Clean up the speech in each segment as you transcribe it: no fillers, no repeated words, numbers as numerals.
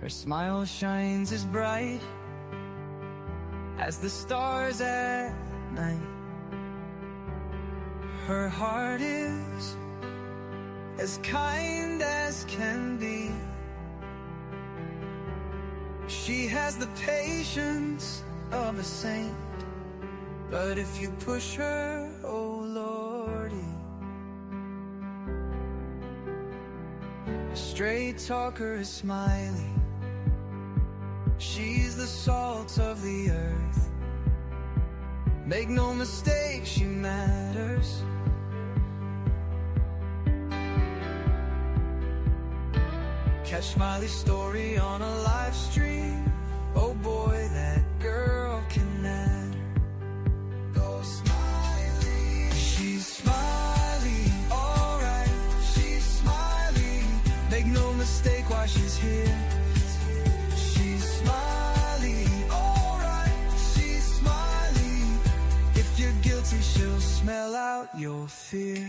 Her smile shines as bright as the stars at night. Her heart is as kind as can be. She has the patience of a saint, but if you push her, oh Lordy. A straight talker is smiley. She's the salt of the earth. Make no mistake, she matters. Catch Smiley's story on a live stream. Oh boy, that girl can matter. Go Smiley. She's Smiley, alright. She's Smiley. Make no mistake why she's here. She's Smiley, alright. She's Smiley. If you're guilty, she'll smell out your fear.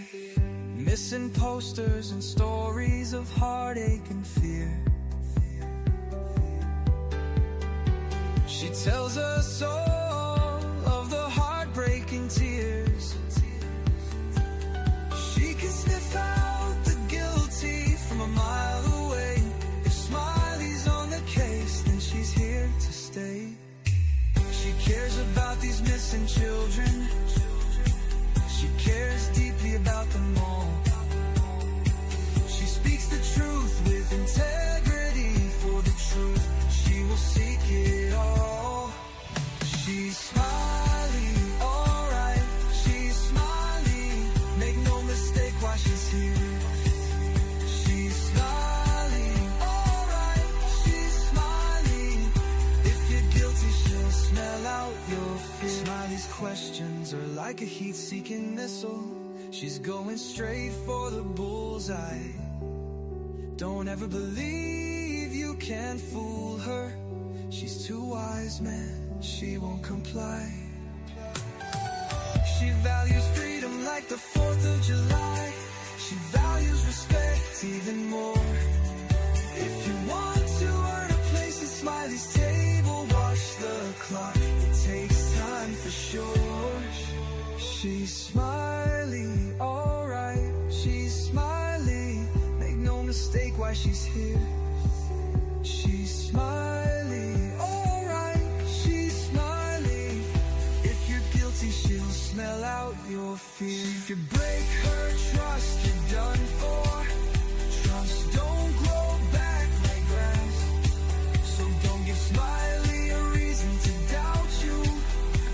Missing posters and stories of heartache and fear. She tells us all of the heartbreaking tears. She can sniff out the guilty from a mile away. If Smiley's on the case, then she's here to stay. She cares about these missing children. She cares deeply about them all. She speaks the truth with integrity. For the truth, she will seek it all. She's Smiley, alright. She's Smiley. Make no mistake why she's here. She's Smiley, alright. She's Smiley. If you're guilty, she'll smell out your fear. Smiley's questions are like a heat-seeking missile. She's going straight for the bullseye. Don't ever believe you can fool her. She's too wise, man, she won't comply. She values freedom like the 4th of July. She values respect even more. If you want to earn a place at Smiley's table, watch the clock, it takes time for sure. She's Smiley, alright. She's Smiley. Make no mistake why she's here. She's Smiley, alright. She's Smiley. If you're guilty, she'll smell out your fear. If you break her trust, you're done for. Trust don't grow back like grass. So don't give Smiley a reason to doubt you,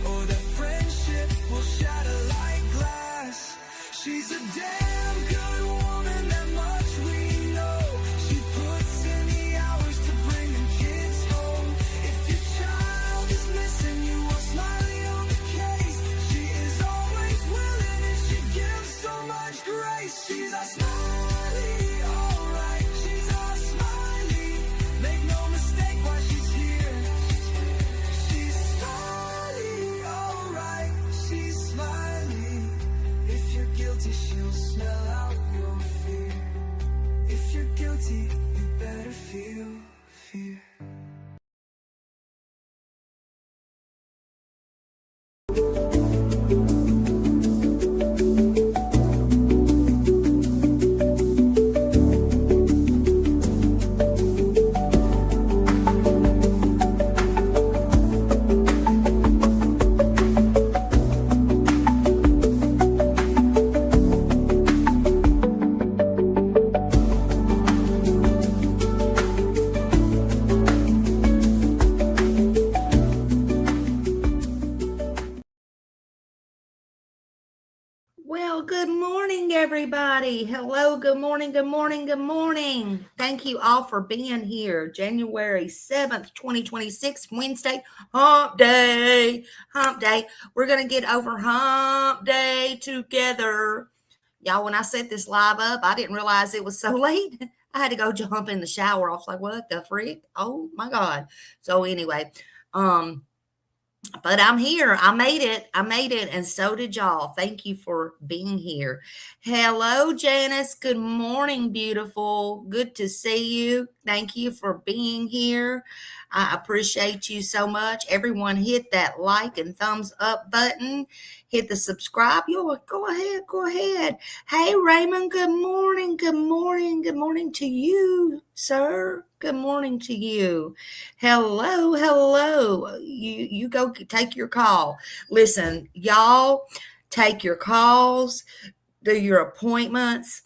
or that friendship will shatter like glass. She's a damn good woman, that much we know. She puts in the hours to bring them kids home. If your child is missing, you want Smiley on the case. She is always willing and she gives so much grace. She's a Smiley, alright. She's a Smiley. Make no mistake why she's here. She's Smiley, alright. She's Smiley. If you're guilty, she'll smell out your fear. If you're guilty, you better feel fear. Well, good morning, everybody. Hello, good morning, good morning, good morning. Thank you all for being here. January 7th, 2026, Wednesday, hump day, hump day. We're going to get over hump day together. Y'all, when I set this live up, I didn't realize it was so late. I had to go jump in the shower. I was like, what the freak? Oh my God. So anyway, but I'm here. I made it. And so did y'all. Thank you for being here. Hello, Janice. Good morning, beautiful. Good to see you. Thank you for being here. I appreciate you so much. Everyone hit that like and thumbs up button. Hit the subscribe. Go ahead. Go ahead. Hey, Raymond, good morning. Good morning. Good morning to you, sir. Good morning to you. Hello. Hello. You go take your call. Listen, y'all, take your calls, do your appointments,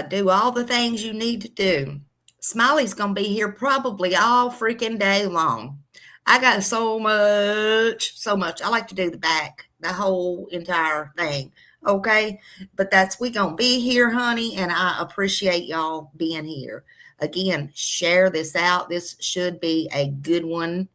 do all the things you need to do. Smiley's going to be here probably all freaking day long. I got so much. I like to do the whole entire thing. Okay. But we going to be here, honey. And I appreciate y'all being here. Again, share this out. This should be a good one.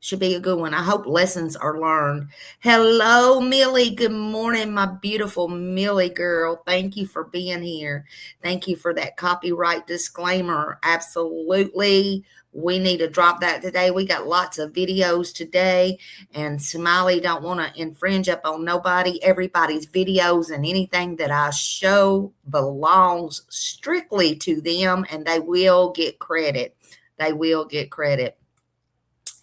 I hope lessons are learned. Hello, Millie. Good morning, my beautiful Millie girl. Thank you for being here. Thank you for that copyright disclaimer. Absolutely. We need to drop that today. We got lots of videos today, and Smiley don't want to infringe up on nobody. Everybody's videos and anything that I show belongs strictly to them, and they will get credit. They will get credit.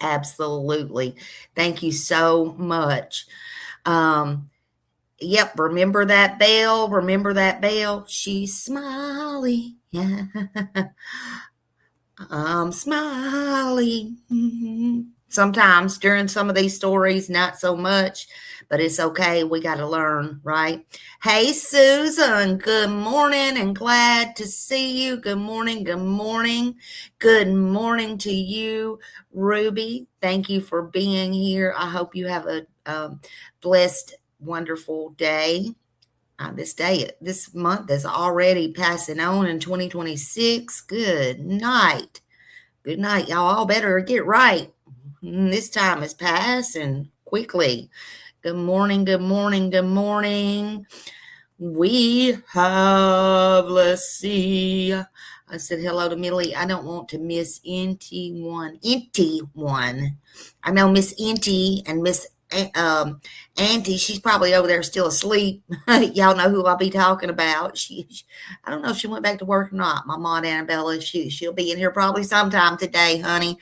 Absolutely. Thank you so much. Yep. Remember that bell? Remember that bell? She's Smiley. Yeah. I'm Smiley. Sometimes during some of these stories, not so much, but it's okay. We got to learn, right? Hey, Susan, good morning and glad to see you. Good morning. Good morning. Good morning to you, Ruby. Thank you for being here. I hope you have a blessed, wonderful day. This month is already passing on in 2026. Good night. Good night. Y'all all better get right. This time is passing quickly. Good morning. Good morning. Good morning. We have, let's see. I said hello to Millie. I don't want to miss Inty one. I know Miss Inty and Miss Auntie. She's probably over there still asleep. Y'all know who I'll be talking about. I don't know if she went back to work or not. My mom, Annabella, she'll be in here probably sometime today, honey.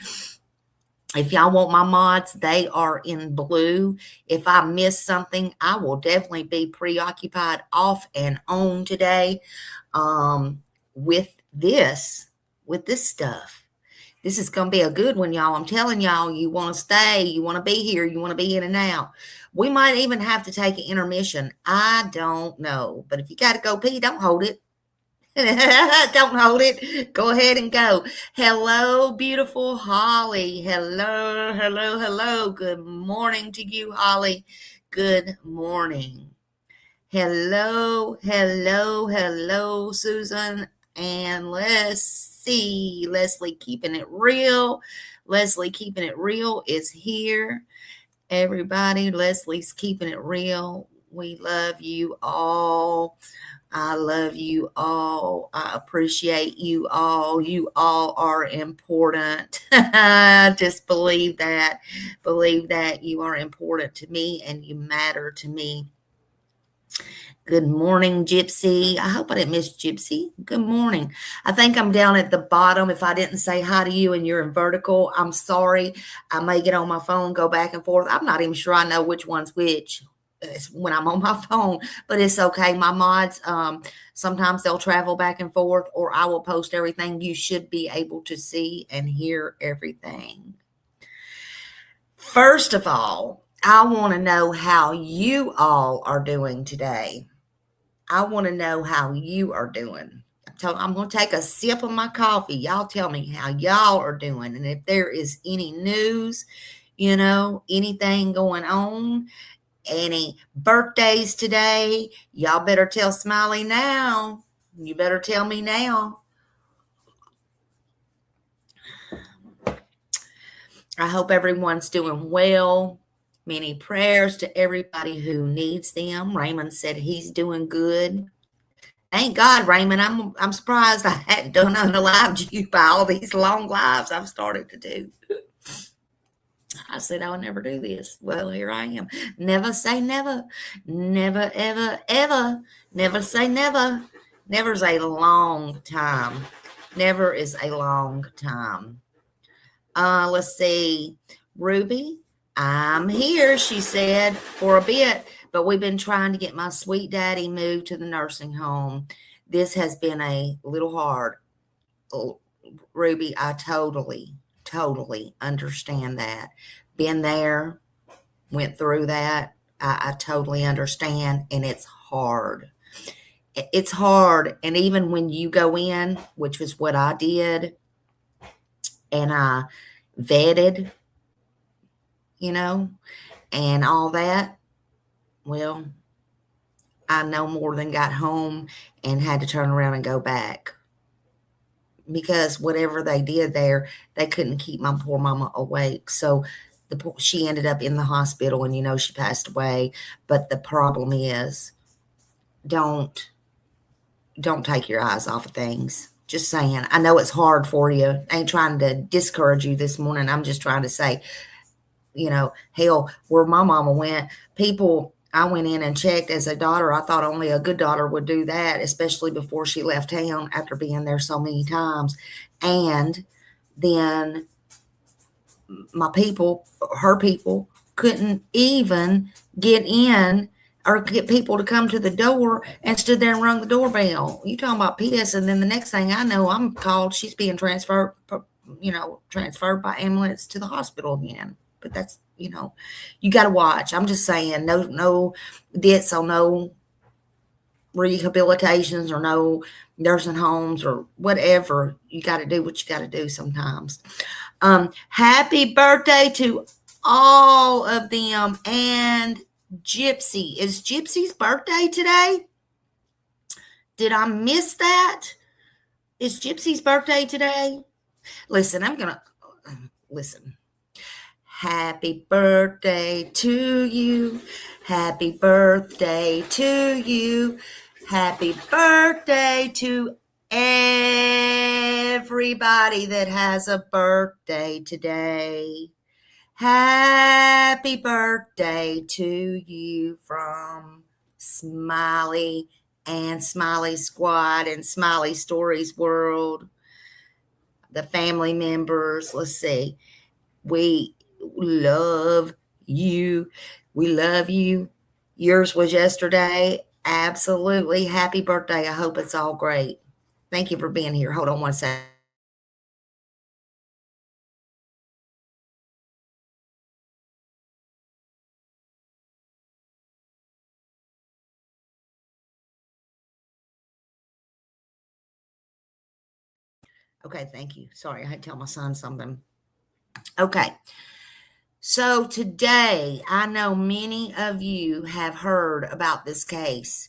If y'all want my mods, they are in blue. If I miss something, I will definitely be preoccupied off and on today with this stuff. This is going to be a good one, y'all. I'm telling y'all, you want to stay, you want to be here, you want to be in and out. We might even have to take an intermission. I don't know. But if you got to go pee, don't hold it. Don't hold it. Go ahead and go. Hello, beautiful Holly. Hello. Good morning to you, Holly. Good morning. Hello, Susan. And let's see. Leslie keeping it real. Leslie keeping it real is here. Everybody, Leslie's keeping it real. We love you all. I love you all. I appreciate you all. You all are important. Just believe that. Believe that you are important to me and you matter to me. Good morning, Gypsy. I hope I didn't miss Gypsy. Good morning. I think I'm down at the bottom. If I didn't say hi to you and you're in vertical, I'm sorry. I may get on my phone, go back and forth. I'm not even sure I know which one's which when I'm on my phone, but it's okay. My mods, sometimes they'll travel back and forth, or I will post everything. You should be able to see and hear everything. First of all, I want to know how you all are doing today. I want to know how you are doing. I'm going to take a sip of my coffee. Y'all tell me how y'all are doing. And if there is any news, anything going on, any birthdays today, y'all better tell Smiley now. You better tell me now. I hope everyone's doing well. Many prayers to everybody who needs them. Raymond said he's doing good. Thank God, Raymond. I'm surprised I hadn't done unalived you by all these long lives I've started to do. I said I would never do this. Well, here I am. Never say never. Never, ever, ever. Never say never. Never's a long time. Never is a long time. Let's see. Ruby, I'm here, she said, for a bit, but we've been trying to get my sweet daddy moved to the nursing home. This has been a little hard. Oh, Ruby, I totally understand that. Been there, went through that. I totally understand, and it's hard. It's hard. And even when you go in, which was what I did, and I vetted, you know, and all that, well, I no more than got home and had to turn around and go back because whatever they did there, they couldn't keep my poor mama awake. So she ended up in the hospital, and she passed away. But the problem is, don't take your eyes off of things. Just saying. I know it's hard for you. I ain't trying to discourage you this morning. I'm just trying to say, hell, where my mama went, I went in and checked as a daughter. I thought only a good daughter would do that, especially before she left town after being there so many times. And then her people, couldn't even get in or get people to come to the door, and stood there and rung the doorbell. You talking about piss? And then the next thing I know, I'm called. She's being transferred by ambulance to the hospital again. But that's, you got to watch. I'm just saying, no debts on no rehabilitations or no nursing homes or whatever. You got to do what you got to do sometimes. Happy birthday to all of them. And Gypsy. Is Gypsy's birthday today? Did I miss that? Is Gypsy's birthday today? Listen, listen. Happy birthday to you. Happy birthday to you. Happy birthday to everybody that has a birthday today. Happy birthday to you from Smiley and Smiley Squad and Smiley Stories World. The family members, let's see. We love you. We love you. Yours was yesterday. Absolutely. Happy birthday. I hope it's all great. Thank you for being here. Hold on one second. Okay, thank you. Sorry, I had to tell my son something. Okay. So today, I know many of you have heard about this case,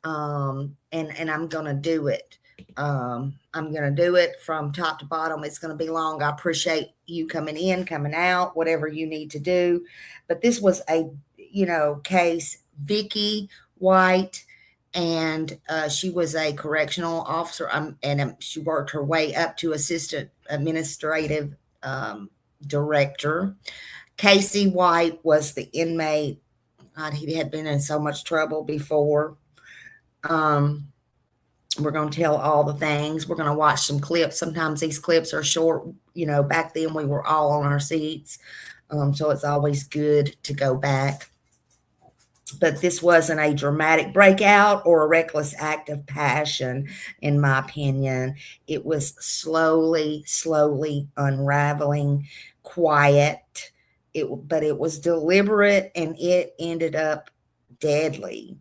and I'm going to do it. I'm going to do it from top to bottom. It's going to be long. I appreciate you coming in, coming out, whatever you need to do. But this was a, case, Vicky White, and she was a correctional officer, and she worked her way up to assistant administrative director. Casey White was the inmate. God, he had been in so much trouble before. We're going to tell all the things. We're going to watch some clips. Sometimes these clips are short. Back then we were all on our seats. So it's always good to go back. But this wasn't a dramatic breakout or a reckless act of passion, in my opinion. It was slowly unraveling, quiet. But it was deliberate, and it ended up deadly.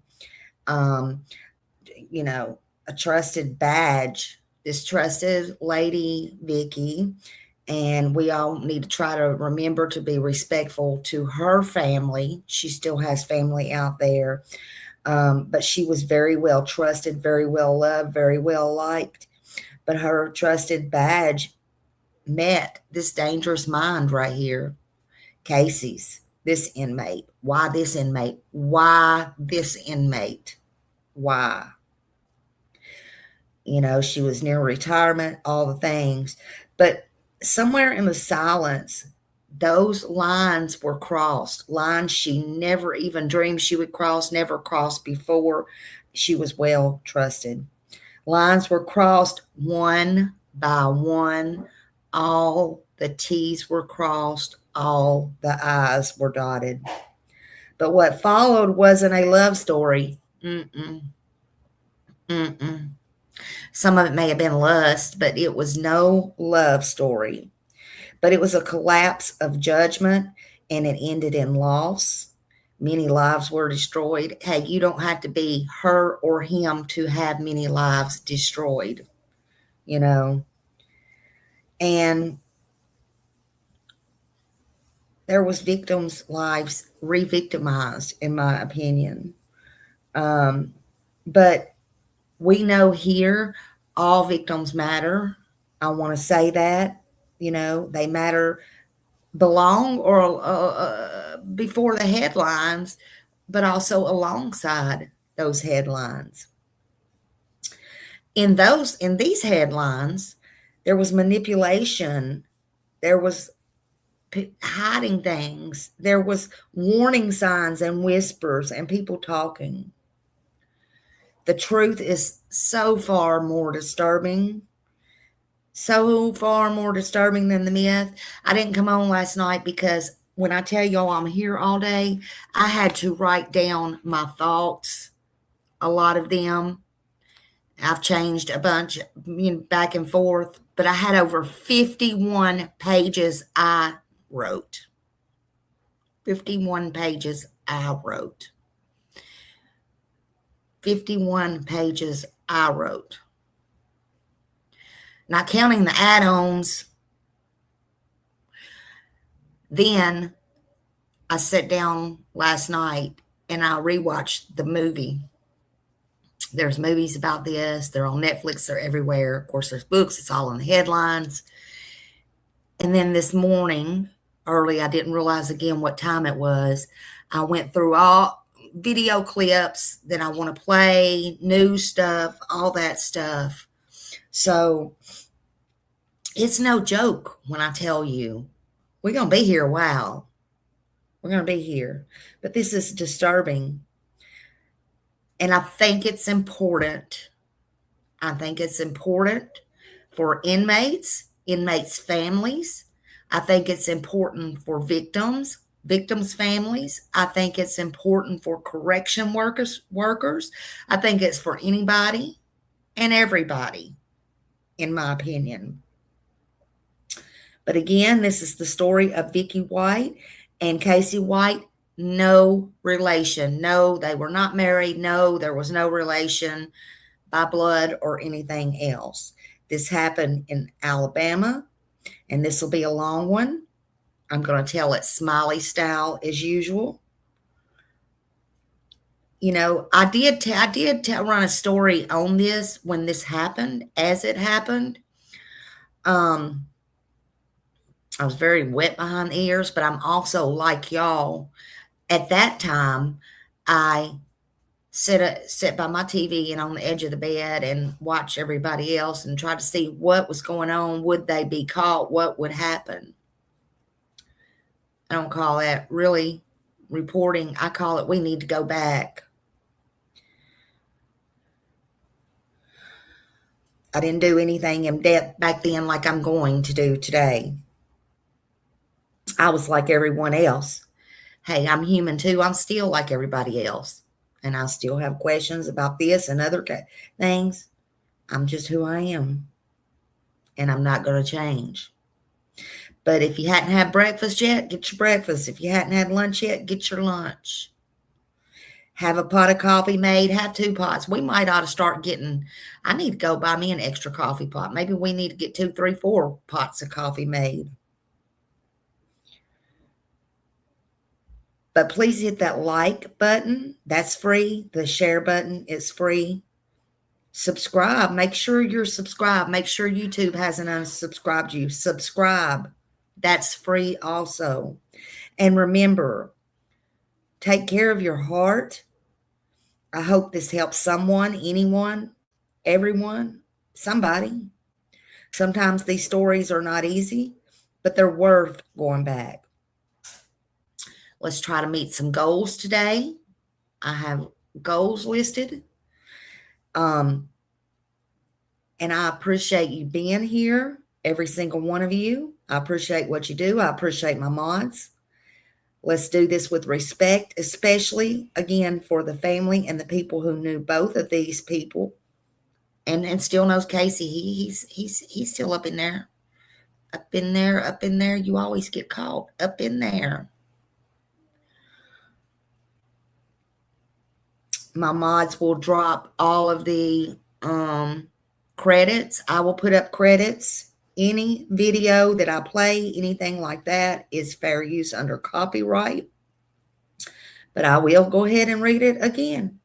A trusted badge, this trusted lady, Vicky, and we all need to try to remember to be respectful to her family. She still has family out there, but she was very well trusted, very well loved, very well liked. But her trusted badge met this dangerous mind right here, Casey's, this inmate. Why this inmate? Why this inmate? Why? She was near retirement, all the things. But somewhere in the silence, those lines were crossed. Lines she never even dreamed she would cross, never crossed before. She was well trusted. Lines were crossed. One by one. All the T's were crossed, all the I's were dotted. But what followed wasn't a love story. Mm-mm. Mm-mm. Some of it may have been lust, but it was no love story. But it was a collapse of judgment, and it ended in loss. Many lives were destroyed. Hey, you don't have to be her or him to have many lives destroyed, you know. And there was victims' lives re-victimized, in my opinion. But we know here all victims matter. I want to say that, they matter, belong or before the headlines, but also alongside those headlines. In these headlines, there was manipulation, there was hiding things, there was warning signs and whispers and people talking. The truth is so far more disturbing, so far more disturbing than the myth. I didn't come on last night because when I tell y'all I'm here all day, I had to write down my thoughts, a lot of them. I've changed a bunch, back and forth, but I had over 51 pages I wrote. 51 pages I wrote. 51 pages I wrote. Not counting the add-ons. Then I sat down last night and I rewatched the movie. There's movies about this. They're on Netflix. They're everywhere. Of course, there's books. It's all in the headlines. And then this morning, early, I didn't realize again what time it was. I went through all video clips that I want to play, news stuff, all that stuff. So it's no joke when I tell you we're going to be here a while. We're going to be here. But this is disturbing. And I think it's important. I think it's important for inmates, families. I think it's important for victims, families. I think it's important for correction workers. I think it's for anybody and everybody, in my opinion. But again, this is the story of Vicky White and Casey White. No relation. No, they were not married. No, there was no relation by blood or anything else. This happened in Alabama, and this will be a long one. I'm going to tell it smiley style as usual. I did run a story on this when this happened, as it happened. I was very wet behind the ears, but I'm also like y'all. At that time, I sit by my TV and on the edge of the bed and watch everybody else and try to see what was going on. Would they be caught? What would happen? I don't call that really reporting. I call it we need to go back. I didn't do anything in depth back then like I'm going to do today. I was like everyone else. Hey, I'm human too. I'm still like everybody else. And I still have questions about this and other things. I'm just who I am. And I'm not going to change. But if you hadn't had breakfast yet, get your breakfast. If you hadn't had lunch yet, get your lunch. Have a pot of coffee made. Have 2 pots. We might ought to start getting, I need to go buy me an extra coffee pot. Maybe we need to get 2, 3, 4 pots of coffee made. But please hit that like button. That's free. The share button is free. Subscribe. Make sure you're subscribed. Make sure YouTube hasn't unsubscribed you. Subscribe. That's free also. And remember, take care of your heart. I hope this helps someone, anyone, everyone, somebody. Sometimes these stories are not easy, but they're worth going back. Let's try to meet some goals today. I have goals listed. And And I appreciate you being here, every single one of you. I appreciate what you do. I appreciate my mods. Let's do this with respect, especially, again, for the family and the people who knew both of these people and still knows Casey. He's still up in there. Up in there, up in there. You always get caught up in there. My mods will drop all of the credits. I will put up credits. Any video that I play, anything like that, is fair use under copyright. But I will go ahead and read it again.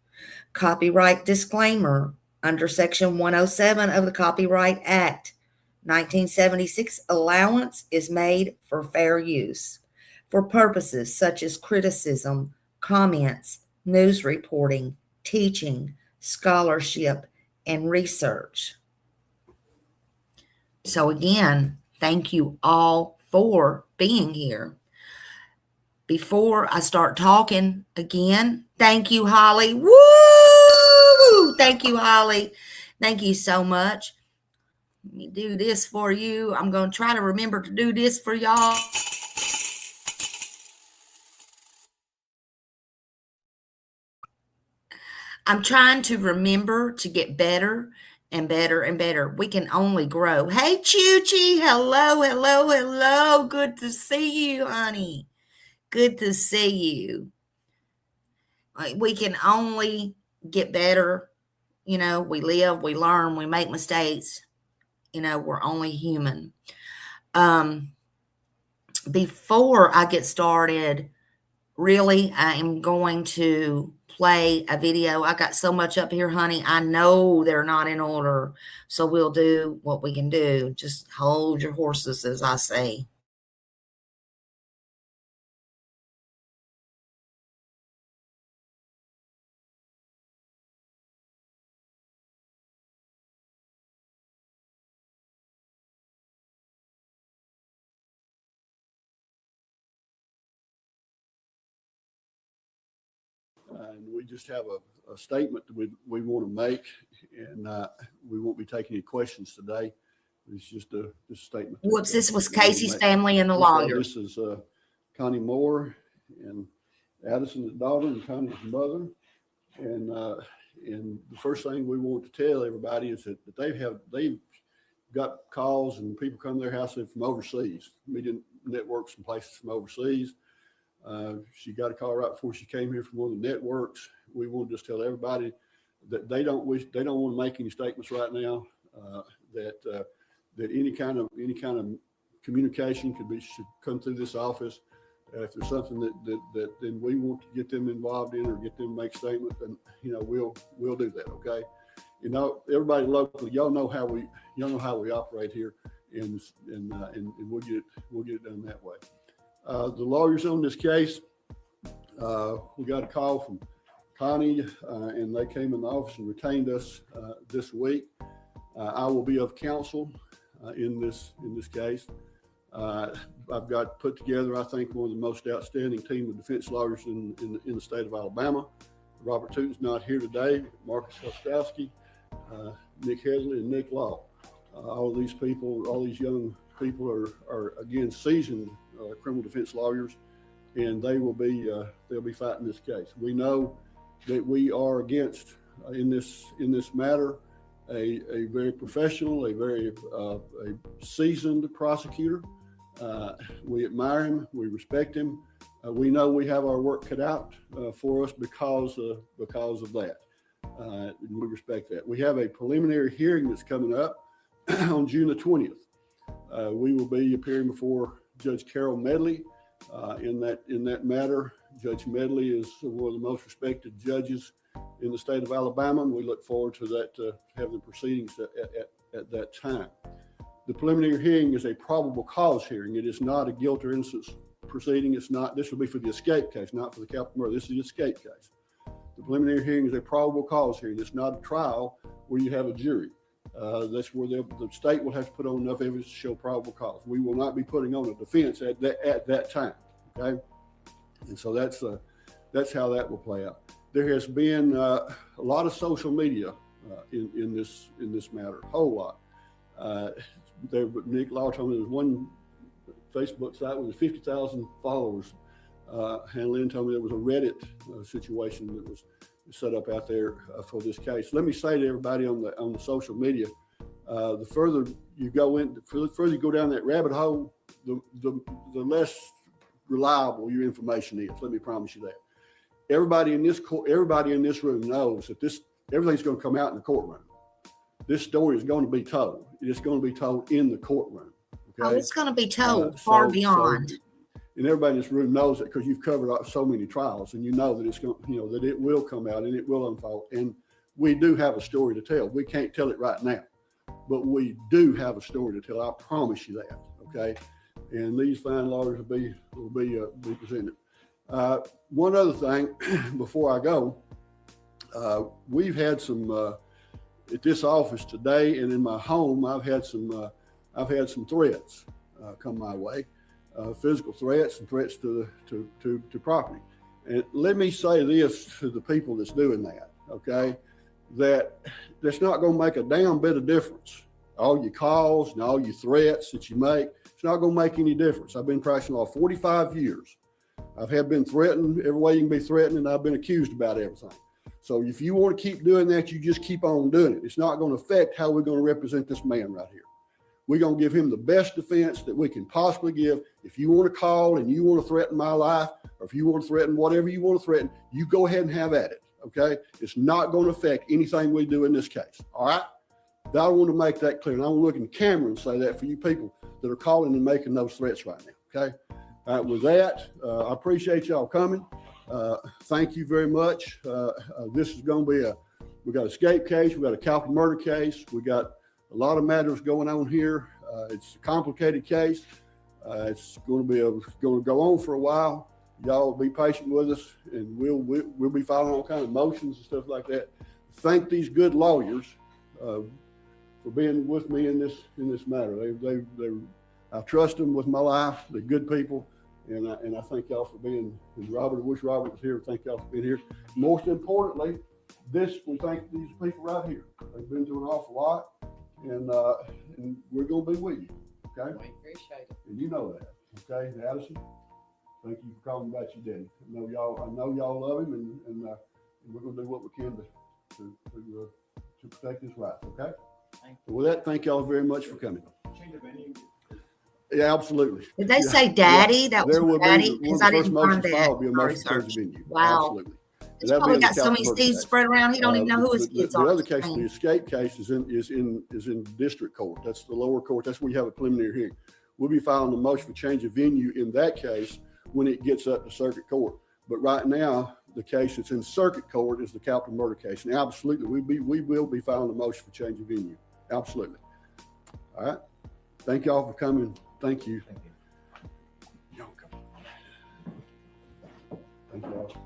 Copyright disclaimer under Section 107 of the Copyright Act. 1976 allowance is made for fair use for purposes such as criticism, comments, news reporting, teaching, scholarship, and research. So again, thank you all for being here. Before I start talking again, thank you, Holly. Woo! Thank you, Holly. Thank you so much. Let me do this for you. I'm going to try to remember to do this for y'all. I'm trying to remember to get better and better and better. We can only grow. Hey, Choochie. Hello, hello, hello. Good to see you, honey. Good to see you. We can only get better. You know, we live, we learn, we make mistakes. You know, we're only human. Before I get started, really, I am going to play a video. I got so much up here, honey. I know they're not in order. So we'll do what we can do. Just hold your horses, as I say. And we just have a statement that we want to make, and we won't be taking any questions today. It's just a statement. Whoops, this was Casey's family and the lawyer. This is Connie Moore and Addison's daughter and Connie's mother. And the first thing we want to tell everybody is that they've got calls and people come to their house from overseas, media networks and places from overseas. She got a call right before she came here from one of the networks. We want to just tell everybody that they don't want to make any statements right now. That any kind of communication should come through this office. If there's something that then we want to get them involved in or get them to make a statement, then we'll do that. Okay. Everybody locally, y'all know how we operate here, and we'll get it done that way. The lawyers on this case, we got a call from Connie, and they came in the office and retained us this week. I will be of counsel in this case. I've got put together, I think, one of the most outstanding team of defense lawyers in the state of Alabama. Robert Tootin's not here today. Marcus Hostowski, Nick Headley, and Nick Law. All of these people, all these young people are again seasoned criminal defense lawyers, and they'll be fighting this case. We know that we are against in this matter a very professional, a very seasoned prosecutor. We admire him, we respect him. We know we have our work cut out for us because of that. And we respect that. We have a preliminary hearing that's coming up on June the 20th. We will be appearing before Judge Carol Medley in that matter. Judge Medley is one of the most respected judges in the state of Alabama, and we look forward to that, having the proceedings at that time. The preliminary hearing is a probable cause hearing. It is not a guilt or innocence proceeding. This will be for the escape case, not for the capital murder. This is the escape case. The preliminary hearing is a probable cause hearing. It's not a trial where you have a jury. That's where the state will have to put on enough evidence to show probable cause. We will not be putting on a defense at that time. Okay, and so that's how that will play out. There has been a lot of social media in this matter, a whole lot. Nick Law told me there was one Facebook site with 50,000 followers. And Lynn told me there was a Reddit situation that was set up out there for this case. Let me say to everybody on the social media, the further you go down that rabbit hole, the less reliable your information is. Let me promise you that. Everybody in this room knows that everything's going to come out in the courtroom. This story is going to be told. It's going to be told in the courtroom. Okay? Oh, it's going to be told far beyond. And everybody in this room knows it because you've covered up so many trials, and you know that it's going, that it will come out and it will unfold. And we do have a story to tell. We can't tell it right now, but we do have a story to tell. I promise you that. Okay. And these fine lawyers will be presented. One other thing before I go, we've had some at this office today, and in my home, I've had some threats come my way. Physical threats and threats to property. And let me say this to the people that's doing that, okay? That's not going to make a damn bit of difference. All your calls and all your threats that you make, it's not going to make any difference. I've been practicing law 45 years. I've been threatened every way you can be threatened, and I've been accused about everything. So if you want to keep doing that, you just keep on doing it. It's not going to affect how we're going to represent this man right here. We're going to give him the best defense that we can possibly give. If you want to call and you want to threaten my life, or if you want to threaten whatever you want to threaten, you go ahead and have at it, okay? It's not going to affect anything we do in this case, all right? I want to make that clear, and I want to look in the camera and say that for you people that are calling and making those threats right now, okay? All right, with that, I appreciate y'all coming. Thank you very much. This is going to be we got an escape case, we got a capital murder case, we got a lot of matters going on here. It's a complicated case. It's going to go on for a while. Y'all be patient with us, and we'll be filing all kinds of motions and stuff like that. Thank these good lawyers for being with me in this matter. I trust them with my life. They're good people, and I thank y'all for being. And Robert, I wish Robert was here. Thank y'all for being here. Most importantly, we thank these people right here. They've been through an awful lot. And we're going to be with you, okay? We appreciate it. And you know that, okay? Addison, thank you for calling about your daddy. I know y'all love him, and we're going to do what we can to protect his rights, okay? So with that, thank y'all very much for coming. Change of venue. Yeah, absolutely. Did they say daddy? Yeah. That was daddy? Because I didn't find that. Be a motion to change the venue. Wow. Absolutely. He's probably got so many seeds spread around, he don't even know who his kids are. The other case, the escape case, is in district court. That's the lower court. That's where you have a preliminary hearing. We'll be filing a motion for change of venue in that case when it gets up to circuit court. But right now, the case that's in circuit court is the capital murder case. And absolutely, we will be filing a motion for change of venue. Absolutely. All right. Thank y'all for coming. Thank you. Thank you. Thank y'all.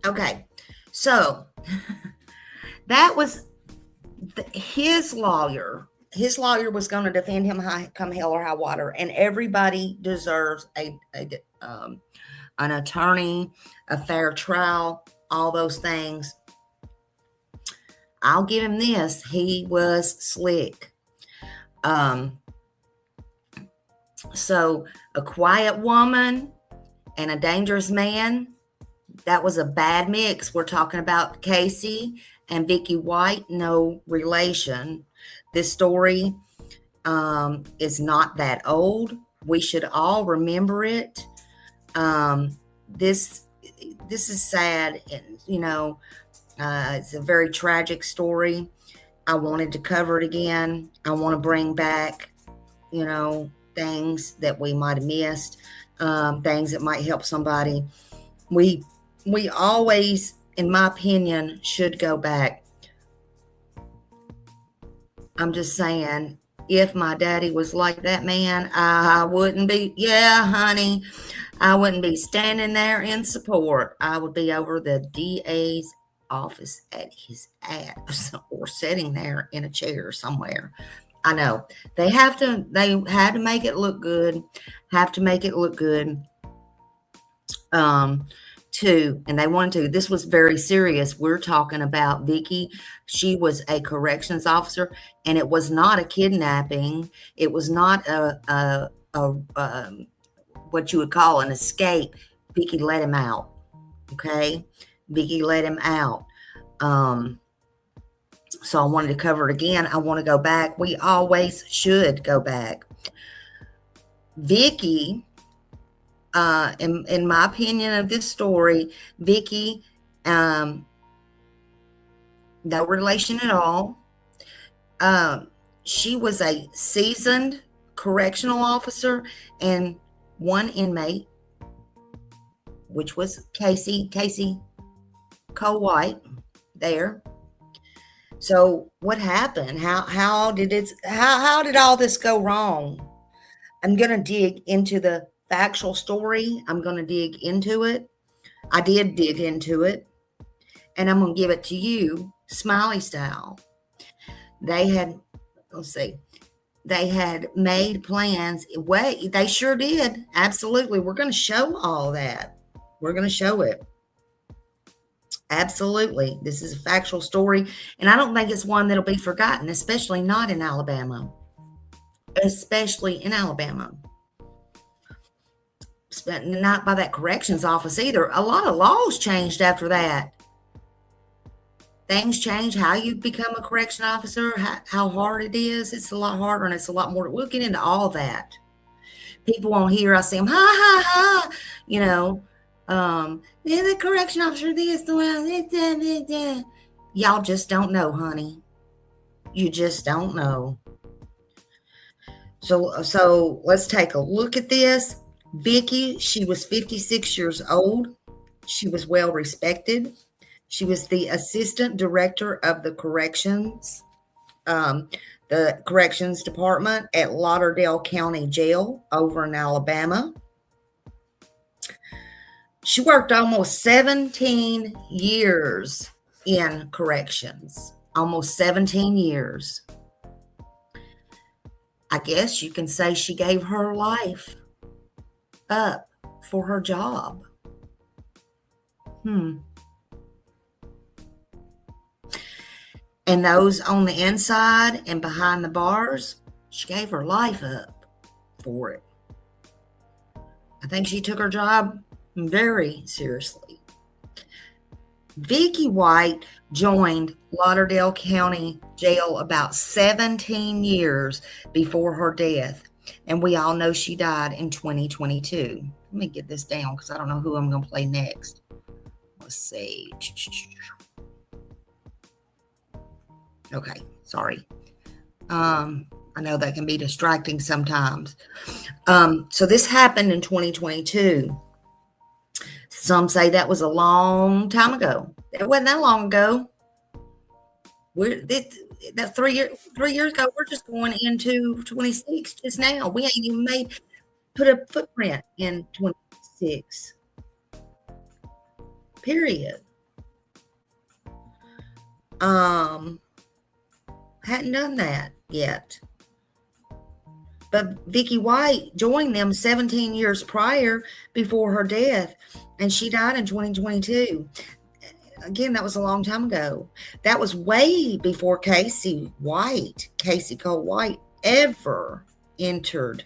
Okay, so that was his lawyer. His lawyer was going to defend him come hell or high water, and everybody deserves an attorney, a fair trial, all those things. I'll give him this. He was slick. So a quiet woman and a dangerous man, that was a bad mix. We're talking about Casey and Vicky White, no relation. This story is not that old. We should all remember it. This is sad, and it's a very tragic story. I wanted to cover it again. I want to bring back, things that we might have missed, things that might help somebody. We always, in my opinion, should go back. I'm just saying, if my daddy was like that man, I wouldn't be, honey, I wouldn't be standing there in support. I would be over the DA's office at his ass or sitting there in a chair somewhere. I know. They had to make it look good, too, and they wanted to. This was very serious. We're talking about Vicky. She was a corrections officer, and it was not a kidnapping. It was not a what you would call an escape. Vicky let him out. Okay, Vicky let him out. So I wanted to cover it again. I want to go back. We always should go back. Vicky, in my opinion of this story, Vicky, no relation at all. She was a seasoned correctional officer and one inmate, which was Casey Cole White there. So what happened? How did all this go wrong? I'm going to dig into the factual story. I'm going to dig into it. I did dig into it, and I'm going to give it to you, Smiley style. They had made plans. Wait, they sure did. Absolutely. We're going to show all that. We're going to show it. Absolutely. This is a factual story, and I don't think it's one that'll be forgotten, especially not in Alabama. Not by that corrections office either. A lot of laws changed after that. Things change. How you become a correction officer, how hard it is. It's a lot harder, and it's a lot more. We'll get into all that. People won't hear us say, ha, ha, ha, the correction officer, this, the y'all just don't know, honey. You just don't know. So let's take a look at this. Vicky, she was 56 years old. She was well respected. She was the assistant director of the corrections department at Lauderdale County Jail over in Alabama. She worked almost 17 years in corrections. Almost 17 years. I guess you can say she gave her life up for her job. And those on the inside and behind the bars, she gave her life up for it. I think she took her job very seriously. Vicky White joined Lauderdale County Jail about 17 years before her death, and we all know she died in 2022. Let me get this down because I don't know who I'm going to play next. Let's see. Okay, sorry. I know that can be distracting sometimes. So this happened in 2022. Some say that was a long time ago. It wasn't that long ago. That's 3 years ago. We're just going into 26 just now. We ain't even put a footprint in 26. Period. Hadn't done that yet. But Vicky White joined them 17 years prior before her death, and she died in 2022. Again, that was a long time ago. That was way before Casey Cole White, ever entered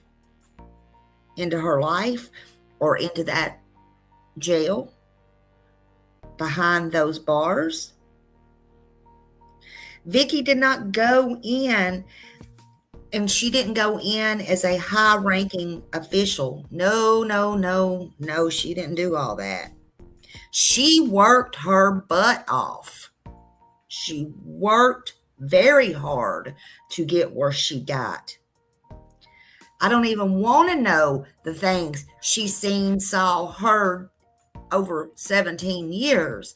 into her life or into that jail behind those bars. Vicky did not go in, and she didn't go in as a high-ranking official. No, she didn't do all that. She worked her butt off. She worked very hard to get where she got. I don't even want to know the things she's seen, saw, heard over 17 years,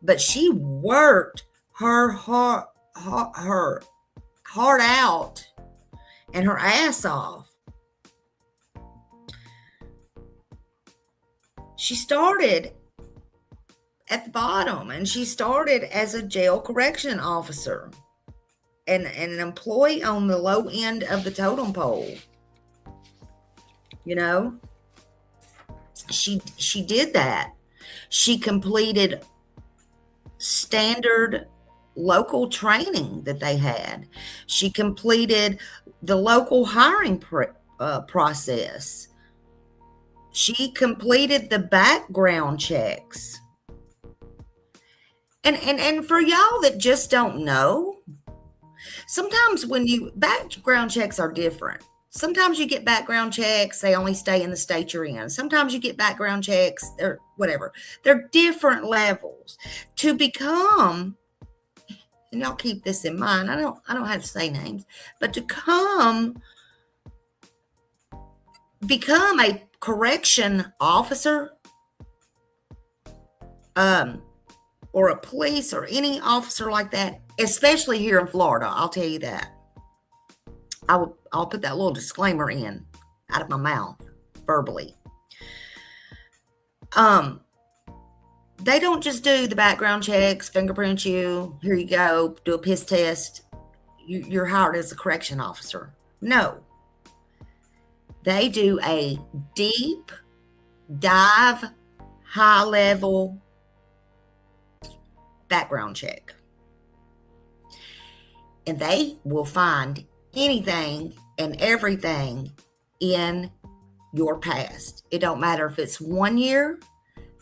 but she worked her heart out and her ass off. She started at the bottom, and she started as a jail correction officer. an employee on the low end of the totem pole. You know, she did that. She completed standard local training that they had. She completed the local hiring process. She completed the background checks. And for y'all that just don't know, sometimes when background checks are different. Sometimes you get background checks, they only stay in the state you're in. Sometimes you get background checks, or whatever. They're different levels. To become, and y'all keep this in mind, I don't have to say names, but to become a correction officer, or a police or any officer like that, especially here in Florida, I'll tell you that. I'll put that little disclaimer in out of my mouth verbally. They don't just do the background checks, fingerprint you, here you go, do a piss test, you're hired as a correction officer. No. They do a deep dive, high level background check. And they will find anything and everything in your past. It don't matter if it's 1 year,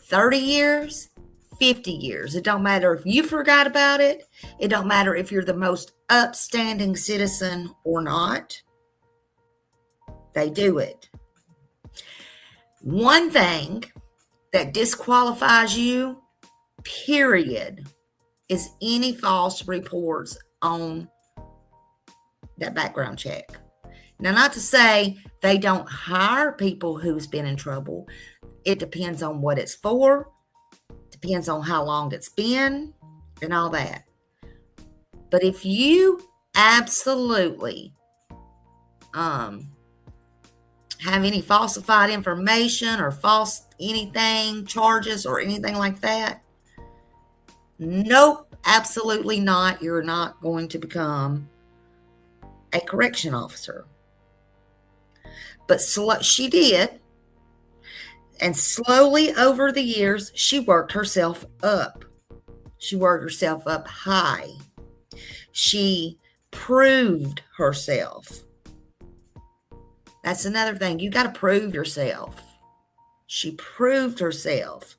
30 years, 50 years. It don't matter if you forgot about it. It don't matter if you're the most upstanding citizen or not. They do it. One thing that disqualifies you, period, is any false reports on that background check. Now, not to say they don't hire people who's been in trouble. It depends on what it's for, depends on how long it's been, and all that. But if you absolutely have any falsified information or false anything, charges or anything like that, nope, absolutely not. You're not going to become a correction officer. But she did. And slowly over the years, she worked herself up. She worked herself up high. She proved herself. That's another thing. You got to prove yourself. She proved herself.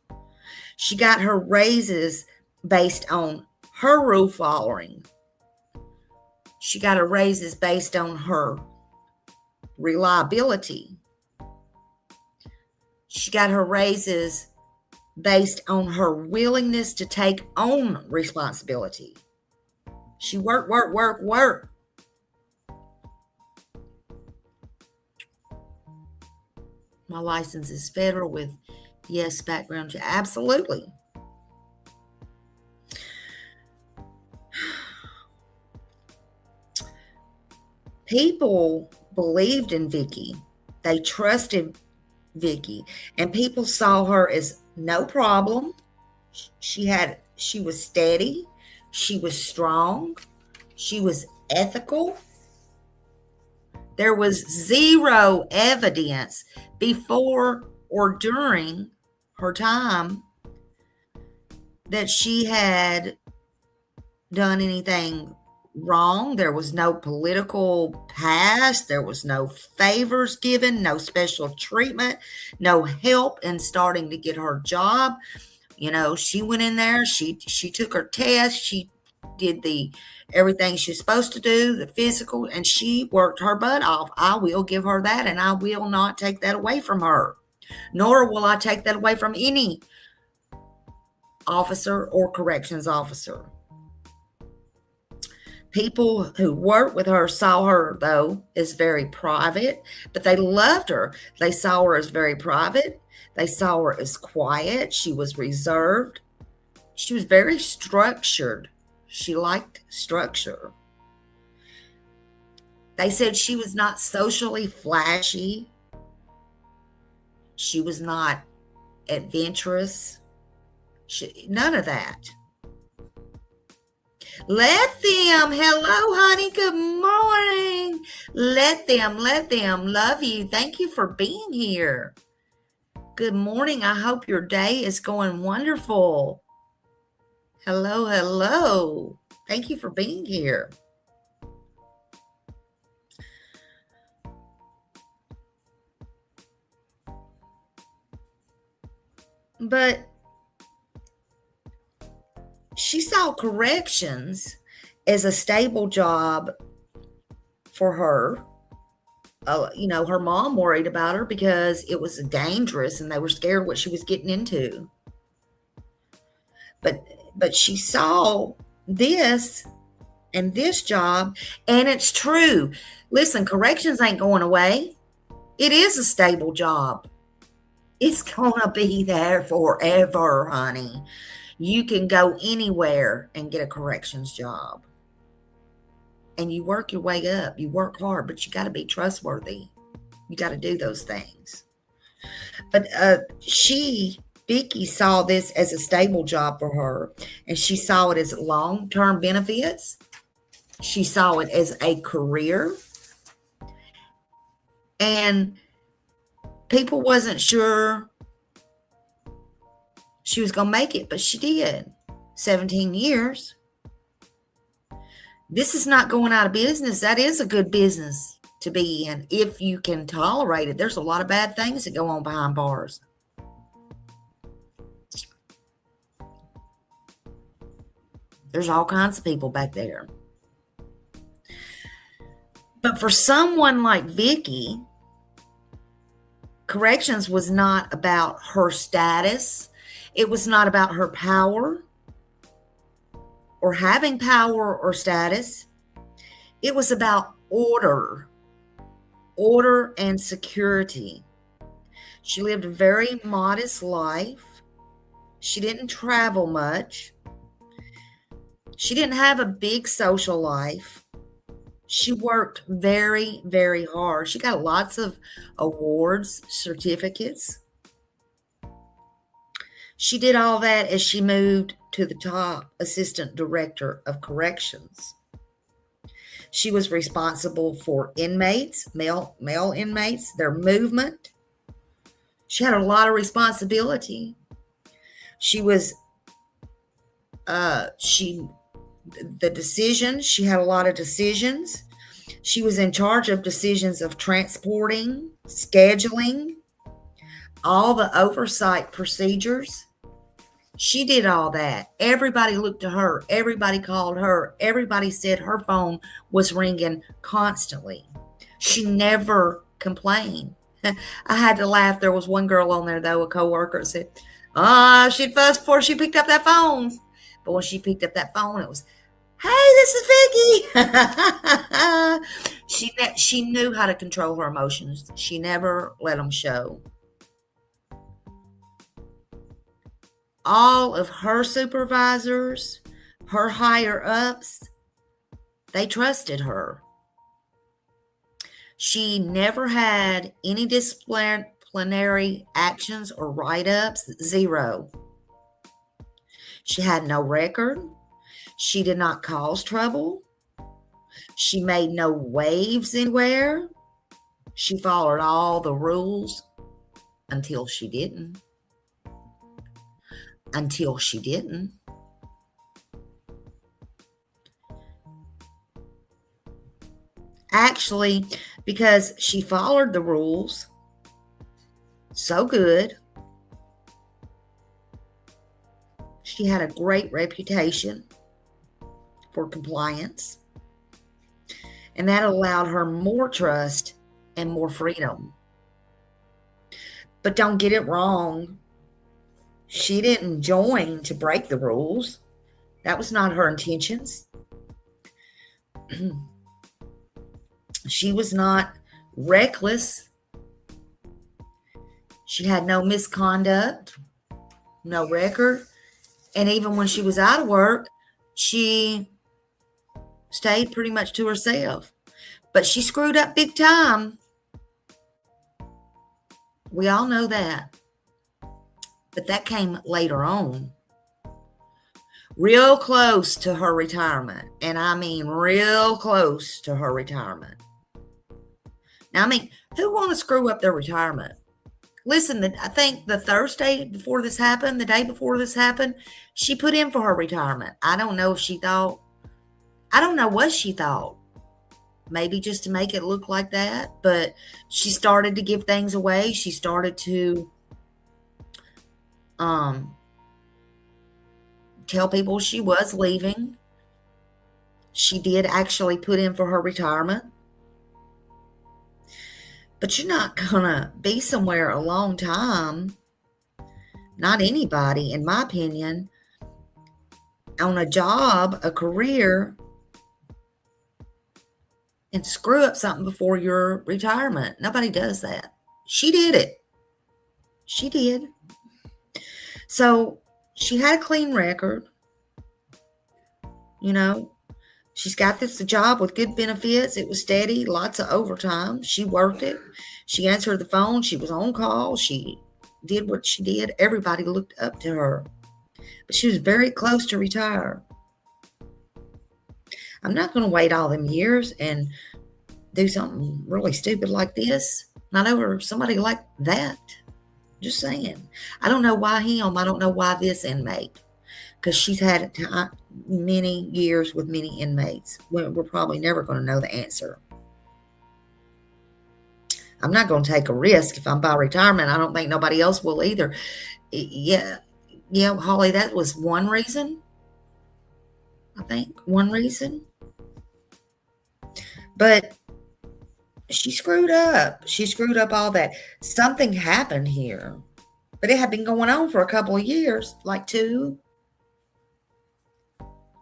She got her raises based on her rule following. She got her raises based on her reliability. She got her raises based on her willingness to take on responsibility. She worked. My license is federal with, yes, background check. Absolutely. People believed in Vicky. They trusted Vicky, and people saw her as no problem. She was steady. She was strong. She was ethical. There was zero evidence before or during her time that she had done anything wrong. There was no political past. There was no favors given, no special treatment, no help in starting to get her job. You know, she went in there, she took her test, she did everything she's supposed to do, the physical, and she worked her butt off. I will give her that, and I will not take that away from her, nor will I take that away from any officer or corrections officer. People who worked with her saw her, though, as very private, but they loved her. They saw her as very private. They saw her as quiet. She was reserved. She was very structured. She liked structure. They said she was not socially flashy. She was not adventurous. None of that. Let them. Hello, honey. Good morning. Let them. Love you. Thank you for being here. Good morning. I hope your day is going wonderful. Hello. Thank you for being here. But she saw corrections as a stable job for her. Her mom worried about her because it was dangerous and they were scared what she was getting into. But she saw this and this job, and it's true. Listen, corrections ain't going away. It is a stable job. It's gonna be there forever, honey. You can go anywhere and get a corrections job. And you work your way up. You work hard, but you got to be trustworthy. You got to do those things. But Vicky saw this as a stable job for her, and she saw it as long-term benefits. She saw it as a career. And people wasn't sure she was going to make it, but she did. 17 years. This is not going out of business. That is a good business to be in if you can tolerate it. There's a lot of bad things that go on behind bars. There's all kinds of people back there. But for someone like Vicky, corrections was not about her status. It was not about her power or having power or status. It was about order and security. She lived a very modest life. She didn't travel much. She didn't have a big social life. She worked very, very hard. She got lots of awards, certificates. She did all that as she moved to the top assistant director of corrections. She was responsible for inmates, male inmates, their movement. She had a lot of responsibility. She had a lot of decisions. She was in charge of decisions of transporting, scheduling, all the oversight procedures. She did all that. Everybody looked to her. Everybody called her. Everybody said her phone was ringing constantly. She never complained. I had to laugh. There was one girl on there, though, a coworker said, she'd fuss before she picked up that phone. But when she picked up that phone, it was, hey, this is Vicky. She knew how to control her emotions. She never let them show. All of her supervisors, her higher ups, they trusted her. She never had any disciplinary actions or write-ups, zero. She had no record. She did not cause trouble. She made no waves anywhere. She followed all the rules until she didn't. Actually, because she followed the rules so good, she had a great reputation for compliance, and that allowed her more trust and more freedom. But don't get it wrong. She didn't join to break the rules. That was not her intentions. She was not reckless. She had no misconduct, no record. And even when she was out of work, she stayed pretty much to herself. But she screwed up big time. We all know that. But that came later on. real close to her retirement. And I mean real close to her retirement. Now, I mean, who want to screw up their retirement? Listen, I think the Thursday before this happened, the day before this happened, she put in for her retirement. I don't know if she thought, I don't know what she thought. Maybe just to make it look like that. But she started to give things away. She started to tell people she was leaving. She did actually put in for her retirement. But you're not going to be somewhere a long time. Not anybody, in my opinion, on a job, a career, and screw up something before your retirement. Nobody does that. She did it. She did. So she had a clean record. You know, she's got this job with good benefits. It was steady, lots of overtime. She worked it. She answered the phone. She was on call. She did what she did. Everybody looked up to her. But she was very close to retire. I'm not going to wait all them years and do something really stupid like this. Not over somebody like that. Just saying. I don't know why him. I don't know why this inmate. Because she's had many years with many inmates. We're probably never going to know the answer. I'm not going to take a risk if I'm by retirement. I don't think nobody else will either. Yeah, Holly, that was one reason. I think one reason. But she screwed up. She screwed up all that. Something happened here. But it had been going on for a couple of years, like 2,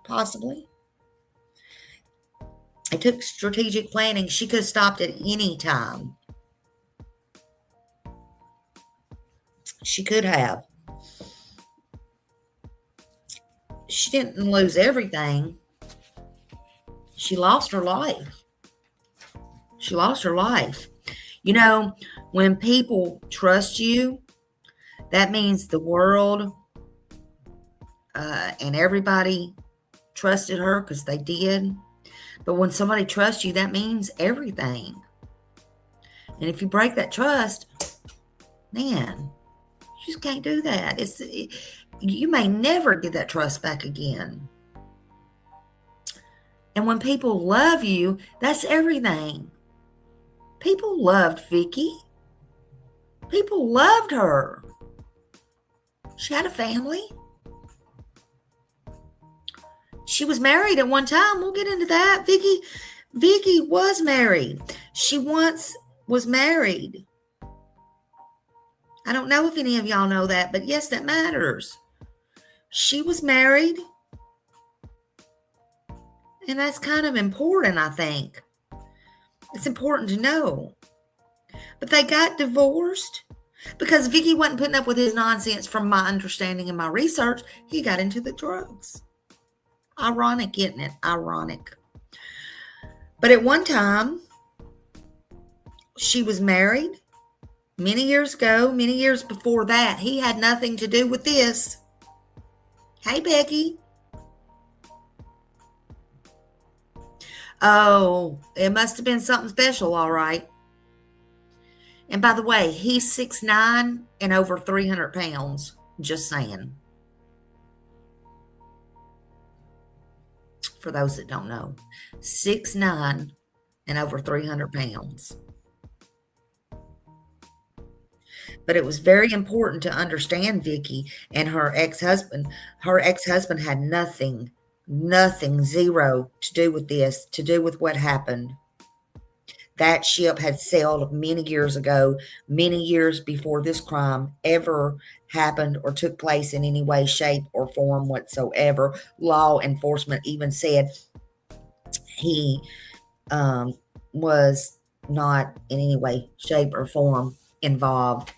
possibly. It took strategic planning. She could have stopped at any time. She could have. She didn't lose everything. She lost her life. She lost her life. You know, when people trust you, that means the world and everybody trusted her because they did. But when somebody trusts you, that means everything. And if you break that trust, man, you just can't do that. You may never get that trust back again. And when people love you, that's everything. People loved Vicky. People loved her. She had a family. She was married at one time. We'll get into that. Vicky was married. She once was married. I don't know if any of y'all know that, but yes, that matters. She was married. And that's kind of important, I think. It's important to know. But they got divorced because Vicky wasn't putting up with his nonsense. From my understanding and my research, he got into the drugs. Ironic, isn't it? Ironic. But at one time, she was married many years ago, many years before that. He had nothing to do with this. Hey, Becky. Oh, it must have been something special, all right. And by the way, he's 6'9" and over 300 pounds. Just saying. For those that don't know. 6'9" and over 300 pounds. But it was very important to understand Vicky and her ex-husband. Her ex-husband had nothing, zero to do with this, to do with what happened. That ship had sailed many years ago, many years before this crime ever happened or took place in any way, shape, or form whatsoever. Law enforcement even said he was not in any way, shape, or form involved.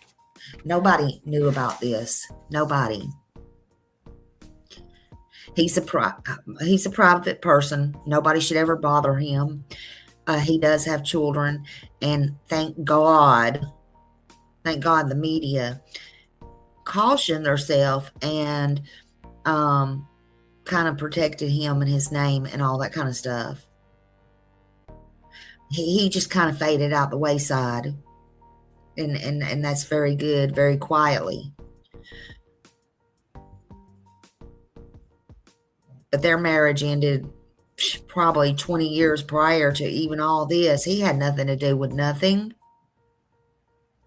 Nobody knew about this. Nobody. He's a private person. Nobody should ever bother him. He does have children, and thank God the media cautioned themselves and kind kind of protected him and his name and all that kind of stuff. He just kind of faded out the wayside. And that's very good, very quietly. But their marriage ended probably 20 years prior to even all this. He had nothing to do with nothing.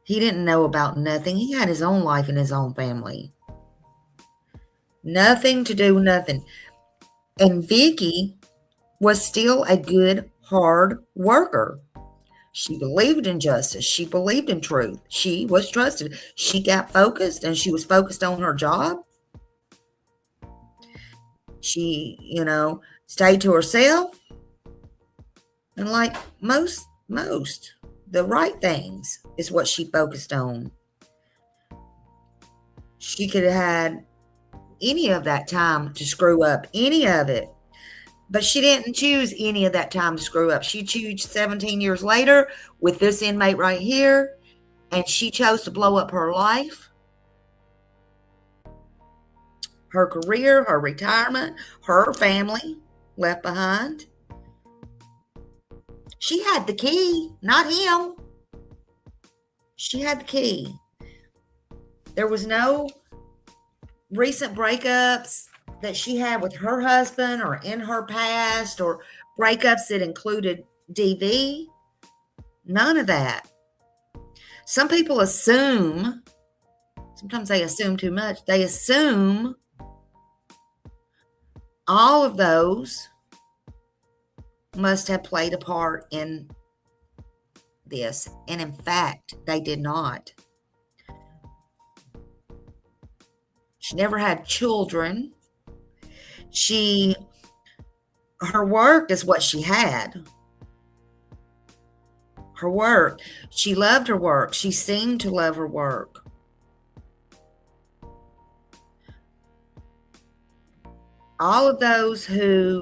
He didn't know about nothing. He had his own life and his own family. Nothing to do with nothing. And Vicky was still a good, hard worker. She believed in justice. She believed in truth. She was trusted. She got focused, and she was focused on her job. She, stayed to herself. And like most, the right things is what she focused on. She could have had any of that time to screw up, any of it. But she didn't choose any of that time to screw up. She chose 17 years later with this inmate right here, and she chose to blow up her life, her career, her retirement, her family left behind. She had the key, not him. She had the key. There was no recent breakups that she had with her husband or in her past, or breakups that included DV. None of that. Some people assume, sometimes they assume too much, they assume all of those must have played a part in this. And in fact, they did not. She never had children. Her work is what she had. Her work. She loved her work. She seemed to love her work. All of those who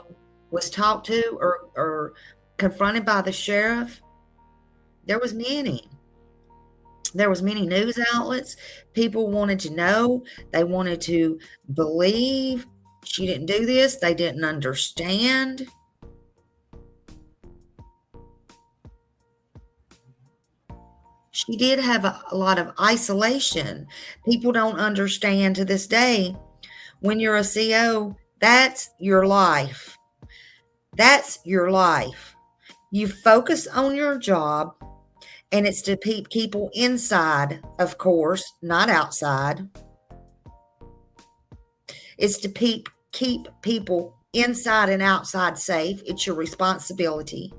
was talked to or confronted by the sheriff, there was many. There was many news outlets. People wanted to know. They wanted to believe she didn't do this. They didn't understand. She did have a lot of isolation. People don't understand to this day, when you're a CO, that's your life. That's your life. You focus on your job, and it's to keep people inside, of course, not outside. It's to keep people inside and outside safe. It's your responsibility.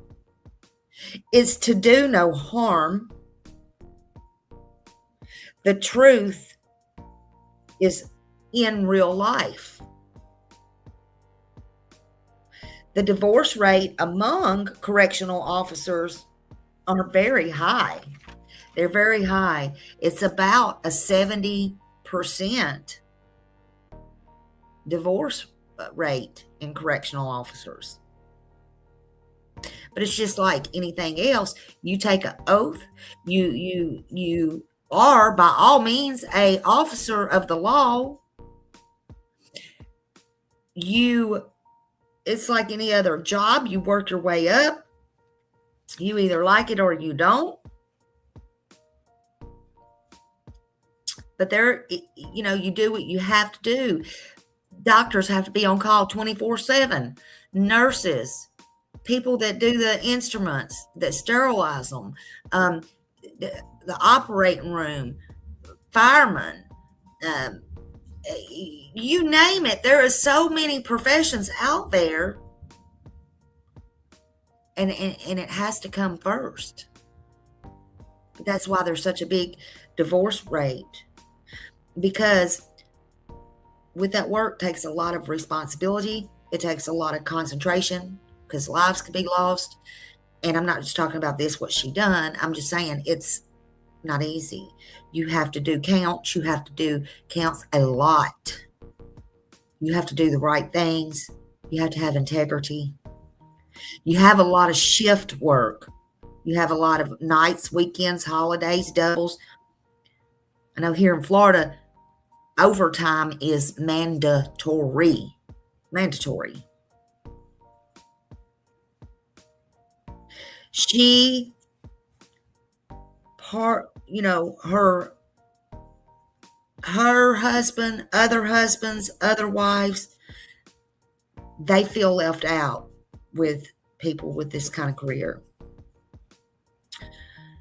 It's to do no harm. The truth is in real life. The divorce rate among correctional officers are very high. They're very high. It's about a 70% divorce rate in correctional officers. But it's just like anything else. You take an oath. You are by all means an officer of the law. It's like any other job. You work your way up. You either like it or you don't. But you do what you have to do. Doctors have to be on call 24/7. Nurses, people that do the instruments, that sterilize them, the operating room, firemen, you name it. There are so many professions out there, and it has to come first. That's why there's such a big divorce rate, because with that work takes a lot of responsibility. It takes a lot of concentration, because lives could be lost. And I'm not just talking about what she done. I'm just saying it's not easy. You have to do counts. You have to do counts a lot. You have to do the right things. You have to have integrity. You have a lot of shift work. You have a lot of nights, weekends, holidays, doubles. I know here in Florida, overtime is mandatory. mandatory. She her husband, other husbands, other wives, they feel left out with people with this kind of career.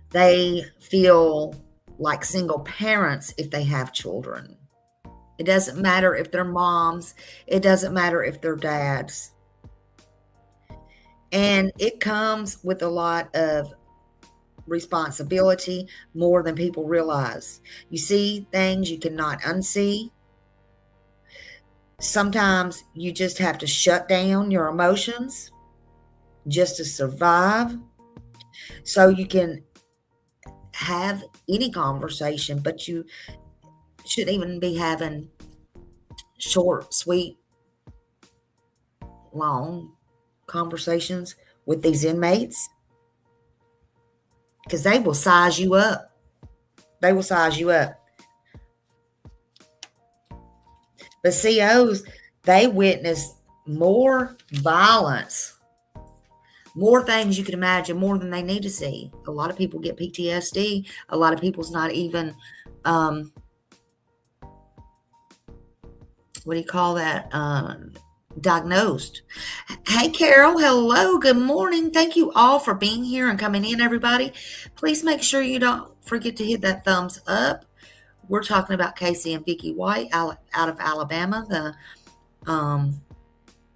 They feel like single parents if they have children. It doesn't matter if they're moms. It doesn't matter if they're dads. And it comes with a lot of responsibility, more than people realize. You see things you cannot unsee. Sometimes you just have to shut down your emotions just to survive, so you can have any conversation, but you shouldn't even be having short, sweet, long conversations with these inmates, because they will size you up. They will size you up. But COs, they witness more violence, more things you can imagine, more than they need to see. A lot of people get PTSD. A lot of people's not even, what do you call that? Diagnosed. Hey, Carol. Hello. Good morning. Thank you all for being here and coming in, everybody. Please make sure you don't forget to hit that thumbs up. We're talking about Casey and Vicky White out of Alabama, the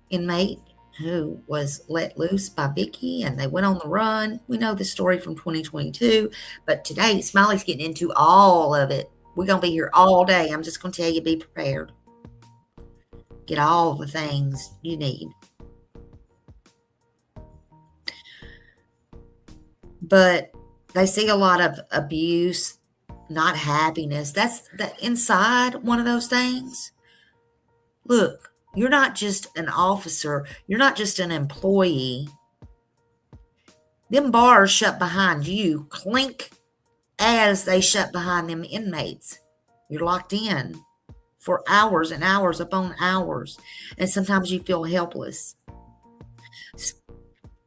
inmate who was let loose by Vicky, and they went on the run. We know the story from 2022, but today Smiley's getting into all of it. We're going to be here all day. I'm just going to tell you, be prepared. Get all the things you need. But they see a lot of abuse, not happiness. That's inside one of those things. Look, you're not just an officer. You're not just an employee. Them bars shut behind you, clink as they shut behind them inmates. You're locked in for hours and hours upon hours. And sometimes you feel helpless.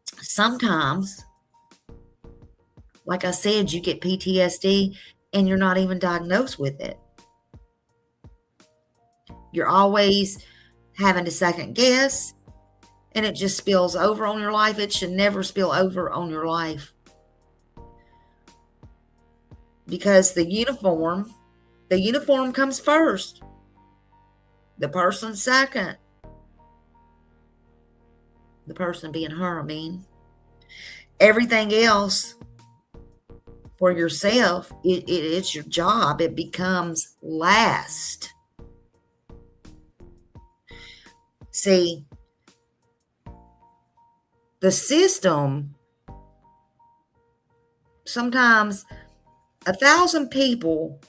Sometimes, like I said, you get PTSD and you're not even diagnosed with it. You're always having to second guess, and it just spills over on your life. It should never spill over on your life. Because the uniform comes first. The person second. The person being her, I mean. Everything else for yourself, it's your job. It becomes last. See, the system, sometimes 1,000 people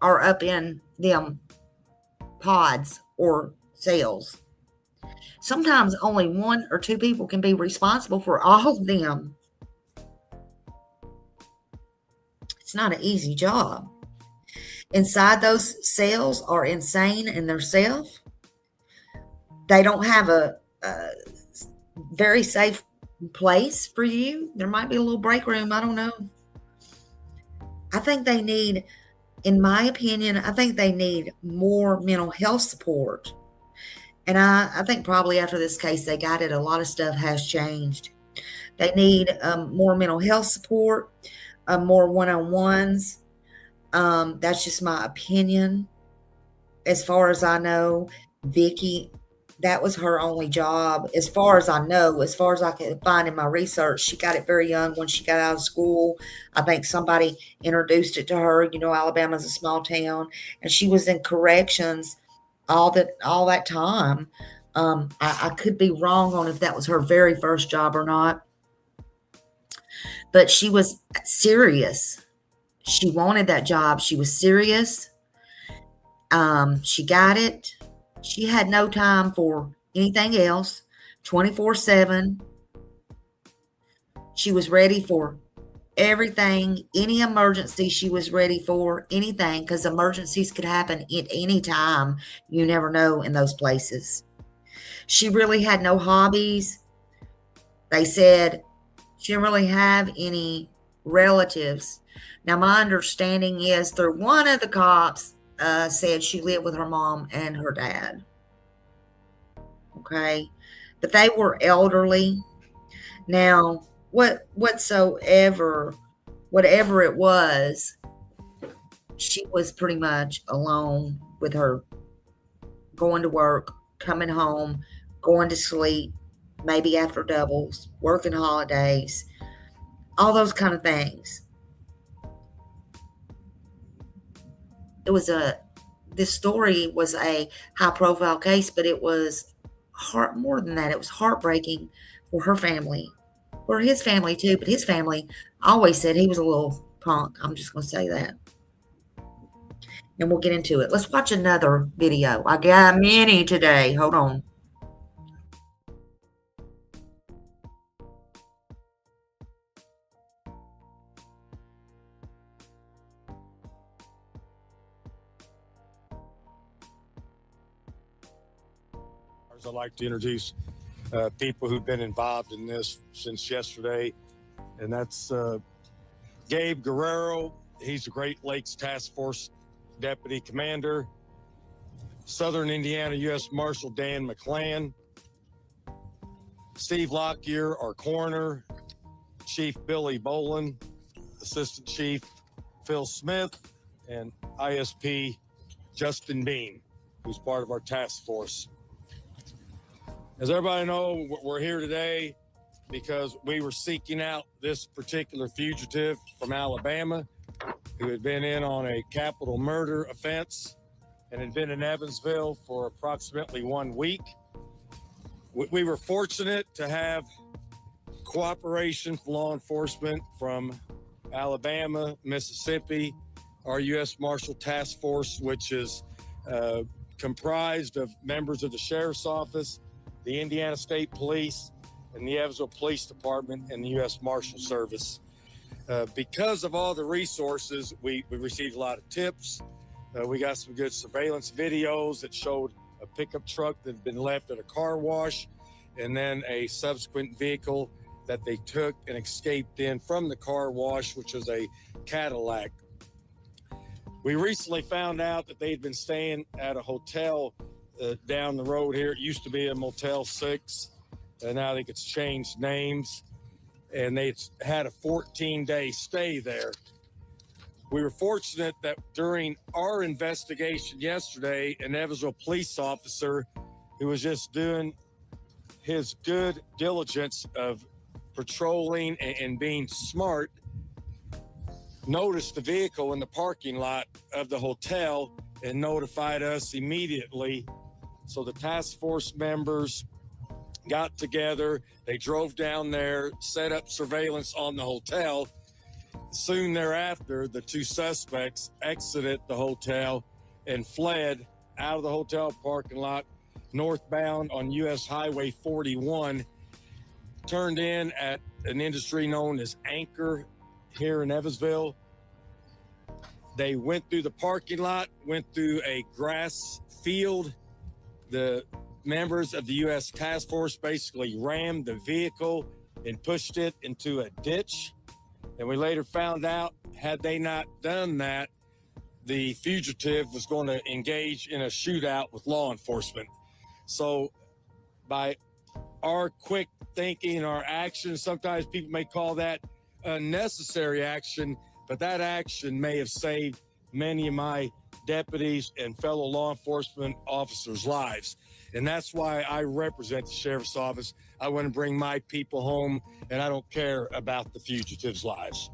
are up in them pods or cells. Sometimes only 1 or 2 people can be responsible for all of them. It's not an easy job. Inside those cells are insane in themselves. They don't have a very safe place for you. There might be a little break room. I don't know. I think they need, in my opinion, I think they need more mental health support. And I think probably after this case they got it, a lot of stuff has changed. They need more mental health support, more one-on-ones. That's just my opinion. As far as I know, Vicky, that was her only job. As far as I know, as far as I can find in my research, she got it very young when she got out of school. I think somebody introduced it to her. You know, Alabama's a small town, and she was in corrections all that time. I could be wrong on if that was her very first job or not. But she was serious. She wanted that job. She was serious. She got it. She had no time for anything else. 24/7. She was ready for everything, any emergency she was ready for, anything, because emergencies could happen at any time. You never know in those places. She really had no hobbies. They said she didn't really have any relatives. Now, my understanding is through one of the cops said she lived with her mom and her dad. Okay. But they were elderly. Now, whatever it was, she was pretty much alone with her going to work, coming home, going to sleep, maybe after doubles, working holidays, all those kind of things. This story was a high profile case, but it was more than that. It was heartbreaking for her family, for his family too, but his family always said he was a little punk. I'm just going to say that. And we'll get into it. Let's watch another video. I got many today. Hold on. I'd like to introduce people who've been involved in this since yesterday, and that's Gabe Guerrero. He's the Great Lakes Task Force Deputy Commander. Southern Indiana U.S. Marshal Dan McClan. Steve Lockyer, our coroner. Chief Billy Boland. Assistant Chief Phil Smith. And ISP Justin Bean, who's part of our task force. As everybody knows, we're here today because we were seeking out this particular fugitive from Alabama who had been in on a capital murder offense and had been in Evansville for approximately 1 week. We were fortunate to have cooperation from law enforcement from Alabama, Mississippi, our U.S. Marshal Task Force, which is comprised of members of the Sheriff's Office, the Indiana State Police, and the Evansville Police Department, and the U.S. Marshal Service. Because of all the resources, we received a lot of tips. We got some good surveillance videos that showed a pickup truck that had been left at a car wash, and then a subsequent vehicle that they took and escaped in from the car wash, which was a Cadillac. We recently found out that they'd been staying at a hotel down the road here. It used to be a Motel 6, and now I think it's changed names. And they had a 14-day stay there. We were fortunate that during our investigation yesterday, an Evansville police officer who was just doing his good diligence of patrolling and being smart noticed the vehicle in the parking lot of the hotel and notified us immediately. So the task force members got together, they drove down there, set up surveillance on the hotel. Soon thereafter, the two suspects exited the hotel and fled out of the hotel parking lot northbound on US Highway 41, turned in at an industry known as Anchor here in Evansville. They went through the parking lot, went through a grass field. The members of the U.S. Task Force basically rammed the vehicle and pushed it into a ditch. And we later found out, had they not done that, the fugitive was going to engage in a shootout with law enforcement. So by our quick thinking, our actions, sometimes people may call that unnecessary action, but that action may have saved many of my deputies and fellow law enforcement officers' lives. And that's why I represent the Sheriff's Office. I want to bring my people home, and I don't care about the fugitives' lives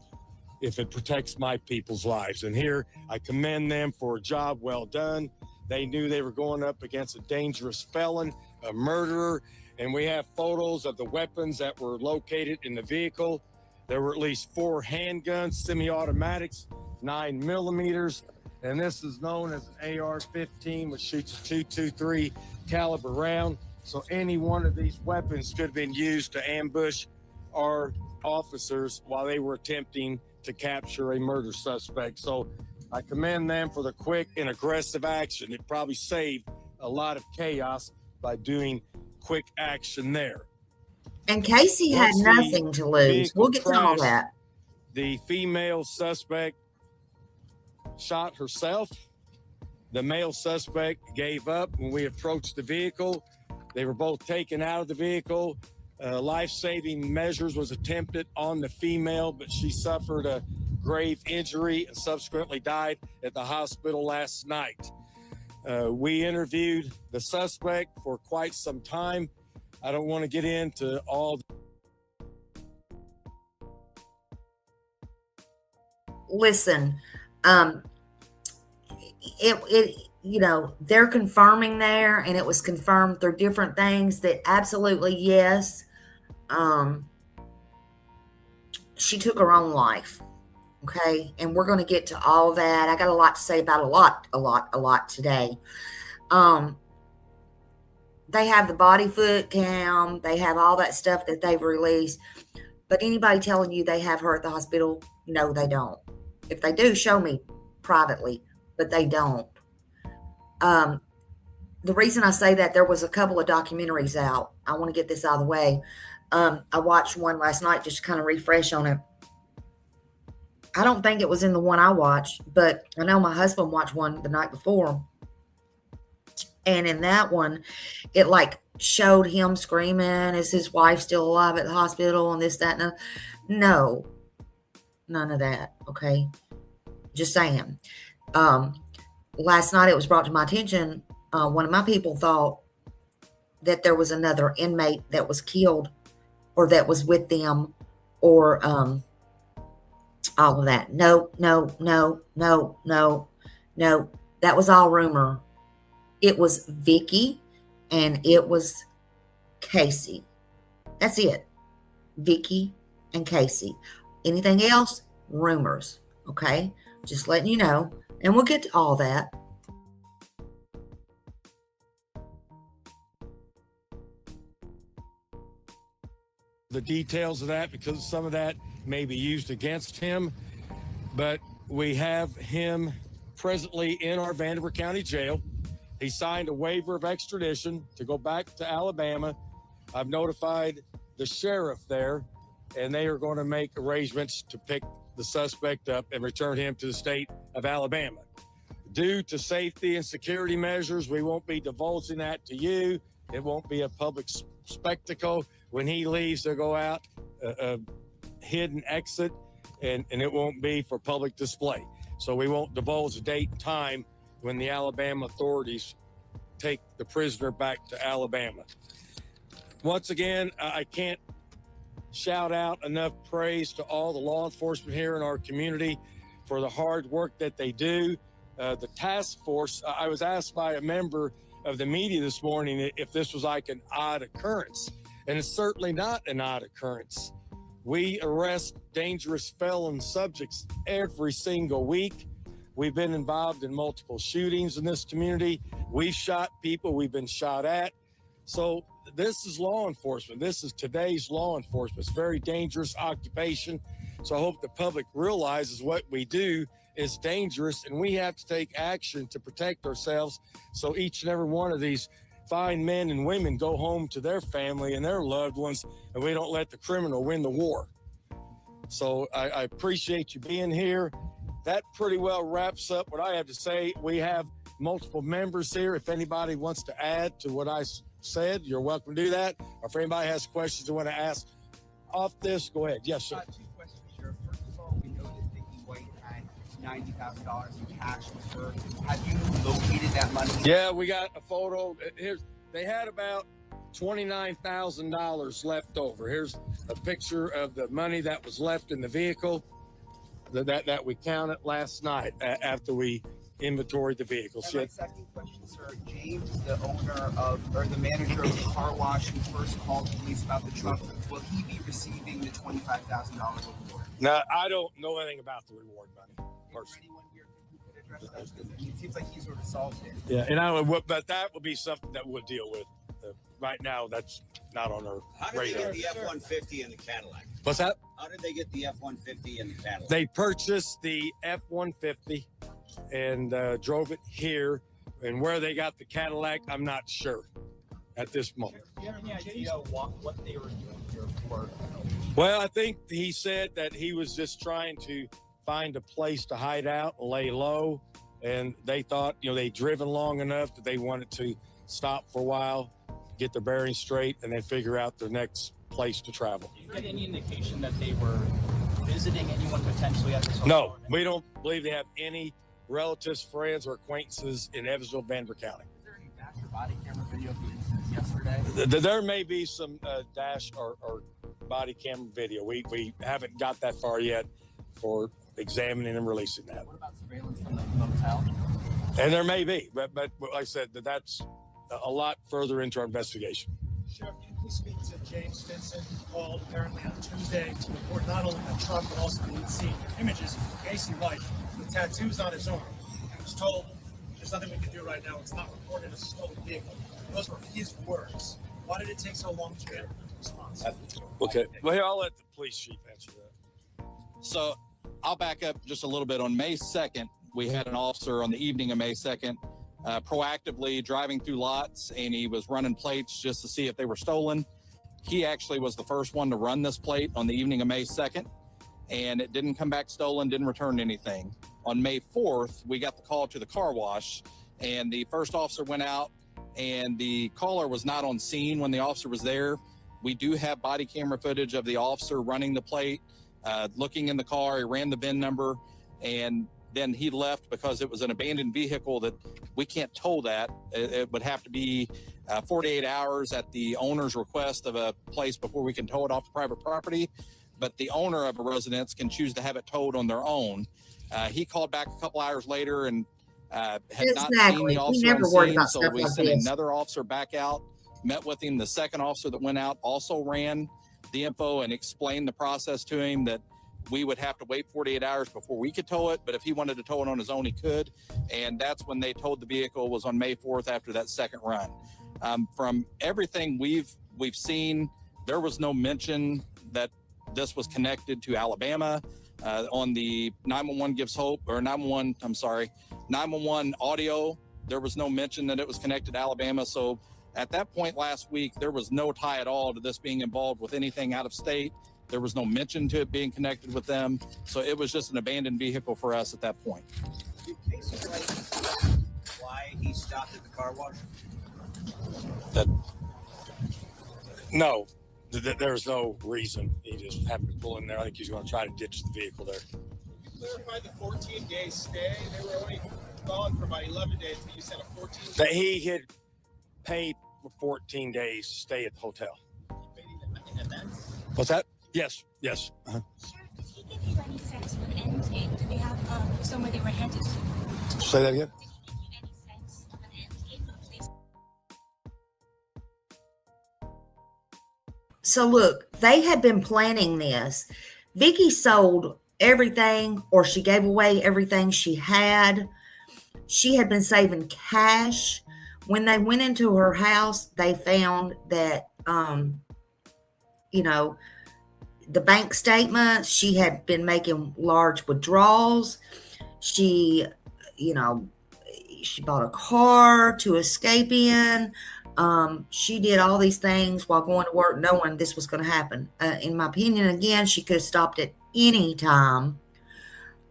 if it protects my people's lives. And here, I commend them for a job well done. They knew they were going up against a dangerous felon, a murderer, and we have photos of the weapons that were located in the vehicle. There were at least 4 handguns, semi-automatics, 9mm, and this is known as an AR-15, which shoots a .223 caliber round. So any one of these weapons could have been used to ambush our officers while they were attempting to capture a murder suspect. So I commend them for the quick and aggressive action. It probably saved a lot of chaos by doing quick action there. And Casey had Once the nothing to lose. vehicle We'll get to all crashed, that. The female suspect shot herself. The male suspect gave up when we approached the vehicle. They were both taken out of the vehicle. Life-saving measures was attempted on the female, but she suffered a grave injury and subsequently died at the hospital last night. We interviewed the suspect for quite some time. I don't want to get into all. Listen, you know, they're confirming there, and it was confirmed through different things that absolutely, yes, she took her own life. Okay. And we're going to get to all that. I got a lot to say about a lot today. They have the body foot cam. They have all that stuff that they've released. But anybody telling you they have her at the hospital, no, they don't. If they do, show me privately, but they don't. The reason I say that, there was a couple of documentaries out. I want to get this out of the way. I watched one last night just to kind of refresh on it. I don't think it was in the one I watched, but I know my husband watched one the night before. And in that one, it like showed him screaming, is his wife still alive at the hospital and this, that, and no, none of that. Okay. Just saying. Last night it was brought to my attention. One of my people thought that there was another inmate that was killed or that was with them or, all of that. No. That was all rumor. It was Vicky and it was Casey. That's it. Vicky and Casey. Anything else? Rumors. Okay. Just letting you know. And we'll get to all that. The details of that, because some of that may be used against him, but we have him presently in our Vanderbilt County Jail. He signed a waiver of extradition to go back to Alabama. I've notified the sheriff there, and they are going to make arrangements to pick the suspect up and return him to the state of Alabama. Due to safety and security measures, we won't be divulging that to you. It won't be a public spectacle. When he leaves, they'll go out a hidden exit, and it won't be for public display. So we won't divulge the date and time when the Alabama authorities take the prisoner back to Alabama. Once again, I can't shout out enough praise to all the law enforcement here in our community for the hard work that they do. The task force, I was asked by a member of the media this morning if this was like an odd occurrence, and it's certainly not an odd occurrence. We arrest dangerous felon subjects every single week. We've been involved in multiple shootings in this community. We've shot people, we've been shot at. So this is law enforcement. This is today's law enforcement. It's a very dangerous occupation. So I hope the public realizes what we do is dangerous, and we have to take action to protect ourselves so each and every one of these fine men and women go home to their family and their loved ones, and we don't let the criminal win the war. So I appreciate you being here. That pretty well wraps up what I have to say. We have multiple members here. If anybody wants to add to what I said, you're welcome to do that. Or if anybody has questions they want to ask off this, go ahead. Yes, sir. Two questions, Sheriff. First of all, we know that Vicki White had $90,000 in cash with her. Have you located that money? Yeah, we got a photo. They had about $29,000 left over. Here's a picture of the money that was left in the vehicle that we counted last night after we inventoried the vehicles. And my second question, sir. James is the owner of, or the manager of the car wash who first called the police about the truck. Will he be receiving the $25,000 reward? Now, I don't know anything about the reward money. Is there anyone here who could address that? Because it seems like he sort of solved it. Yeah, but that would be something that we'll deal with. Right now, that's not on our How did radar. they get the F-150 and the Cadillac? What's that? How did they get the F-150 and the Cadillac? They purchased the F-150 and drove it here. And where they got the Cadillac, I'm not sure. at this moment. Do you have any idea what they were doing here for? Well, I think he said that he was just trying to find a place to hide out, lay low, and they thought, they'd driven long enough that they wanted to stop for a while, get their bearings straight, and then figure out their next place to travel. Do you get any indication that they were visiting anyone potentially at this hotel? No, we don't believe they have any relatives, friends, or acquaintances in Evansville, Vanderbilt County. Is there any dash or body camera video of the incidents yesterday? There may be some dash or body camera video. We haven't got that far yet for examining and releasing that. What about surveillance from the hotel? And there may be, but like I said, that's a lot further into our investigation. Sheriff, can you please speak to James Vincent, who called apparently on Tuesday to report not only the truck, but also the scene images of Casey White with tattoos on his arm. He was told, there's nothing we can do right now. It's not reported as a stolen vehicle. Those were his words. Why did it take so long to get a response? Okay. Well, here, I'll let the police chief answer that. So I'll back up just a little bit. On May 2nd, we had an officer on the evening of May 2nd proactively driving through lots, and he was running plates just to see if they were stolen. He actually was the first one to run this plate on the evening of May 2nd, and it didn't come back stolen, didn't return anything. On May 4th, we got the call to the car wash, and the first officer went out, and the caller was not on scene when the officer was there. We do have body camera footage of the officer running the plate, looking in the car. He ran the VIN number, and then he left because it was an abandoned vehicle that we can't tow that. It would have to be 48 hours at the owner's request of a place before we can tow it off private property. But the owner of a residence can choose to have it towed on their own. He called back a couple hours later and had not seen the officer on scene, so we sent another officer back out, met with him. The second officer that went out also ran the info and explained the process to him, that we would have to wait 48 hours before we could tow it, but if he wanted to tow it on his own, he could. And that's when they towed the vehicle, was on May 4th after that second run. From everything we've seen, there was no mention that this was connected to Alabama. On the 911 Gives Hope, or 911 audio, there was no mention that it was connected to Alabama. So at that point last week, there was no tie at all to this being involved with anything out of state. There was no mention to it being connected with them. So it was just an abandoned vehicle for us at that point. Did Casey White why he stopped at the car wash? No, there's no reason. He just happened to pull in there. I think he's going to try to ditch the vehicle there. You clarified the 14-day stay. They were only gone for about 11 days, but you said a 14. That he had paid for 14 days to stay at the hotel. In advance? What's that? Yes. Uh-huh. Sure. Did he give you any sense of an end game? Did they have somewhere they were headed to? Say that again? Did he give you any sense of an end game? A place? So look, they had been planning this. Vicky sold everything, or she gave away everything she had. She had been saving cash. When they went into her house, they found that, the bank statements, she had been making large withdrawals. She bought a car to escape in. She did all these things while going to work, knowing this was going to happen. In my opinion, again, she could have stopped at any time.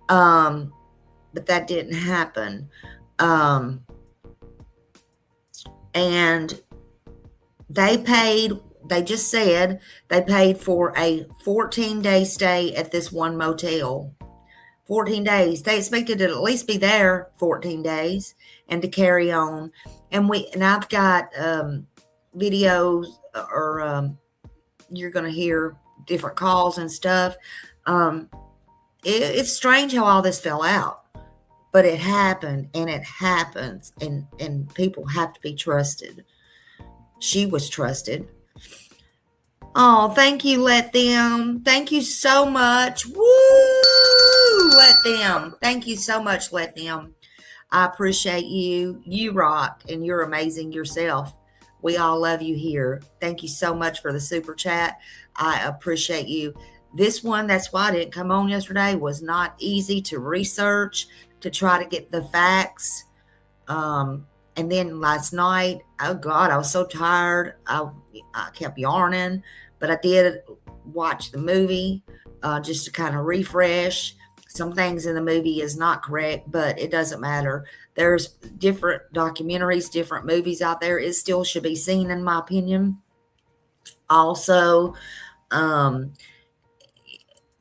But that didn't happen. And they just said they paid for a 14-day stay at this one motel. 14 days. They expected to at least be there 14 days and to carry on. And I've got videos, or you're going to hear different calls and stuff. It's strange how all this fell out, but it happened, and it happens, and people have to be trusted. She was trusted. Oh, thank you, Let Them. Thank you so much. Woo! Let Them. Thank you so much, Let Them. I appreciate you. You rock, and you're amazing yourself. We all love you here. Thank you so much for the super chat. I appreciate you. This one, that's why I didn't come on yesterday, was not easy to research, to try to get the facts. And then last night, oh God, I was so tired. I kept yarning, but I did watch the movie just to kind of refresh. Some things in the movie is not correct, but it doesn't matter. There's different documentaries, different movies out there. It still should be seen, in my opinion. Also,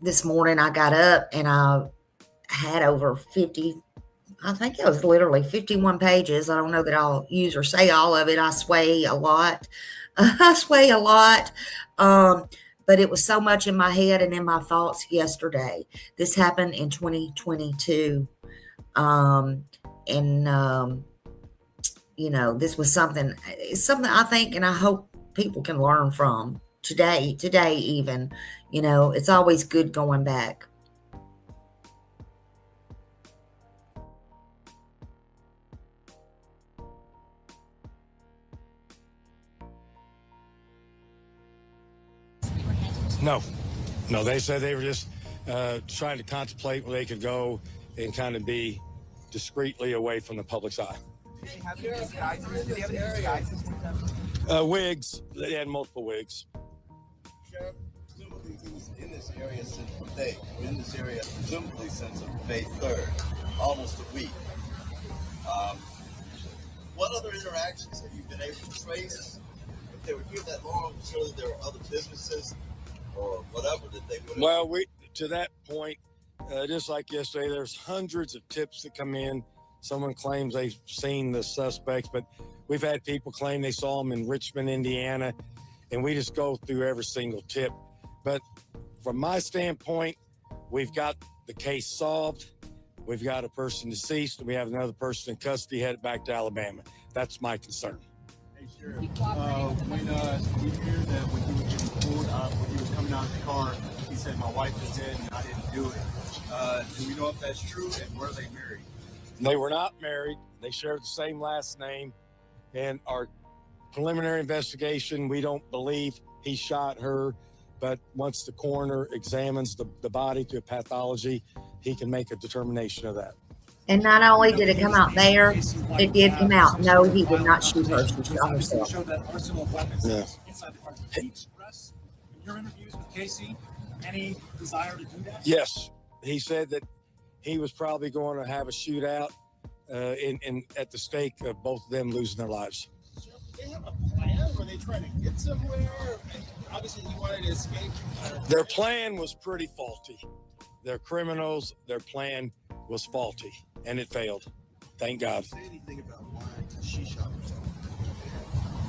this morning I got up and I had over 50, I think it was literally 51 pages. I don't know that I'll use or say all of it. I sway a lot. I sway a lot. But it was so much in my head and in my thoughts yesterday. This happened in 2022. You know, this was something I think and I hope people can learn from today even. You know, it's always good going back. No, they said they were just trying to contemplate where they could go and kind of be discreetly away from the public's eye. Did they have any disguises? Did they have any disguises with them? Wigs. They had multiple wigs. Sheriff, presumably he was in this area since May. In this area presumably since May 3rd, almost a week. What other interactions have you been able to trace? If they were here that long, surely there were other businesses or whatever that they would have. Well, to that point, just like yesterday, there's hundreds of tips that come in. Someone claims they've seen the suspects, but we've had people claim they saw them in Richmond, Indiana, and we just go through every single tip. But from my standpoint, we've got the case solved. We've got a person deceased, and we have another person in custody headed back to Alabama. That's my concern. Hey, Sheriff, when we hear that when he was getting pulled up, when he was coming out of the car, he said, "My wife is dead and I didn't do it." Do we know if that's true, and were they married? They were not married. They shared the same last name. And our preliminary investigation, we don't believe he shot her. But once the coroner examines the body through pathology, he can make a determination of that. And not only did it come out there, it did come out. No, he did not shoot her. She shot herself. Showed that arsenal of weapons Yeah. inside the car. Did he express in your interviews with Casey any desire to do that? Yes. He said that he was probably going to have a shootout at the stake of both of them losing their lives. Did they have a plan? Were they trying to get somewhere? Obviously, he wanted to escape. Their plan was pretty faulty. They're criminals. Their plan was faulty, and it failed. Thank God. Say anything about why she shot herself?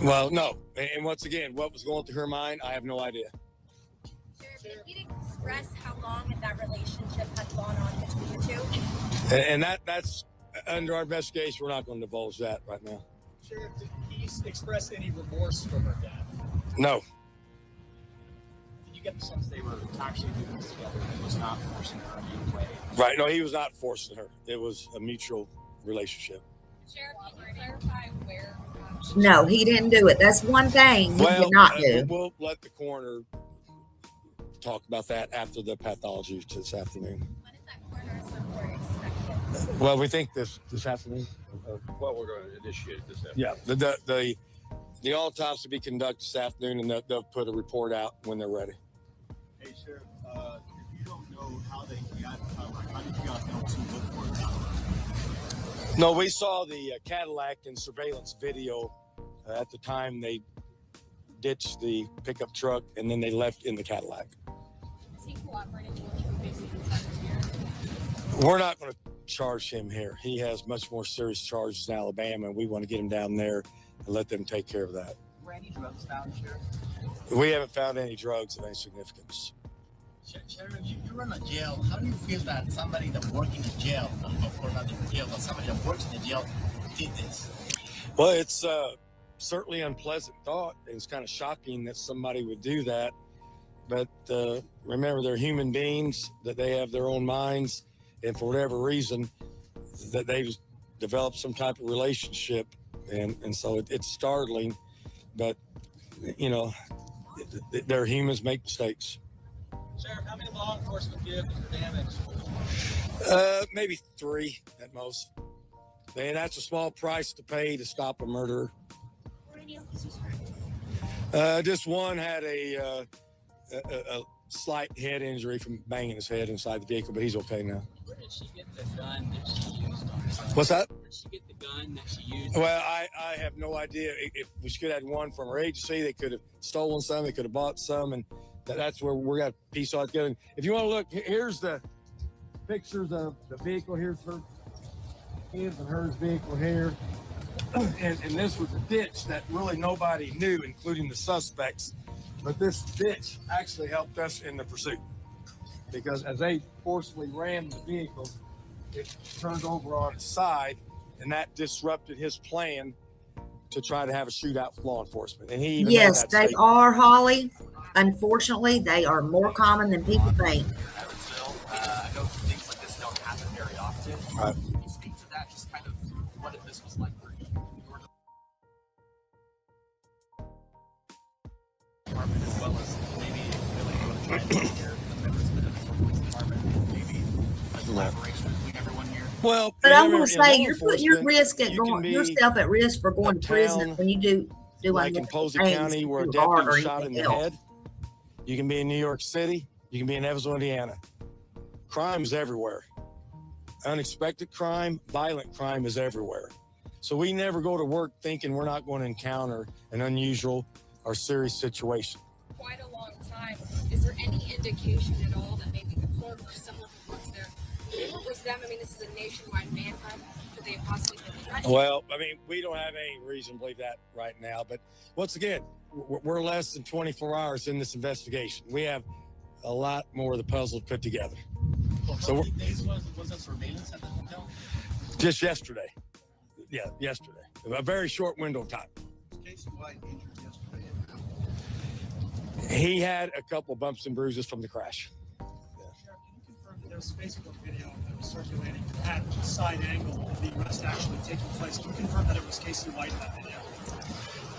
Well, no. And once again, what was going through her mind, I have no idea. Sheriff, he didn't express how long that relationship had gone on between the two. And that's under our investigation. We're not going to divulge that right now. Sheriff, did he express any remorse for her death? No. Did you get the sense they were actually doing this together and was not forcing her in any way? Right. No, he was not forcing her. It was a mutual relationship. Sheriff, can you clarify where? No, he didn't do it. That's one thing he did not do. We'll let the coroner talk about that after the pathology this afternoon. When is that coroner's report expected? Well, we think this afternoon. Well, we're going to initiate this afternoon. Yeah. The autopsy will be conducted this afternoon, and they'll put a report out when they're ready. Hey, Sheriff, if you don't know how they got how did you guys know to look for a Cadillac? No, we saw the Cadillac in surveillance video at the time they ditched the pickup truck, and then they left in the Cadillac. Is he cooperating with you basically here? We're not going to charge him here. He has much more serious charges in Alabama, and we want to get him down there and let them take care of that. Were any drugs found, Sheriff? We haven't found any drugs of any significance. Sheriff, you run a jail. How do you feel that somebody that works in a jail, or not in a jail, but somebody that works in a jail did this? Well, it's certainly an unpleasant thought. It's kind of shocking that somebody would do that. But remember, they're human beings, that they have their own minds, and for whatever reason, that they've developed some type of relationship. And so it's startling, but, you know, they're humans, make mistakes. Sheriff, how many law enforcement vehicles were damaged? Maybe 3 at most. And that's a small price to pay to stop a murderer. Were any officers hurt? Just one had a slight head injury from banging his head inside the vehicle, but he's okay now. Where did she get the gun that she used on herself? What's that? Where did she get the gun that she used? Well, I have no idea. If we could have had one from her agency, they could have stolen some, they could have bought some, and that's where we're going to piece all together. If you want to look, here's the pictures of the vehicle. Here's her his and hers vehicle here. And this was a ditch that really nobody knew, including the suspects. But this ditch actually helped us in the pursuit, because as they forcefully rammed the vehicle, it turned over on its side, and that disrupted his plan to try to have a shootout with law enforcement. And he even yes, made that they statement. are, Holly. Unfortunately, they are more common than people think. I know things like this don't happen very often. Right. Can you speak to that, just kind of what this was like for you? Department, as well as maybe really going to try and take care of the members of the police department, maybe a collaboration between everyone here. Well, But I'm remember, going to in say law you're putting your risk at you can going be yourself at risk for going to prison town when you do like in Posey County, where a deputy was shot in the head. You can be in New York City. You can be in Evansville, Indiana. Crime is everywhere. Unexpected crime, violent crime is everywhere. So we never go to work thinking we're not going to encounter an unusual or serious situation. Quite a long time. Is there any indication at all that maybe the clerk or someone who works there, if it was them, I mean, this is a nationwide manhunt, could they have possibly been threatened? Well, I mean, we don't have any reason to believe that right now. But once again, we're less than 24 hours in this investigation. We have a lot more of the puzzle put together. Well, So how many days was that surveillance at the hotel? Just yesterday. Yeah, yesterday. A very short window of time. Casey White injured yesterday. He had a couple bumps and bruises from the crash. Sheriff, can you confirm that there was a Facebook video that was circulating at the side angle of the arrest actually taking place? Can you confirm that it was Casey White in that video?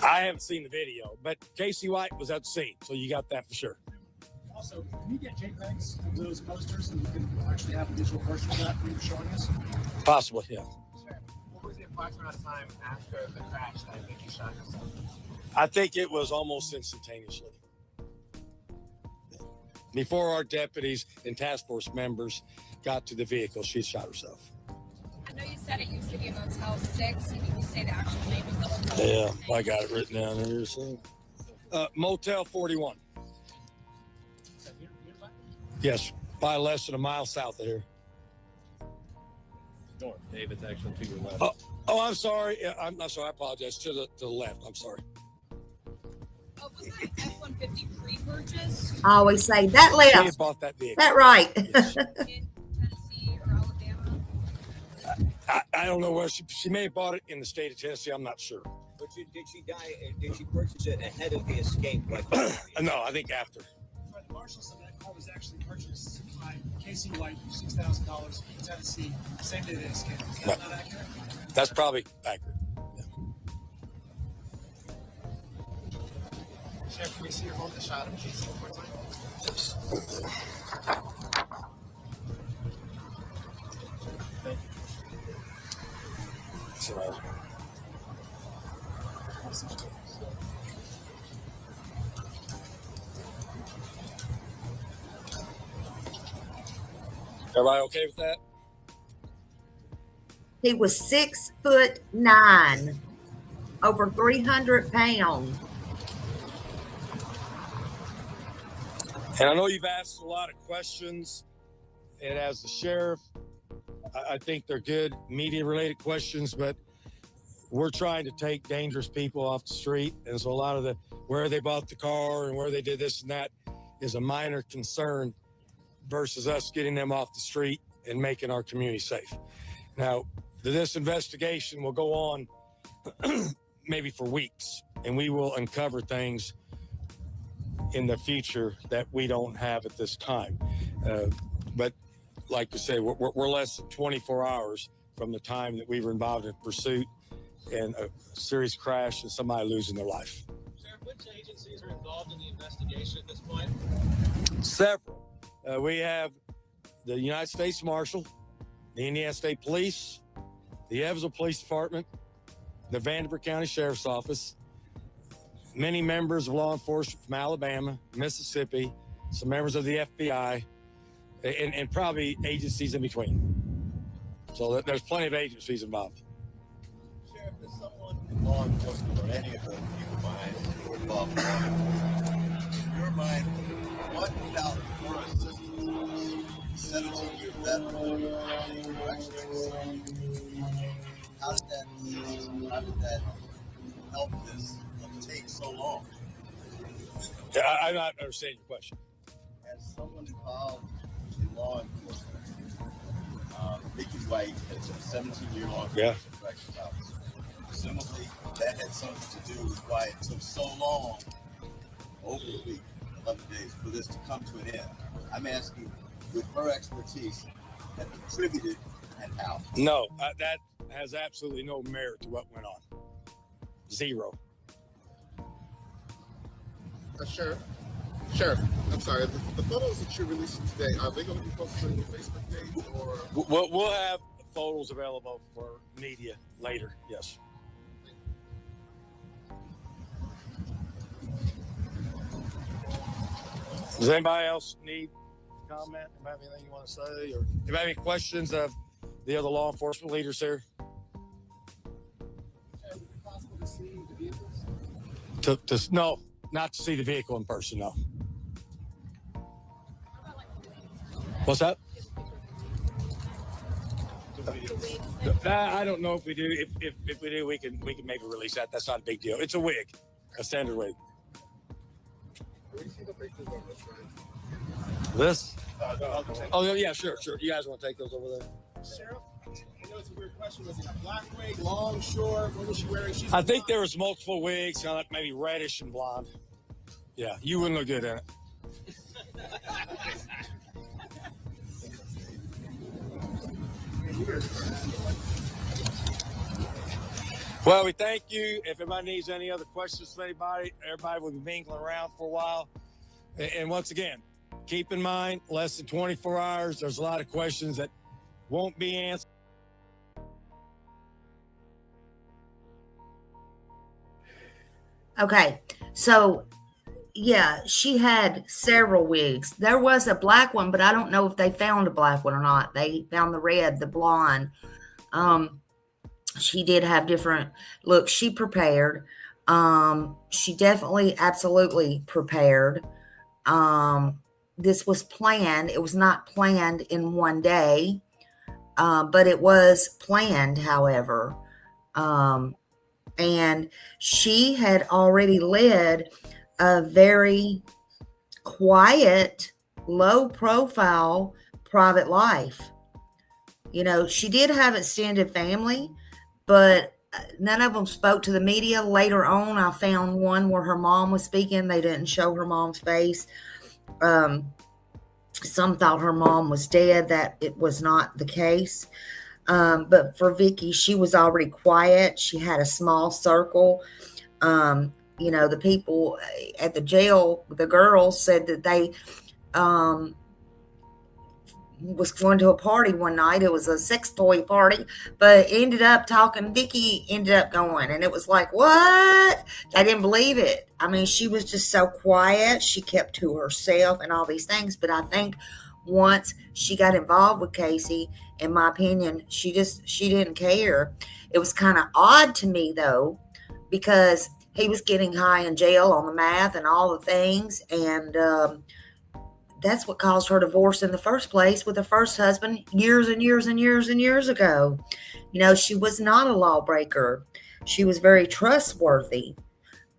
I haven't seen the video, but Casey White was at the scene, so you got that for sure. Also, can you get JPEGs of those posters and you can actually have a digital version of that you were showing us? Possibly, yeah. What was the approximate time after the crash that Vicky shot herself? I think it was almost instantaneously. Before our deputies and task force members got to the vehicle, she shot herself. I know you said it used to be a Motel 6, and you say the actual name of the hotel. Yeah, I got it written down here. So. Motel 41. Yes, by less than a mile south of here. North, Dave, it's actually to your left. Oh, I'm sorry. Yeah, I'm not sorry. I apologize. To the left. I'm sorry. Was that F-150 pre-purchased? I always say that She left. had bought that vehicle. That right. Yes. In Tennessee or Alabama? I don't know where she may have bought it in the state of Tennessee. I'm not sure. But did she die? Did she purchase it ahead of the escape? Like No, I think after. Right, the marshal said that car was actually purchased by Casey White for $6,000 in Tennessee, same day they escaped. Is that not accurate? That's probably accurate. Sheriff, can we see your hold the shot of Casey one more time? Everybody okay with that? He was 6'9", over 300 pounds. And I know you've asked a lot of questions, and as the sheriff, I think they're good media-related questions, but we're trying to take dangerous people off the street, and so a lot of the where they bought the car and where they did this and that is a minor concern versus us getting them off the street and making our community safe. Now, this investigation will go on maybe for weeks, and we will uncover things in the future that we don't have at this time. But like you say, we're less than 24 hours from the time that we were involved in pursuit and a serious crash and somebody losing their life. Sheriff, which agencies are involved in the investigation at this point? Several. We have the United States Marshal, the Indiana State Police, the Evansville Police Department, the Vanderbilt County Sheriff's Office, many members of law enforcement from Alabama, Mississippi, some members of the FBI, and probably agencies in between. So there's plenty of agencies involved. Sheriff, is someone in law enforcement or any of the people behind who are involved in law enforcement, in your mind, what without your assistance, 17-year veteran, corrections, how did that help this take so long? I'm not understanding your question. As someone involved in law enforcement, Vicky White has a 17-year law enforcement corrections officer. Presumably, that had something to do with why it took so long, over a week, 11 days, for this to come to an end. I'm asking, with her expertise, that contributed and how? No, that has absolutely no merit to what went on. Zero. Sheriff, I'm sorry. The photos that you're releasing today, are they going to be posted on your Facebook page or? We'll have photos available for media later. Yes. Does anybody else need to comment about anything you want to say, or do you have any questions of the other law enforcement leaders here? Is it possible to see the vehicles? No, not to see the vehicle in person. No. What's that? I don't know if we do. If we do, we can maybe release that. That's not a big deal. It's a wig, a standard wig. Where do you see the pictures on this, right? This? Oh yeah, sure. You guys want to take those over there? Sheriff, I know it's a weird question. Was it a black wig, long, short? What was she wearing? I think there was multiple wigs, kind of like maybe reddish and blonde. Yeah, you wouldn't look good in it. Well, we thank you. If anybody needs any other questions from anybody, everybody will be mingling around for a while. And once again, keep in mind, less than 24 hours, there's a lot of questions that won't be answered. Okay, so yeah, she had several wigs. There was a black one, but I don't know if they found a black one or not. They found the red, the blonde. She did have different looks. She prepared. She definitely, absolutely prepared. This was planned. It was not planned in one day, but it was planned, however. And she had already led a very quiet, low profile, private life. You know, she did have extended family, but none of them spoke to the media. Later on, I found one where her mom was speaking. They didn't show her mom's face. Some thought her mom was dead. That it was not the case. But for Vicky, she was already quiet. She had a small circle. You know, the people at the jail, the girls said that they was going to a party one night. It was a sex toy party, but ended up talking. Vicky ended up going, and it was like, what? They didn't believe it. I mean, she was just so quiet. She kept to herself and all these things. But I think once she got involved with Casey, in my opinion, she didn't care. It was kind of odd to me though, because he was getting high in jail on the meth and all the things. And, that's what caused her divorce in the first place with her first husband years and years and years and years ago. You know, she was not a lawbreaker. She was very trustworthy.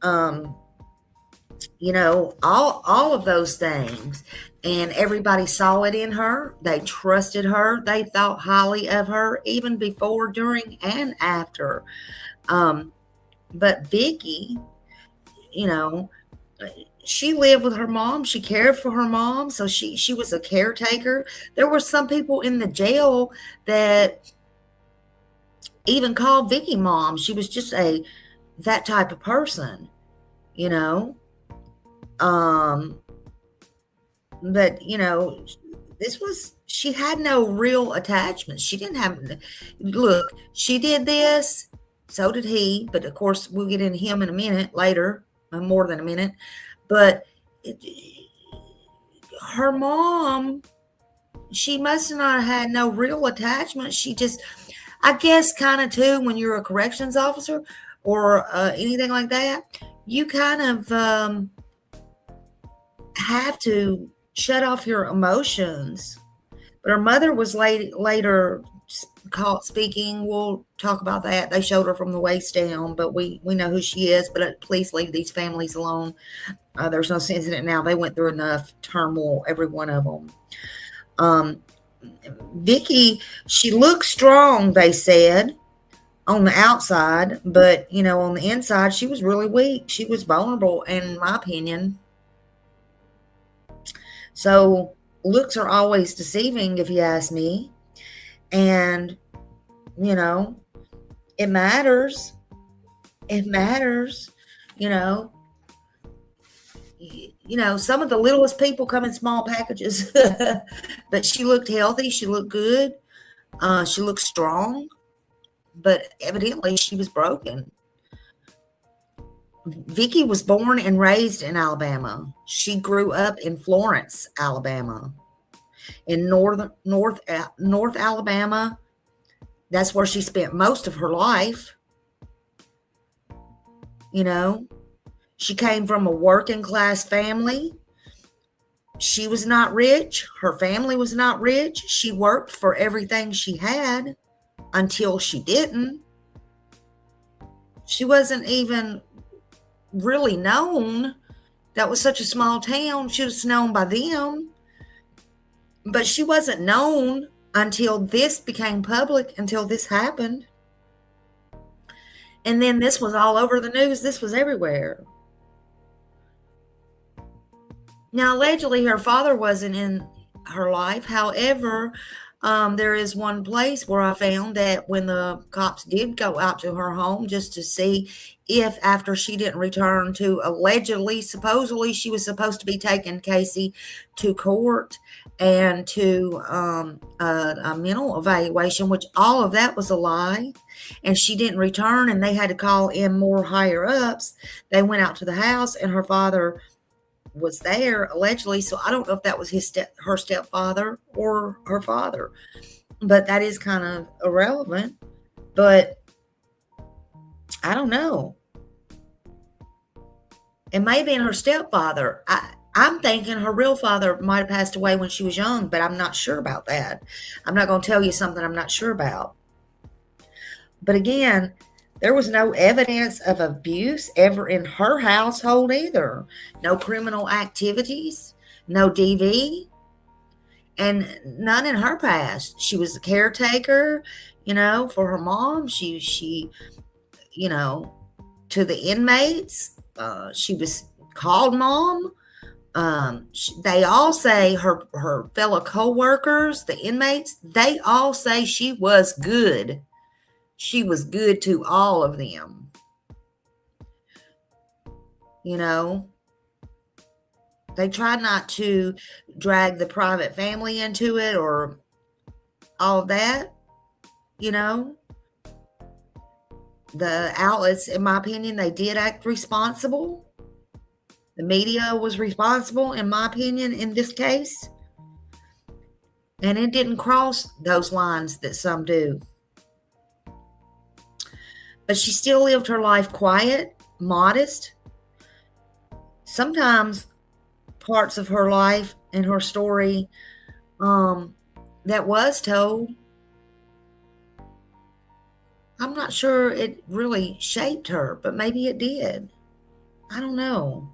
You know, all of those things. And everybody saw it in her. They trusted her. They thought highly of her, even before, during, and after. But Vicky, you know, she lived with her mom. She cared for her mom. So she was a caretaker. There were some people in the jail that even called Vicky mom. She was just that type of person, you know. But you know, she had no real attachment. She didn't have, look, she did this, so did he, but of course we'll get into him in a minute later, more than a minute. But her mom, she must not have had no real attachment. She just, I guess, kind of too, when you're a corrections officer or anything like that, you kind of have to shut off your emotions. But her mother was later caught speaking. We'll talk about that. They showed her from the waist down, but we know who she is. But please leave these families alone. There's no sense in it now. They went through enough turmoil, every one of them. Vicky, she looked strong, they said, on the outside, but on the inside, she was really weak. She was vulnerable, in my opinion. So looks are always deceiving, if you ask me. And, it matters. It matters. Some of the littlest people come in small packages. But she looked healthy. She looked good. She looked strong. But evidently she was broken. Vicky was born and raised in Alabama. She grew up in Florence, Alabama. In North Alabama, that's where she spent most of her life. She came from a working class family. She was not rich. Her family was not rich. She worked for everything she had until she didn't. She wasn't even really known. That was such a small town. She was known by them. But she wasn't known until this became public, until this happened. And then this was all over the news. This was everywhere. Now, allegedly, her father wasn't in her life. However, there is one place where I found that when the cops did go out to her home just to see if, after she didn't return to supposedly she was supposed to be taking Casey to court and to a mental evaluation, which all of that was a lie. And she didn't return, and they had to call in more higher ups. They went out to the house, and her father was there allegedly. So I don't know if that was her stepfather or her father, but that is kind of irrelevant. But I don't know. It may have been her stepfather. I'm thinking her real father might have passed away when she was young, but I'm not sure about that. I'm not going to tell you something I'm not sure about. But again, there was no evidence of abuse ever in her household either. No criminal activities, no DV, and none in her past. She was a caretaker, for her mom. She to the inmates. She was called mom. They all say, her fellow co-workers, the inmates, they all say she was good. She was good to all of them. They try not to drag the private family into it or all of that. The outlets, in my opinion, they did act responsible. The media was responsible, in my opinion, in this case. And it didn't cross those lines that some do. But she still lived her life quiet, modest. Sometimes parts of her life and her story that was told, I'm not sure it really shaped her, but maybe it did. I don't know.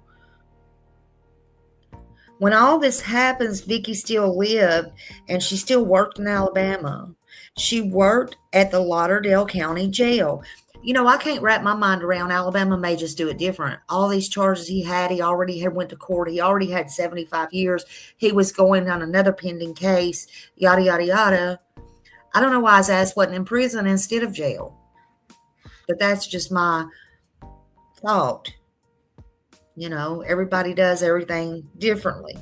When all this happens, Vicky still lived, and she still worked in Alabama. She worked at the Lauderdale County Jail. I can't wrap my mind around. Alabama may just do it different. All these charges he already had went to court. He already had 75 years. He was going on another pending case, yada, yada, yada. I don't know why his ass wasn't in prison instead of jail. But that's just my thought. Everybody does everything differently.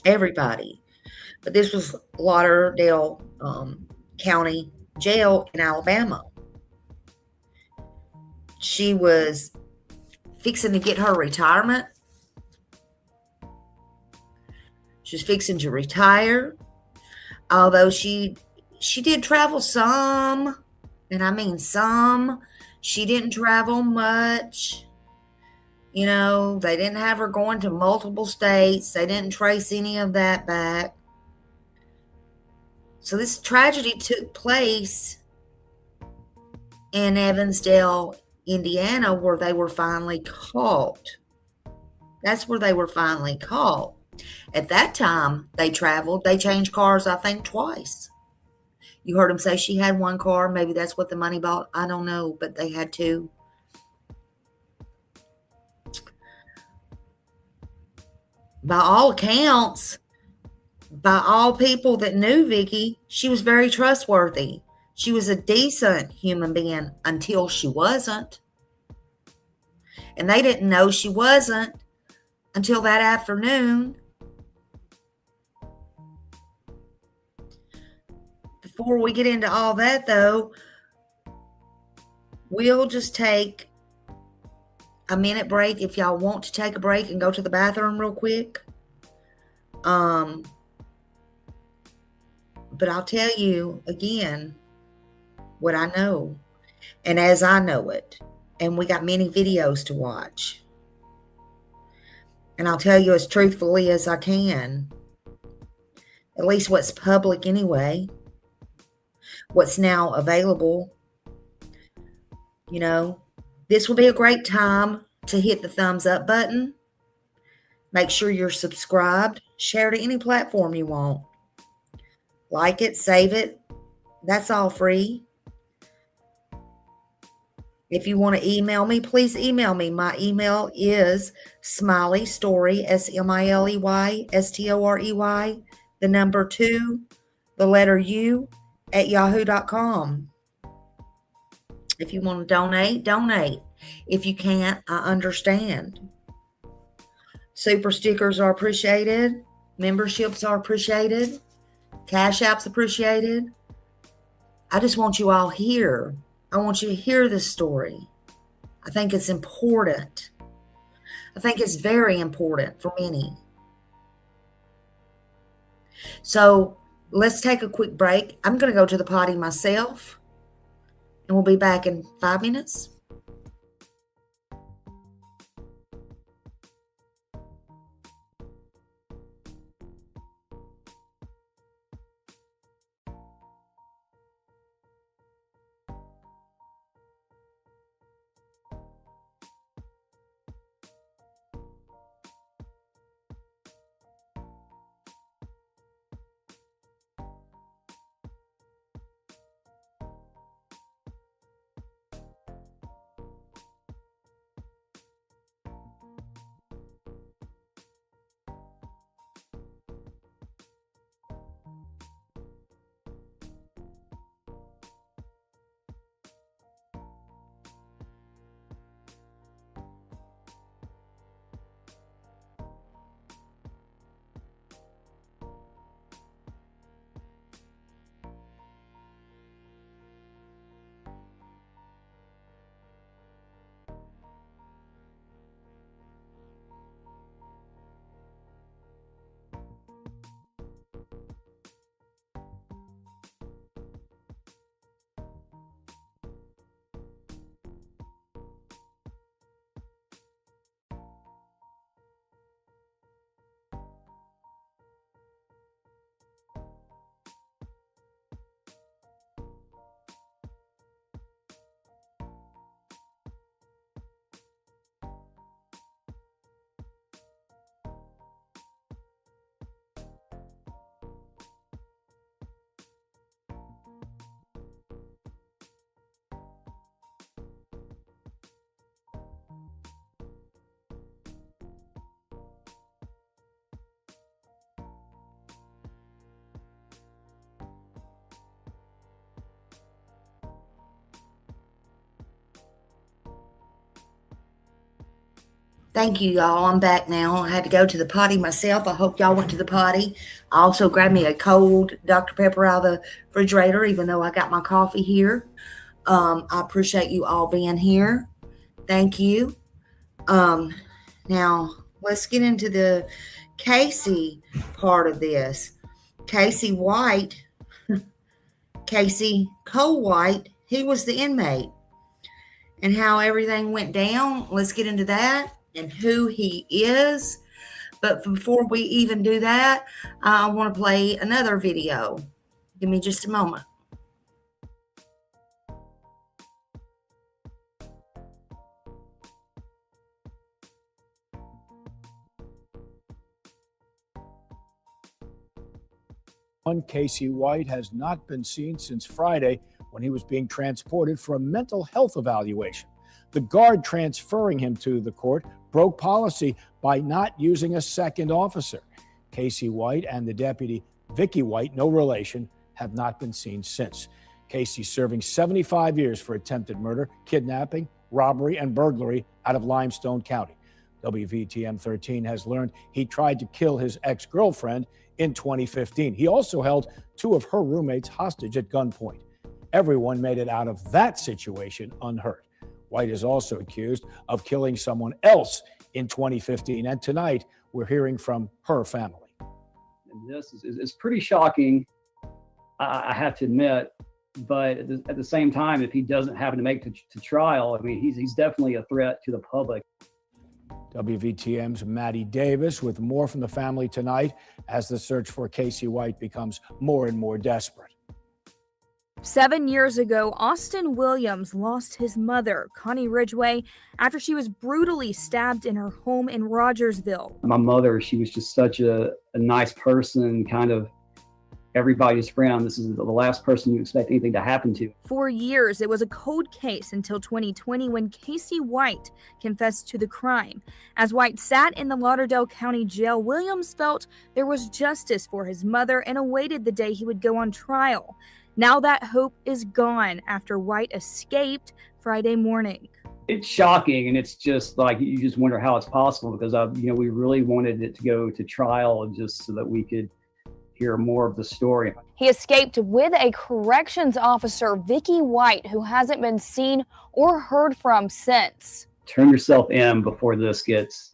Everybody. But this was Lauderdale County Jail in Alabama. She was fixing to get her retirement. She was fixing to retire. Although she did travel some, and I mean some. She didn't travel much. You know, they didn't have her going to multiple states. They didn't trace any of that back. So this tragedy took place in Evansdale, Indiana, where they were finally caught. That's where they were finally caught. At that time, they traveled. They changed cars, I think, twice. You heard them say she had one car. Maybe that's what the money bought. I don't know, but they had two. By all accounts, by all people that knew Vicky, she was very trustworthy. She was a decent human being until she wasn't. And they didn't know she wasn't until that afternoon. Before we get into all that, though, we'll just take a minute break if y'all want to take a break and go to the bathroom real quick. But I'll tell you again what I know and as I know it. And we got many videos to watch. And I'll tell you as truthfully as I can. At least what's public anyway. What's now available. You know, this will be a great time to hit the thumbs up button. Make sure you're subscribed. Share to any platform you want. Like it, save it. That's all free. If you want to email me, please email me. My email is smileystory, SMILEYSTOREY, the number 2, the letter U, @yahoo.com. If you want to donate, donate. If you can't, I understand. Super stickers are appreciated. Memberships are appreciated. Cash apps appreciated. I just want you all here. I want you to hear this story. I think it's important. I think it's very important for many. So let's take a quick break. I'm going to go to the potty myself, and we'll be back in 5 minutes. Thank you, y'all. I'm back now. I had to go to the potty myself. I hope y'all went to the potty. I also grabbed me a cold Dr. Pepper out of the refrigerator, even though I got my coffee here. I appreciate you all being here. Thank you. Now, let's get into the Casey part of this. Casey White, Casey Cole-White, he was the inmate. And how everything went down, let's get into that and who he is. But before we even do that, I want to play another video. Give me just a moment. Casey White has not been seen since Friday when he was being transported for a mental health evaluation. The guard transferring him to the court broke policy by not using a second officer. Casey White and the deputy, Vicky White, no relation, have not been seen since. Casey serving 75 years for attempted murder, kidnapping, robbery, and burglary out of Limestone County. WVTM 13 has learned he tried to kill his ex-girlfriend in 2015. He also held two of her roommates hostage at gunpoint. Everyone made it out of that situation unhurt. White is also accused of killing someone else in 2015. And tonight, we're hearing from her family. And this is pretty shocking, I have to admit. But at the same time, if he doesn't happen to make it to trial, I mean, he's definitely a threat to the public. WVTM's Maddie Davis with more from the family tonight as the search for Casey White becomes more and more desperate. 7 years ago, Austin Williams lost his mother, Connie Ridgway, after she was brutally stabbed in her home in Rogersville. My mother, she was just such a nice person, kind of everybody's friend. This is the last person you expect anything to happen to. For years, it was a cold case until 2020 when Casey White confessed to the crime. As White sat in the Lauderdale County Jail, Williams felt there was justice for his mother and awaited the day he would go on trial. Now that hope is gone after White escaped Friday morning. It's shocking, and it's just like you just wonder how it's possible, because we really wanted it to go to trial just so that we could hear more of the story. He escaped with a corrections officer, Vicki White, who hasn't been seen or heard from since. Turn yourself in before this gets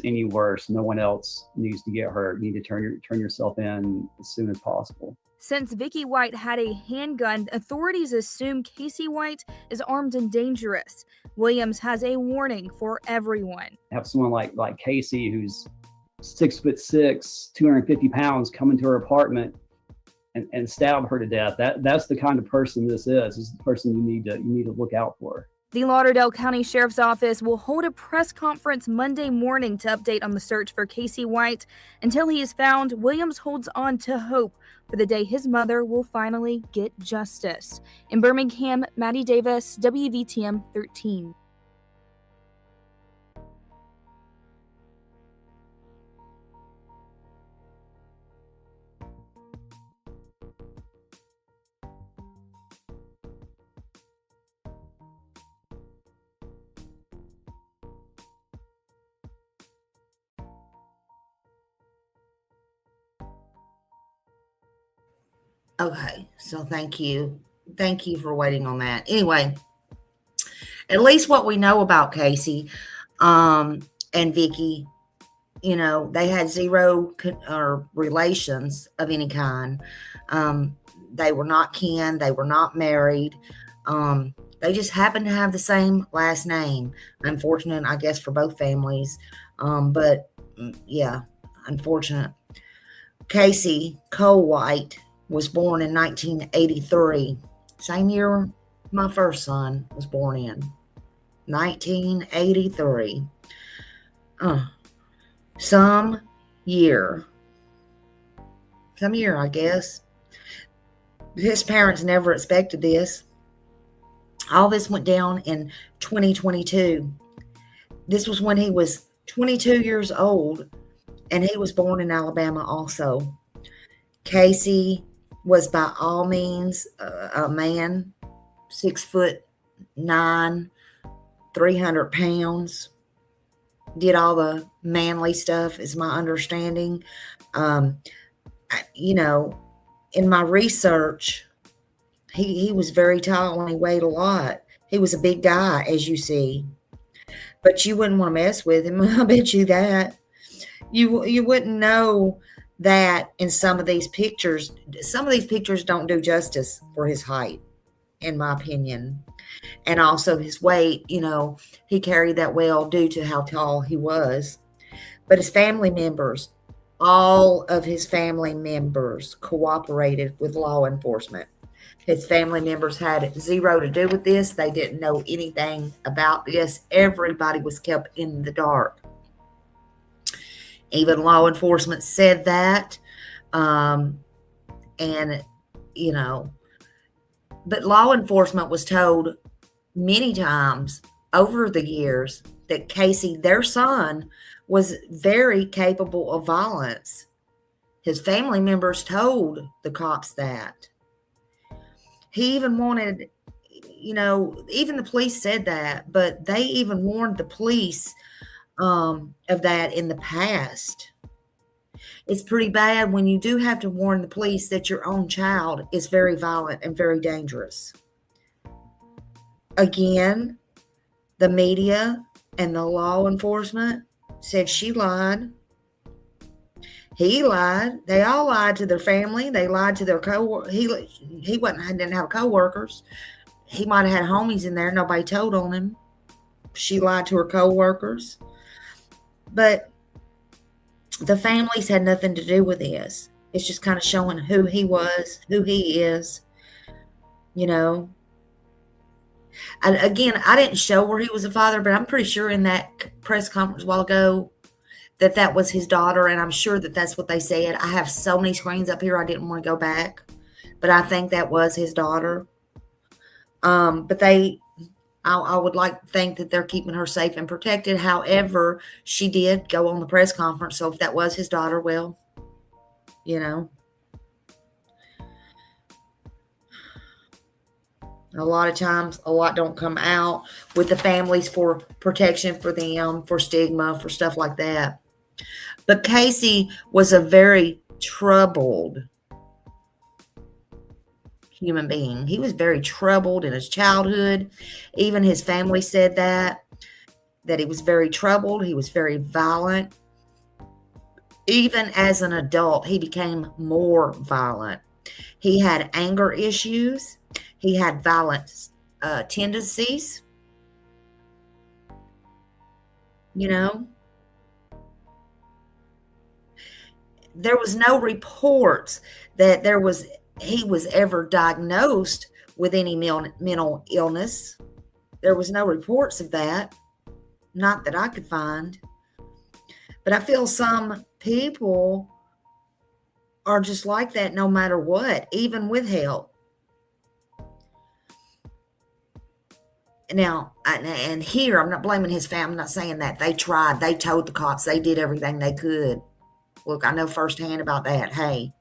any worse. No one else needs to get hurt. You need to turn yourself in as soon as possible. Since Vicki White had a handgun, authorities assume Casey White is armed and dangerous. Williams has a warning for everyone. Have someone like Casey, who's 6'6", 250 pounds, come into her apartment and stab her to death. That's the kind of person this is. This is the person you need to look out for. The Lauderdale County Sheriff's Office will hold a press conference Monday morning to update on the search for Casey White. Until he is found, Williams holds on to hope for the day his mother will finally get justice. In Birmingham, Maddie Davis, WVTM 13. Okay, so thank you. Thank you for waiting on that. Anyway, at least what we know about Casey and Vicky, they had zero relations of any kind. They were not kin. They were not married. They just happened to have the same last name. Unfortunate, I guess, for both families. But yeah, unfortunate. Casey Cole-White was born in 1983. Same year my first son was born in. 1983. Some year, I guess. His parents never expected this. All this went down in 2022. This was when he was 22 years old, and he was born in Alabama also. Casey was by all means a man, 6'9", 300 pounds. did all the manly stuff, is my understanding. You know, in my research, he was very tall and he weighed a lot. He was a big guy, as you see. But you wouldn't want to mess with him. I bet you that. You wouldn't know that in some of these pictures. Some of these pictures don't do justice for his height, in my opinion. And also his weight, you know, he carried that well due to how tall he was. But his family members, all of his family members cooperated with law enforcement. His family members had zero to do with this. They didn't know anything about this. Everybody was kept in the dark. Even law enforcement said that. And, you know, but law enforcement was told many times over the years that Casey, their son, was very capable of violence. His family members told the cops that. He even wanted, you know, even the police said that, but they even warned the police of that in the past. It's pretty bad when you do have to warn the police that your own child is very violent and very dangerous. Again, the media and the law enforcement said she lied. He lied. They all lied to their family. They lied to their co-workers. He didn't have co-workers. He might have had homies in there. Nobody told on him. She lied to her co-workers. But the families had nothing to do with this. It's just kind of showing who he was, who he is, you know. And again, I didn't show where he was a father, but I'm pretty sure in that press conference a while ago that was his daughter, and I'm sure that that's what they said. I have so many screens up here, I didn't want to go back, but I think that was his daughter. But I would like to think that they're keeping her safe and protected. However, she did go on the press conference, so if that was his daughter, well, you know. A lot of times, a lot don't come out with the families for protection for them, for stigma, for stuff like that. But Casey was a very troubled human being. He was very troubled in his childhood. Even his family said that he was very troubled. He was very violent. Even as an adult, he became more violent. He had anger issues. He had violent tendencies. You know, there was no reports that he was ever diagnosed with any mental illness. There was no reports of that, not that I could find. But I feel some people are just like that no matter what, even with help. Now, and here, I'm not blaming his family. I'm not saying that. They tried. They told the cops. They did everything they could. Look, I know firsthand about that. Hey,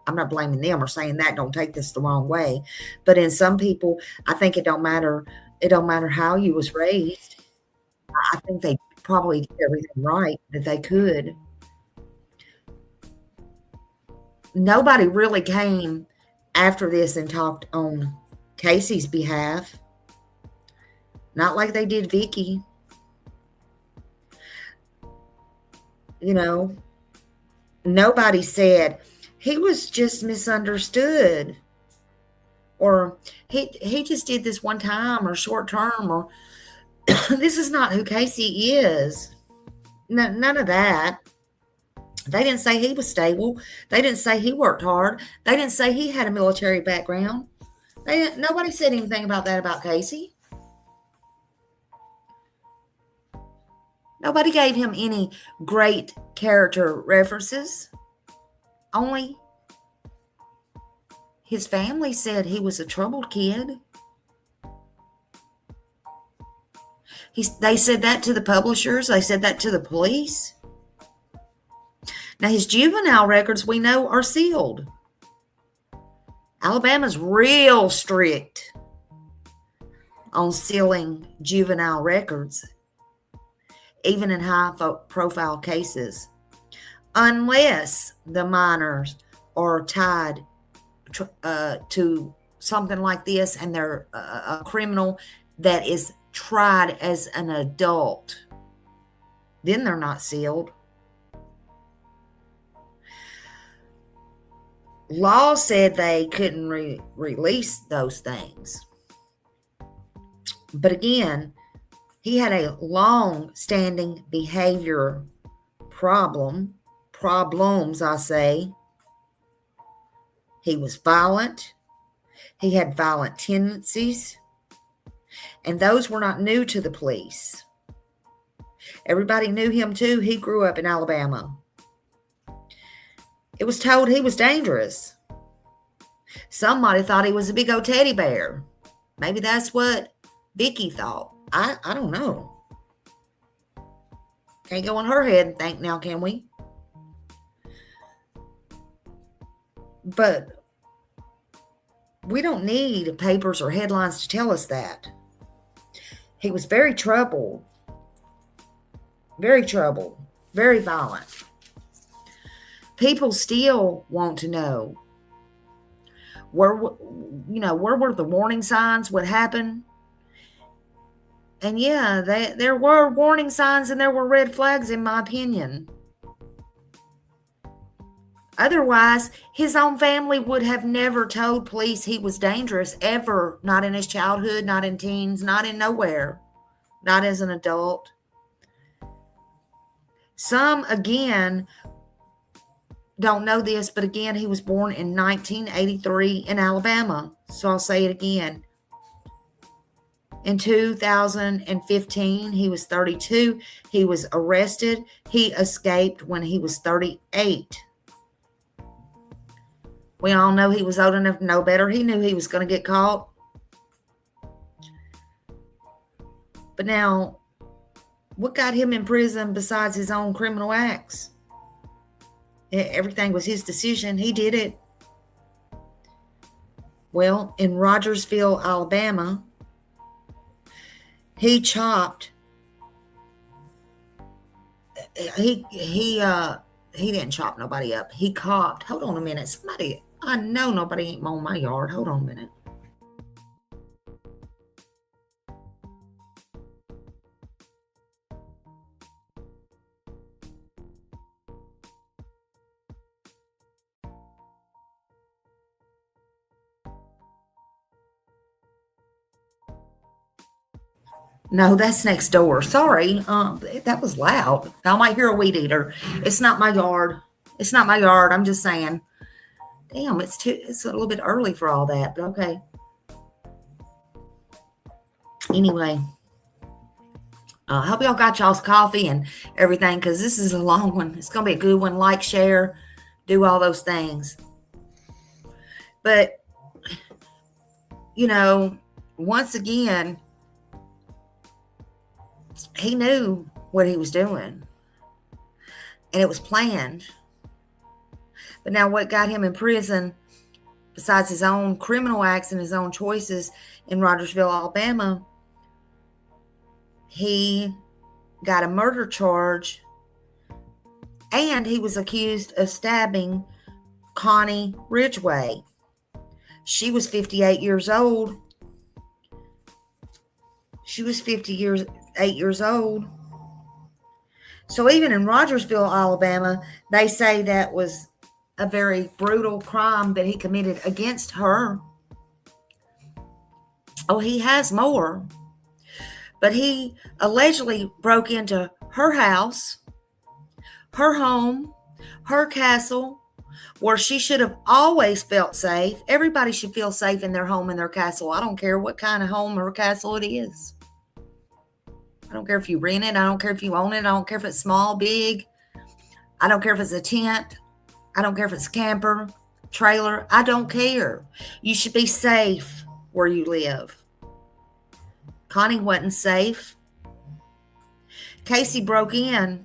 I'm not blaming them or saying that. Don't take this the wrong way. But in some people, I think it don't matter. It don't matter how you was raised. I think they probably did everything right that they could. Nobody really came after this and talked on Casey's behalf. Not like they did Vicky. You know, nobody said he was just misunderstood, or he just did this one time or short term, or this is not who Casey is. No, none of that. They didn't say he was stable. They didn't say he worked hard. They didn't say he had a military background. Nobody said anything about that about Casey. Nobody gave him any great character references. Only his family said he was a troubled kid. They said that to the publishers. They said that to the police. Now, his juvenile records, we know, are sealed. Alabama's real strict on sealing juvenile records. even in high-profile cases, unless the minors are tied to something like this and they're a criminal that is tried as an adult. Then they're not sealed. Law said they couldn't release those things. But again, he had a long-standing behavior problems, I say. He was violent. He had violent tendencies. And those were not new to the police. Everybody knew him too. He grew up in Alabama. It was told he was dangerous. Somebody thought he was a big old teddy bear. Maybe that's what Vicky thought. I don't know. Can't go on her head and think now, can we? But we don't need papers or headlines to tell us that. He was very troubled, very violent. People still want to know where were the warning signs? What happened? And yeah, there were warning signs and there were red flags, in my opinion. Otherwise, his own family would have never told police he was dangerous, ever. Not in his childhood, not in teens, not in nowhere, not as an adult. Some, again, don't know this, but again, he was born in 1983 in Alabama. So I'll say it again. In 2015, he was 32. He was arrested. He escaped when he was 38. We all know he was old enough to know better. He knew he was going to get caught. But now, what got him in prison besides his own criminal acts? Everything was his decision. He did it. Well, in Rogersville, Alabama, he chopped. He didn't chop nobody up. He copped. Hold on a minute. Somebody, I know nobody ain't mowing my yard. Hold on a minute. No, that's next door. Sorry. That was loud. I might hear a weed eater. It's not my yard. It's not my yard. I'm just saying. Damn, it's a little bit early for all that, but okay. Anyway, I hope y'all got y'all's coffee and everything, because this is a long one. It's going to be a good one. Like, share, do all those things. But, once again, he knew what he was doing, and it was planned. But now what got him in prison, besides his own criminal acts and his own choices in Rogersville, Alabama, he got a murder charge, and he was accused of stabbing Connie Ridgway. She was 58 years old. She was 8 years old. So even in Rogersville, Alabama, they say that was a very brutal crime that he committed against her. Oh, he has more. But he allegedly broke into her house, her home, her castle, where she should have always felt safe. Everybody should feel safe in their home and their castle. I don't care what kind of home or castle it is. I don't care if you rent it. I don't care if you own it. I don't care if it's small, big. I don't care if it's a tent. I don't care if it's a camper, trailer. I don't care. You should be safe where you live. Connie wasn't safe. Casey broke in.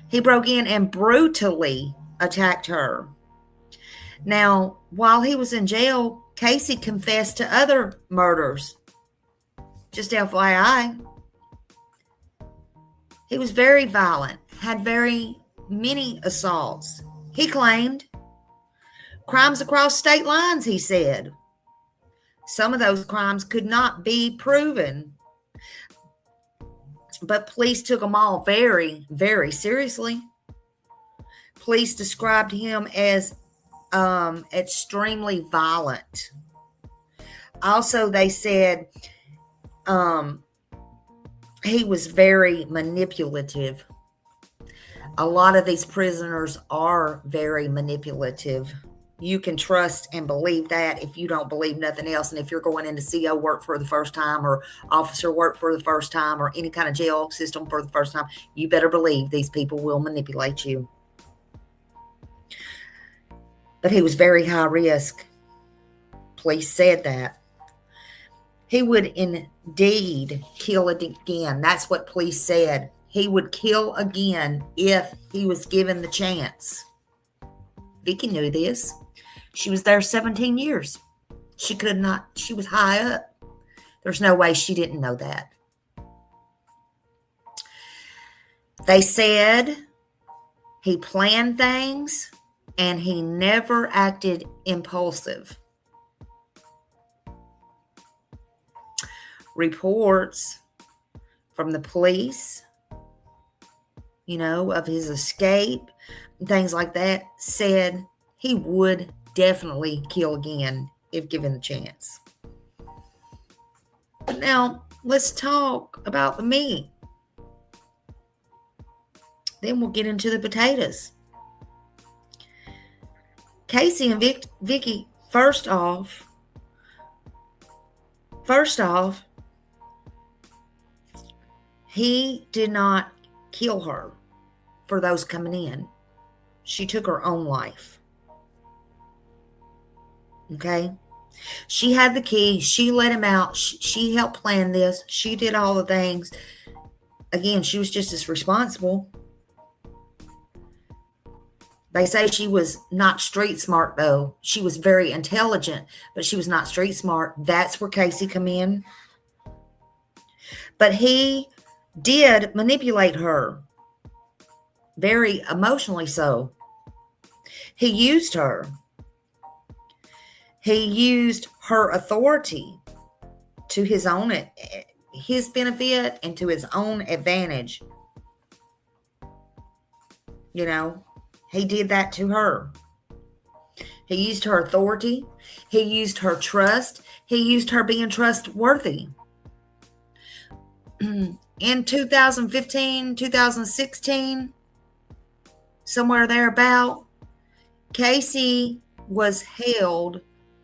He broke in and brutally attacked her. Now, while he was in jail, Casey confessed to other murders. Just FYI. He was very violent, had very many assaults. He claimed crimes across state lines, he said. Some of those crimes could not be proven, but police took them all very, very seriously. Police described him as extremely violent. Also, they said he was very manipulative. A lot of these prisoners are very manipulative. You can trust and believe that if you don't believe nothing else. And if you're going into CO work for the first time or officer work for the first time or any kind of jail system for the first time, you better believe these people will manipulate you. But he was very high risk. Police said that. He would indeed kill again. That's what police said. He would kill again if he was given the chance. Vicky knew this. She was there 17 years. She could not, she was high up. There's no way she didn't know that. They said he planned things and he never acted impulsive. Reports from the police, of his escape and things like that, said he would definitely kill again if given the chance. But now let's talk about the meat. Then we'll get into the potatoes. Casey and Vicky, first off, he did not kill her for those coming in. She took her own life. Okay? She had the key. She let him out. She helped plan this. She did all the things. Again, she was just as responsible. They say she was not street smart, though. She was very intelligent, but she was not street smart. That's where Casey come in. But he did manipulate her. Very emotionally so. He used her. He used her authority to his benefit and to his own advantage. He did that to her. He used her authority. He used her trust. He used her being trustworthy. In 2015, 2016, somewhere thereabout, Casey was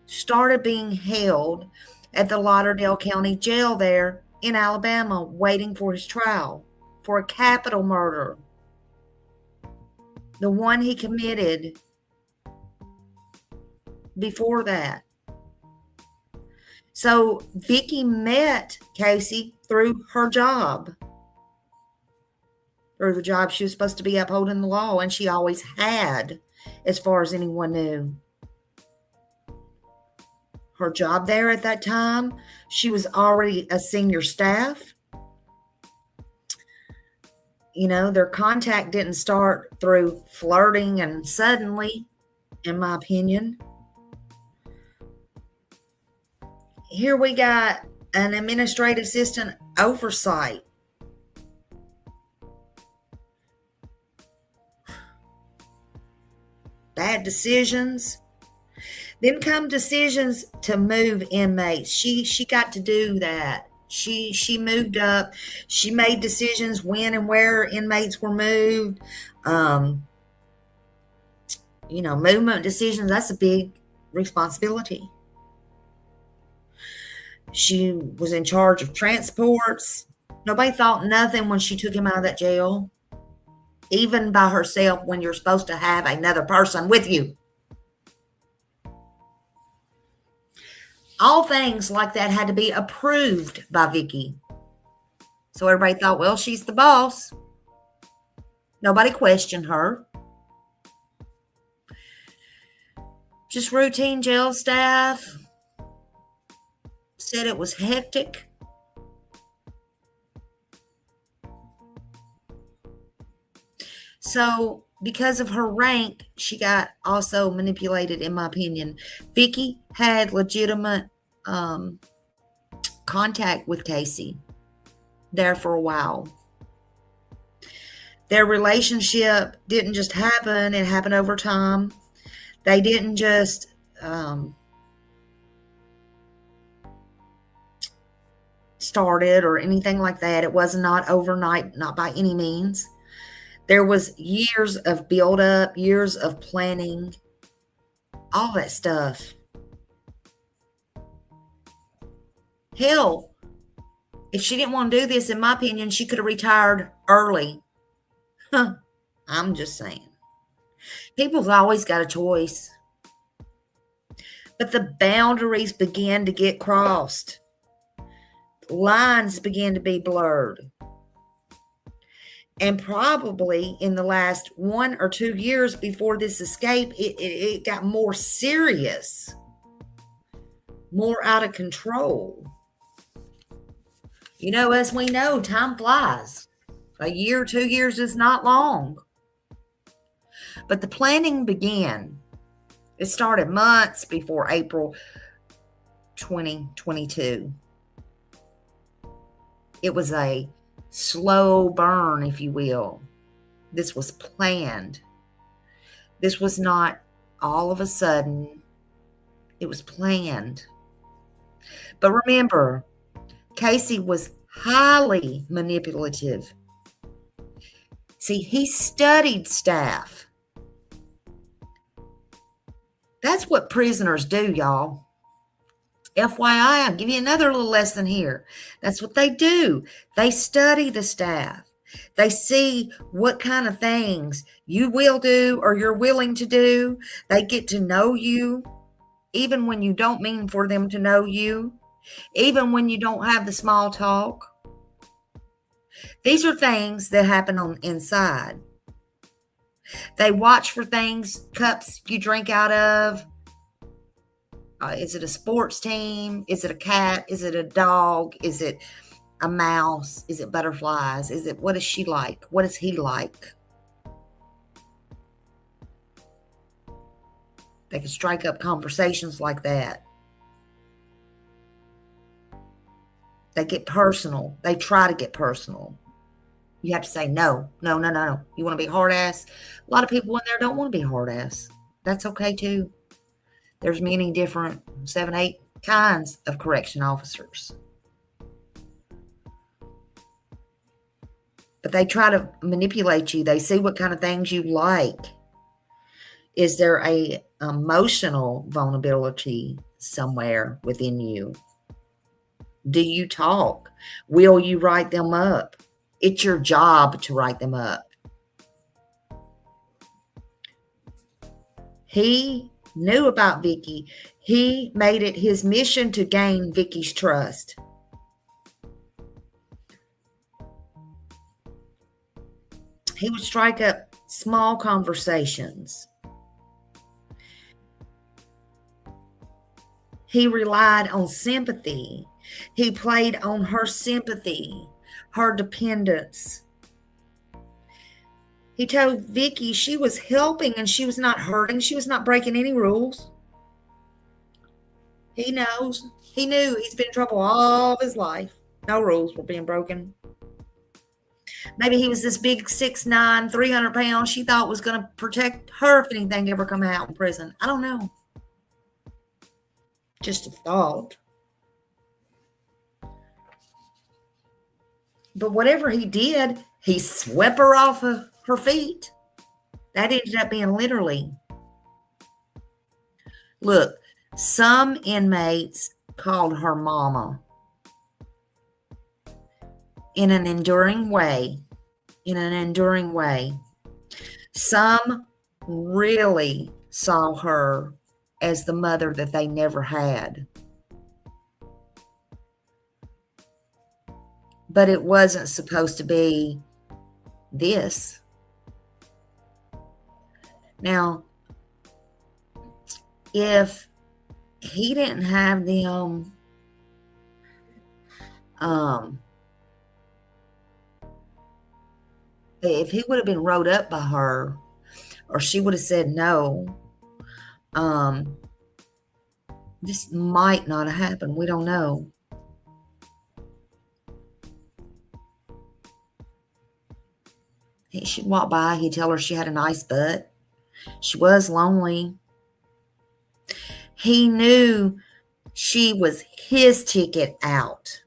started being held at the Lauderdale County Jail there in Alabama, waiting for his trial for a capital murder. The one he committed before that. So Vicky met Casey through her job. Through the job she was supposed to be upholding the law, and she always had, as far as anyone knew. Her job there at that time, she was already a senior staff. Their contact didn't start through flirting and suddenly, in my opinion. Here we got an administrative assistant oversight. Bad decisions. Then come decisions to move inmates. She got to do that. She moved up. She made decisions when and where inmates were moved. Movement decisions, that's a big responsibility. She was in charge of transports. Nobody thought nothing when she took him out of that jail. Even by herself, when you're supposed to have another person with you. All things like that had to be approved by Vicky. So everybody thought, well, she's the boss. Nobody questioned her. Just routine jail staff. Said it was hectic. So because of her rank, she got also manipulated, in my opinion. Vicky had legitimate contact with Casey there for a while. Their relationship didn't just happen, it happened over time. They didn't just started or anything like that. It was not overnight, not by any means. There was years of build up, years of planning, all that stuff. Hell, if she didn't want to do this, in my opinion, she could have retired early. Huh. I'm just saying. People's always got a choice. But the boundaries began to get crossed. Lines began to be blurred. And probably in the last 1 or 2 years before this escape, it got more serious, more out of control. You know, as we know, time flies. A year, 2 years is not long. But the planning began. It started months before April 2022. It was a slow burn, if you will. This was planned. This was not all of a sudden. It was planned. But remember, Casey was highly manipulative. See, he studied staff. That's what prisoners do, y'all. FYI, I'll give you another little lesson here. That's what they do. They study the staff. They see what kind of things you will do or you're willing to do. They get to know you, even when you don't mean for them to know you, even when you don't have the small talk. These are things that happen on the inside. They watch for things, cups you drink out of. Is it a sports team? Is it a cat? Is it a dog? Is it a mouse? Is it butterflies? What is she like? What is he like? They can strike up conversations like that. They get personal. They try to get personal. You have to say, no. You want to be hard ass? A lot of people in there don't want to be hard ass. That's okay too. There's many different 7, 8 kinds of correction officers. But they try to manipulate you. They see what kind of things you like. Is there a emotional vulnerability somewhere within you? Do you talk? Will you write them up? It's your job to write them up. He knew about Vicky. He made it his mission to gain Vicky's trust. He would strike up small conversations. He relied on sympathy. He played on her sympathy, her dependence. He told Vicky she was helping and she was not hurting. She was not breaking any rules. He knows. He knew he's been in trouble all of his life. No rules were being broken. Maybe he was this big 6'9", 300 pounds she thought was going to protect her if anything ever come out in prison. I don't know. Just a thought. But whatever he did, he swept her off of her feet. That ended up being literally. Look, some inmates called her mama in an enduring way. Some really saw her as the mother that they never had. But it wasn't supposed to be this. Now, if he didn't have them If he would have been wrote up by her, or she would have said no, this might not have happened. We don't know. She'd walk by, he'd tell her she had a nice butt. She was lonely. He knew she was his ticket out.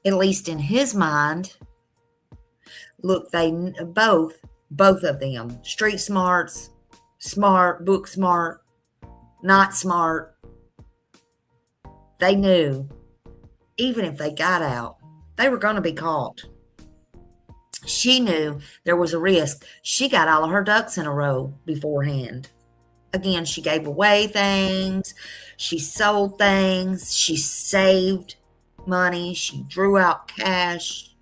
At least in his mind. Look, they both of them, street smarts, smart, book smart, not smart. They knew, even if they got out, they were going to be caught. She knew there was a risk. She got all of her ducks in a row beforehand. Again, she gave away things. She sold things. She saved money. She drew out cash.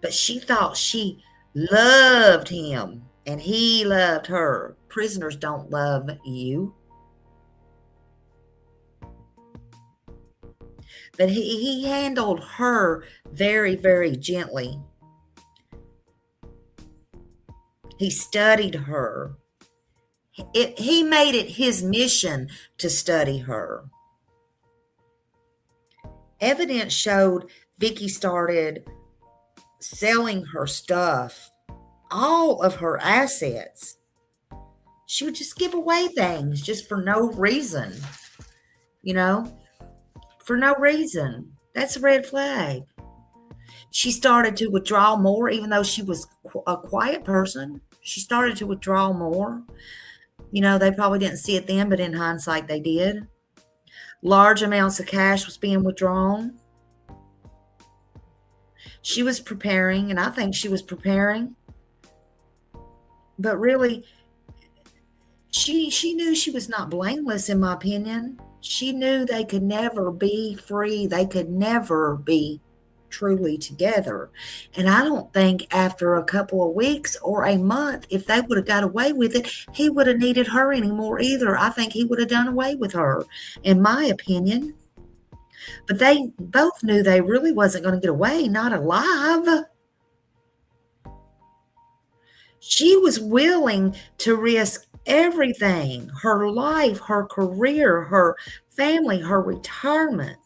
But she thought she loved him and he loved her. Prisoners don't love you. But he handled her very, very gently. He studied her. He made it his mission to study her. Evidence showed Vicky started selling her stuff, all of her assets. She would just give away things just for no reason, for no reason. That's a red flag. She started to withdraw more, even though she was a quiet person. She started to withdraw more. They probably didn't see it then, but in hindsight, they did. Large amounts of cash was being withdrawn. She was preparing, and I think she was preparing. But really, she knew she was not blameless, in my opinion. She knew they could never be free. They could never be truly together. And I don't think after a couple of weeks or a month, if they would have got away with it, he would have needed her anymore either. I think he would have done away with her, in my opinion. But they both knew they really wasn't going to get away, not alive. She was willing to risk everything, her life, her career, her family, her retirement.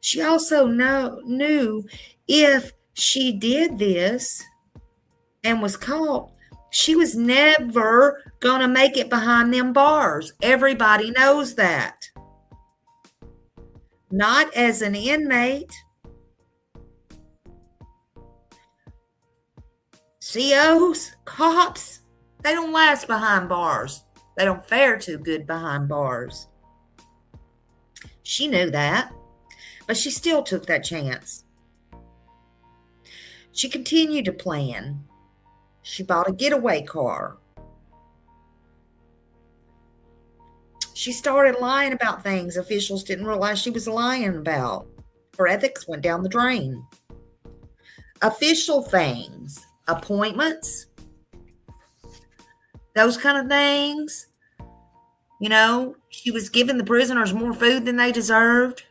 She also knew if she did this and was caught, she was never going to make it behind them bars. Everybody knows that. Not as an inmate. COs, cops, they don't last behind bars. They don't fare too good behind bars. She knew that, but she still took that chance. She continued to plan. She bought a getaway car. She started lying about things officials didn't realize she was lying about. Her ethics went down the drain. Official things, appointments, those kind of things. She was giving the prisoners more food than they deserved.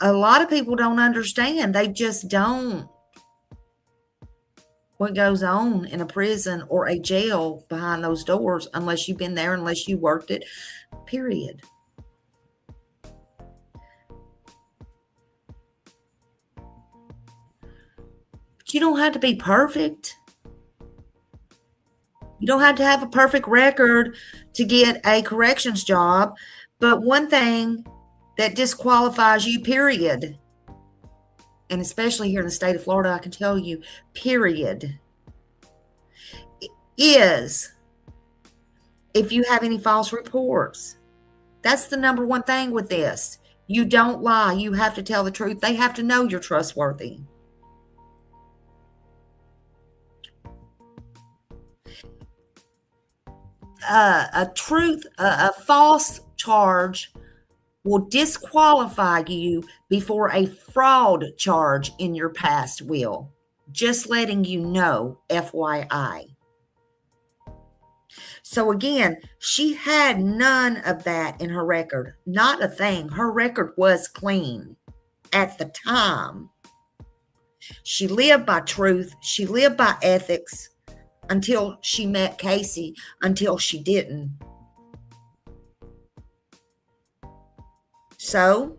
A lot of people don't understand. They just don't. What goes on in a prison or a jail behind those doors, unless you've been there, unless you worked it, period. But you don't have to be perfect. You don't have to have a perfect record to get a corrections job. But one thing that disqualifies you, period, and especially here in the state of Florida, I can tell you, period, is if you have any false reports. That's the number one thing with this. You don't lie. You have to tell the truth. They have to know you're trustworthy. A false charge will disqualify you before a fraud charge in your past will. Just letting you know, FYI. So again, she had none of that in her record. Not a thing. Her record was clean. at the time. She lived by truth. She lived by ethics until she met Casey, until she didn't. So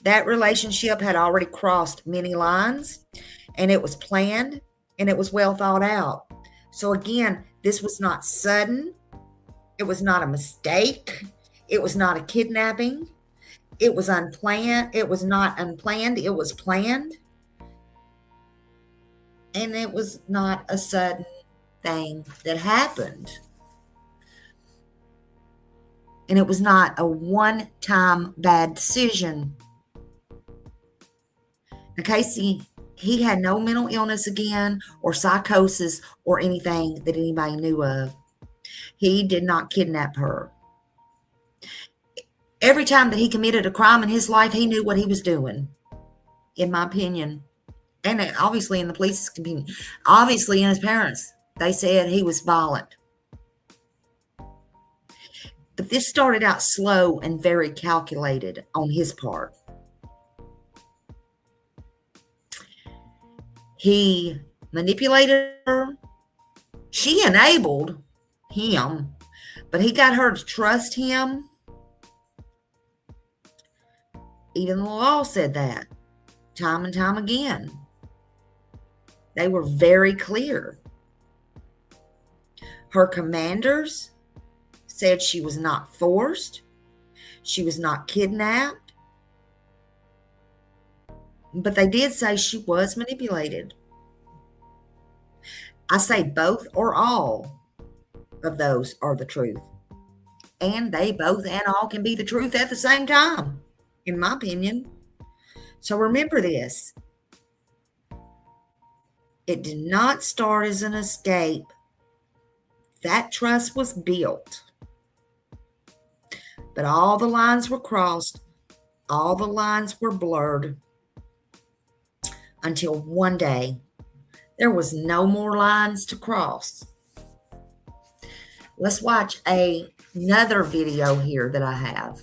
that relationship had already crossed many lines, and it was planned, and it was well thought out. So again, this was not sudden. It was not a mistake. It was not a kidnapping. It was unplanned. It was not unplanned. It was planned. And it was not a sudden thing that happened. And it was not a one-time bad decision. Now, Casey, he had no mental illness again or psychosis or anything that anybody knew of. He did not kidnap her. Every time that he committed a crime in his life, he knew what he was doing, in my opinion. And obviously in the police's opinion, obviously in his parents, they said he was violent. But this started out slow and very calculated on his part. He manipulated her. She enabled him, but he got her to trust him. Even the law said that time and time again. They were very clear. Her commanders said she was not forced. She was not kidnapped. But they did say she was manipulated. I say both or all of those are the truth. And they both and all can be the truth at the same time, in my opinion. So remember this. It did not start as an escape. That trust was built. But all the lines were crossed. All the lines were blurred. Until one day, there was no more lines to cross. Let's watch another video here that I have.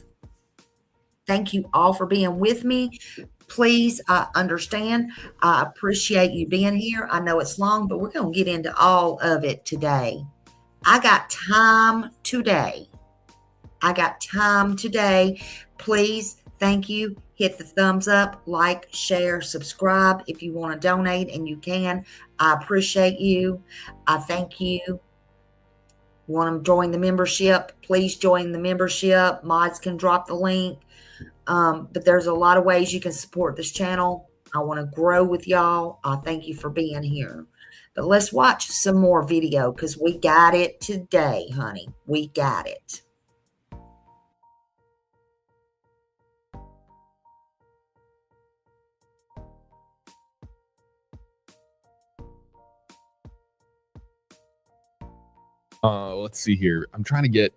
Thank you all for being with me. Please understand, I appreciate you being here. I know it's long, but we're going to get into all of it today. I got time today. Please, thank you. Hit the thumbs up, like, share, subscribe if you want to donate, and you can. I appreciate you. I thank you. Want to join the membership? Please join the membership. Mods can drop the link. But there's a lot of ways you can support this channel. I want to grow with y'all. I thank you for being here. But let's watch some more video because we got it today, honey. We got it. Let's see here. I'm trying to get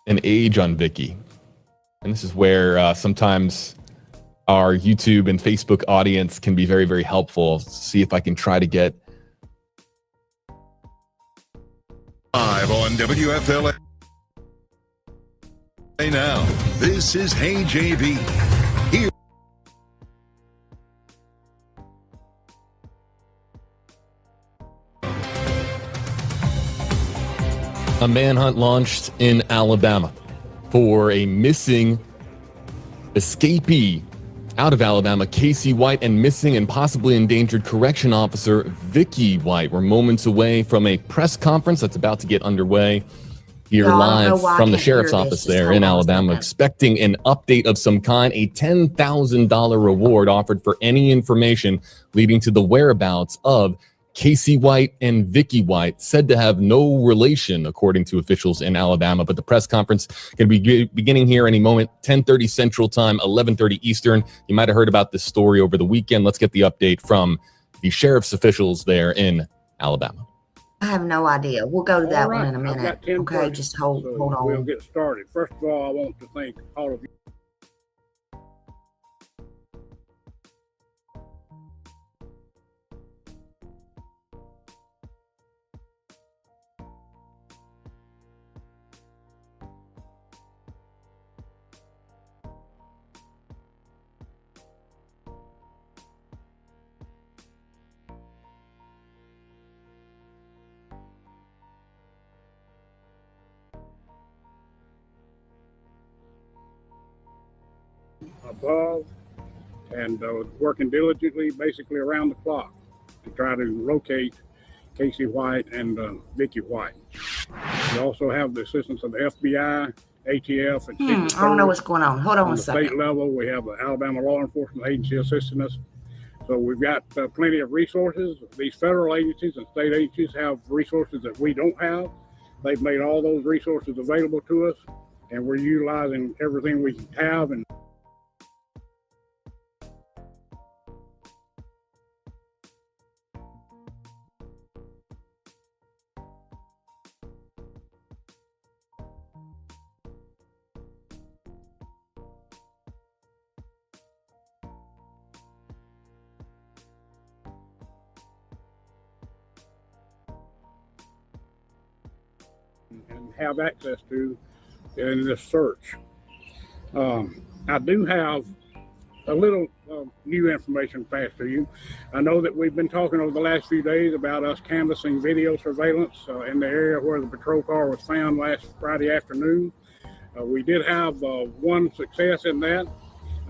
an age on Vicky. And this is where sometimes our YouTube and Facebook audience can be very, very helpful. See if I can try to get live on WFLA now. This is Hey JV. Here. A manhunt launched in Alabama for a missing escapee out of Alabama, Casey White, and missing and possibly endangered correction officer Vicky White. We're moments away from a press conference that's about to get underway here live from the sheriff's office there in Alabama, expecting an update of some kind, a $10,000 reward offered for any information leading to the whereabouts of Casey White and Vicky White, said to have no relation, according to officials in Alabama. But the press conference going to be beginning here any moment, 10:30 Central Time, 11:30 Eastern. You might have heard about this story over the weekend. Let's get the update from the sheriff's officials there in Alabama. I have no idea. We'll go to that one in a minute. I've got 10 Okay, questions, just hold so on. We'll get started. First of all, I want to thank all of you. above, and working diligently, basically around the clock, to try to locate Casey White and Vicky White. We also have the assistance of the FBI, ATF, and Secret I don't know Service. what's going on. Hold on On a the second. state level, we have the Alabama Law Enforcement Agency assisting us. So we've got plenty of resources. These federal agencies and state agencies have resources that we don't have. They've made all those resources available to us, and we're utilizing everything we have. And have access to in this search. I do have a little new information passed to you. I know that we've been talking over the last few days about us canvassing video surveillance in the area where the patrol car was found last Friday afternoon. We did have one success in that.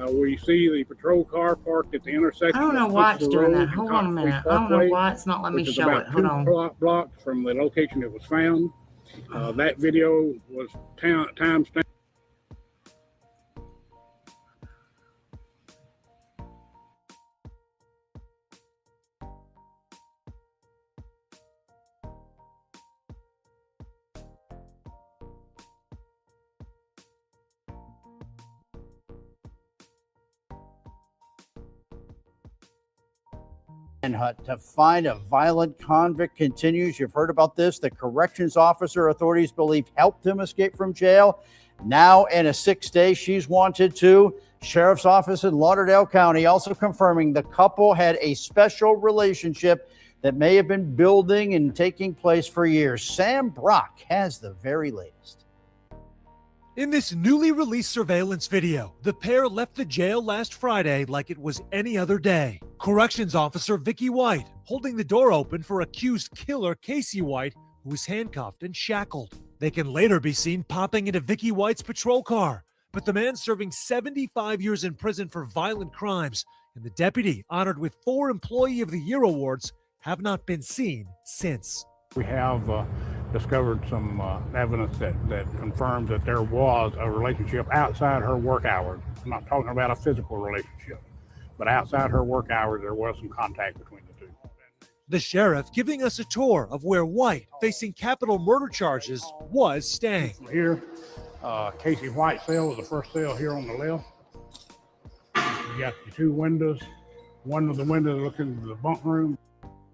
We see the patrol car parked at the intersection. I don't know of why it's Huntsville doing Road that. and Hold on a Cotton Creek minute. I don't know Parkway, why it's not letting me which is show about it. Hold on. 2 blocks from the location it was found. That video was time-stamped. Manhunt to find a violent convict continues. You've heard about this. The corrections officer authorities believe helped him escape from jail. Now in a 6-day, she's wanted too. Sheriff's office in Lauderdale County also confirming the couple had a special relationship that may have been building and taking place for years. Sam Brock has the very latest. In this newly released surveillance video, the pair left the jail last Friday like it was any other day. Corrections officer Vicky White holding the door open for accused killer Casey White, who was handcuffed and shackled. They can later be seen popping into Vicky White's patrol car, but the man serving 75 years in prison for violent crimes and the deputy honored with 4 Employee of the Year awards have not been seen since. We have discovered some evidence that confirms that there was a relationship outside her work hours. I'm not talking about a physical relationship, but outside her work hours, there was some contact between the two. The sheriff giving us a tour of where White, facing capital murder charges, was staying. Here, Casey White's cell was the first cell here on the left. You got the 2 windows. One of the windows looking into the bunk room.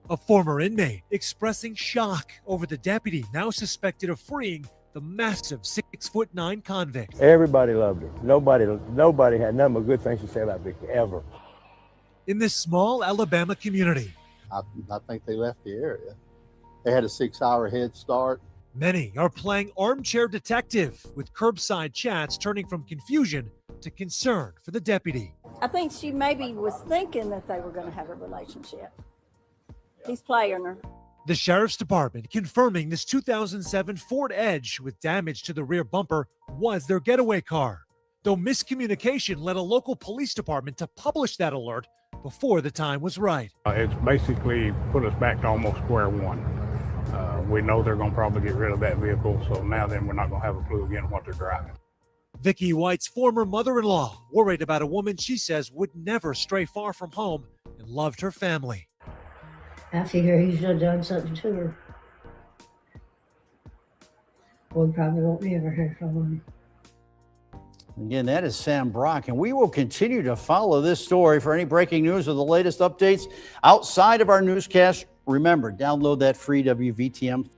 A former inmate expressing shock over the deputy now suspected of freeing the massive 6'9" convict. Everybody loved her. Nobody had nothing but good things to say about Vicky, ever. In this small Alabama community, I think they left the area. They had a 6-hour head start. many are playing armchair detective, with curbside chats turning from confusion to concern for the deputy. I think she maybe was thinking that they were going to have a relationship. He's playing her. The sheriff's department confirming this 2007 Ford Edge with damage to the rear bumper was their getaway car, though miscommunication led a local police department to publish that alert before the time was right. It's basically put us back to almost square one. We know they're going to probably get rid of that vehicle, so now then we're not going to have a clue again what they're driving. Vicky White's former mother-in-law worried about a woman she says would never stray far from home and loved her family. I figure he should have done something to her. We probably won't ever hear from him. Again, that is Sam Brock, and we will continue to follow this story for any breaking news or the latest updates outside of our newscast. Remember, download that free WVTM.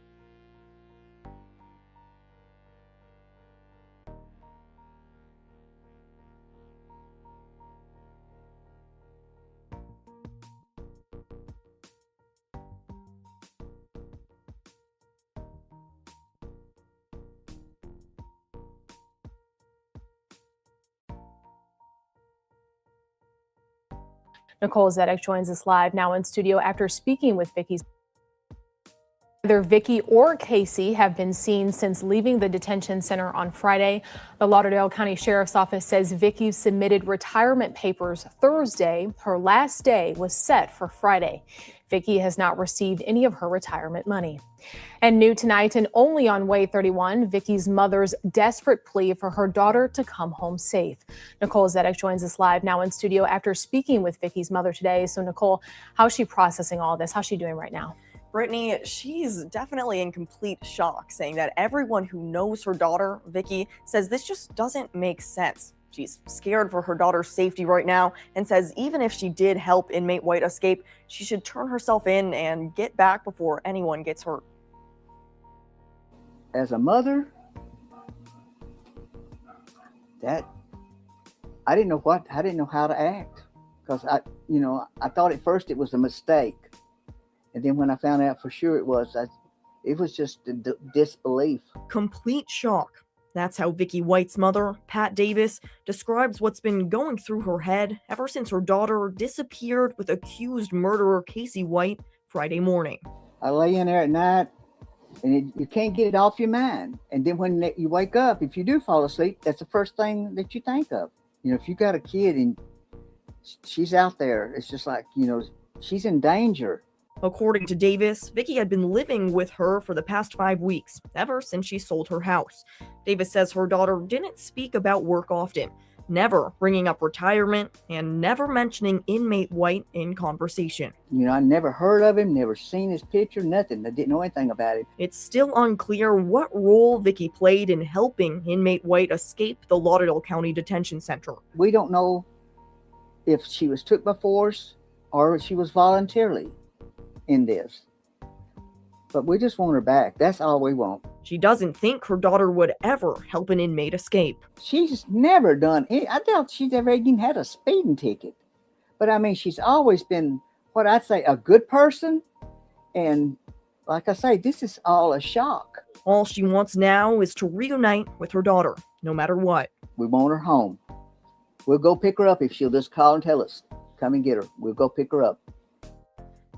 Nicole Zedek joins us live now in studio after speaking with Vicky's Neither Vicky or Casey have been seen since leaving the detention center on Friday. The Lauderdale County Sheriff's Office says Vicky submitted retirement papers Thursday. Her last day was set for Friday. Vicky has not received any of her retirement money. And new tonight and only on Way 31, Vicky's mother's desperate plea for her daughter to come home safe. Nicole Zedek joins us live now in studio after speaking with Vicky's mother today. So Nicole, how's she processing all this? How's she doing right now? Brittany, she's definitely in complete shock, saying that everyone who knows her daughter, Vicky, says this just doesn't make sense. She's scared for her daughter's safety right now and says even if she did help inmate White escape, she should turn herself in and get back before anyone gets hurt. As a mother, that I didn't know how to act, because I thought at first it was a mistake. And then when I found out for sure it was just disbelief. Complete shock. That's how Vicky White's mother, Pat Davis, describes what's been going through her head ever since her daughter disappeared with accused murderer Casey White Friday morning. I lay in there at night and you can't get it off your mind. And then when you wake up, if you do fall asleep, that's the first thing that you think of. If you got a kid and she's out there, it's just like, she's in danger. According to Davis, Vicky had been living with her for the past 5 weeks, ever since she sold her house. Davis says her daughter didn't speak about work often, never bringing up retirement, and never mentioning inmate White in conversation. I never heard of him, never seen his picture, nothing. I didn't know anything about him. It's still unclear what role Vicky played in helping inmate White escape the Lauderdale County Detention Center. We don't know if she was took by force or if she was voluntarily in this, but we just want her back. That's all we want. She doesn't think her daughter would ever help an inmate escape. She's never done it. I doubt she's ever even had a speeding ticket, but I mean, she's always been what I'd say a good person, and like I say, this is all a shock. All she wants now is to reunite with her daughter, no matter what. We want her home. We'll go pick her up if she'll just call and tell us, come and get her. We'll go pick her up.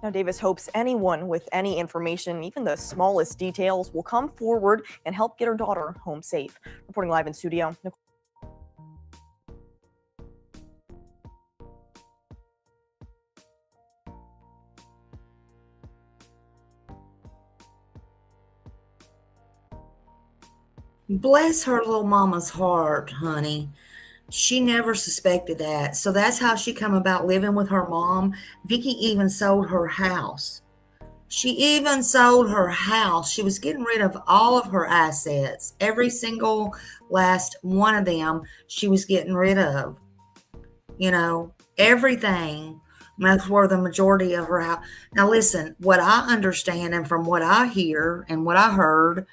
Now, Davis hopes anyone with any information, even the smallest details, will come forward and help get her daughter home safe. Reporting live in studio, Nicole. Bless her little mama's heart, honey. She never suspected that. So that's how she come about living with her mom. Vicky even sold her house. She even sold her house. She was getting rid of all of her assets. Every single last one of them she was getting rid of. Everything. That's where the majority of her house. Now listen, what I understand and from what I hear and what I heard,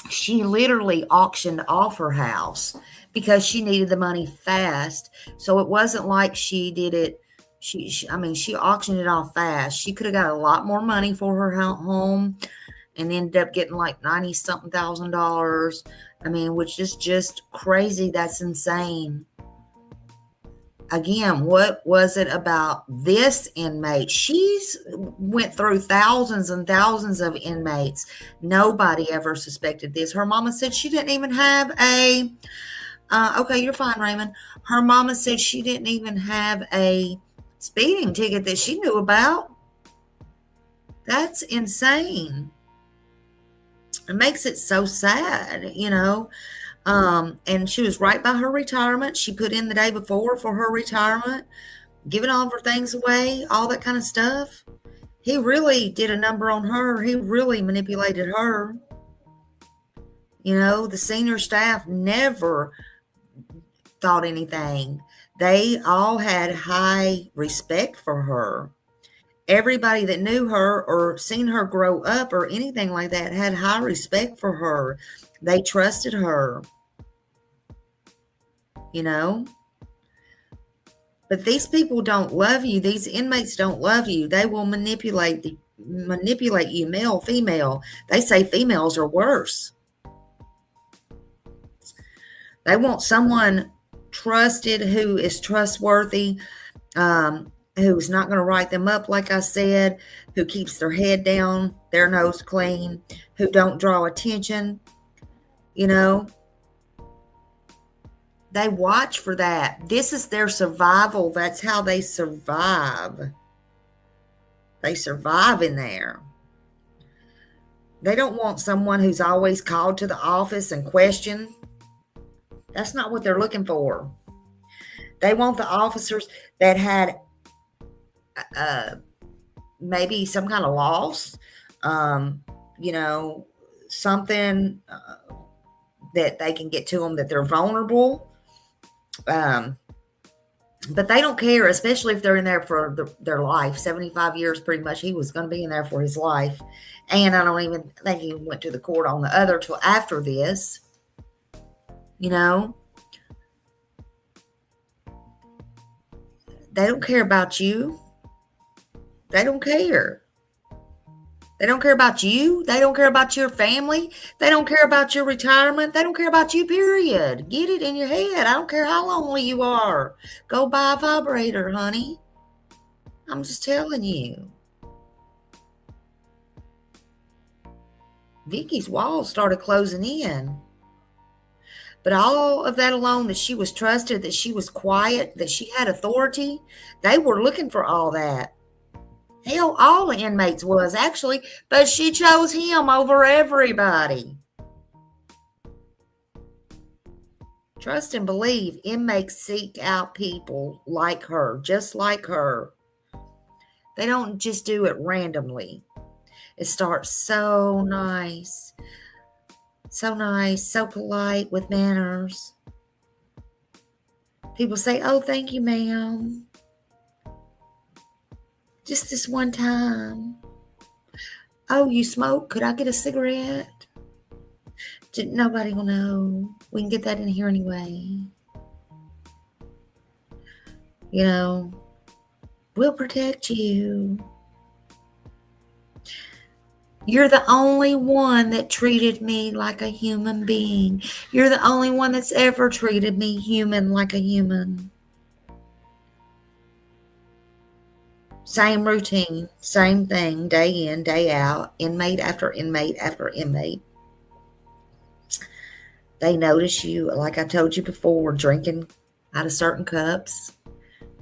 she literally auctioned off her house because she needed the money fast. So it wasn't like she did it. She auctioned it off fast. She could have got a lot more money for her home and ended up getting like $90-something thousand. Which is just crazy. That's insane. Again, what was it about this inmate? She's went through thousands and thousands of inmates. Nobody ever suspected this. Her mama said she didn't even have a, okay, you're fine, Raymond. Her mama said she didn't even have a speeding ticket that she knew about. That's insane. It makes it so sad, and she was right by her retirement. She put in the day before for her retirement, giving all of her things away, all that kind of stuff. He really did a number on her. He really manipulated her. The senior staff never thought anything. They all had high respect for her. Everybody that knew her or seen her grow up or anything like that had high respect for her. They trusted her, But these people don't love you. These inmates don't love you. They will manipulate you, male, female. They say females are worse. They want someone trusted who is trustworthy, who's not going to write them up, like I said, who keeps their head down, their nose clean, who don't draw attention, you know. They watch for that. This is their survival. That's how they survive. They survive in there. They don't want someone who's always called to the office and questioned. That's not what they're looking for. They want the officers that had maybe some kind of loss, you know, something that they can get to them, that they're vulnerable. But they don't care, especially if they're in there for their life. 75 years, pretty much. He was going to be in there for his life. And I don't even think he went to the court on the other till after this. You know? They don't care about you. They don't care. They don't care about you. They don't care about your family. They don't care about your retirement. They don't care about you, period. Get it in your head. I don't care how lonely you are. Go buy a vibrator, honey. I'm just telling you. Vicky's walls started closing in. But all of that alone, that she was trusted, that she was quiet, that she had authority, they were looking for all that. Hell, all the inmates was, actually, but she chose him over everybody. Trust and believe, inmates seek out people like her, just like her. They don't just do it randomly. It starts so nice, so polite, with manners. People say, oh, thank you, ma'am. Just this one time. Oh, you smoke? Could I get a cigarette? Nobody will know. We can get that in here anyway. You know, we'll protect you. You're the only one that treated me like a human being. You're the only one that's ever treated me human, like a human. Same routine, same thing, day in, day out, inmate after inmate after inmate. They notice you, like I told you before, drinking out of certain cups.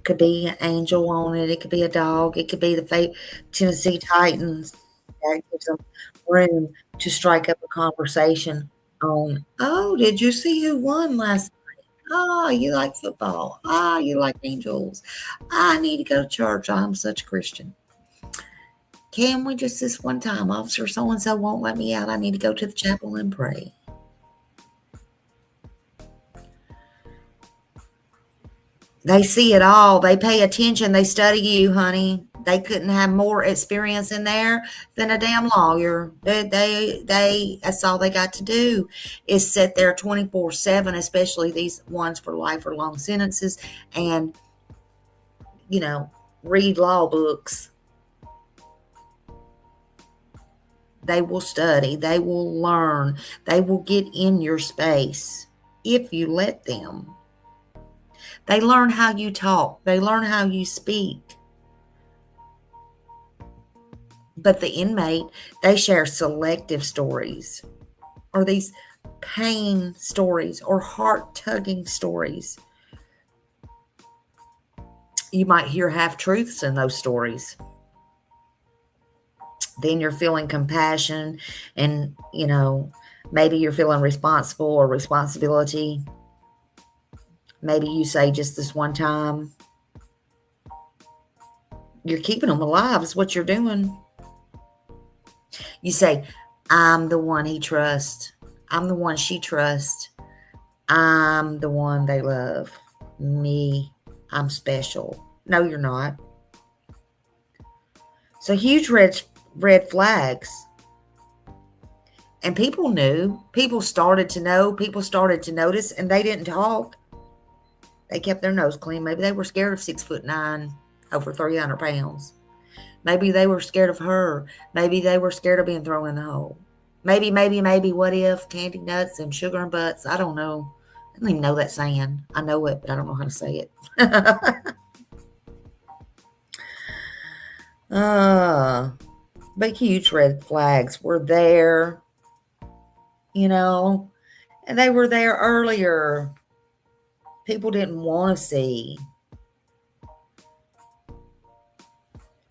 Could be an angel on it. It could be a dog. It could be the Tennessee Titans. That gives them room to strike up a conversation on, oh, did you see who won last night? Oh, you like football. Oh, you like angels. I need to go to church. I'm such a Christian. Can we just this one time? Officer so-and-so won't let me out. I need to go to the chapel and pray. They see it all. They pay attention. They study you, honey. They couldn't have more experience in there than a damn lawyer. That's all they got to do is sit there 24/7, especially these ones for life or long sentences, and, you know, read law books. They will study. They will learn. They will get in your space if you let them. They learn how you talk. They learn how you speak. But the inmate, they share selective stories, or these pain stories, or heart-tugging stories. You might hear half-truths in those stories. Then you're feeling compassion, and, you know, maybe you're feeling responsible or responsibility. Maybe you say just this one time. You're keeping them alive is what you're doing. You say, I'm the one he trusts. I'm the one she trusts. I'm the one they love. Me, I'm special. No, you're not. So huge red flags. And people knew. People started to know. People started to notice, and they didn't talk. They kept their nose clean. Maybe they were scared of 6'9", over 300 pounds. Maybe they were scared of her. Maybe they were scared of being thrown in the hole. Maybe, what if, candy nuts and sugar and butts. I don't know. I don't even know that saying. I know it, but I don't know how to say it. But huge red flags were there, and they were there earlier. People didn't want to see.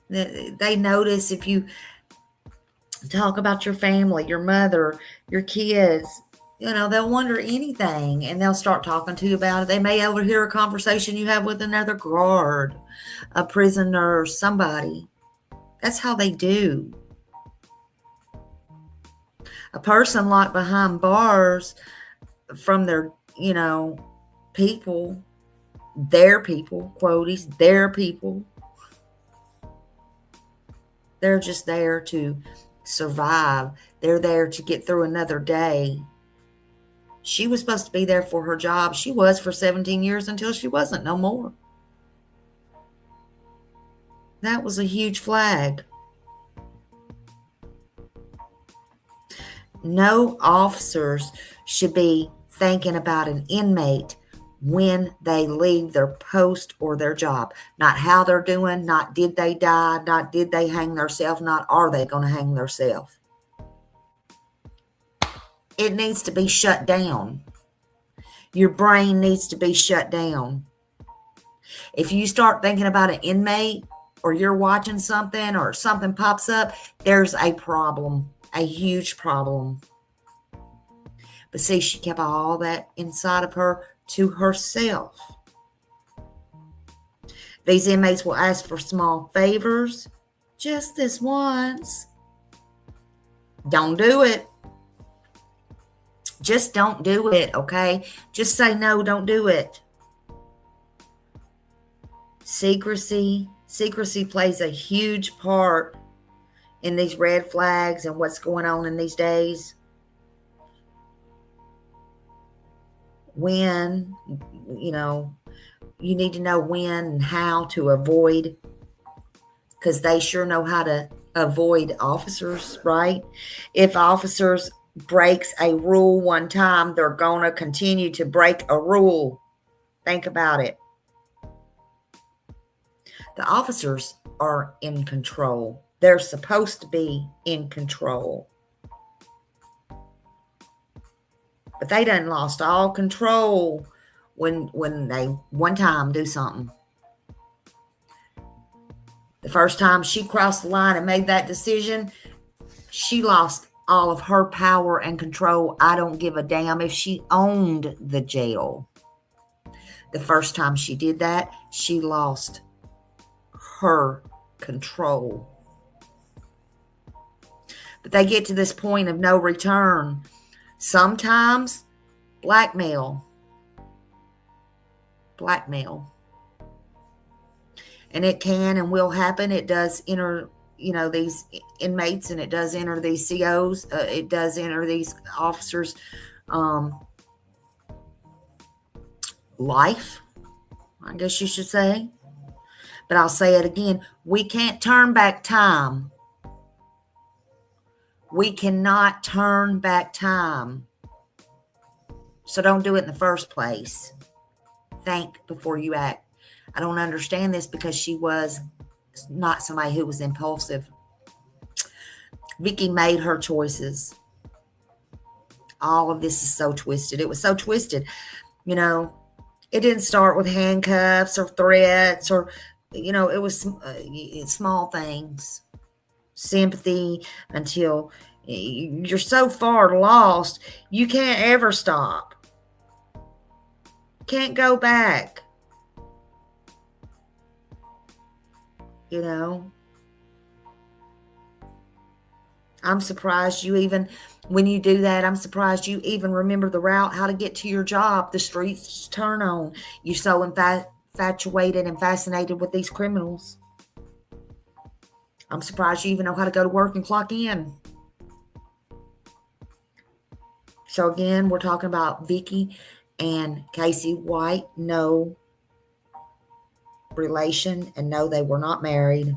They notice if you talk about your family, your mother, your kids, they'll wonder anything and they'll start talking to you about it. They may overhear a conversation you have with another guard, a prisoner, somebody. That's how they do. A person locked behind bars from their, people, their people, quoties, their people. They're just there to survive. They're there to get through another day. She was supposed to be there for her job. She was for 17 years until she wasn't no more. That was a huge flag. No officers should be thinking about an inmate when they leave their post or their job. Not how they're doing, not did they die, not did they hang themselves, not are they going to hang themselves. It needs to be shut down. Your brain needs to be shut down. If you start thinking about an inmate or you're watching something or something pops up, there's a problem, a huge problem. But see, she kept all that inside of her to herself. These inmates will ask for small favors, just this once. Don't do it. Just don't do it, okay? Just say no, don't do it. Secrecy plays a huge part in these red flags and what's going on in these days. When, you need to know when and how to avoid, because they sure know how to avoid officers, right? If officers breaks a rule one time, they're going to continue to break a rule. Think about it. The officers are in control. They're supposed to be in control. But they done lost all control when they one time do something. The first time she crossed the line and made that decision, she lost all of her power and control. I don't give a damn if she owned the jail. The first time she did that, she lost her control. But they get to this point of no return. Sometimes blackmail. And it can and will happen. It does enter, these inmates, and it does enter these COs. It does enter these officers' life, I guess you should say. But I'll say it again. We can't turn back time. We cannot turn back time. So don't do it in the first place. Think before you act. I don't understand this because she was not somebody who was impulsive. Vicky made her choices. All of this is so twisted. It was so twisted. It didn't start with handcuffs or threats or, it was small things. Sympathy until you're so far lost, you can't ever stop. Can't go back. I'm surprised you even, when you do that, I'm surprised you even remember the route, how to get to your job, the streets to turn on. You're so infatuated and fascinated with these criminals. I'm surprised you even know how to go to work and clock in. So again, we're talking about Vicky and Casey White. No relation, and no, they were not married.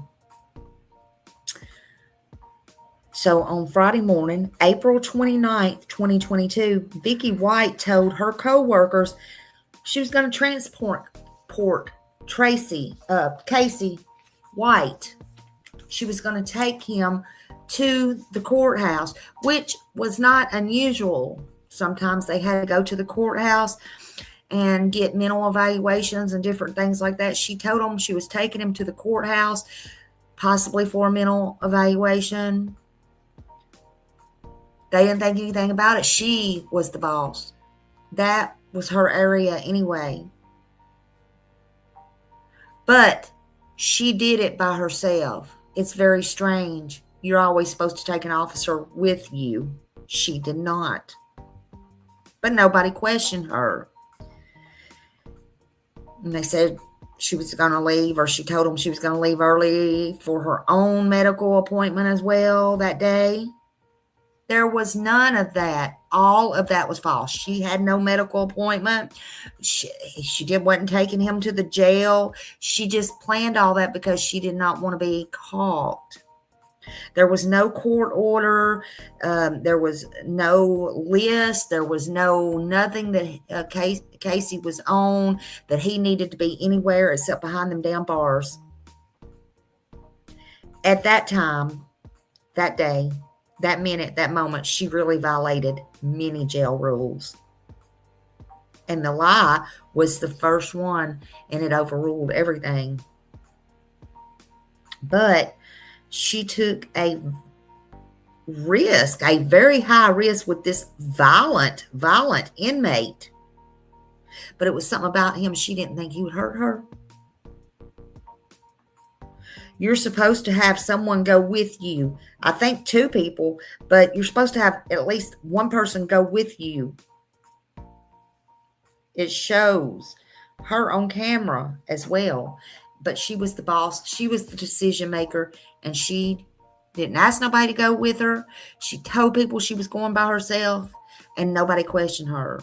So on Friday morning, April 29th, 2022, Vicky White told her co-workers she was going to transport Casey White she was going to take him to the courthouse, which was not unusual. Sometimes they had to go to the courthouse and get mental evaluations and different things like that. She told him she was taking him to the courthouse, possibly for a mental evaluation. They didn't think anything about it. She was the boss. That was her area anyway. But she did it by herself. It's very strange. You're always supposed to take an officer with you. She did not. But nobody questioned her. And they said she was going to leave, or she told them she was going to leave early for her own medical appointment as well that day. There was none of that. All of that was false. She had no medical appointment. She wasn't taking him to the jail. She just planned all that because she did not want to be caught. There was no court order. There was no list. There was nothing that Casey was on that he needed to be anywhere except behind them damn bars. At that time, that day, that minute, that moment, she really violated many jail rules. And the lie was the first one, and it overruled everything. But she took a risk, a very high risk with this violent inmate. But it was something about him. She didn't think he would hurt her. You're supposed to have someone go with you. I think 2 people, but you're supposed to have at least one person go with you. It shows her on camera as well. But she was the boss. She was the decision maker, and she didn't ask nobody to go with her. She told people she was going by herself, and nobody questioned her.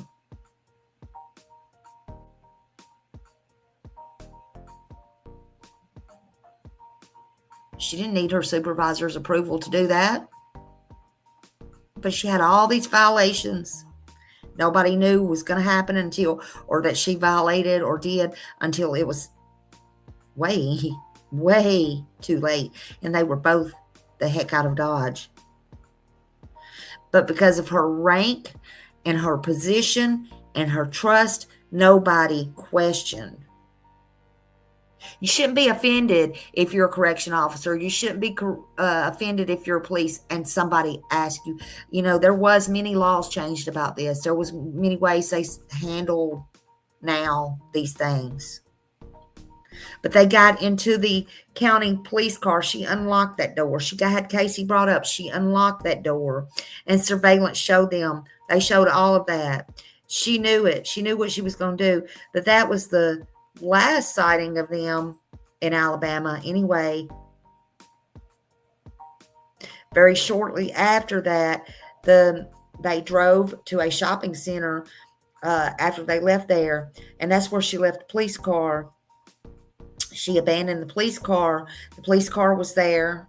She didn't need her supervisor's approval to do that. But she had all these violations. Nobody knew was going to happen or that she violated or did until it was way too late. And they were both the heck out of Dodge. But because of her rank and her position and her trust, nobody questioned. You shouldn't be offended if you're a correction officer. You shouldn't be offended if you're a police and somebody asks you. You know, there was many laws changed about this. There was many ways they handle now these things. But they got into the county police car. She unlocked that door. She had Casey brought up. She unlocked that door. And surveillance showed them. They showed all of that. She knew it. She knew what she was going to do. But that was the last sighting of them in Alabama anyway. Very shortly after that, they drove to a shopping center after they left there, and that's where she left the police car. She abandoned the police car. The police car was there.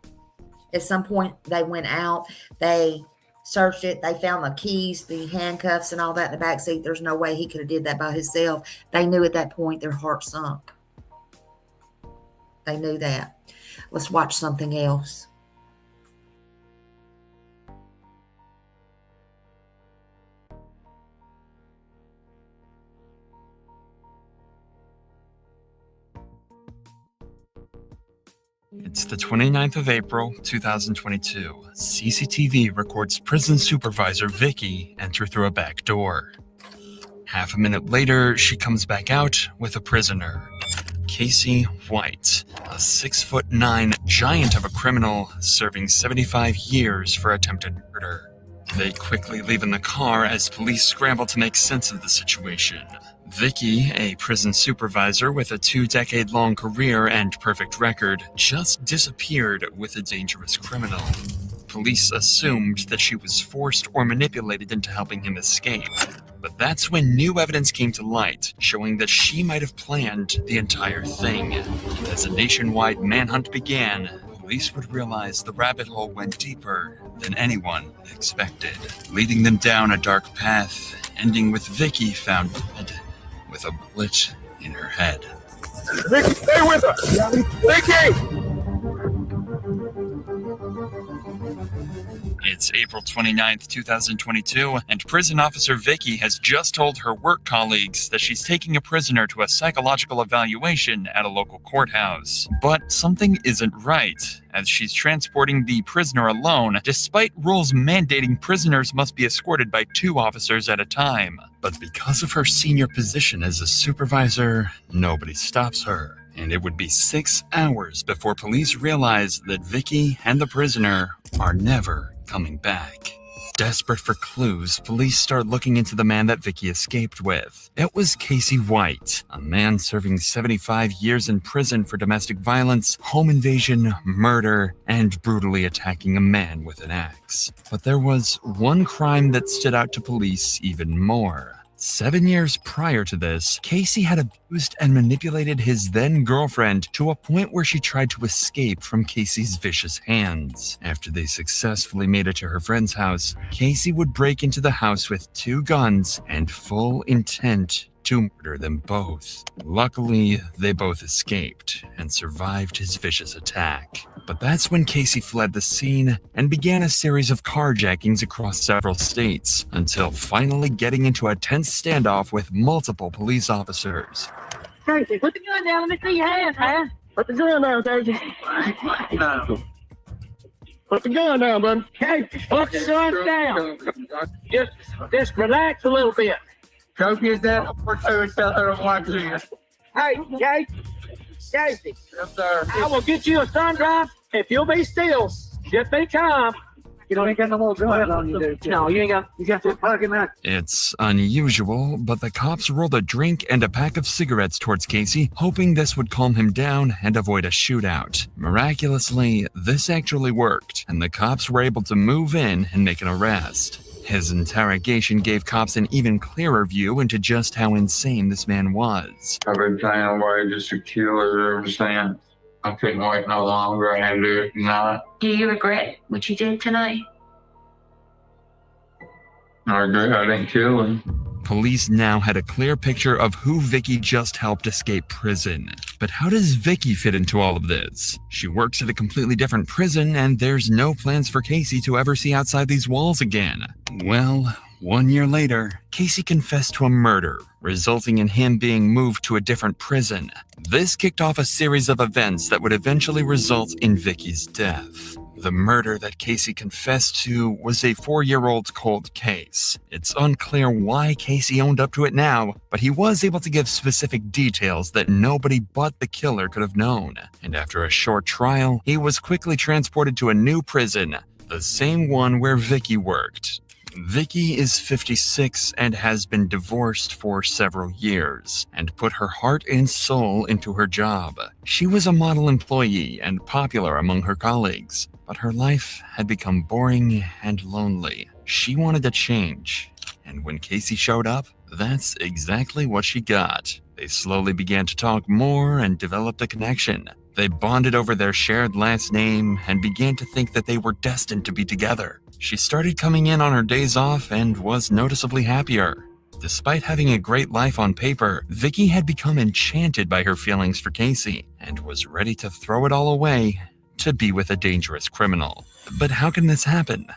At some point, they went out. They searched it. They found the keys, the handcuffs, and all that in the back seat. There's no way he could have did that by himself. They knew at that point their heart sunk. They knew that. Let's watch something else. It's the 29th of April, 2022. CCTV records prison supervisor Vicky enter through a back door. Half a minute later, she comes back out with a prisoner, Casey White, a 6'9" giant of a criminal serving 75 years for attempted murder. They quickly leave in the car as police scramble to make sense of the situation. Vicky, a prison supervisor with a 2-decade-long career and perfect record, just disappeared with a dangerous criminal. Police assumed that she was forced or manipulated into helping him escape. But that's when new evidence came to light, showing that she might have planned the entire thing. As a nationwide manhunt began, police would realize the rabbit hole went deeper than anyone expected, leading them down a dark path, ending with Vicky found dead with a bullet in her head. Vicky, stay with us! Vicky! It's April 29th, 2022, and prison officer Vicky has just told her work colleagues that she's taking a prisoner to a psychological evaluation at a local courthouse. But something isn't right, as she's transporting the prisoner alone, despite rules mandating prisoners must be escorted by 2 officers at a time. But because of her senior position as a supervisor, nobody stops her. And it would be 6 hours before police realize that Vicky and the prisoner are never coming back. Desperate for clues, police start looking into the man that Vicky escaped with. It was Casey White, a man serving 75 years in prison for domestic violence, home invasion, murder, and brutally attacking a man with an axe. But there was one crime that stood out to police even more. 7 years prior to this, Casey had abused and manipulated his then-girlfriend to a point where she tried to escape from Casey's vicious hands. After they successfully made it to her friend's house, Casey would break into the house with 2 guns and full intent to murder them both. Luckily, they both escaped and survived his vicious attack. But that's when Casey fled the scene and began a series of carjackings across several states, until finally getting into a tense standoff with multiple police officers. Casey, put the gun down. Let me see your hands, man. Put the gun down, Casey. No. Put the gun down, bud. Casey, put the gun down. Just relax a little bit. Go get that over to and tell her to watch this. Hey, Casey. Yes, sir. I will get you a sun drive if you'll be still. Just be calm. You ain't got no more gun on you, dude. No, you got to fucking that. It's unusual, but the cops rolled a drink and a pack of cigarettes towards Casey, hoping this would calm him down and avoid a shootout. Miraculously, this actually worked, and the cops were able to move in and make an arrest. His interrogation gave cops an even clearer view into just how insane this man was. I've been trying to wait just a killer ever since. I couldn't wait no longer. I had to do it tonight. Do you regret what you did tonight? I regret I didn't kill him. Police now had a clear picture of who Vicky just helped escape prison. But how does Vicky fit into all of this? She works at a completely different prison, and there's no plans for Casey to ever see outside these walls again. Well, 1 year later, Casey confessed to a murder, resulting in him being moved to a different prison. This kicked off a series of events that would eventually result in Vicky's death. The murder that Casey confessed to was a 4-year-old cold case. It's unclear why Casey owned up to it now, but he was able to give specific details that nobody but the killer could have known. And after a short trial, he was quickly transported to a new prison, the same one where Vicky worked. Vicky is 56 and has been divorced for several years and put her heart and soul into her job. She was a model employee and popular among her colleagues, but her life had become boring and lonely. She wanted to change, and when Casey showed up, that's exactly what she got. They slowly began to talk more and developed a connection. They bonded over their shared last name and began to think that they were destined to be together. She started coming in on her days off and was noticeably happier. Despite having a great life on paper, Vicky had become enchanted by her feelings for Casey and was ready to throw it all away to be with a dangerous criminal. But how can this happen?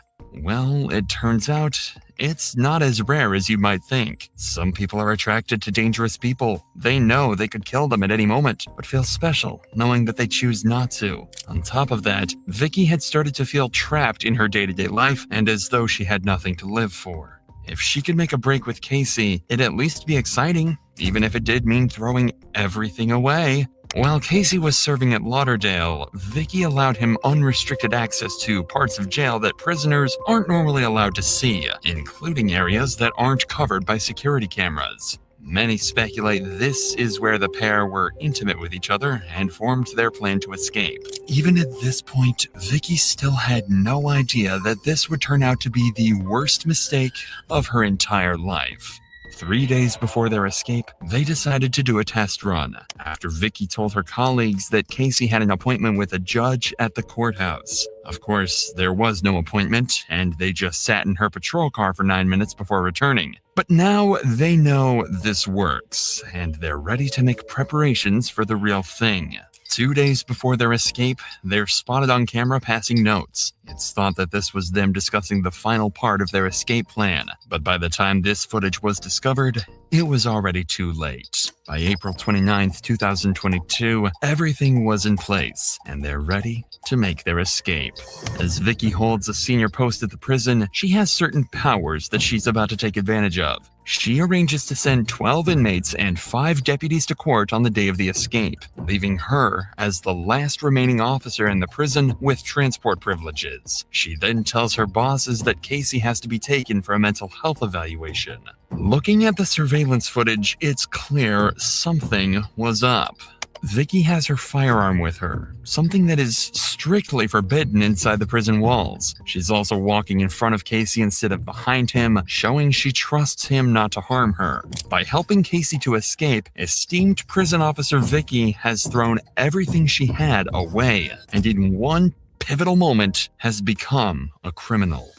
Well, it turns out it's not as rare as you might think. Some people are attracted to dangerous people. They know they could kill them at any moment, but feel special knowing that they choose not to. On top of that, Vicky had started to feel trapped in her day-to-day life and as though she had nothing to live for. If she could make a break with Casey, it'd at least be exciting, even if it did mean throwing everything away. While Casey was serving at Lauderdale, Vicky allowed him unrestricted access to parts of jail that prisoners aren't normally allowed to see, including areas that aren't covered by security cameras. Many speculate this is where the pair were intimate with each other and formed their plan to escape. Even at this point, Vicky still had no idea that this would turn out to be the worst mistake of her entire life. 3 days before their escape, they decided to do a test run, after Vicky told her colleagues that Casey had an appointment with a judge at the courthouse. Of course, there was no appointment, and they just sat in her patrol car for 9 minutes before returning. But now they know this works, and they're ready to make preparations for the real thing. 2 days before their escape, they're spotted on camera passing notes. It's thought that this was them discussing the final part of their escape plan, but by the time this footage was discovered, it was already too late. By April 29th, 2022, everything was in place, and they're ready to make their escape. As Vicky holds a senior post at the prison, she has certain powers that she's about to take advantage of. She arranges to send 12 inmates and 5 deputies to court on the day of the escape, leaving her as the last remaining officer in the prison with transport privileges. She then tells her bosses that Casey has to be taken for a mental health evaluation. Looking at the surveillance footage, it's clear something was up. Vicky has her firearm with her, something that is strictly forbidden inside the prison walls. She's also walking in front of Casey instead of behind him, showing she trusts him not to harm her. By helping Casey to escape, esteemed prison officer Vicky has thrown everything she had away, and in one pivotal moment has become a criminal.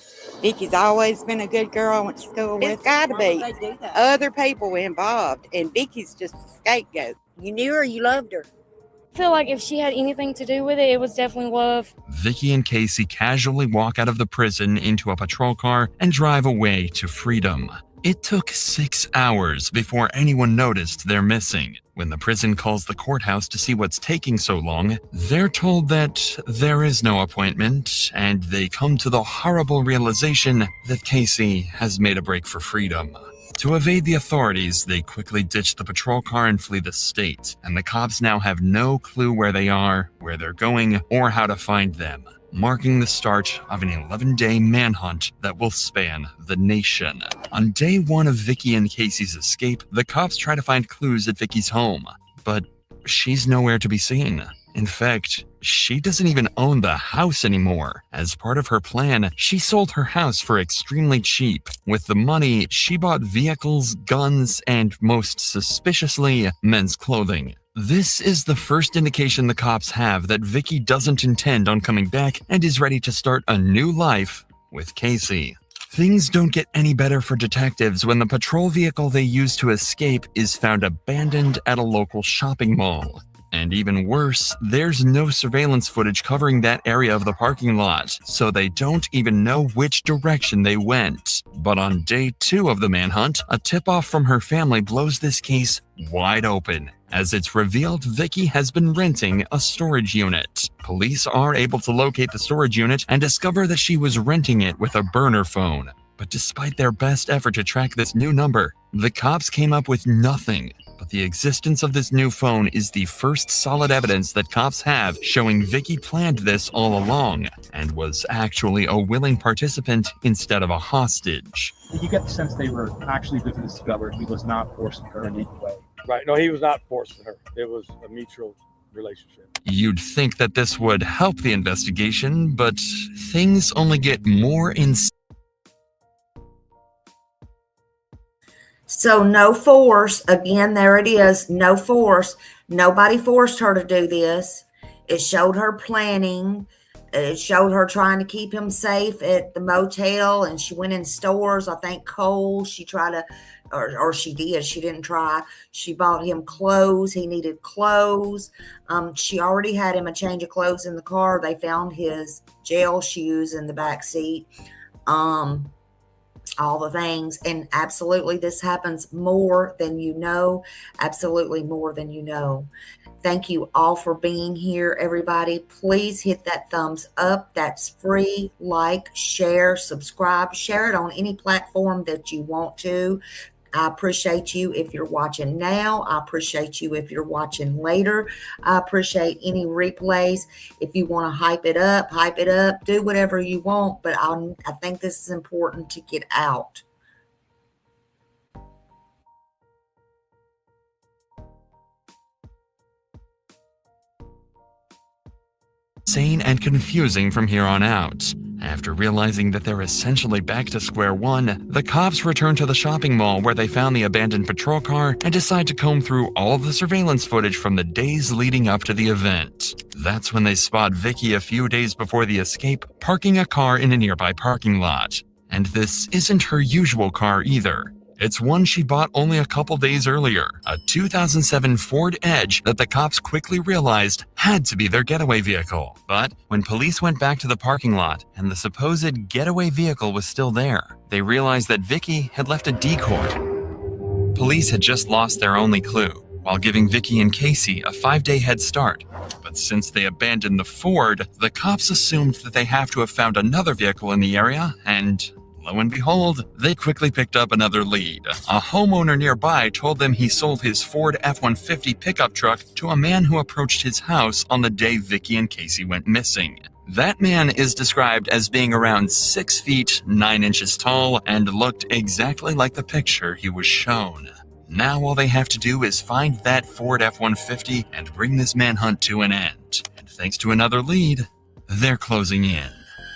Vicky's always been a good girl I went to school with. It's got to be other people involved, and Vicky's just a scapegoat. You knew her, you loved her. I feel like if she had anything to do with it, it was definitely love. Vicky and Casey casually walk out of the prison into a patrol car and drive away to freedom. It took 6 hours before anyone noticed they're missing. When the prison calls the courthouse to see what's taking so long, they're told that there is no appointment, and they come to the horrible realization that Casey has made a break for freedom. To evade the authorities, they quickly ditch the patrol car and flee the state, and the cops now have no clue where they are, where they're going, or how to find them, marking the start of an 11-day manhunt that will span the nation. On day 1 of Vicky and Casey's escape, the cops try to find clues at Vicky's home, but she's nowhere to be seen. In fact, she doesn't even own the house anymore. As part of her plan, she sold her house for extremely cheap. With the money, she bought vehicles, guns, and most suspiciously, men's clothing. This is the first indication the cops have that Vicky doesn't intend on coming back and is ready to start a new life with Casey. Things don't get any better for detectives when the patrol vehicle they use to escape is found abandoned at a local shopping mall. And even worse, there's no surveillance footage covering that area of the parking lot, so they don't even know which direction they went. But on day 2 of the manhunt, a tip-off from her family blows this case wide open, as it's revealed Vicky has been renting a storage unit. Police are able to locate the storage unit and discover that she was renting it with a burner phone. But despite their best effort to track this new number, the cops came up with nothing. But the existence of this new phone is the first solid evidence that cops have showing Vicky planned this all along and was actually a willing participant instead of a hostage. You get the sense they were actually with this discovered. He was not forcing her in any way. Right. No, he was not forcing her. It was a mutual relationship. You'd think that this would help the investigation, but things only get more insane. So no force. Again, there it is. No force. Nobody forced her to do this. It showed her planning. It showed her trying to keep him safe at the motel, and she went in stores. I think Kohl's. She tried to, or she did. She didn't try. She bought him clothes. He needed clothes. She already had him a change of clothes in the car. They found his jail shoes in the back seat. All the things. And absolutely, this happens more than you know. Absolutely more than you know. Thank you all for being here, everybody. Please hit that thumbs up. That's free. Like, share, subscribe. Share it on any platform that you want to. I appreciate you if you're watching now. I appreciate you if you're watching later. I appreciate any replays. If you want to hype it up, do whatever you want. But I think this is important to get out. Insane and confusing from here on out. After realizing that they're essentially back to square one, the cops return to the shopping mall where they found the abandoned patrol car and decide to comb through all of the surveillance footage from the days leading up to the event. That's when they spot Vicky a few days before the escape, parking a car in a nearby parking lot. And this isn't her usual car either. It's one she bought only a couple days earlier, a 2007 Ford Edge that the cops quickly realized had to be their getaway vehicle. But when police went back to the parking lot and the supposed getaway vehicle was still there, they realized that Vicky had left a decoy. Police had just lost their only clue, while giving Vicky and Casey a 5-day head start. But since they abandoned the Ford, the cops assumed that they have to have found another vehicle in the area, and lo and behold, they quickly picked up another lead. A homeowner nearby told them he sold his Ford F-150 pickup truck to a man who approached his house on the day Vicky and Casey went missing. That man is described as being around 6 feet 9 inches tall and looked exactly like the picture he was shown. Now all they have to do is find that Ford F-150 and bring this manhunt to an end. And thanks to another lead, they're closing in.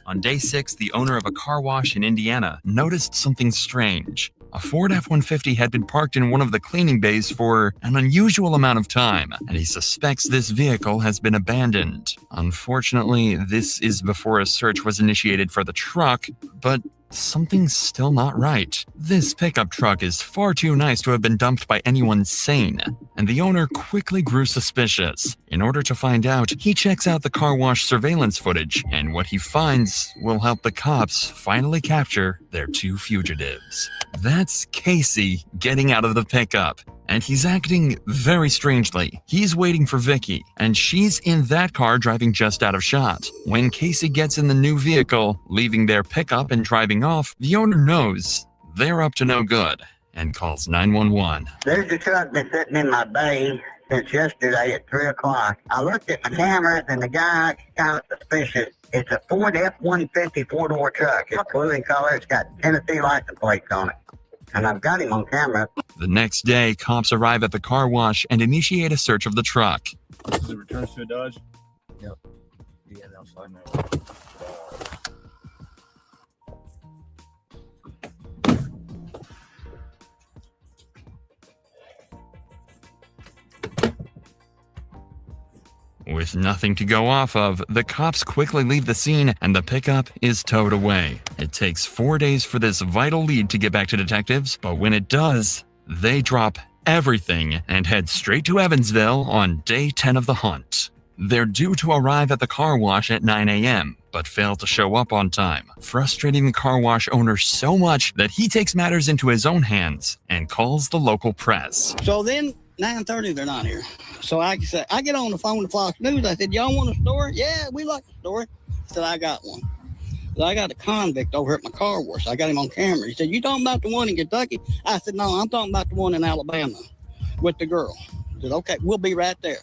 On day 6, the owner of a car wash in Indiana noticed something strange. A Ford F-150 had been parked in one of the cleaning bays for an unusual amount of time, and he suspects this vehicle has been abandoned. Unfortunately, this is before a search was initiated for the truck, but something's still not right. This pickup truck is far too nice to have been dumped by anyone sane, and the owner quickly grew suspicious. In order to find out, he checks out the car wash surveillance footage, and what he finds will help the cops finally capture their 2 fugitives. That's Casey getting out of the pickup, and he's acting very strangely. He's waiting for Vicky, and she's in that car driving just out of shot. When Casey gets in the new vehicle, leaving their pickup and driving off, the owner knows they're up to no good and calls 911. There's a truck been sitting in my bay since yesterday at 3 o'clock. I looked at my cameras and the guy kind of suspicious. It's a Ford F-150 4-door truck. It's blue in color. It's got Tennessee license plates on it. And I've got him on camera. The next day, cops arrive at the car wash and initiate a search of the truck. Does it return to a Dodge? Yep. Yeah, that's fine now. With nothing to go off of, the cops quickly leave the scene and the pickup is towed away. It takes 4 days for this vital lead to get back to detectives, but when it does, they drop everything and head straight to Evansville on day 10 of the hunt. They're due to arrive at the car wash at 9 a.m., but fail to show up on time, frustrating the car wash owner so much that he takes matters into his own hands and calls the local press. So then 9:30, they're not here. So I get on the phone to Fox News. I said, y'all want a story? Yeah, we like a story. I said, I got one. So I got a convict over at my car wash. I got him on camera. He said, you talking about the one in Kentucky? I said, no, I'm talking about the one in Alabama with the girl. I said, okay, we'll be right there.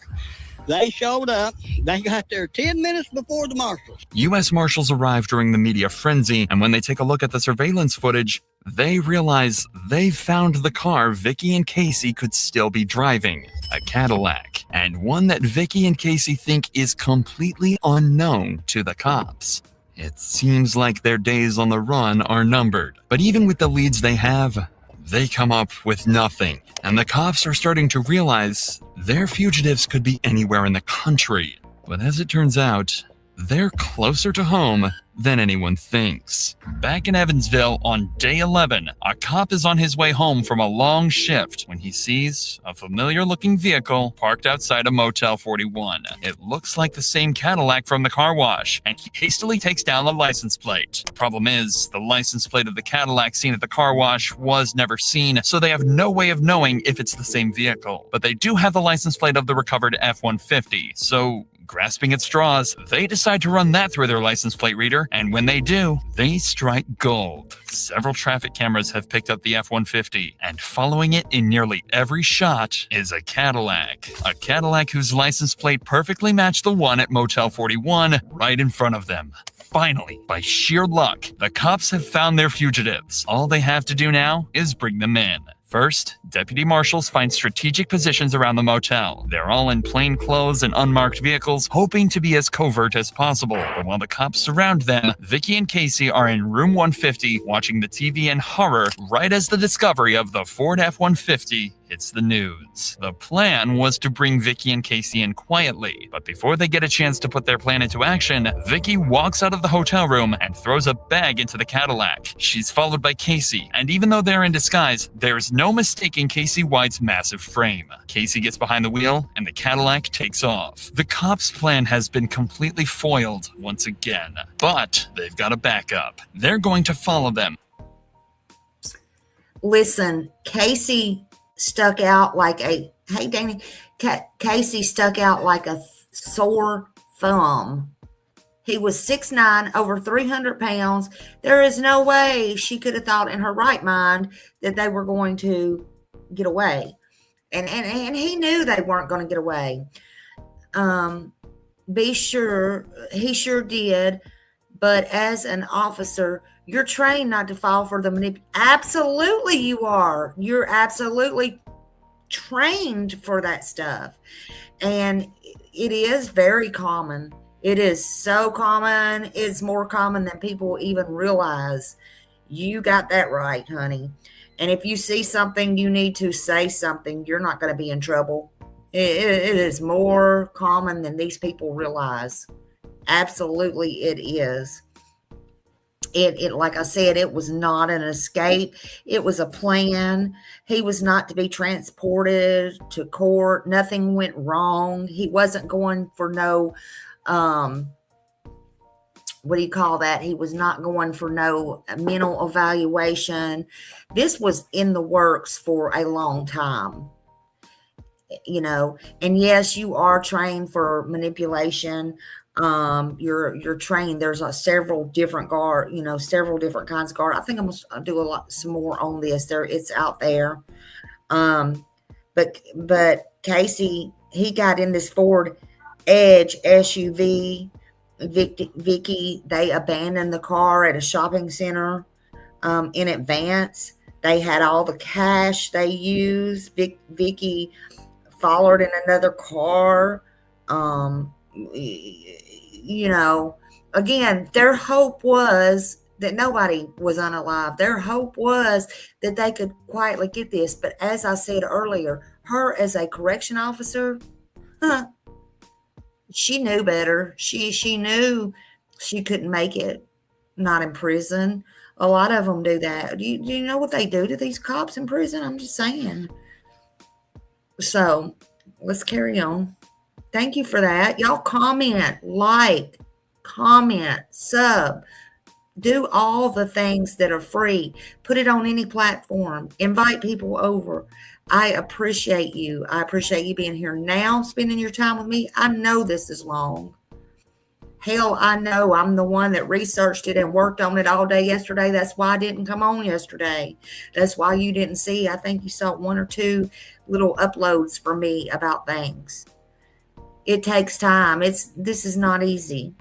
They showed up. They got there 10 minutes before the marshals. U.S. Marshals arrive during the media frenzy, and when they take a look at the surveillance footage, they realize they found the car Vicky and Casey could still be driving, a Cadillac, and one that Vicky and Casey think is completely unknown to the cops. It seems like their days on the run are numbered, but even with the leads they have, they come up with nothing, and the cops are starting to realize their fugitives could be anywhere in the country. But as it turns out, they're closer to home than anyone thinks. Back in Evansville on day 11, a cop is on his way home from a long shift when he sees a familiar-looking vehicle parked outside a Motel 41. It looks like the same Cadillac from the car wash, and he hastily takes down the license plate. The problem is, the license plate of the Cadillac seen at the car wash was never seen, so they have no way of knowing if it's the same vehicle. But they do have the license plate of the recovered F-150, so grasping at straws, they decide to run that through their license plate reader, and when they do, they strike gold. Several traffic cameras have picked up the F-150, and following it in nearly every shot is a Cadillac. A Cadillac whose license plate perfectly matched the one at Motel 41 right in front of them. Finally, by sheer luck, the cops have found their fugitives. All they have to do now is bring them in. First, deputy marshals find strategic positions around the motel. They're all in plain clothes and unmarked vehicles, hoping to be as covert as possible. But while the cops surround them, Vicky and Casey are in room 150 watching the TV in horror right as the discovery of the Ford F-150 hits the news. The plan was to bring Vicky and Casey in quietly, but before they get a chance to put their plan into action, Vicky walks out of the hotel room and throws a bag into the Cadillac. She's followed by Casey, and even though they're in disguise, there's no mistaking Casey White's massive frame. Casey gets behind the wheel, and the Cadillac takes off. The cops' plan has been completely foiled once again, but they've got a backup. They're going to follow them. Listen, Casey stuck out like Casey stuck out like a sore thumb. He was 6'9", over 300 pounds. There is no way she could have thought in her right mind that they were going to get away. And he knew they weren't going to get away. He sure did. But as an officer, you're trained not to fall for the manipulation. Absolutely you are. You're absolutely trained for that stuff. And it is very common. It is so common. It's more common than people even realize. You got that right, honey. And if you see something, you need to say something. You're not going to be in trouble. It is more common than these people realize. Absolutely it is. It like I said, it was not an escape. It was a plan. He was not to be transported to court. Nothing went wrong. He wasn't going for no, what do you call that? He was not going for no mental evaluation. This was in the works for a long time. You know, and yes, you are trained for manipulation. You're trained. There's several different several different kinds of guard. I think I'm gonna do some more on this. It's out there. But Casey, he got in this Ford Edge SUV. Vicky, they abandoned the car at a shopping center in advance. They had all the cash they used. Vicky followed in another car. Again, their hope was that nobody was unalive. Their hope was that they could quietly get this. But as I said earlier, her as a correction officer, she knew better. She knew she couldn't make it, not in prison. A lot of them do that. Do you know what they do to these cops in prison? I'm just saying. So let's carry on. Thank you for that. Y'all comment, like, comment, sub, do all the things that are free. Put it on any platform. Invite people over. I appreciate you. I appreciate you being here now, spending your time with me. I know this is long. Hell, I know I'm the one that researched it and worked on it all day yesterday. That's why I didn't come on yesterday. That's why you didn't see. I think you saw 1 or 2 little uploads for me about things. It takes time. This is not easy.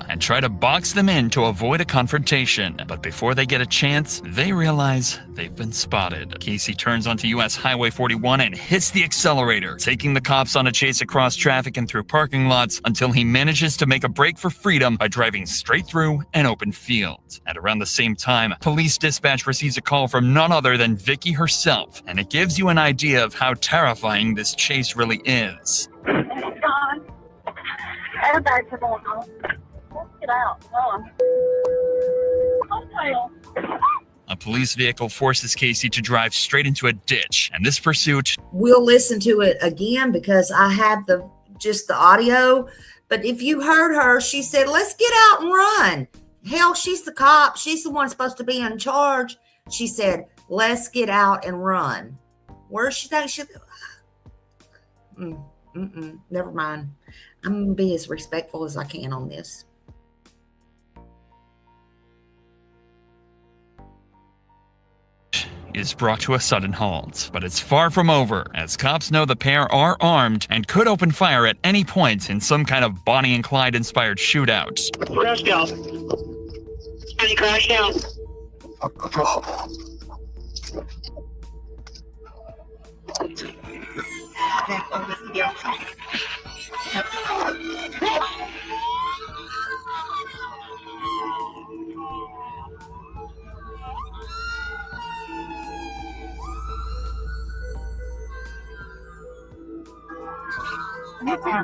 And try to box them in to avoid a confrontation. But before they get a chance, they realize they've been spotted. Casey turns onto US Highway 41 and hits the accelerator, taking the cops on a chase across traffic and through parking lots until he manages to make a break for freedom by driving straight through an open field. At around the same time, police dispatch receives a call from none other than Vicky herself, and it gives you an idea of how terrifying this chase really is. Airbags are going on. Let's get out. A police vehicle forces Casey to drive straight into a ditch, and this pursuit... We'll listen to it again because I have just the audio. But if you heard her, she said, let's get out and run. Hell, she's the cop. She's the one supposed to be in charge. She said, let's get out and run. Where she think she... Never mind. I'm going to be as respectful as I can on this. Is brought to a sudden halt, but it's far from over, as cops know the pair are armed and could open fire at any point in some kind of Bonnie and Clyde inspired shootout. Let's go. Any crash down?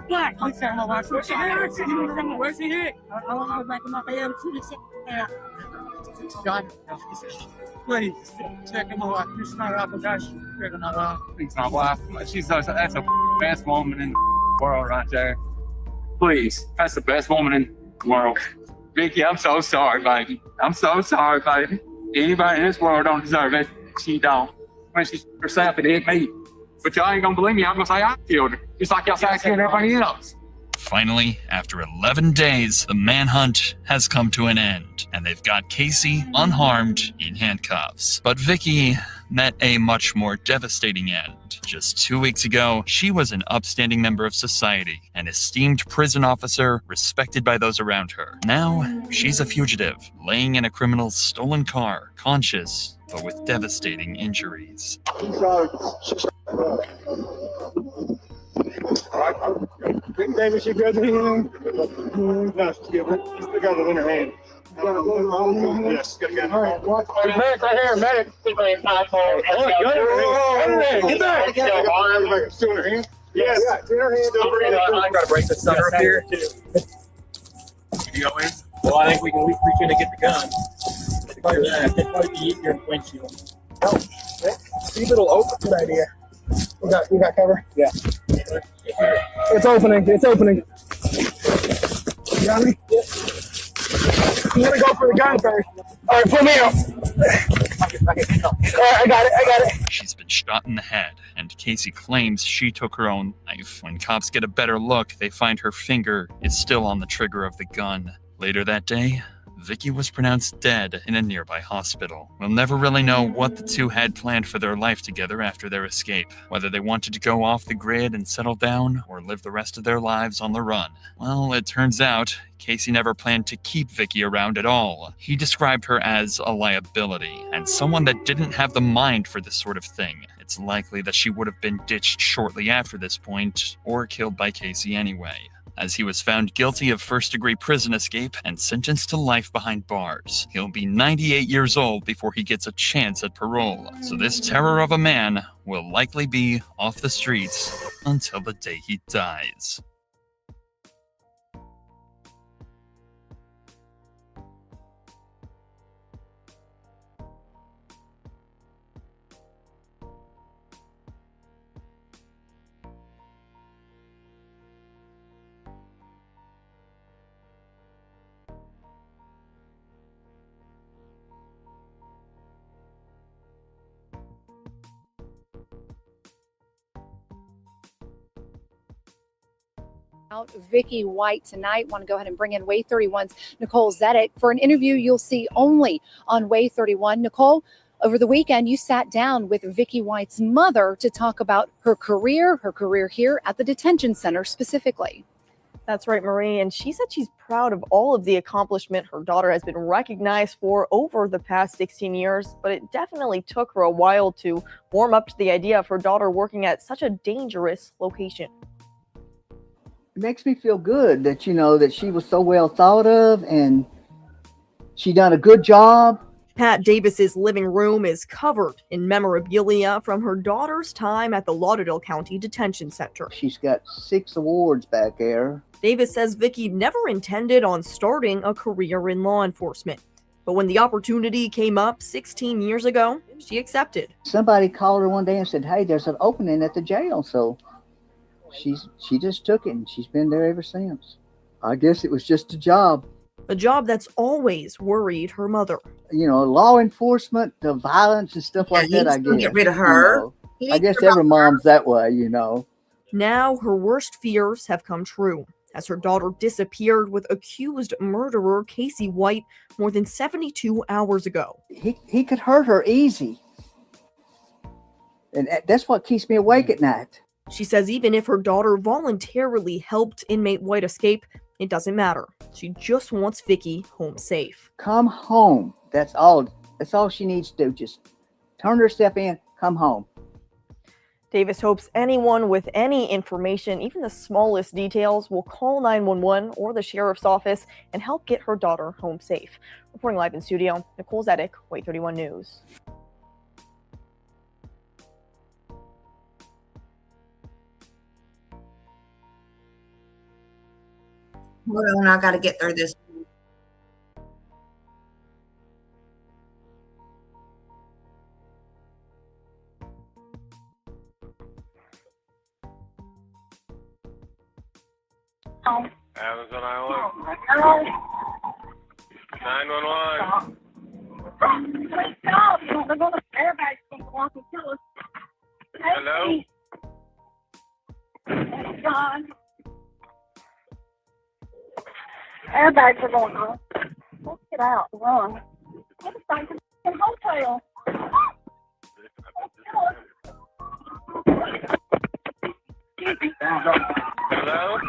Black. Where's she hit? Where's she hit? I want to go back in my bed to the God, please check him out. It's my wife. Checking my wife. It's my wife. That's a best woman in the world right there. Please, that's the best woman in the world. Vicky, I'm so sorry, baby. I'm so sorry, baby. Anybody in this world don't deserve it. She don't. When she's herself, it hit me. But y'all ain't gonna believe me. I'm gonna say I killed her, just like y'all say I killed everybody else. Finally, after 11 days, the manhunt has come to an end, and they've got Casey unharmed in handcuffs. But Vicky met a much more devastating end. Just 2 weeks ago, she was an upstanding member of society, an esteemed prison officer respected by those around her. Now, she's a fugitive, laying in a criminal's stolen car, conscious, but with devastating injuries. David, she good to him? No, she's good. She's still got it in her hand. Yes, good again. All right, medic right here, medic. Get back. Still in her hand? Yes, in her hand. I gotta break this sucker up here. You go in? Well, I think we can reach in to get the gun. It'd probably be easier in the windshield. Oh, see, little open. Good idea. We got cover? Yeah. It's opening. It's opening. You got me? Yeah. You want to go for the gun first? All right, pull me out. All right, I got it. She's been shot in the head, and Casey claims she took her own life. When cops get a better look, they find her finger is still on the trigger of the gun. Later that day, Vicky was pronounced dead in a nearby hospital. We'll never really know what the two had planned for their life together after their escape, whether they wanted to go off the grid and settle down or live the rest of their lives on the run. Well, it turns out Casey never planned to keep Vicky around at all. He described her as a liability and someone that didn't have the mind for this sort of thing. It's likely that she would have been ditched shortly after this point or killed by Casey anyway, as he was found guilty of first-degree prison escape and sentenced to life behind bars. He'll be 98 years old before he gets a chance at parole, so this terror of a man will likely be off the streets until the day he dies. Vicky White tonight. Want to go ahead and bring in Way 31's Nicole Zedek for an interview you'll see only on Way 31. Nicole, over the weekend, you sat down with Vicky White's mother to talk about her career here at the detention center specifically. That's right, Marie. And she said she's proud of all of the accomplishment her daughter has been recognized for over the past 16 years, but it definitely took her a while to warm up to the idea of her daughter working at such a dangerous location. It makes me feel good that, that she was so well thought of and she done a good job. Pat Davis's living room is covered in memorabilia from her daughter's time at the Lauderdale County Detention Center. She's got 6 awards back there. Davis says Vicky never intended on starting a career in law enforcement, but when the opportunity came up 16 years ago, she accepted. Somebody called her one day and said, hey, there's an opening at the jail, so she just took it, and she's been there ever since. I guess it was just a job. A job that's always worried her mother. Law enforcement, the violence and stuff like that, I guess. Get rid of her. I guess every mom's that way, Now her worst fears have come true, as her daughter disappeared with accused murderer Casey White more than 72 hours ago. He could hurt her easy. And that's what keeps me awake at night. She says even if her daughter voluntarily helped inmate White escape, it doesn't matter. She just wants Vicky home safe. Come home. That's all she needs to do. Just turn herself in, come home. Davis hopes anyone with any information, even the smallest details, will call 911 or the sheriff's office and help get her daughter home safe. Reporting live in studio, Nicole Zedek, Way 31 News. Hold on, I got to get through this. Amazon Island. 911. Hello? John. Airbags are going on. Let's get out. Run. Let's find a hotel. Hello?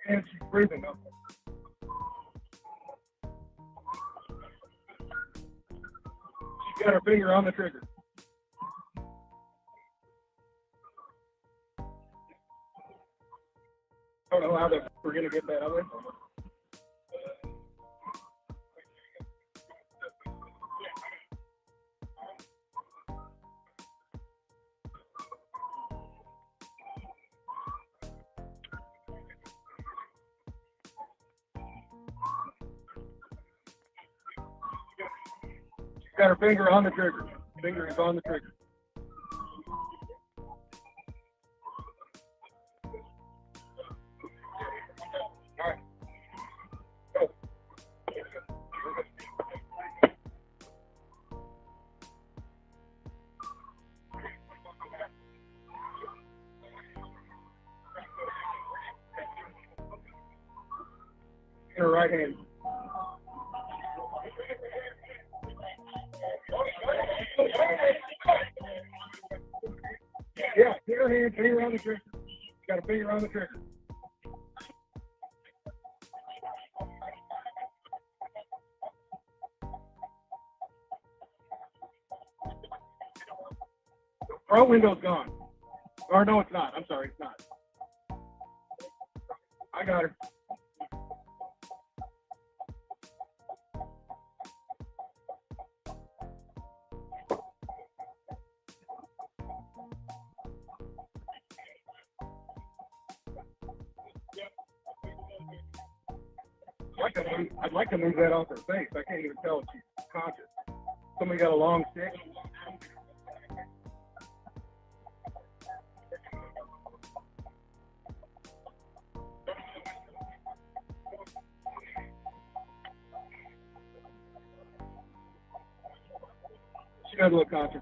And she's breathing up. She's got her finger on the trigger. I don't know how we're going to get that other. Got her finger on the trigger. Finger is on the trigger. All right. Go. In her right hand. Yeah, get her hand, finger on the trigger. Got a finger on the trigger. The front window's gone. Or no, it's not. I'm sorry, it's not. I got her. I'd like to move that off her face. I can't even tell if she's conscious. Somebody got a long stick. She doesn't look conscious.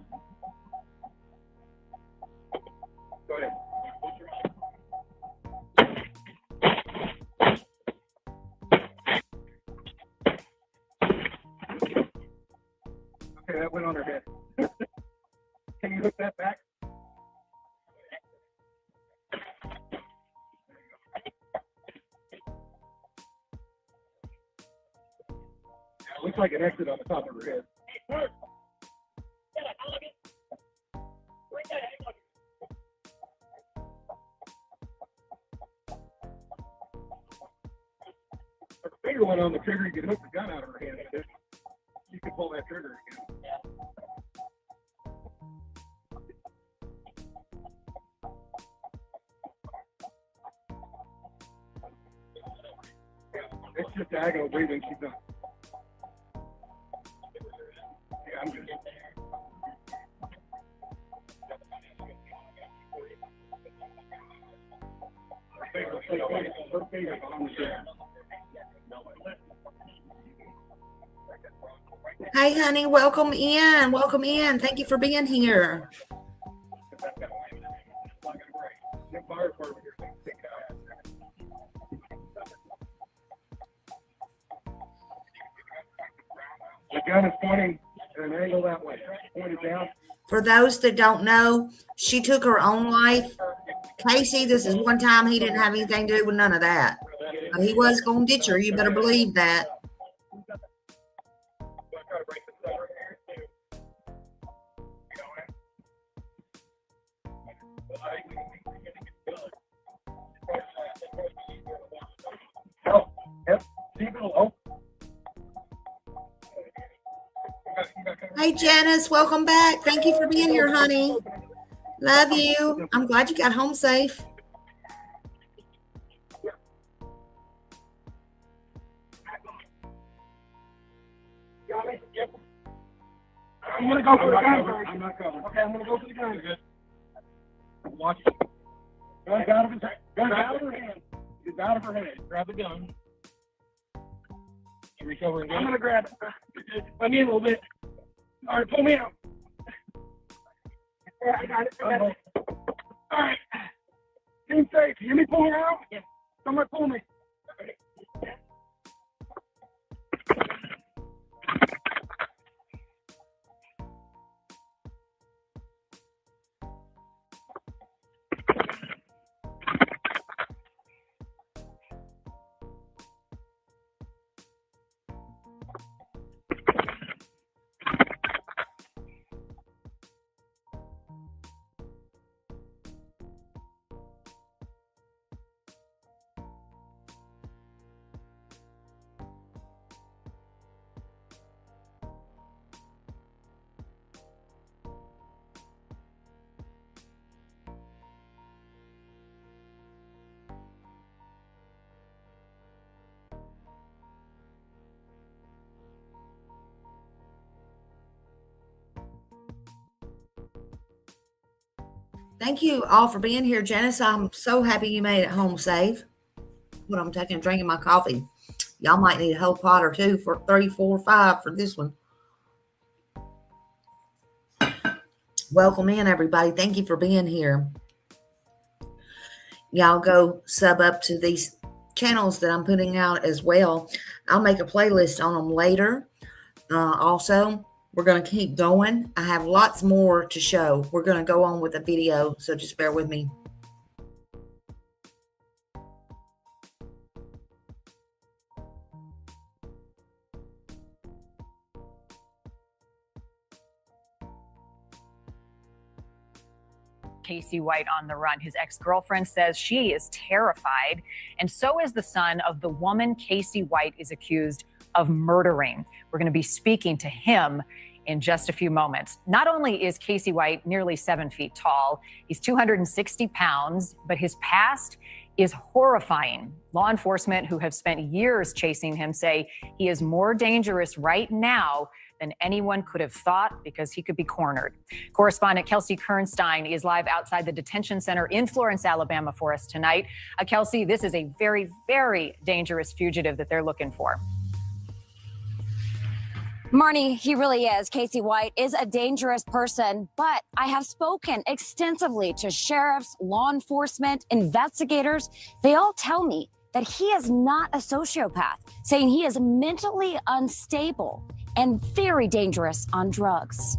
Go ahead. Okay, that went on her head. Can you hook that back? Looks like an exit on the top of her head. Her finger went on the trigger. You could hook the gun out of her hand. You could pull that trigger again. It's just diagonal breathing. She's done. Yeah, I'm good. Hey, honey, welcome in. Welcome in. Thank you for being here. The gun is pointing at an angle that way. Pointed down. For those that don't know, she took her own life. Casey, this is one time he didn't have anything to do with none of that. But he was going to ditch her. You better believe that. Hey, Janice, welcome back. Thank you for being here, honey. Love you. I'm glad you got home safe. I'm going to go for the gun first. I'm not covering. Okay, I'm going to go for the gun. Good. Watch it. Gun's out of his hand. Gun's out of her hand. It's out of her head. Grab the gun. You reach over and get it. I'm going to grab it. Let me in a little bit. All right, pull me out. Yeah, I got it. All right. Team safe. You hear me pulling out? Yeah. Somebody pull me. Thank you all for being here, Janice. I'm so happy you made it home safe. When I'm drinking my coffee. Y'all might need a whole pot or two for 34.5 for this one. Welcome in, everybody. Thank you for being here. Y'all go sub up to these channels that I'm putting out as well. I'll make a playlist on them later. Also, we're going to keep going. I have lots more to show. We're going to go on with a video, so just bear with me. Casey White on the run. His ex-girlfriend says she is terrified, and so is the son of the woman Casey White is accused of murdering. We're going to be speaking to him in just a few moments. Not only is Casey White nearly 7 feet tall, he's 260 pounds, but his past is horrifying. Law enforcement who have spent years chasing him say he is more dangerous right now than anyone could have thought because he could be cornered. Correspondent Kelsey Kernstein is live outside the detention center in Florence, Alabama for us tonight. Kelsey, this is a very, very dangerous fugitive that they're looking for. Marnie, he really is. Casey White is a dangerous person, but I have spoken extensively to sheriffs, law enforcement, investigators. They all tell me that he is not a sociopath, saying he is mentally unstable and very dangerous on drugs.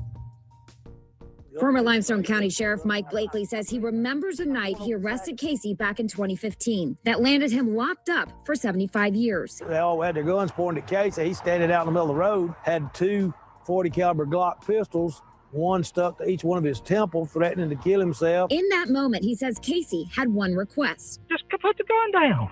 Former Limestone County Sheriff Mike Blakely says he remembers a night he arrested Casey back in 2015 that landed him locked up for 75 years. They all had their guns pointed at Casey. He's standing out in the middle of the road, had two 40 caliber Glock pistols, one stuck to each one of his temples, threatening to kill himself. In that moment, he says Casey had one request. Just put the gun down.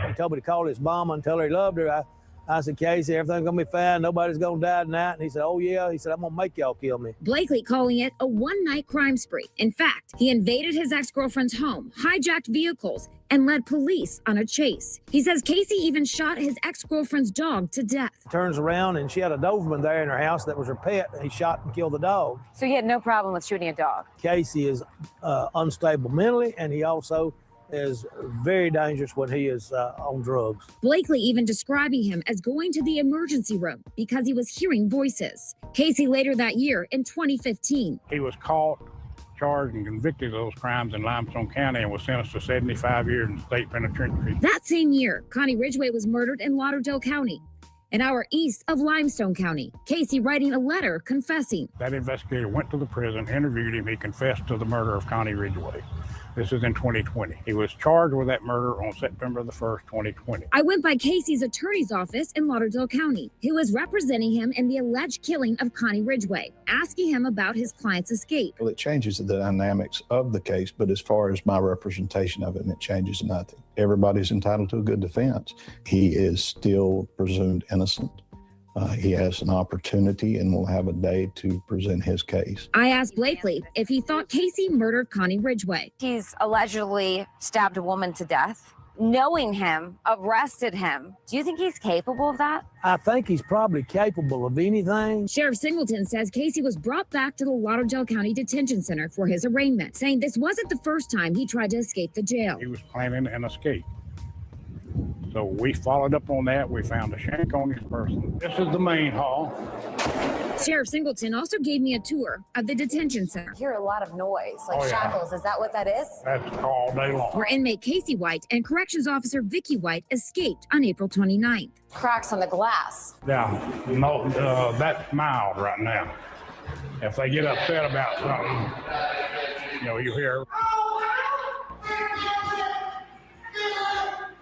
He told me to call his mama and tell her he loved her. I said, Casey, everything's gonna be fine. Nobody's gonna die tonight. And he said, oh yeah. He said, I'm gonna make y'all kill me. Blakely calling it a one-night crime spree. In fact, he invaded his ex-girlfriend's home, hijacked vehicles, and led police on a chase. He says Casey even shot his ex-girlfriend's dog to death. Turns around and she had a Doberman there in her house that was her pet. And he shot and killed the dog. So he had no problem with shooting a dog? Casey is unstable mentally, and he also is very dangerous when he is on drugs. Blakely even describing him as going to the emergency room because he was hearing voices. Casey later that year in 2015. He was caught, charged, and convicted of those crimes in Limestone County and was sentenced to 75 years in state penitentiary. That same year, Connie Ridgway was murdered in Lauderdale County, an hour east of Limestone County. Casey writing a letter confessing. That investigator went to the prison, interviewed him. He confessed to the murder of Connie Ridgway. This is in 2020. He was charged with that murder on September the 1st, 2020. I went by Casey's attorney's office in Lauderdale County, who was representing him in the alleged killing of Connie Ridgway, asking him about his client's escape. Well, it changes the dynamics of the case, but as far as my representation of it, it changes nothing. Everybody's entitled to a good defense. He is still presumed innocent. He has an opportunity and will have a day to present his case. I asked Blakely if he thought Casey murdered Connie Ridgway. He's allegedly stabbed a woman to death. Knowing him, arrested him. Do you think he's capable of that? I think he's probably capable of anything. Sheriff Singleton says Casey was brought back to the Lauderdale County Detention Center for his arraignment, saying this wasn't the first time he tried to escape the jail. He was planning an escape. So we followed up on that. We found a shank on his person. This is the main hall. Sheriff Singleton also gave me a tour of the detention center. I hear a lot of noise, like Oh, yeah. shackles. Is that what that is? That's all day long. Where inmate Casey White and corrections officer Vicky White escaped on April 29th. Cracks on the glass. Yeah, no, that's mild right now. If they get upset about something, you hear.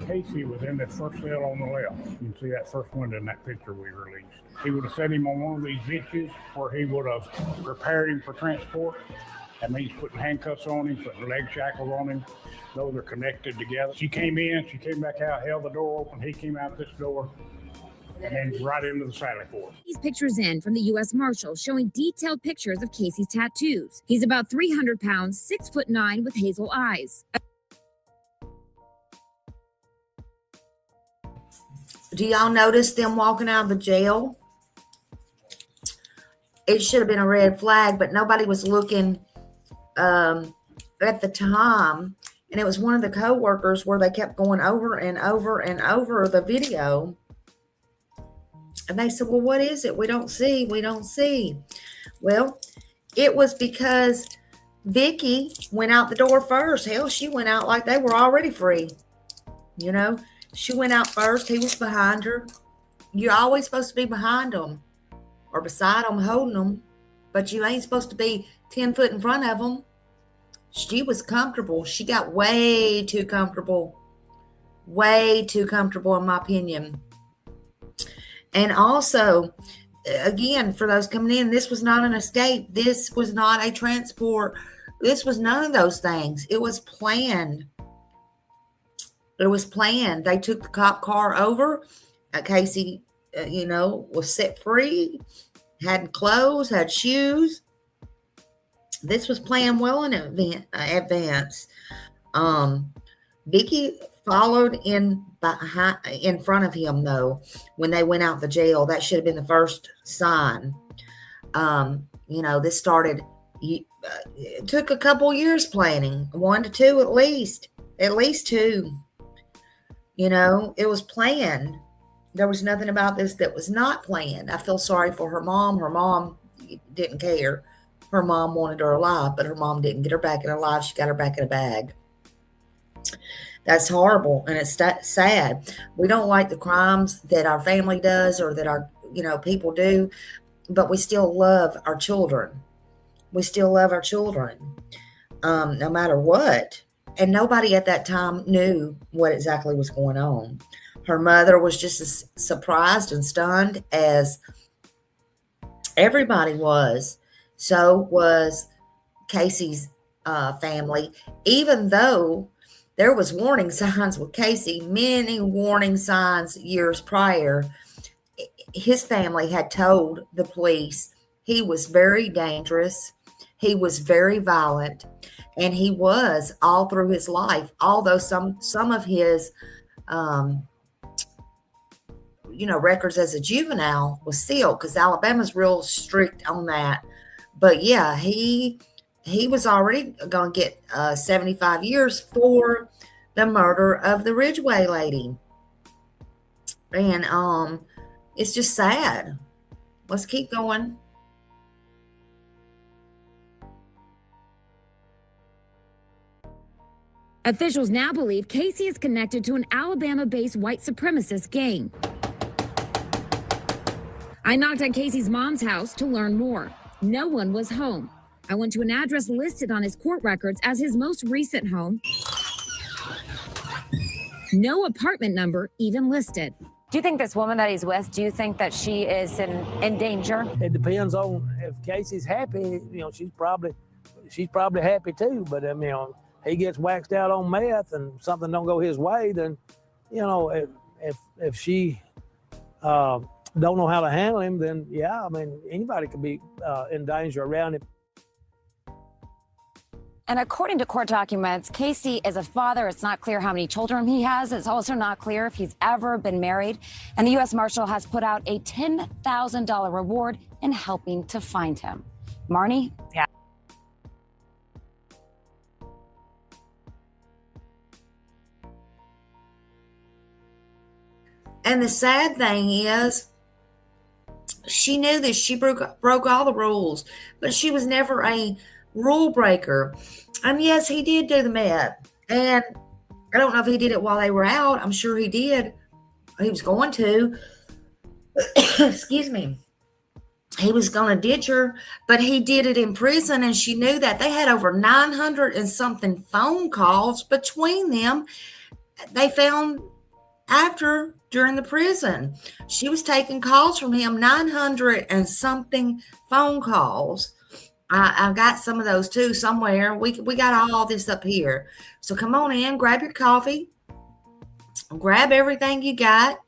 Casey was in that first cell on the left. You can see that first window in that picture we released. He would have set him on one of these benches where he would have prepared him for transport. That means putting handcuffs on him, putting leg shackles on him. Those are connected together. She came in, she came back out, held the door open. He came out this door and then right into the saddle port. These pictures in from the U.S. Marshals showing detailed pictures of Casey's tattoos. He's about 300 pounds, 6'9" with hazel eyes. Do y'all notice them walking out of the jail? It should have been a red flag, but nobody was looking at the time. And it was one of the co-workers where they kept going over and over and over the video. And they said, well, what is it? We don't see. Well, it was because Vicky went out the door first. Hell, she went out like they were already free. She went out first. He was behind her. You're always supposed to be behind them or beside them, holding them. But you ain't supposed to be 10 foot in front of them. She was comfortable. She got way too comfortable. Way too comfortable, in my opinion. And also, again, for those coming in, this was not an escape. This was not a transport. This was none of those things. It was planned. They took the cop car over. Casey, was set free, had clothes, had shoes. This was planned well in advance. Vicky followed in front of him, though, when they went out the jail. That should have been the first sign. This started, it took a couple years planning, 1 to 2 at least 2. It was planned. There was nothing about this that was not planned. I feel sorry for her mom. Her mom didn't care. Her mom wanted her alive, but her mom didn't get her back in alive. She got her back in a bag. That's horrible, and it's sad. We don't like the crimes that our family does or that our people do, but we still love our children. We still love our children, no matter what. And nobody at that time knew what exactly was going on. Her mother was just as surprised and stunned as everybody was. So was Casey's family, even though there was warning signs with Casey, many warning signs years prior. His family had told the police he was very dangerous, he was very violent, and he was all through his life, although some of his records as a juvenile was sealed, because Alabama's real strict on that. But yeah, he was already going to get 75 years for the murder of the Ridgeway lady. And it's just sad. Let's keep going. Officials now believe Casey is connected to an Alabama-based white supremacist gang. I knocked on Casey's mom's house to learn more. No one was home. I went to an address listed on his court records as his most recent home. No apartment number even listed. Do you think this woman that he's with, do you think that she is in danger? It depends on if Casey's happy. She's probably happy too. But he gets waxed out on meth and something don't go his way, then if she don't know how to handle him, then yeah, anybody could be in danger around him. And according to court documents, Casey is a father. It's not clear how many children he has. It's also not clear if he's ever been married. And the U.S. Marshal has put out a $10,000 reward in helping to find him. Marnie? Yeah. And the sad thing is, she knew this. She broke all the rules, but she was never a rule breaker. And yes, he did do the meth. And I don't know if he did it while they were out. I'm sure he did. He was going to. Excuse me. He was going to ditch her, but he did it in prison, and she knew that. They had over 900 and something phone calls between them. They found during the prison. She was taking calls from him, 900 and something phone calls. I've got some of those too somewhere. We got all this up here. So come on in, grab your coffee, grab everything you got.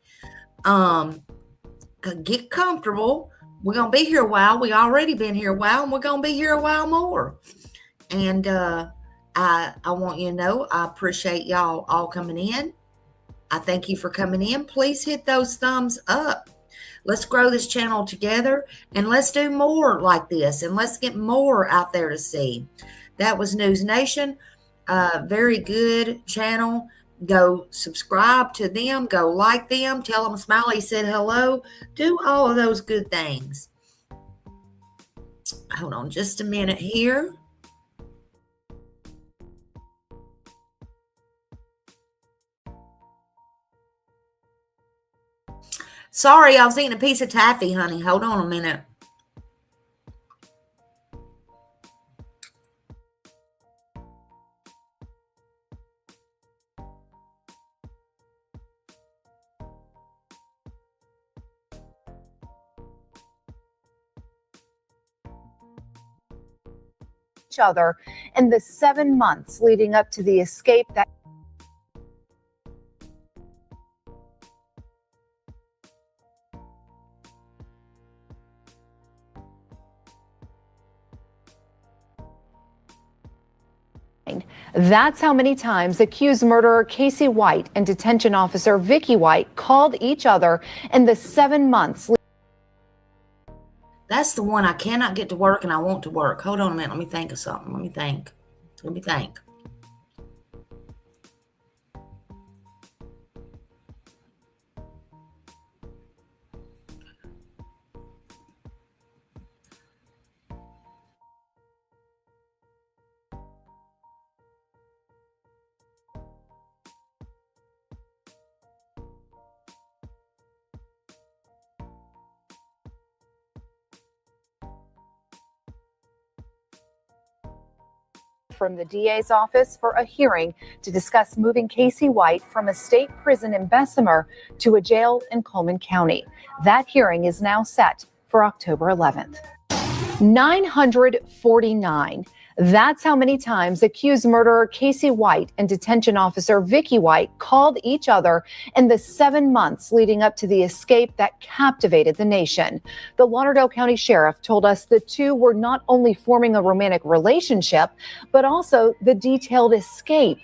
Get comfortable. We're going to be here a while. We already been here a while, and we're going to be here a while more. And I want you to know I appreciate y'all all coming in. I thank you for coming in. Please hit those thumbs up. Let's grow this channel together, and let's do more like this, and let's get more out there to see. That was News Nation. Very good channel. Go subscribe to them. Go like them. Tell them Smiley said hello. Do all of those good things. Hold on just a minute here. Sorry, I was eating a piece of taffy, honey. Hold on a minute. Each other in the 7 months leading up to the escape that That's how many times accused murderer Casey White and detention officer Vicky White called each other in the 7 months. That's the one I cannot get to work and I want to work. Hold on a minute. Let me think of something. Let me think. from the DA's office for a hearing to discuss moving Casey White from a state prison in Bessemer to a jail in Coleman County. That hearing is now set for October 11th. 949. That's how many times accused murderer Casey White and detention officer Vicky White called each other in the 7 months leading up to the escape that captivated the nation. The Lauderdale County Sheriff told us the two were not only forming a romantic relationship, but also the detailed escape.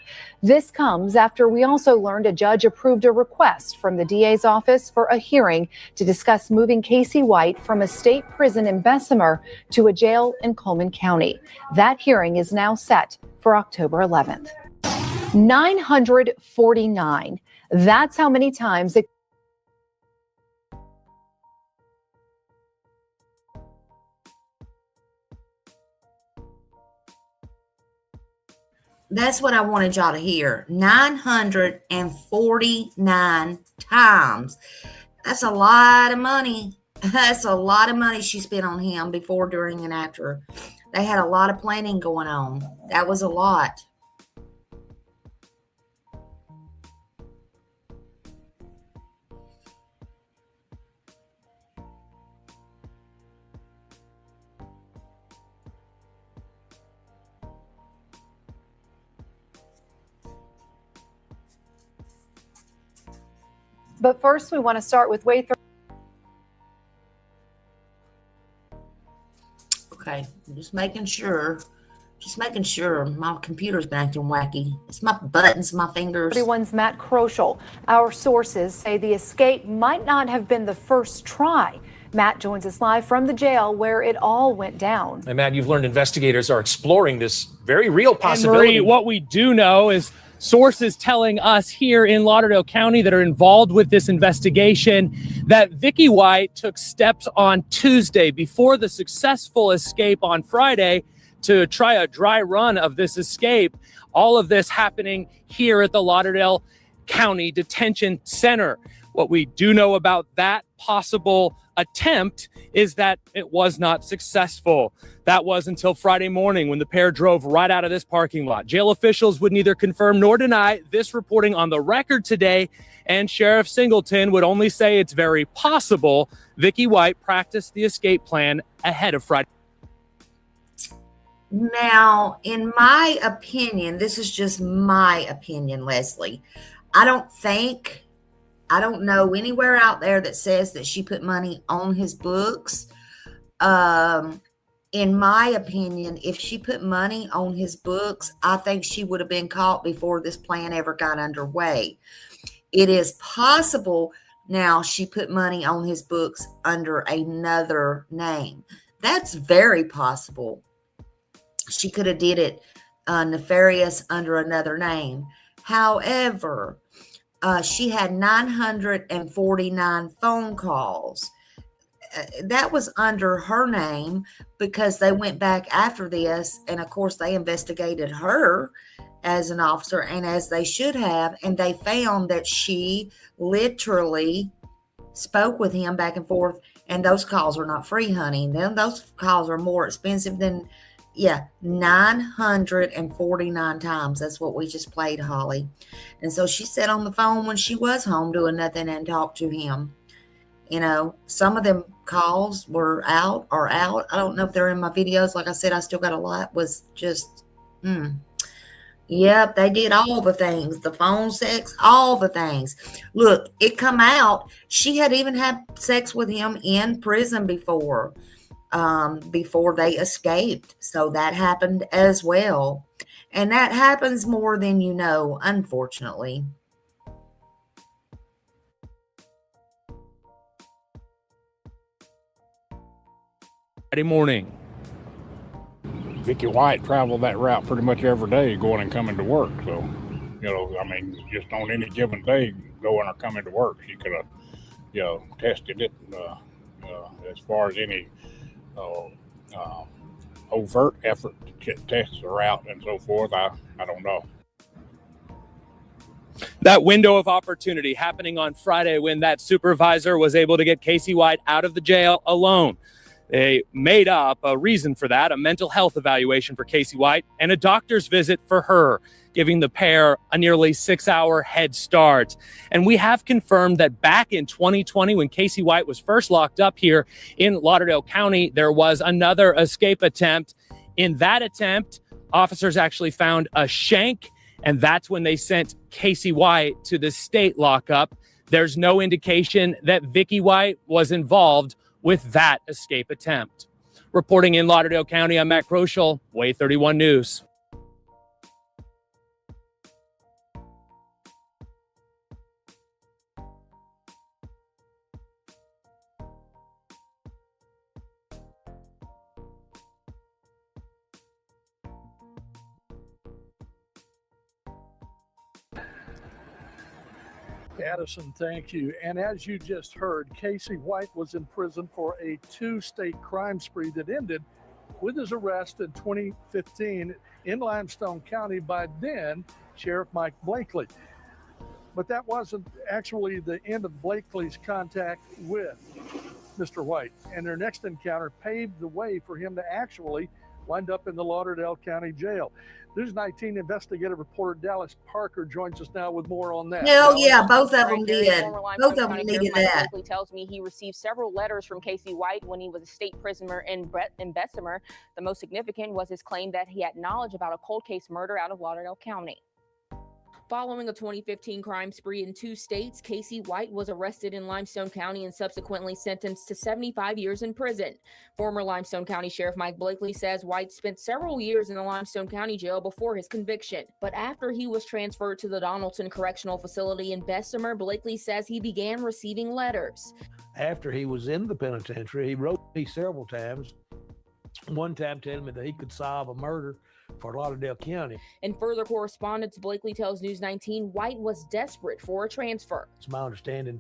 This comes after we also learned a judge approved a request from the DA's office for a hearing to discuss moving Casey White from a state prison in Bessemer to a jail in Coleman County. That hearing is now set for October 11th. 949. That's how many times That's what I wanted y'all to hear. 949 times. That's a lot of money. That's a lot of money she spent on him before, during, and after. They had a lot of planning going on. That was a lot. But first, we want to start with Way. Okay, just making sure. My computer's been acting wacky. It's my buttons, my fingers. 31's Matt Kroschel. Our sources say the escape might not have been the first try. Matt joins us live from the jail where it all went down. And Matt, you've learned investigators are exploring this very real possibility. And Marie, what we do know is sources telling us here in Lauderdale County that are involved with this investigation that Vicky White took steps on Tuesday before the successful escape on Friday to try a dry run of this escape. All of this happening here at the Lauderdale County Detention Center. What we do know about that possible attempt is that it was not successful. That was until Friday morning when the pair drove right out of this parking lot. Jail officials would neither confirm nor deny this reporting on the record today, and Sheriff Singleton would only say it's very possible Vicky White practiced the escape plan ahead of Friday. Now, in my opinion, this is just my opinion, Leslie. I don't know anywhere out there that says that she put money on his books. In my opinion, if she put money on his books, I think she would have been caught before this plan ever got underway. It is possible now she put money on his books under another name. That's very possible. She could have did it nefarious under another name. However, she had 949 phone calls. That was under her name because they went back after this. And of course, they investigated her as an officer, and as they should have. And they found that she literally spoke with him back and forth. And those calls are not free, honey. Those calls are more expensive than, 949 times. That's what we just played, Holly. And so she sat on the phone when she was home doing nothing and talked to him. You know, some of them calls were out. I don't know if they're in my videos. Like I said, I still got a lot. Was just, Yep, they did all the things. The phone sex, all the things. Look, it come out. She had even had sex with him in prison before they escaped. So that happened as well. And that happens more than you know, unfortunately. Friday morning. Vicky White traveled that route pretty much every day, going and coming to work. So, just on any given day, going or coming to work, she could have, tested it. As far as any overt effort to test the route and so forth, I don't know. That window of opportunity happening on Friday when that supervisor was able to get Casey White out of the jail alone. They made up a reason for that, a mental health evaluation for Casey White and a doctor's visit for her, giving the pair a nearly 6-hour head start. And we have confirmed that back in 2020, when Casey White was first locked up here in Lauderdale County, there was another escape attempt. In that attempt, officers actually found a shank, and that's when they sent Casey White to the state lockup. There's no indication that Vicky White was involved with that escape attempt. Reporting in Lauderdale County, I'm Matt Kroschel, Way 31 News. Addison, thank you. And as you just heard, Casey White was in prison for a 2-state crime spree that ended with his arrest in 2015 in Limestone County by then Sheriff Mike Blakely. But that wasn't actually the end of Blakely's contact with Mr. White. And their next encounter paved the way for him to actually wind up in the Lauderdale County Jail. News 19 investigative reporter Dallas Parker joins us now with more on that. Hell Dallas? yeah, both of them did. Both of them needed that. Blakely tells me he received several letters from Casey White when he was a state prisoner in Bessemer. The most significant was his claim that he had knowledge about a cold case murder out of Lauderdale County. Following a 2015 crime spree in 2 states, Casey White was arrested in Limestone County and subsequently sentenced to 75 years in prison. Former Limestone County Sheriff Mike Blakely says White spent several years in the Limestone County Jail before his conviction. But after he was transferred to the Donaldson Correctional Facility in Bessemer, Blakely says he began receiving letters. After he was in the penitentiary, he wrote me several times. One time telling me that he could solve a murder for Lauderdale County. In further correspondence, Blakely tells News 19 White was desperate for a transfer. It's my understanding,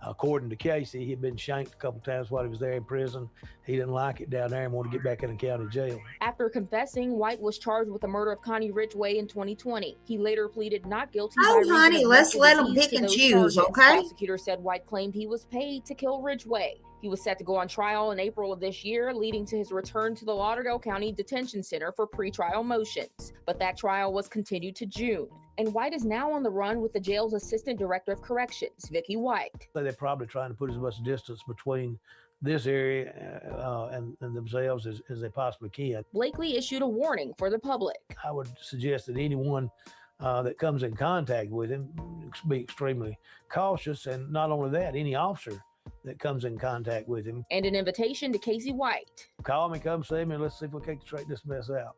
according to Casey, he'd been shanked a couple times while he was there in prison. He didn't like it down there and wanted to get back in the county jail. After confessing, White was charged with the murder of Connie Ridgway in 2020. He later pleaded not guilty. Oh, honey, let's let them pick and choose, okay? Prosecutor said White claimed he was paid to kill Ridgway. He was set to go on trial in April of this year, leading to his return to the Lauderdale County Detention Center for pretrial motions. But that trial was continued to June. And White is now on the run with the jail's Assistant Director of Corrections, Vicky White. They're probably trying to put as much distance between this area and themselves as they possibly can. Blakely issued a warning for the public. I would suggest that anyone that comes in contact with him be extremely cautious, and not only that, any officer that comes in contact with him. And an invitation to Casey White. Call me, come see me, and let's see if we can straighten this mess out.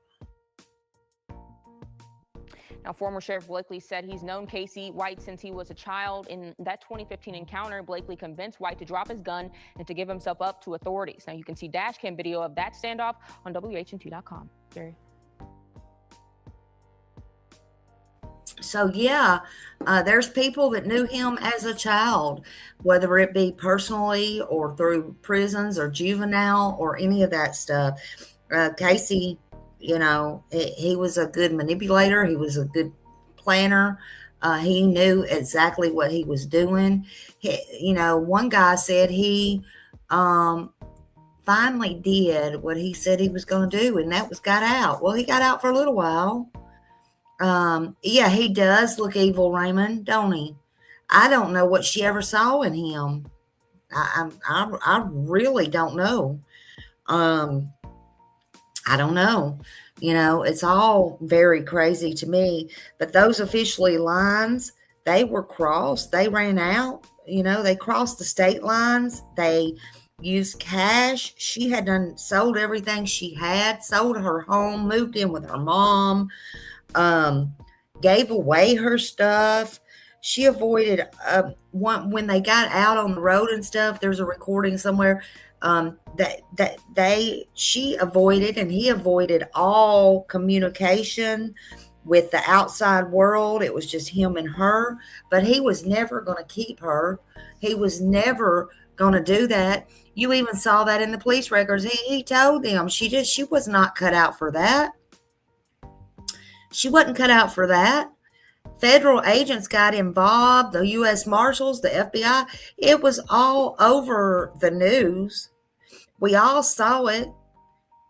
Now, former Sheriff Blakely said he's known Casey White since he was a child. In that 2015 encounter, Blakely convinced White to drop his gun and to give himself up to authorities. Now, you can see dash cam video of that standoff on WHNT.com. Jerry. So yeah, there's people that knew him as a child, whether it be personally or through prisons or juvenile or any of that stuff. Casey, you know, he was a good manipulator. He was a good planner. He knew exactly what he was doing. You know, one guy said he finally did what he said he was going to do, and that was got out. Well, he got out for a little while. Yeah, he does look evil, Raymond, don't he? I don't know what she ever saw in him. I really don't know. I don't know. You know, it's all very crazy to me. But those officially lines, they were crossed. They ran out. You know, they crossed the state lines. They used cash. She had sold everything she had, sold her home, moved in with her mom. Gave away her stuff. She avoided when they got out on the road and stuff. There's a recording somewhere she avoided and he avoided all communication with the outside world. It was just him and her, but he was never going to keep her. He was never going to do that. You even saw that in the police records. He told them she was not cut out for that. She wasn't cut out for that. Federal agents got involved, the U.S. Marshals, the FBI. It was all over the news. We all saw it.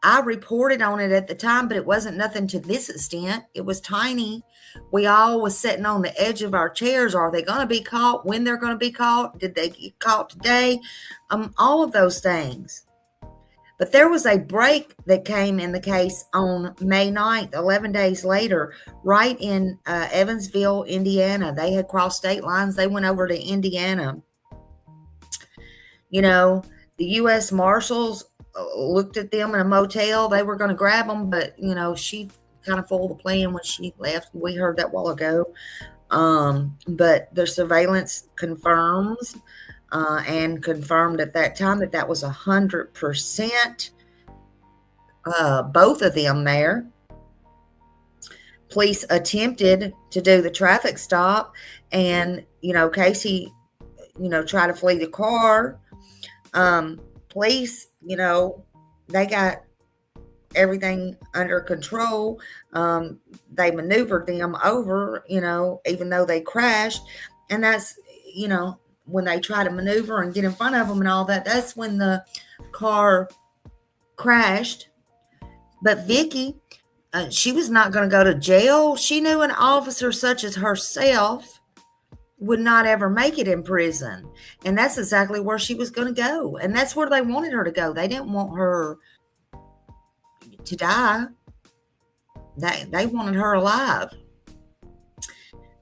I reported on it at the time, but it wasn't nothing to this extent. It was tiny. We all was sitting on the edge of our chairs. Are they going to be caught? When they're going to be caught? Did they get caught today? All of those things. But there was a break that came in the case on May 9th, 11 days later, right in Evansville, Indiana. They had crossed state lines. They went over to Indiana. You know, the U.S. Marshals looked at them in a motel. They were going to grab them, but, you know, she kind of foiled the plan when she left. We heard that a while ago. But the surveillance confirms and confirmed at that time that was 100%. Both of them there. Police attempted to do the traffic stop, and, you know, Casey, you know, tried to flee the car. Police, you know, they got everything under control. They maneuvered them over, you know, even though they crashed. And that's, you know, when they try to maneuver and get in front of them and all that, that's when the car crashed. But Vicky, she was not going to go to jail. She knew an officer such as herself would not ever make it in prison. And that's exactly where she was going to go. And that's where they wanted her to go. They didn't want her to die. They wanted her alive.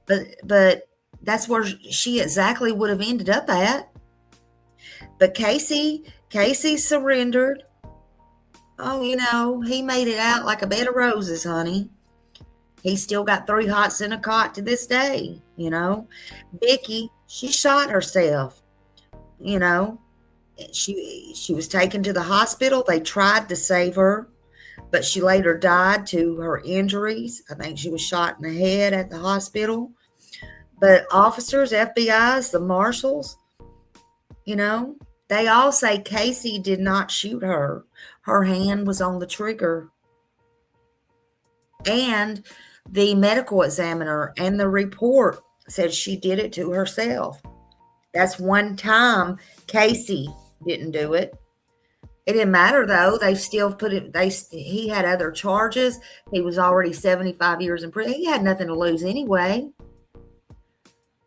But that's where she exactly would have ended up at. But Casey surrendered. Oh, you know, he made it out like a bed of roses, honey. He's still got 3 hots in a cot to this day, you know. Vicky, she shot herself, you know. She was taken to the hospital. They tried to save her, but she later died to her injuries. I think she was shot in the head at the hospital. But officers, FBI's, the marshals, you know, they all say Casey did not shoot her. Her hand was on the trigger. And the medical examiner and the report said she did it to herself. That's one time Casey didn't do it. It didn't matter, though. They still put it, he had other charges. He was already 75 years in prison. He had nothing to lose anyway.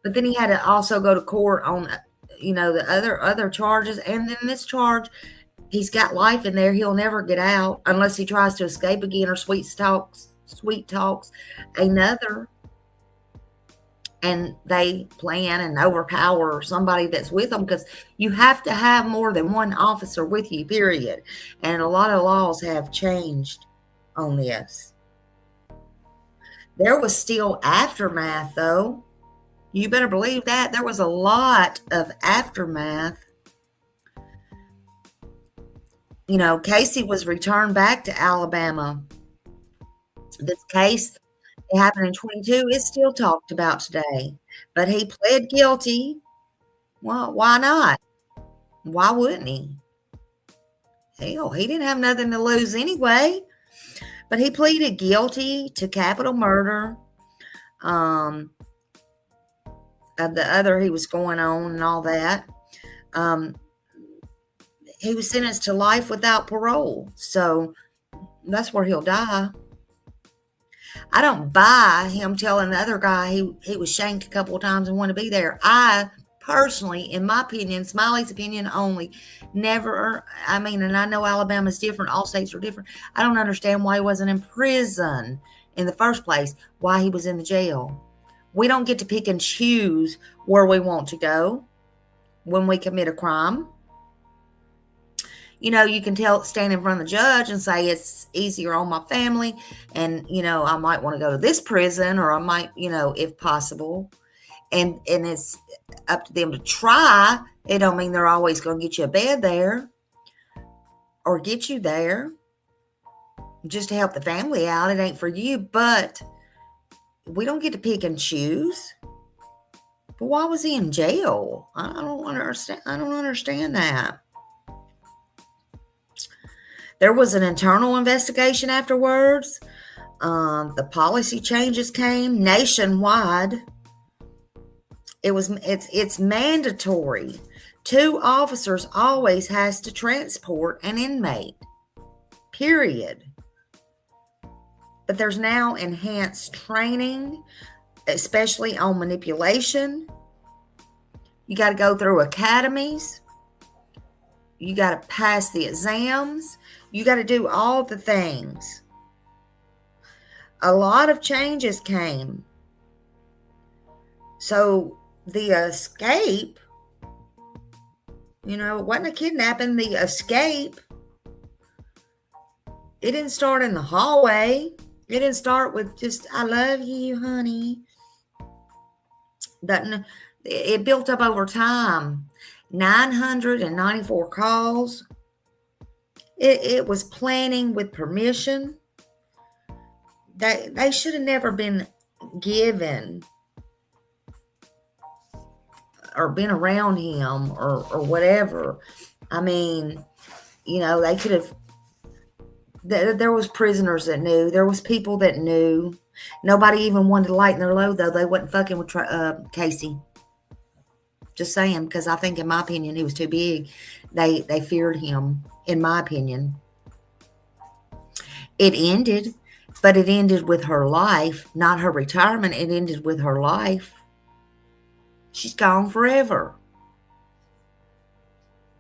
But then he had to also go to court on, you know, the other charges. And then this charge, he's got life in there. He'll never get out unless he tries to escape again or sweet talks another. And they plan and overpower somebody that's with them, because you have to have more than one officer with you, period. And a lot of laws have changed on this. There was still aftermath, though. You better believe that. There was a lot of aftermath. You know, Casey was returned back to Alabama. This case, it happened in 22, is still talked about today. But he pled guilty. Well, why not? Why wouldn't he? Hell, he didn't have nothing to lose anyway. But he pleaded guilty to capital murder. Of the other he was going on and all that. He was sentenced to life without parole. So that's where he'll die. I don't buy him telling the other guy he was shanked a couple of times and wanted to be there. I personally, in my opinion, Smiley's opinion only, never, I mean, and I know Alabama's different, all states are different. I don't understand why he wasn't in prison in the first place, why he was in the jail. We don't get to pick and choose where we want to go when we commit a crime. You know, you can stand in front of the judge and say it's easier on my family, and, you know, I might want to go to this prison, or I might, you know, if possible. And it's up to them to try. It don't mean they're always going to get you a bed there or get you there just to help the family out. It ain't for you, but we don't get to pick and choose. But why was he in jail? I don't understand that. There was an internal investigation afterwards. The policy changes came nationwide. It's mandatory 2 officers always has to transport an inmate, period. But there's now enhanced training, especially on manipulation. You got to go through academies. You got to pass the exams. You got to do all the things. A lot of changes came. So the escape, it wasn't a kidnapping. The escape, it didn't start in the hallway. It didn't start with just, I love you, honey. It built up over time. 994 calls. It was planning with permission. They should have never been given or been around him or whatever. I mean, they could have. There was prisoners that knew. There was people that knew. Nobody even wanted to lighten their load, though. They wasn't fucking with Casey. Just saying, because I think, in my opinion, he was too big. They feared him, in my opinion. It ended, but it ended with her life, not her retirement. It ended with her life. She's gone forever.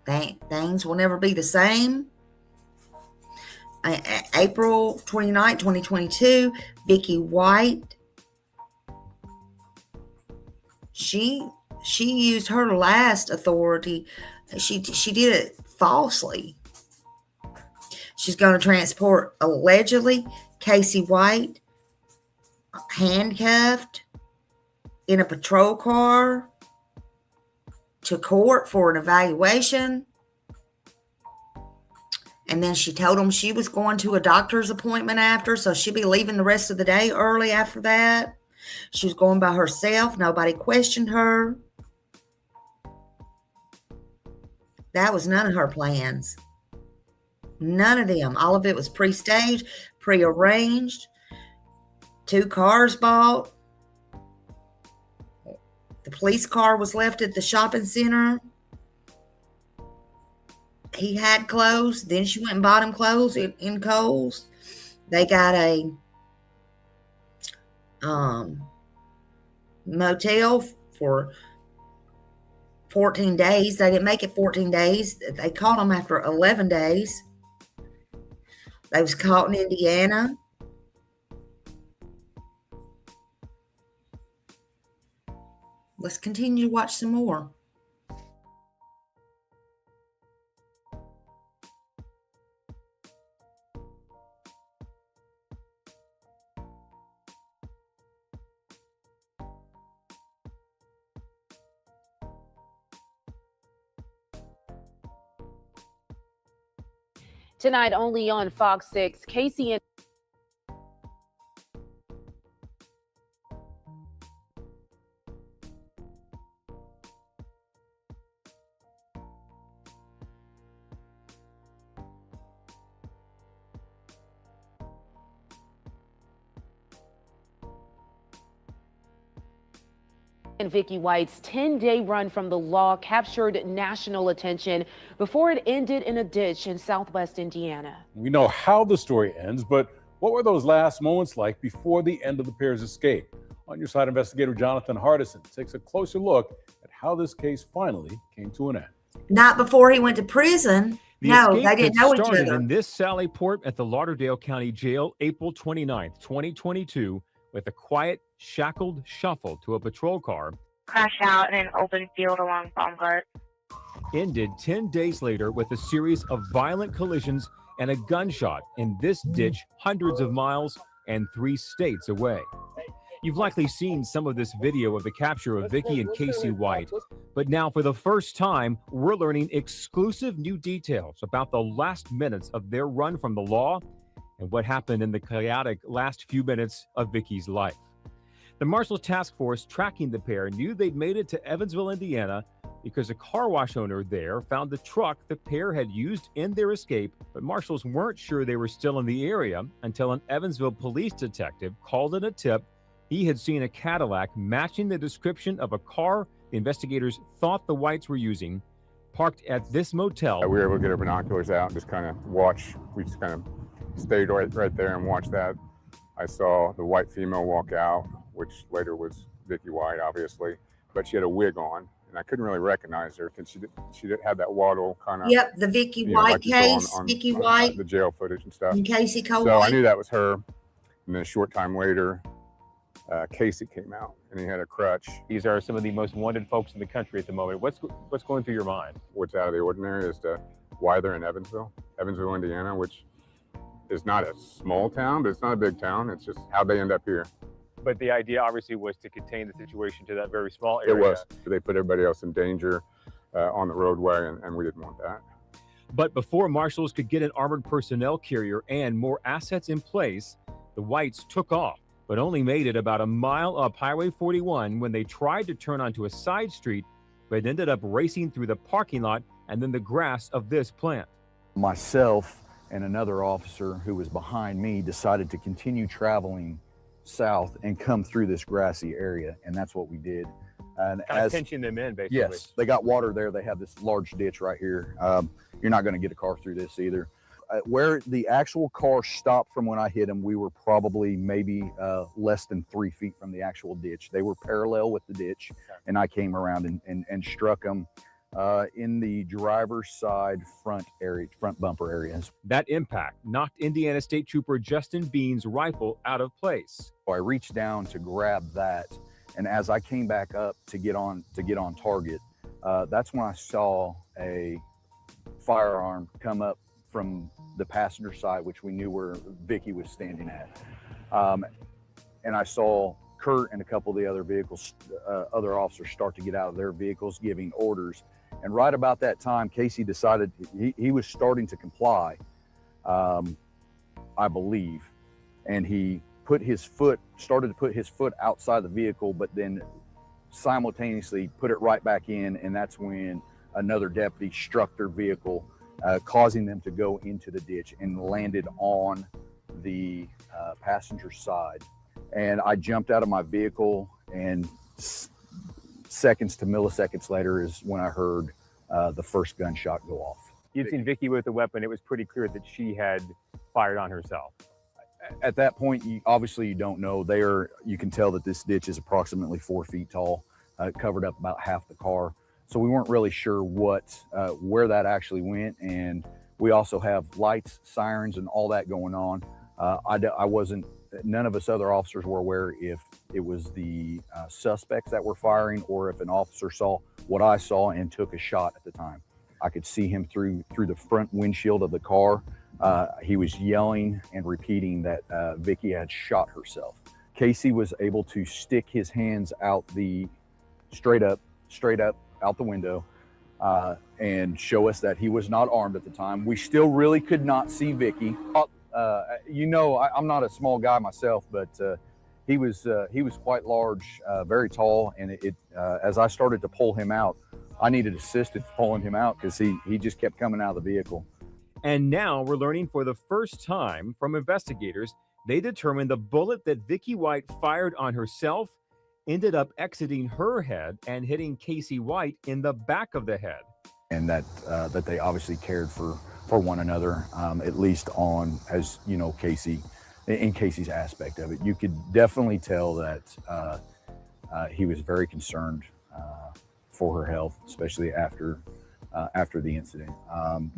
Things will never be the same. April 29, 2022, Vicky White. She used her last authority. She did it falsely. She's going to transport, allegedly, Casey White handcuffed in a patrol car to court for an evaluation. And then she told him she was going to a doctor's appointment after, so she'd be leaving the rest of the day early after that. She was going by herself. Nobody questioned her. That was none of her plans. None of them. All of it was pre-staged, pre-arranged. 2 cars bought. The police car was left at the shopping center. He had clothes. Then she went and bought him clothes in Kohl's. They got a motel for 14 days. They didn't make it 14 days. They caught them after 11 days. They was caught in Indiana. Let's continue to watch some more. Tonight, only on Fox 6, Casey and Vicky White's 10-day run from the law captured national attention before it ended in a ditch in southwest Indiana. We know how the story ends, but what were those last moments like before the end of the pair's escape? On Your Side, investigator Jonathan Hardison takes a closer look at how this case finally came to an end. Not before he went to prison. No, they didn't know each started other. in this Sally Port at the Lauderdale County Jail, April 29th, 2022, with a quiet, shackled shuffle to a patrol car. Crash out in an open field along Baumgart. Ended 10 days later with a series of violent collisions and a gunshot in this ditch hundreds of miles and 3 states away. You've likely seen some of this video of the capture of Vicky and Casey White, but now for the first time, we're learning exclusive new details about the last minutes of their run from the law and what happened in the chaotic last few minutes of Vicky's life. The Marshals Task Force tracking the pair knew they'd made it to Evansville, Indiana, because a car wash owner there found the truck the pair had used in their escape, but marshals weren't sure they were still in the area until an Evansville police detective called in a tip he had seen a Cadillac matching the description of a car the investigators thought the Whites were using parked at this motel. We were able to get our binoculars out and just kind of watch. We just kind of stayed right there and watched that. I saw the white female walk out, which later was Vicky White, obviously, but she had a wig on, and I couldn't really recognize her because she did have that waddle kind of. Yep, the Vicky White like you saw case, Vicky White, the jail footage and stuff. and Casey Cole So I White. knew that was her, and then a short time later, Casey came out, and he had a crutch. These are some of the most wanted folks in the country at the moment. What's going through your mind? What's out of the ordinary is why they're in Evansville, Indiana, which is not a small town, but it's not a big town. It's just how they end up here. But the idea obviously was to contain the situation to that very small area. It was. They put everybody else in danger on the roadway, and we didn't want that. But before marshals could get an armored personnel carrier and more assets in place, the Whites took off, but only made it about a mile up Highway 41 when they tried to turn onto a side street, but ended up racing through the parking lot and then the grass of this plant. Myself and another officer who was behind me decided to continue traveling south and come through this grassy area, and that's what we did. And Kind of pinching them in, basically. Yes, they got water there. They have this large ditch right here. You're not going to get a car through this either. Where the actual car stopped from when I hit them, we were probably maybe less than 3 feet from the actual ditch. They were parallel with the ditch, and I came around and struck them in the driver's side front bumper areas. That impact knocked Indiana State Trooper Justin Bean's rifle out of place. So I reached down to grab that, and as I came back up to get on target, that's when I saw a firearm come up from the passenger side, which we knew where Vicky was standing at. And I saw Kurt and a couple of the other vehicles, other officers start to get out of their vehicles, giving orders. And right about that time, Casey decided he was starting to comply, I believe. And he started to put his foot outside the vehicle, but then simultaneously put it right back in. And that's when another deputy struck their vehicle, causing them to go into the ditch and landed on the passenger side. And I jumped out of my vehicle, and seconds to milliseconds later is when I heard the first gunshot go off. You'd seen Vicky with a weapon. It was pretty clear that she had fired on herself. At that point, obviously you don't know. You can tell that this ditch is approximately 4 feet tall. It covered up about half the car. So we weren't really sure where that actually went. And we also have lights, sirens, and all that going on. None of us other officers were aware if it was the suspects that were firing or if an officer saw what I saw and took a shot at the time. I could see him through the front windshield of the car. He was yelling and repeating that Vicky had shot herself. Casey was able to stick his hands out straight up out the window and show us that he was not armed at the time. We still really could not see Vicky. I'm not a small guy myself, but he was quite large, very tall, and as I started to pull him out, I needed assistance pulling him out because he just kept coming out of the vehicle. And now we're learning for the first time from investigators, they determined the bullet that Vicky White fired on herself ended up exiting her head and hitting Casey White in the back of the head. And that they obviously cared for one another, at least on, as you know, in Casey's aspect of it. You could definitely tell that he was very concerned for her health, especially after the incident.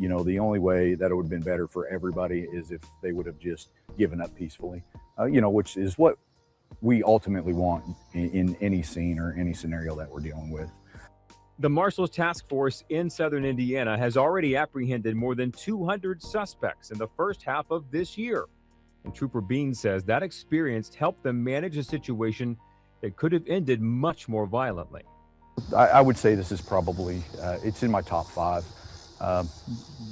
The only way that it would have been better for everybody is if they would have just given up peacefully, which is what we ultimately want in any scene or any scenario that we're dealing with. The Marshals Task Force in Southern Indiana has already apprehended more than 200 suspects in the first half of this year. And Trooper Bean says that experience helped them manage a situation that could have ended much more violently. I would say this is probably, it's in my top 5,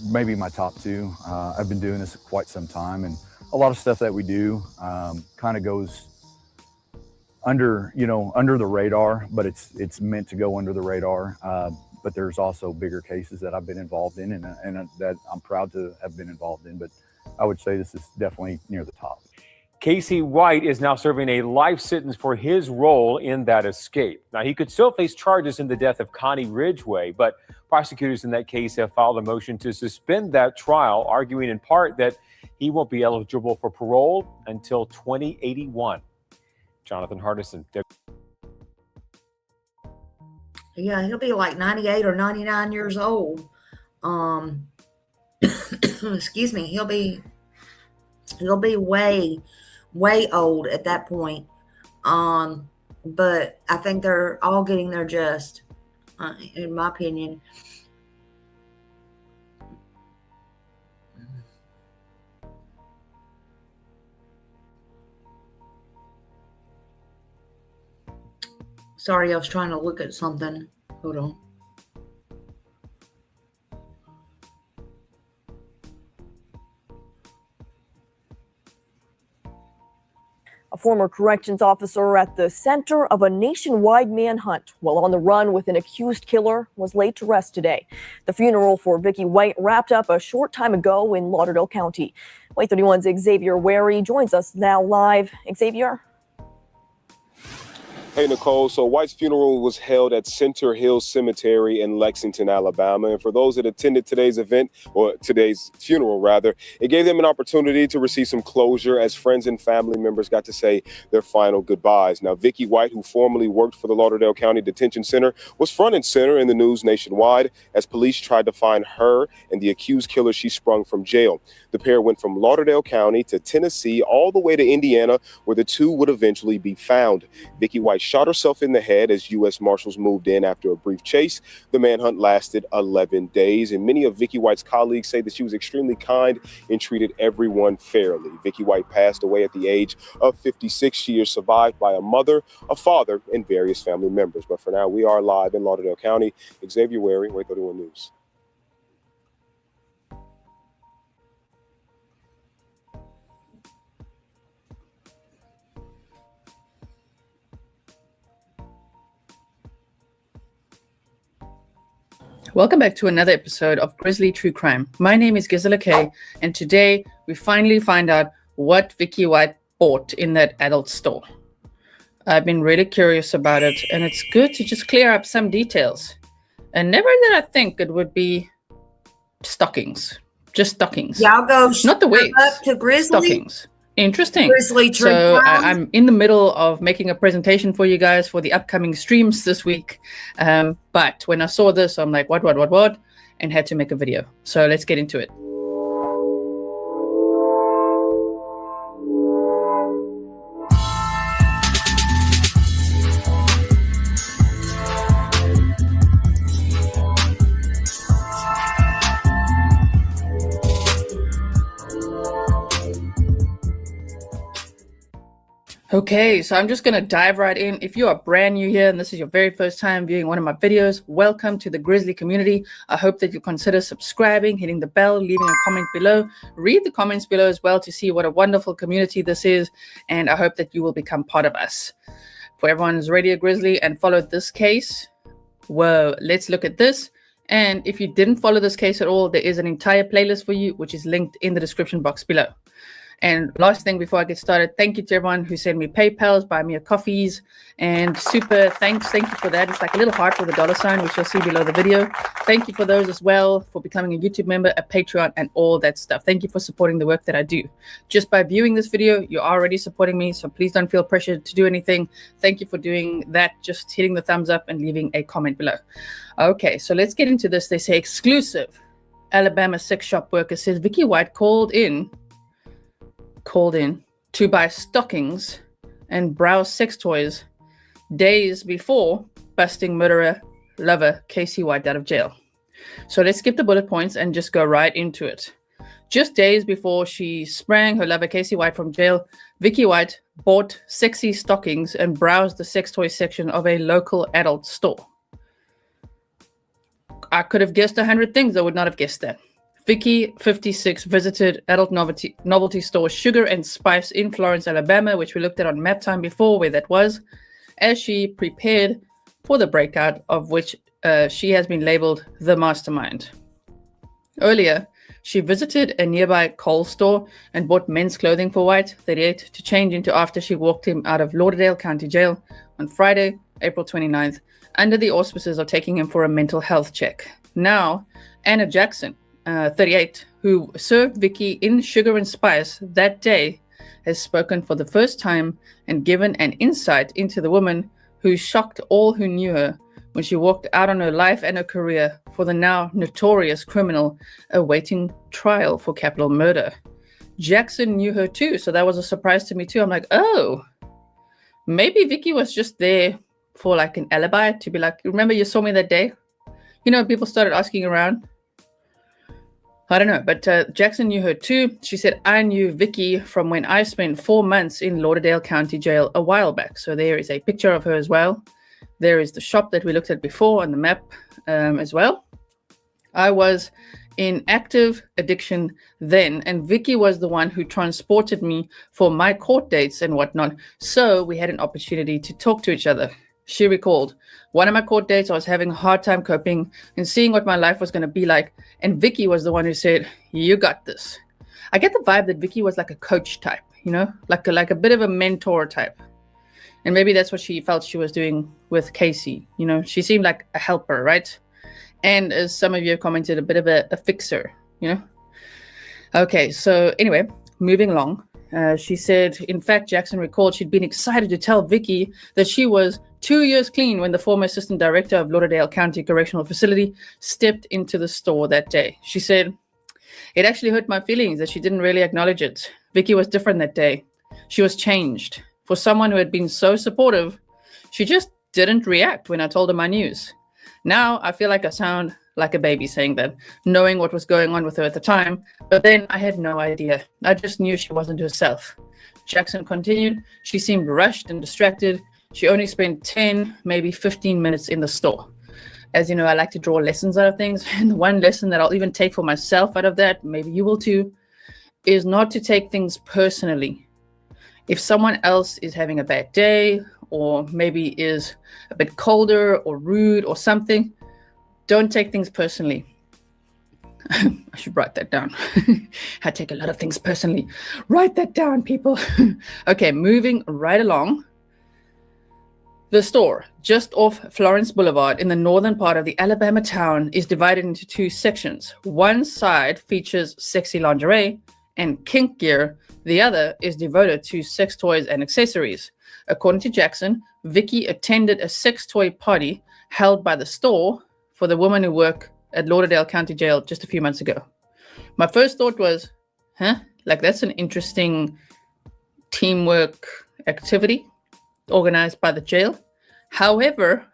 maybe my top 2. I've been doing this quite some time, and a lot of stuff that we do kind of goes under the radar, but it's meant to go under the radar. But there's also bigger cases that I've been involved in and that I'm proud to have been involved in. But I would say this is definitely near the top. Casey White is now serving a life sentence for his role in that escape. Now, he could still face charges in the death of Connie Ridgway, but prosecutors in that case have filed a motion to suspend that trial, arguing in part that he won't be eligible for parole until 2081. Jonathan Hardison. Yeah, he'll be like 98 or 99 years old. Excuse me. He'll be way old at that point. But I think they're all getting their just, in my opinion. Sorry, I was trying to look at something. Hold on. A former corrections officer at the center of a nationwide manhunt while on the run with an accused killer was laid to rest today. The funeral for Vicky White wrapped up a short time ago in Lauderdale County. Way 31's Xavier Wary joins us now live. Xavier? Hey, Nicole. So White's funeral was held at Center Hill Cemetery in Lexington, Alabama. And for those that attended today's event, or today's funeral, rather, it gave them an opportunity to receive some closure as friends and family members got to say their final goodbyes. Now, Vicky White, who formerly worked for the Lauderdale County Detention Center, was front and center in the news nationwide as police tried to find her and the accused killer she sprung from jail. The pair went from Lauderdale County to Tennessee all the way to Indiana, where the two would eventually be found. Vicky White shot herself in the head as U.S. Marshals moved in after a brief chase. The manhunt lasted 11 days, and many of Vicky White's colleagues say that she was extremely kind and treated everyone fairly. Vicky White passed away at the age of 56. She is survived by a mother, a father, and various family members. But for now, we are live in Lauderdale County. Xavier Wary, Way 31 News. Welcome back to another episode of Grizzly True Crime. My name is Gisela Kay, and today we finally find out what Vicky White bought in that adult store. I've been really curious about it, and it's good to just clear up some details. And never did I think it would be stockings. Just stockings. Y'all go not the wigs. Up to Grizzly. Stockings. Interesting. Grizzly True So Crime. I'm in the middle of making a presentation for you guys for the upcoming streams this week. But when I saw this, I'm like, what? And had to make a video. So let's get into it. Okay, so I'm just going to dive right in. If you are brand new here and this is your very first time viewing one of my videos, welcome to the Grizzly community. I hope that you consider subscribing, hitting the bell, leaving a comment below. Read the comments below as well to see what a wonderful community this is, and I hope that you will become part of us. For everyone who's already a Grizzly and followed this case, whoa, let's look at this. And if you didn't follow this case at all, there is an entire playlist for you, which is linked in the description box below. And last thing before I get started, thank you to everyone who sent me PayPals, buy me a coffees, and super thanks. Thank you for that. It's like a little heart with a dollar sign, which you'll see below the video. Thank you for those as well, for becoming a YouTube member, a Patreon, and all that stuff. Thank you for supporting the work that I do. Just by viewing this video, you're already supporting me, so please don't feel pressured to do anything. Thank you for doing that, just hitting the thumbs up and leaving a comment below. Okay, so let's get into this. They say exclusive. Alabama sex shop worker says Vicky White called in to buy stockings and browse sex toys days before busting murderer lover Casey White out of jail. So let's skip the bullet points and just go right into it. Just days before she sprang her lover Casey White from jail, Vicky White bought sexy stockings and browsed the sex toy section of a local adult store. I could have guessed 100 things. I would not have guessed that. Vicky, 56, visited adult novelty store Sugar and Spice in Florence, Alabama, which we looked at on map time before, where that was, as she prepared for the breakout, of which she has been labeled the mastermind. Earlier, She visited a nearby Kohl's store and bought men's clothing for White, 38, to change into after she walked him out of Lauderdale County Jail on Friday, April 29th, under the auspices of taking him for a mental health check. Now, Anna Jackson, 38, who served Vicky in Sugar and Spice that day, has spoken for the first time and given an insight into the woman who shocked all who knew her when she walked out on her life and her career for the now notorious criminal awaiting trial for capital murder. Jackson knew her too, so that was a surprise to me too. I'm like, oh, maybe Vicky was just there for like an alibi to be like, remember you saw me that day? You know, people started asking around. I don't know, but Jackson knew her too. She said, I knew Vicky from when I spent 4 months in Lauderdale County Jail a while back. So there is a picture of her as well. There is the shop that we looked at before on the map as well. I was in active addiction then, and Vicky was the one who transported me for my court dates and whatnot. So we had an opportunity to talk to each other. She recalled, one of my court dates, I was having a hard time coping and seeing what my life was going to be like. And Vicky was the one who said, you got this. I get the vibe that Vicky was like a coach type, you know, like a bit of a mentor type. And maybe that's what she felt she was doing with Casey. You know, she seemed like a helper, right? And as some of you have commented, a bit of a fixer, you know? Okay, so anyway, moving along. She said, in fact, Jackson recalled she'd been excited to tell Vicky that she was 2 years clean when the former assistant director of Lauderdale County Correctional Facility stepped into the store that day. She said, it actually hurt my feelings that she didn't really acknowledge it. Vicky was different that day. She was changed. For someone who had been so supportive, she just didn't react when I told her my news. Now I feel like I sound like a baby saying that, knowing what was going on with her at the time, but then I had no idea. I just knew she wasn't herself. Jackson continued, she seemed rushed and distracted. She only spent 10, maybe 15 minutes in the store. As you know, I like to draw lessons out of things. And the one lesson that I'll even take for myself out of that, maybe you will too, is not to take things personally. If someone else is having a bad day, or maybe is a bit colder or rude or something, don't take things personally. I should write that down. I take a lot of things personally. Write that down, people. Okay, moving right along. The store, just off Florence Boulevard in the northern part of the Alabama town, is divided into two sections. One side features sexy lingerie and kink gear. The other is devoted to sex toys and accessories. According to Jackson, Vicky attended a sex toy party held by the store for the women who work at Lauderdale County Jail just a few months ago. My first thought was, like that's an interesting teamwork activity organized by the jail. However,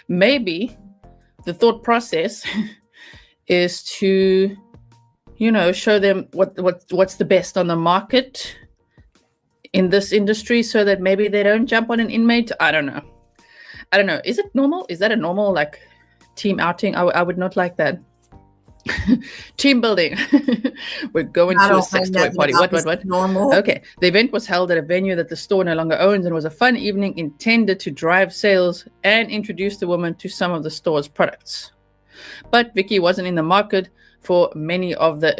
maybe the thought process is to, you know, show them what's the best on the market in this industry so that maybe they don't jump on an inmate. I don't know. Is it normal? Is that a normal like team outing? I would not like that. Team building. We're going to a sex toy party. What? Normal. Okay. The event was held at a venue that the store no longer owns and was a fun evening intended to drive sales and introduce the woman to some of the store's products. But Vicky wasn't in the market for many of the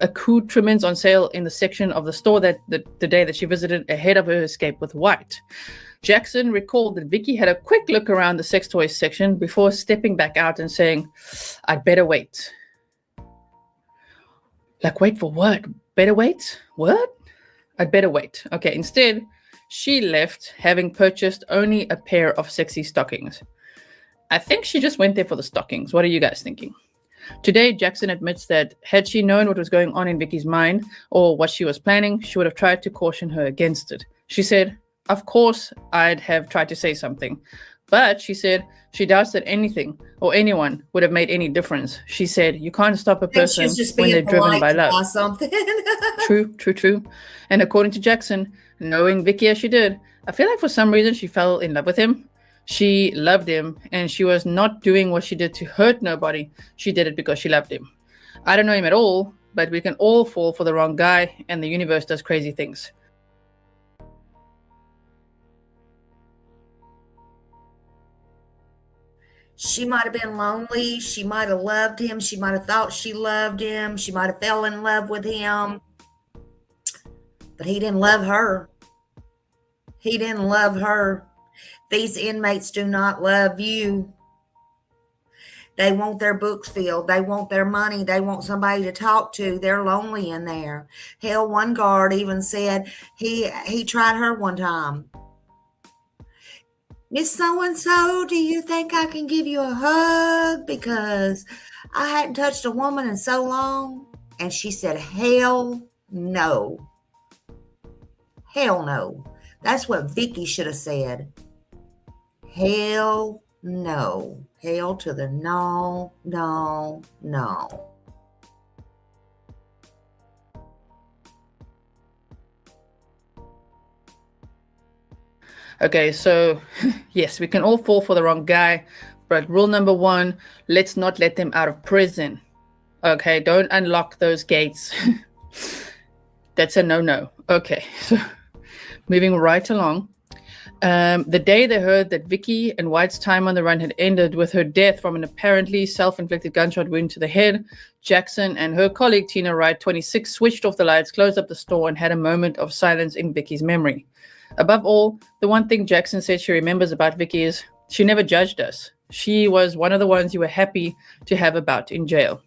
accoutrements on sale in the section of the store that the day that she visited ahead of her escape with White. Jackson recalled that Vicky had a quick look around the sex toys section before stepping back out and saying, I'd better wait. Like, wait for what? Better wait? What? I'd better wait. Okay, instead, she left having purchased only a pair of sexy stockings. I think she just went there for the stockings. What are you guys thinking? Today, Jackson admits that had she known what was going on in Vicky's mind or what she was planning, she would have tried to caution her against it. She said, of course, I'd have tried to say something. But she said she doubts that anything or anyone would have made any difference. She said, you can't stop a person when they're driven by love. Something. True. And according to Jackson, knowing Vicky as she did, I feel like for some reason she fell in love with him. She loved him, and she was not doing what she did to hurt nobody. She did it because she loved him. I don't know him at all, but we can all fall for the wrong guy, and the universe does crazy things. She might have been lonely. She might have loved him. She might have thought she loved him. She might have fell in love with him. But he didn't love her. He didn't love her. These inmates do not love you. They want their books filled. They want their money. They want somebody to talk to. They're lonely in there. Hell, one guard even said he tried her one time. Miss So-and-so, do you think I can give you a hug? Because I hadn't touched a woman in so long. And she said, hell no. Hell no. That's what Vicky should have said. Hell no. Hell to the no, no, no. Okay, so yes, we can all fall for the wrong guy, but rule number one, let's not let them out of prison. Okay, don't unlock those gates. That's a no-no. Okay, so moving right along. The day they heard that Vicky and White's time on the run had ended with her death from an apparently self-inflicted gunshot wound to the head, Jackson and her colleague Tina Wright, 26, switched off the lights, closed up the store, and had a moment of silence in Vicky's memory. Above all, the one thing Jackson said she remembers about Vicky is she never judged us. She was one of the ones you were happy to have about in jail.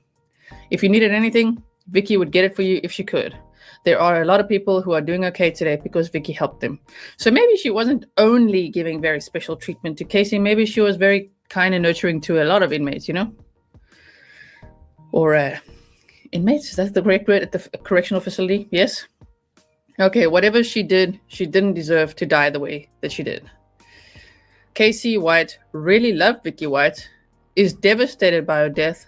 If you needed anything, Vicky would get it for you if she could. There are a lot of people who are doing okay today because Vicky helped them. So maybe she wasn't only giving very special treatment to Casey. Maybe she was very kind and nurturing to a lot of inmates, you know? Or inmates, is that the correct word at the correctional facility? Yes? Okay, whatever she did, she didn't deserve to die the way that she did. Casey White really loved Vicky White, is devastated by her death,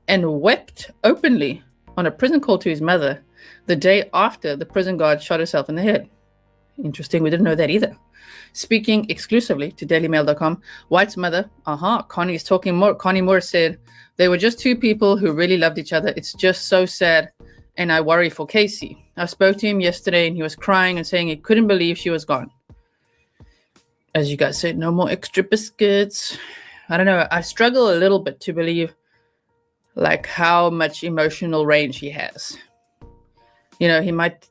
and wept openly on a prison call to his mother the day after the prison guard shot herself in the head. Interesting, we didn't know that either. Speaking exclusively to dailymail.com, White's mother, Connie's talking more. Connie Moore said, they were just two people who really loved each other. It's just so sad, and I worry for Casey. I spoke to him yesterday, and he was crying and saying he couldn't believe she was gone. As you guys said, no more extra biscuits. I don't know. I struggle a little bit to believe like how much emotional range he has. You know, he might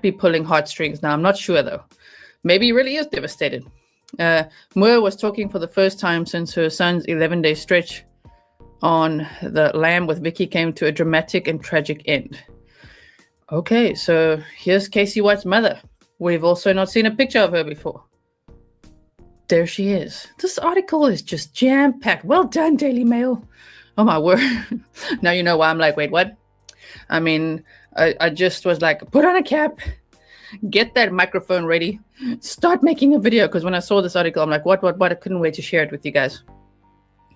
be pulling heartstrings now. I'm not sure though. Maybe he really is devastated. Moore was talking for the first time since her son's 11-day stretch on the lam with Vicky came to a dramatic and tragic end. Okay, so here's Casey White's mother. We've also not seen a picture of her before. There she is. This article is just jam-packed. Well done, Daily Mail. Oh my word. Now you know why I'm like, wait, what? I mean, I just was like, put on a cap, get that microphone ready, start making a video. Because when I saw this article, I'm like, what? I couldn't wait to share it with you guys.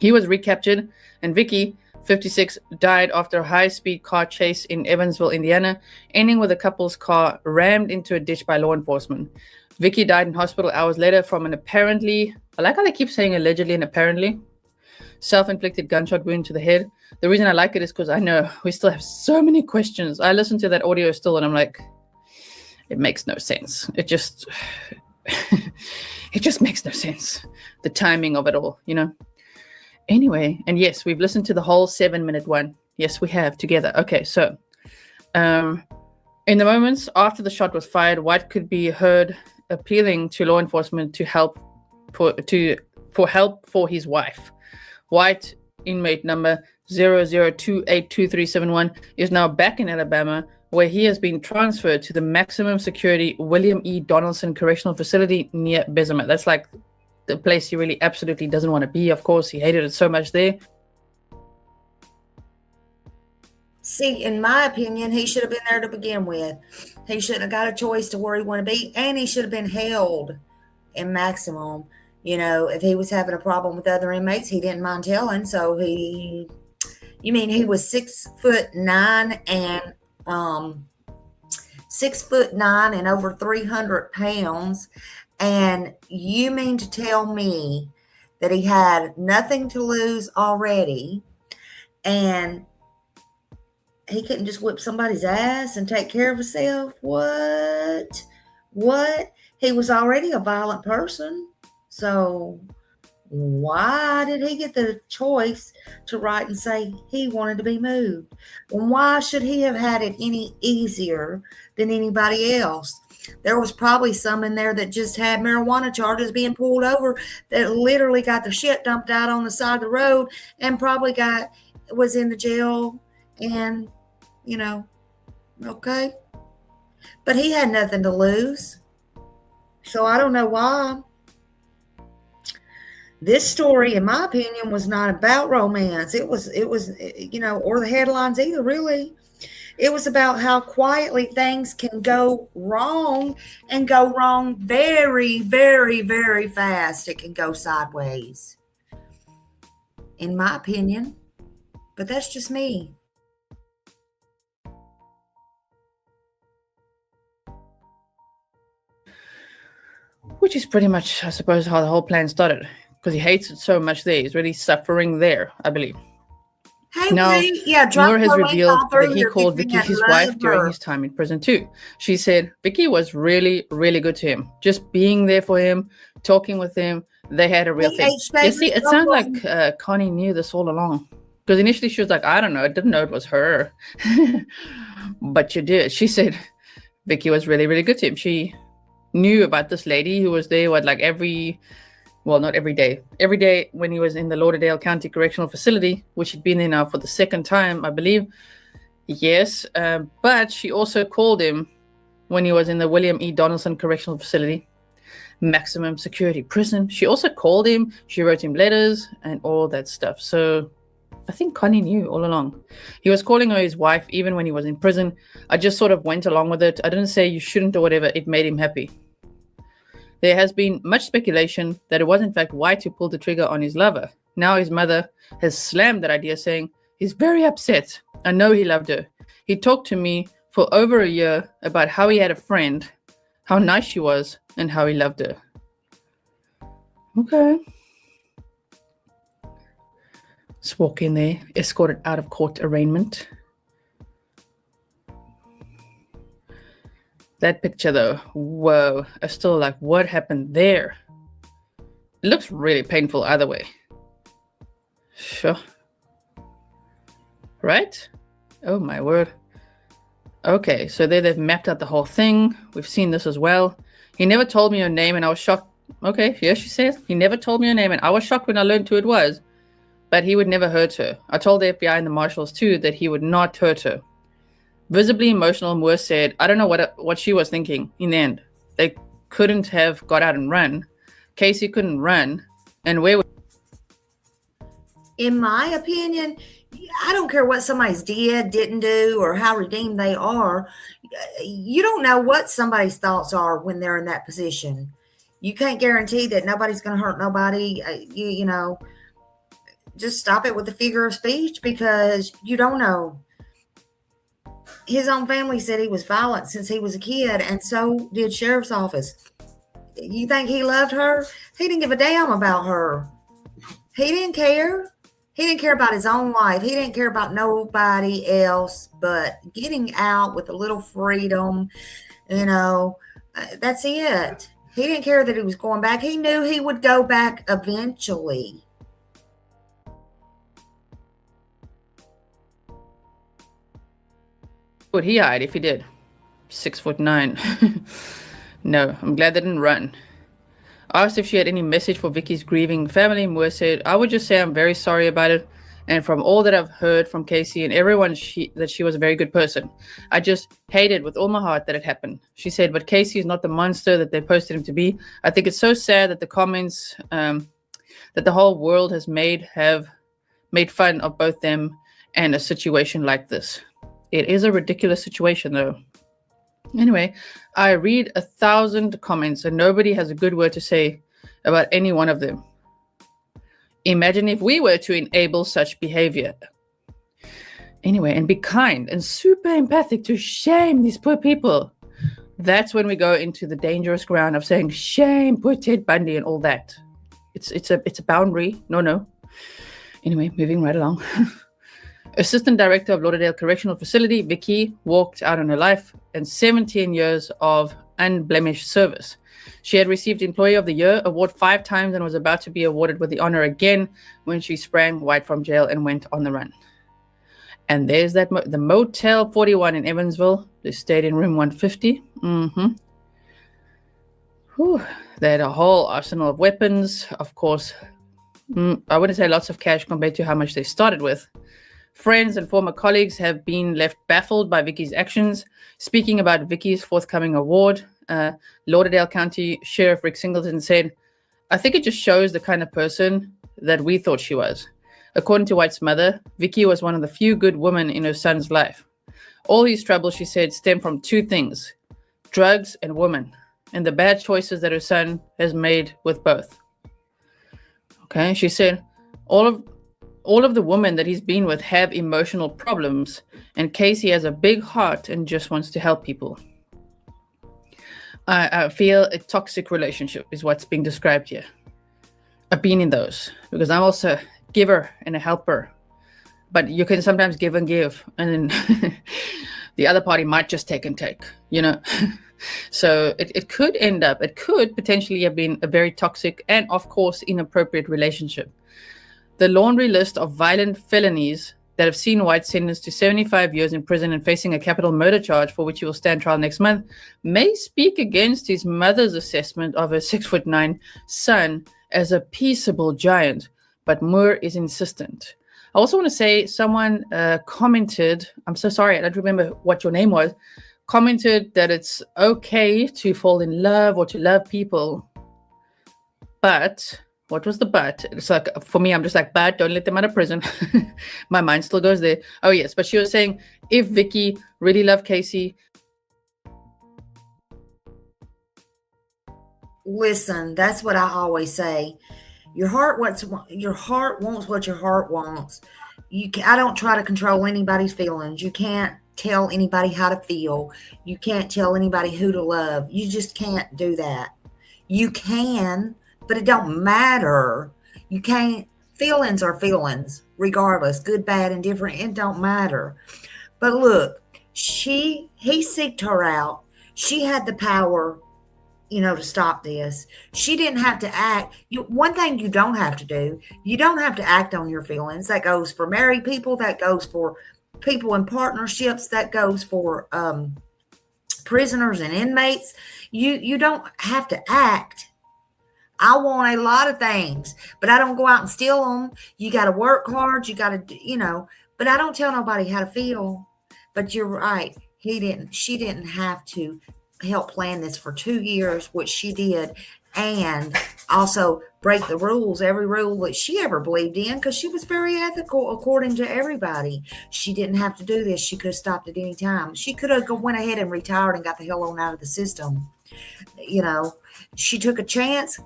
He was recaptured, and Vicky, 56, died after a high-speed car chase in Evansville, Indiana, ending with a couple's car rammed into a ditch by law enforcement. Vicky died in hospital hours later from an apparently, I like how they keep saying allegedly and apparently, self-inflicted gunshot wound to the head. The reason I like it is because I know we still have so many questions. I listen to that audio still, and I'm like, it makes no sense. It just makes no sense. The timing of it all, you know? Anyway, and yes, we've listened to the whole 7-minute one. Yes, we have together. Okay, so in the moments after the shot was fired, White could be heard appealing to law enforcement to help for help for his wife. White, inmate number 00282371, is now back in Alabama, where he has been transferred to the maximum security William E. Donaldson Correctional Facility near Bessemer. That's like the place he really absolutely doesn't want to be. Of course, he hated it so much there. See, in my opinion, he should have been there to begin with. He shouldn't have got a choice to where he wanted to be, and he should have been held in maximum. You know, if he was having a problem with other inmates, he didn't mind telling. So he was 6'9" and 6'9" and over 300 pounds. And you mean to tell me that he had nothing to lose already, and he couldn't just whip somebody's ass and take care of himself? What? He was already a violent person. So Why did he get the choice to write and say he wanted to be moved? And why should he have had it any easier than anybody else? There was probably some in there that just had marijuana charges being pulled over that literally got the shit dumped out on the side of the road and probably was in the jail and, okay. But he had nothing to lose. So I don't know why. This story, in my opinion, was not about romance. It was, or the headlines either, really. It was about how quietly things can go wrong and go wrong very, very, very fast. It can go sideways, in my opinion. But that's just me. Which is pretty much, I suppose, how the whole plan started. Because he hates it so much there. He's really suffering there, I believe. Hey, now, drop Noor has the link revealed all through that he here, called Vicky, Vicky I his love wife during her. his time in prison too. She said Vicky was really, really good to him. Just being there for him, talking with him. They had a real thing. You see, it sounds like Connie knew this all along. Because initially she was like, I don't know. I didn't know it was her. But you did. She said Vicky was really, really good to him. She knew about this lady who was there, not every day. Every day when he was in the Lauderdale County Correctional Facility, which he'd been there now for the second time, I believe. Yes, but she also called him when he was in the William E. Donaldson Correctional Facility, maximum security prison. She also called him, she wrote him letters and all that stuff. So I think Connie knew all along. He was calling her his wife even when he was in prison. I just sort of went along with it. I didn't say you shouldn't or whatever. It made him happy. There has been much speculation that it was in fact White who pulled the trigger on his lover. Now his mother has slammed that idea, saying he's very upset. I know he loved her. He talked to me for over a year about how he had a friend, how nice she was, and how he loved her. Okay. Let's walk in there, escorted out of court arraignment. That picture though, whoa, I'm still like, what happened there? It looks really painful either way. Sure. Right? Oh my word. Okay, so there they've mapped out the whole thing. We've seen this as well. He never told me her name and I was shocked. Okay, here she says, he never told me her name and I was shocked when I learned who it was. But he would never hurt her. I told the FBI and the marshals too that he would not hurt her. Visibly emotional, Moore said, I don't know what she was thinking in the end. They couldn't have got out and run. Casey couldn't run. And where would... In my opinion, I don't care what somebody's didn't do, or how redeemed they are. You don't know what somebody's thoughts are when they're in that position. You can't guarantee that nobody's going to hurt nobody. Just stop it with the figure of speech, because you don't know. His own family said he was violent since he was a kid, and so did sheriff's office. You think he loved her? He didn't give a damn about her. He didn't care. He didn't care about his own life. He didn't care about nobody else but getting out with a little freedom. That's it. He didn't care that he was going back. He knew he would go back eventually. would he hide if he did? 6'9". No, I'm glad they didn't run. Asked if she had any message for Vicky's grieving family, Moore said, I would just say I'm very sorry about it. And from all that I've heard from Casey and everyone, that she was a very good person. I just hated with all my heart that it happened. She said, but Casey is not the monster that they posted him to be. I think it's so sad that the comments that the whole world has made have made fun of both them and a situation like this. It is a ridiculous situation, though. Anyway, I read 1,000 comments and nobody has a good word to say about any one of them. Imagine if we were to enable such behavior. Anyway, and be kind and super empathic to shame these poor people. That's when we go into the dangerous ground of saying, shame, poor Ted Bundy and all that. It's a boundary. No. Anyway, moving right along. Assistant Director of Lauderdale Correctional Facility, Vicky, walked out on her life and 17 years of unblemished service. She had received Employee of the Year award 5 times and was about to be awarded with the honor again when she sprang White from jail and went on the run. And there's that the Motel 41 in Evansville. They stayed in room 150. Whew. They had a whole arsenal of weapons. Of course, I wouldn't say lots of cash compared to how much they started with. Friends and former colleagues have been left baffled by Vicky's actions. Speaking about Vicky's forthcoming award, Lauderdale County Sheriff Rick Singleton said, "I think it just shows the kind of person that we thought she was." According to White's mother, Vicky was one of the few good women in her son's life. All his trouble, she said, stemmed from 2 things: drugs and women, and the bad choices that her son has made with both. Okay, she said, all of the women that he's been with have emotional problems, and Casey has a big heart and just wants to help people. I feel a toxic relationship is what's being described here. I've been in those because I'm also a giver and a helper, but you can sometimes give and give, and then the other party might just take and take, you know. So it could potentially have been a very toxic and, of course, inappropriate relationship. The laundry list of violent felonies that have seen White sentenced to 75 years in prison and facing a capital murder charge for which he will stand trial next month may speak against his mother's assessment of her 6'9" son as a peaceable giant, but Moore is insistent. I also want to say someone commented, I'm so sorry, I don't remember what your name was, commented that it's okay to fall in love or to love people. But, what was the but? It's like, for me, I'm just like, but don't let them out of prison. My mind still goes there. Oh yes, but she was saying, if Vicky really loved Casey. Listen, that's what I always say. Your heart wants what your heart wants. I don't try to control anybody's feelings. You can't tell anybody how to feel. You can't tell anybody who to love. You just can't do that. You can, but it don't matter. You can't. Feelings are feelings, regardless, good, bad, and different. It don't matter. But look, he seeked her out. She had the power, to stop this. She didn't have to act. One thing you don't have to do, you don't have to act on your feelings. That goes for married people. That goes for people in partnerships. That goes for prisoners and inmates. You don't have to act. I want a lot of things, but I don't go out and steal them. You got to work hard. You got to, but I don't tell nobody how to feel. But you're right. She didn't have to help plan this for 2 years, which she did, and also break the rules, every rule that she ever believed in, because she was very ethical according to everybody. She didn't have to do this. She could have stopped at any time. She could have went ahead and retired and got the hell on out of the system. She took a chance.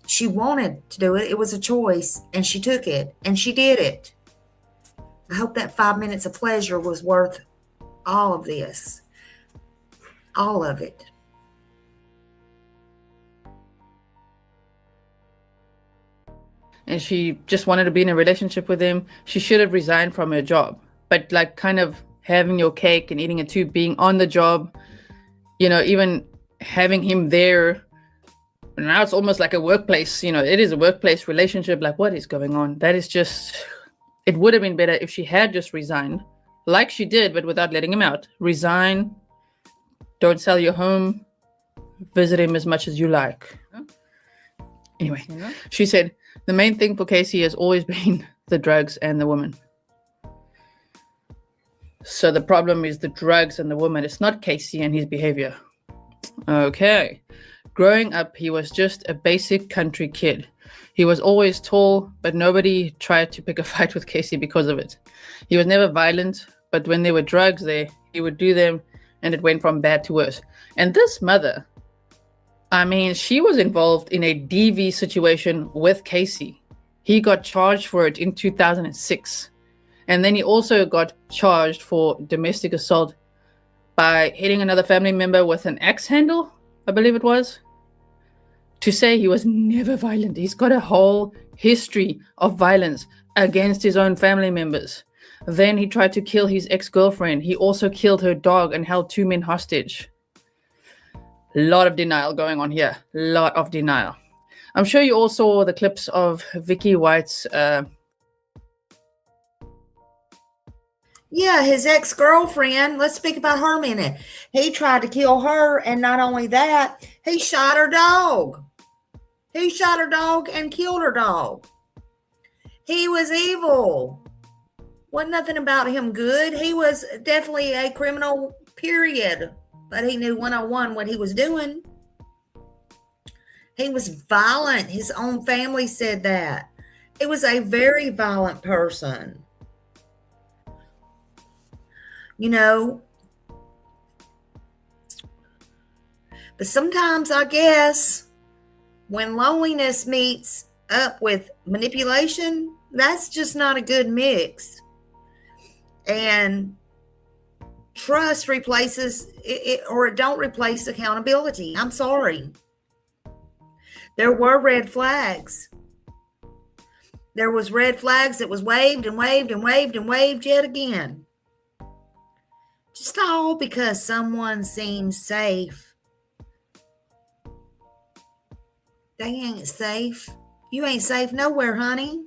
She wanted to do it. It was a choice, and she took it, and she did it. I hope that 5 minutes of pleasure was worth all of this. All of it. And she just wanted to be in a relationship with him. She should have resigned from her job. But like kind of having your cake and eating it too, being on the job, even having him there. Now it's almost like a workplace, it is a workplace relationship. Like, what is going on? That is just, it would have been better if she had just resigned, like she did, but without letting him out. Resign. Don't sell your home. Visit him as much as you like. Anyway, she said, the main thing for Casey has always been the drugs and the woman. So the problem is the drugs and the woman. It's not Casey and his behavior. Okay. Growing up, he was just a basic country kid. He was always tall, but nobody tried to pick a fight with Casey because of it. He was never violent, but when there were drugs there, he would do them, and it went from bad to worse. And this mother, she was involved in a DV situation with Casey. He got charged for it in 2006. And then he also got charged for domestic assault by hitting another family member with an axe handle, I believe it was. To say he was never violent. He's got a whole history of violence against his own family members. Then he tried to kill his ex-girlfriend. He also killed her dog and held 2 men hostage. A lot of denial going on here. A lot of denial. I'm sure you all saw the clips of Vicky White's Yeah, his ex-girlfriend. Let's speak about her a minute. He tried to kill her, and not only that, he shot her dog. He shot her dog and killed her dog. He was evil. Wasn't nothing about him good. He was definitely a criminal, period. But he knew 101 what he was doing. He was violent. His own family said that. He was a very violent person. You know, but sometimes I guess when loneliness meets up with manipulation, that's just not a good mix. And trust replaces it, or it don't replace accountability. I'm sorry. There were red flags. There was red flags that was waved and waved and waved and waved yet again. Just all because someone seems safe. They ain't safe. You ain't safe nowhere, honey.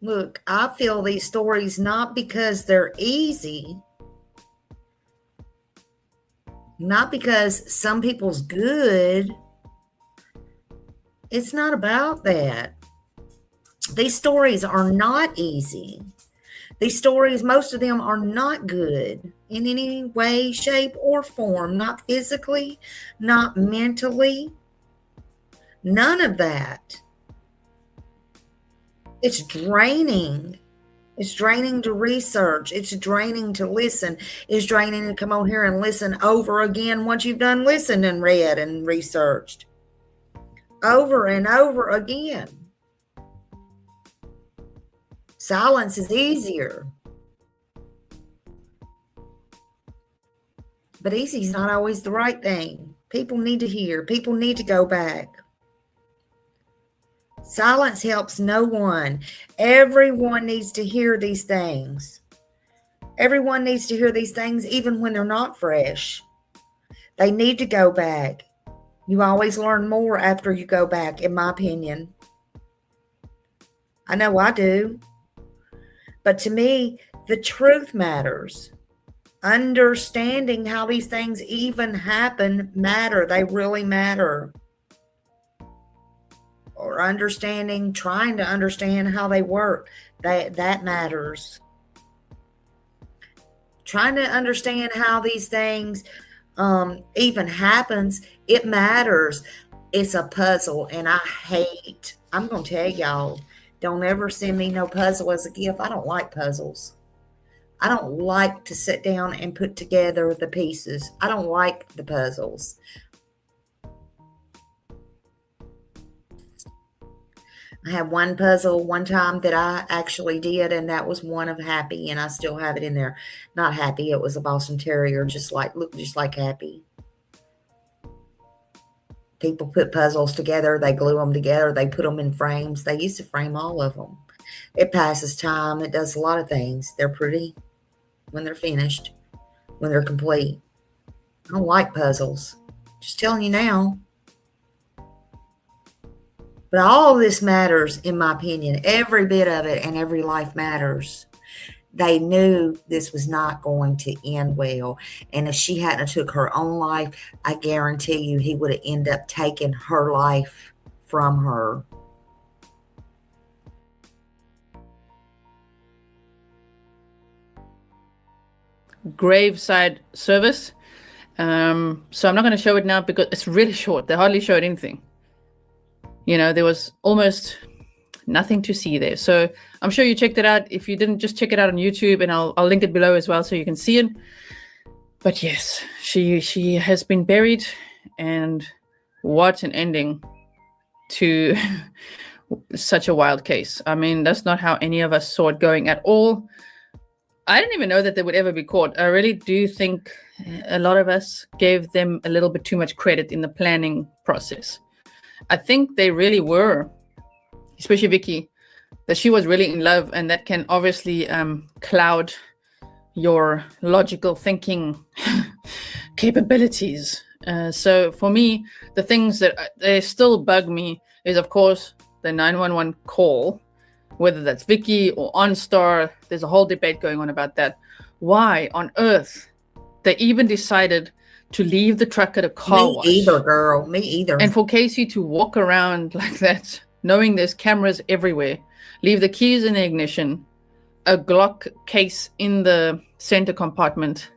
Look, I feel these stories not because they're easy, not because some people's good. It's not about that. These stories are not easy. These stories, most of them are not good in any way, shape, or form. Not physically, not mentally. None of that. It's draining. It's draining to research. It's draining to listen. It's draining to come on here and listen over again once you've done listened and read and researched. Over and over again. Silence is easier. But easy is not always the right thing. People need to hear. People need to go back. Silence helps no one. Everyone needs to hear these things. Everyone needs to hear these things even when they're not fresh. They need to go back. You always learn more after you go back, in my opinion. I know I do. But to me, the truth matters. Understanding how these things even happen matter. They really matter. Or understanding, trying to understand how they work. That matters. Trying to understand how these things even happens, it matters. It's a puzzle, and I'm going to tell y'all, don't ever send me no puzzle as a gift. I don't like puzzles. I don't like to sit down and put together the pieces. I don't like the puzzles. I had one puzzle one time that I actually did, and that was one of Happy, and I still have it in there. Not Happy, it was a Boston Terrier, looked just like Happy. People put puzzles together, they glue them together, they put them in frames. They used to frame all of them. It passes time. It does a lot of things. They're pretty when they're finished, when they're complete. I don't like puzzles. Just telling you now. But all of this matters, in my opinion. Every bit of it and every life matters. They knew this was not going to end well. And if she hadn't took her own life, I guarantee you he would have ended up taking her life from her. graveside service. So I'm not going to show it now because it's really short. They hardly showed anything. You know, there was almost nothing to see there. So I'm sure you checked it out. If you didn't, just check it out on YouTube, and I'll link it below as well so you can see it. But yes, she has been buried, and what an ending to such a wild case. I mean, that's not how any of us saw it going at all. I didn't even know that they would ever be caught. I really do think a lot of us gave them a little bit too much credit in the planning process. I think they really were, especially Vicky, that she was really in love, and that can obviously cloud your logical thinking capabilities. So for me, the things that they still bug me is, of course, the 911 call, whether that's Vicky or OnStar. There's a whole debate going on about that. Why on earth they even decided to leave the truck at a car wash? Me either, girl. Me either. And for Casey to walk around like that, knowing there's cameras everywhere, leave the keys in the ignition, a Glock case in the center compartment,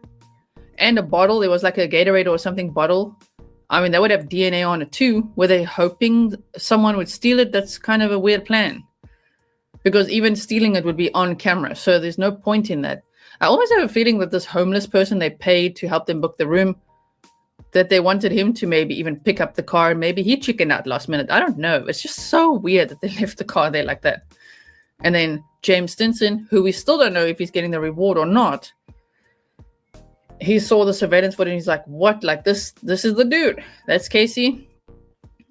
and a bottle. There was like a Gatorade or something bottle. I mean, they would have DNA on it too. Were they hoping someone would steal it? That's kind of a weird plan, because even stealing it would be on camera. So there's no point in that. I almost have a feeling that this homeless person they paid to help them book the room, that they wanted him to maybe even pick up the car. Maybe he chickened out last minute. I don't know. It's just so weird that they left the car there like that. And then James Stinson, who we still don't know if he's getting the reward or not, he saw the surveillance footage and he's like, what? Like this is the dude. That's Casey.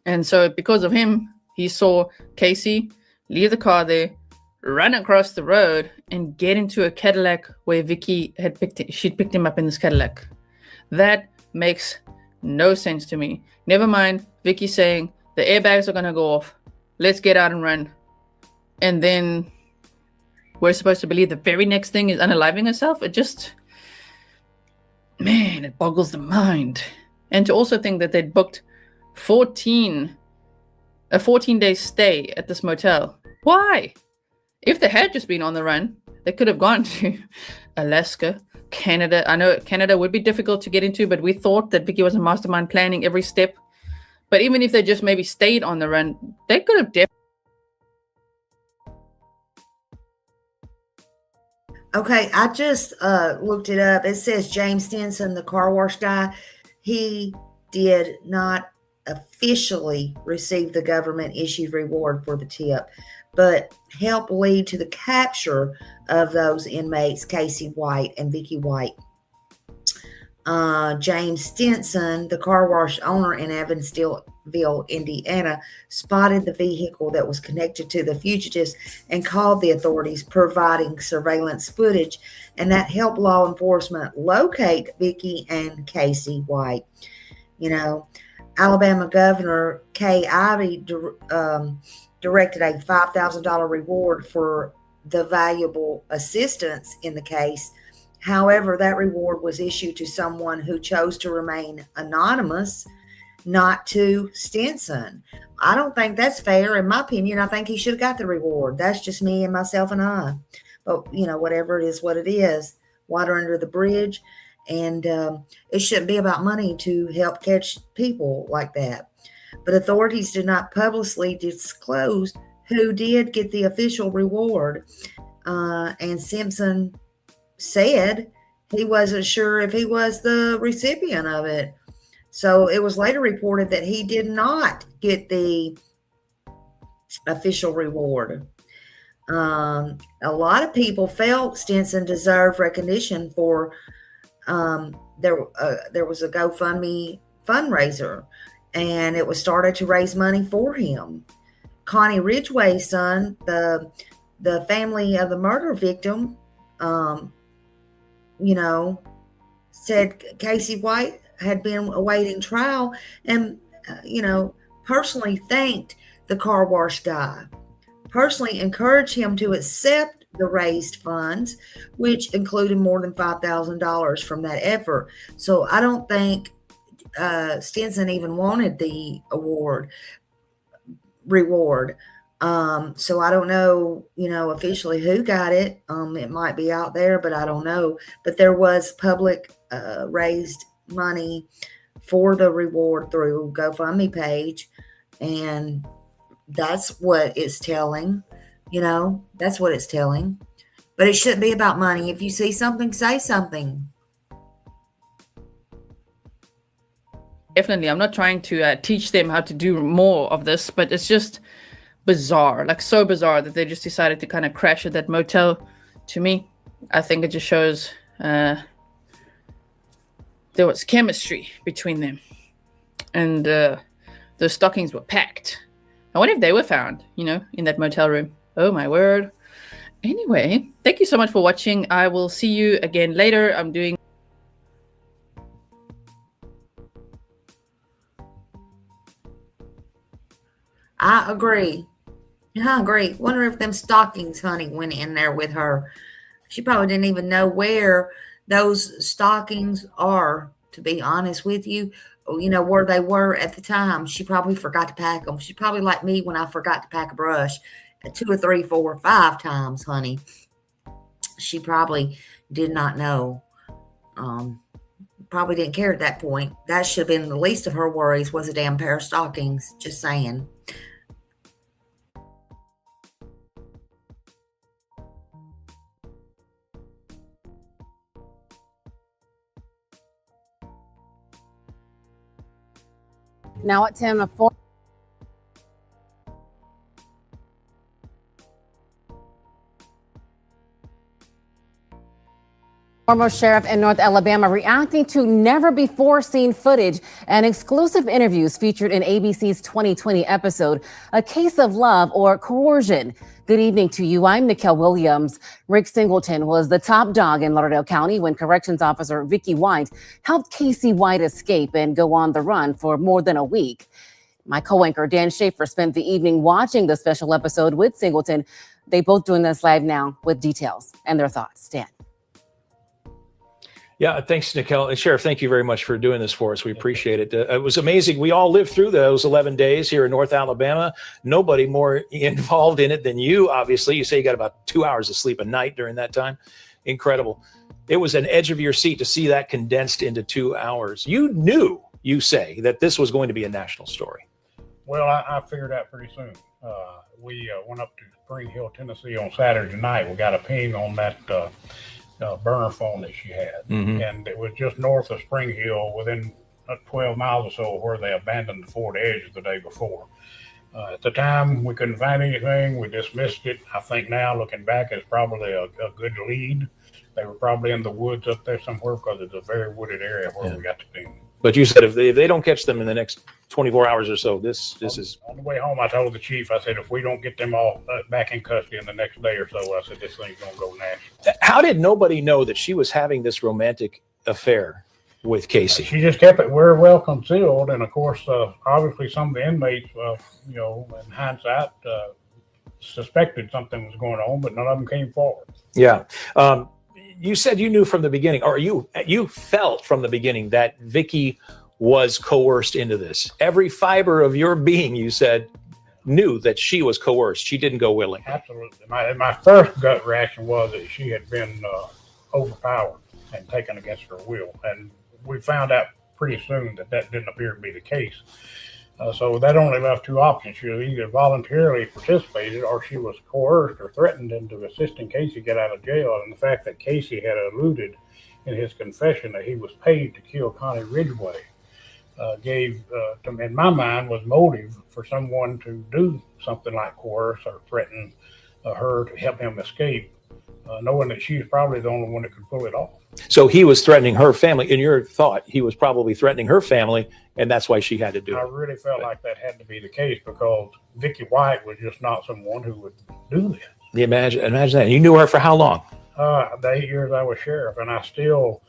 And so because of him, he saw Casey leave the car there, run across the road, and get into a Cadillac where Vicky she'd picked him up in this Cadillac. That makes no sense to me. Never mind Vicky saying the airbags are gonna go off. Let's get out and run. And then we're supposed to believe the very next thing is unaliving herself. It just, man, it boggles the mind. And to also think that they'd booked a 14-day stay at this motel. Why? If they had just been on the run, they could have gone to Alaska, Canada. I know Canada would be difficult to get into, but we thought that Vicky was a mastermind planning every step. But even if they just maybe stayed on the run, they could have definitely. Okay, I just looked it up. It says James Stinson, the car wash guy, he did not officially receive the government-issued reward for the tip, but helped lead to the capture of those inmates, Casey White and Vicky White. James Stinson, the car wash owner in Evansville, Indiana, spotted the vehicle that was connected to the fugitives and called the authorities, providing surveillance footage, and that helped law enforcement locate Vicky and Casey White. You know, Alabama Governor Kay Ivey directed a $5,000 reward for the valuable assistance in the case. However, that reward was issued to someone who chose to remain anonymous, not to Stinson. I don't think that's fair. In my opinion, I think he should have got the reward. That's just me and myself and I. But, you know, whatever it is, what it is, water under the bridge. And it shouldn't be about money to help catch people like that. But authorities did not publicly disclose who did get the official reward. And Simpson said he wasn't sure if he was the recipient of it. So it was later reported that he did not get the official reward. A lot of people felt Stinson deserved recognition for there was a GoFundMe fundraiser, and it was started to raise money for him. Connie Ridgway's son, the family of the murder victim, you know, said Casey White had been awaiting trial and, you know, personally thanked the car wash guy, personally encouraged him to accept the raised funds, which included more than $5,000 from that effort. So I don't think Stinson even wanted the reward. So I don't know, you know, officially who got it. It might be out there, but I don't know. But there was public raised money for the reward through GoFundMe page, and that's what it's telling. You know, that's what it's telling. But it shouldn't be about money. If you see something, say something. Definitely, I'm not trying to teach them how to do more of this, but it's just bizarre, like so bizarre that they just decided to kind of crash at that motel. To me, I think it just shows there was chemistry between them, and the stockings were packed. I wonder if they were found, you know, in that motel room. Oh my word. Anyway, thank you so much for watching. I will see you again later. I'm doing I agree. I agree. Wonder if them stockings, honey, went in there with her. She probably didn't even know where those stockings are, to be honest with you. Where they were at the time. She probably forgot to pack them. She's probably like me when I forgot to pack a brush 2 or 3, 4 or 5 times, honey. She probably did not know. Probably didn't care at that point. That should have been the least of her worries, was a damn pair of stockings. Just saying. Now at 10, a former sheriff in North Alabama reacting to never-before-seen footage and exclusive interviews featured in ABC's 2020 episode, A Case of Love or Coercion. Good evening to you. I'm Nicole Williams. Rick Singleton was the top dog in Lauderdale County when corrections officer Vicky White helped Casey White escape and go on the run for more than a week. My co-anchor Dan Schaefer spent the evening watching the special episode with Singleton. They both doing this live now with details and their thoughts. Dan. Yeah, thanks, Nicole. Sheriff, thank you very much for doing this for us. We appreciate it. It was amazing. We all lived through those 11 days here in North Alabama. Nobody more involved in it than you, obviously. You say you got about 2 hours of sleep a night during that time. Incredible. It was an edge of your seat to see that condensed into 2 hours. You knew, you say, that this was going to be a national story. Well, I figured out pretty soon. We went up to Spring Hill, Tennessee on Saturday night. We got a ping on that burner phone that she had. And it was just north of Spring Hill, within 12 miles or so, where they abandoned the Ford Edge the day before. At the time, we couldn't find anything. We dismissed it. I think now, looking back, it's probably a good lead. They were probably in the woods up there somewhere because it's a very wooded area where we got the ping. But you said if they don't catch them in the next 24 hours or so, this is... On the way home, I told the chief, I said, if we don't get them all back in custody in the next day or so, I said, this thing's going to go national. How did nobody know that she was having this romantic affair with Casey? She just kept it very well concealed. And of course, obviously some of the inmates, in hindsight, suspected something was going on, but none of them came forward. Yeah. You said you knew from the beginning, or you felt from the beginning that Vicky was coerced into this. Every fiber of your being, you said, knew that she was coerced. She didn't go willingly. Absolutely. My first gut reaction was that she had been overpowered and taken against her will. And we found out pretty soon that didn't appear to be the case. So that only left two options. She either voluntarily participated or she was coerced or threatened into assisting Casey get out of jail. And the fact that Casey had alluded in his confession that he was paid to kill Connie Ridgway gave, in my mind, was motive for someone to do something like coerce or threaten her to help him escape, knowing that she's probably the only one that could pull it off. So he was threatening her family. In your thought, he was probably threatening her family, and that's why she had to do it. I really felt like that had to be the case because Vicky White was just not someone who would do this. Imagine that. You knew her for how long? The 8 years I was sheriff, and I still,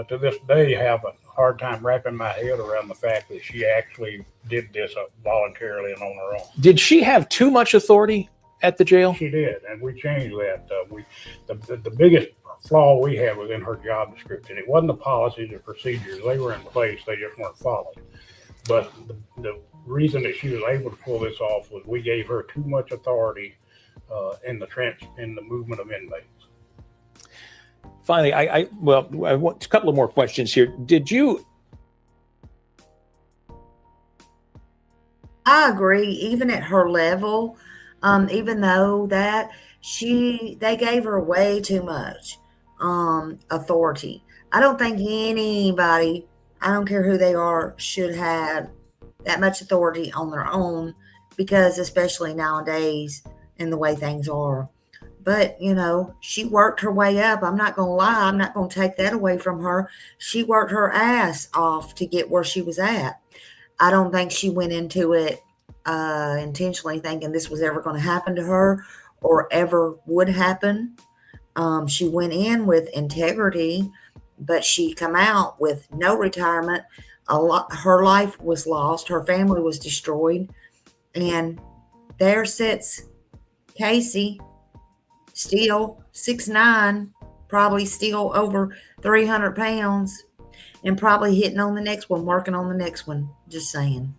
to this day, have a hard time wrapping my head around the fact that she actually did this voluntarily and on her own. Did she have too much authority at the jail? She did, and we changed that. The biggest flaw we had was in her job description. It wasn't the policies or procedures. They were in place. They just weren't followed. But the reason that she was able to pull this off was we gave her too much authority in the movement of inmates. Finally, I want a couple of more questions here. Did you? I agree. Even at her level, even though that they gave her way too much authority. I don't think anybody, I don't care who they are, should have that much authority on their own, because especially nowadays in the way things are. But, she worked her way up. I'm not going to lie. I'm not going to take that away from her. She worked her ass off to get where she was at. I don't think she went into it intentionally thinking this was ever going to happen to her or ever would happen. She went in with integrity, but she come out with no retirement. Her life was lost. Her family was destroyed. And there sits Casey, still 6'9", probably still over 300 pounds, and probably hitting on the next one, working on the next one. Just saying.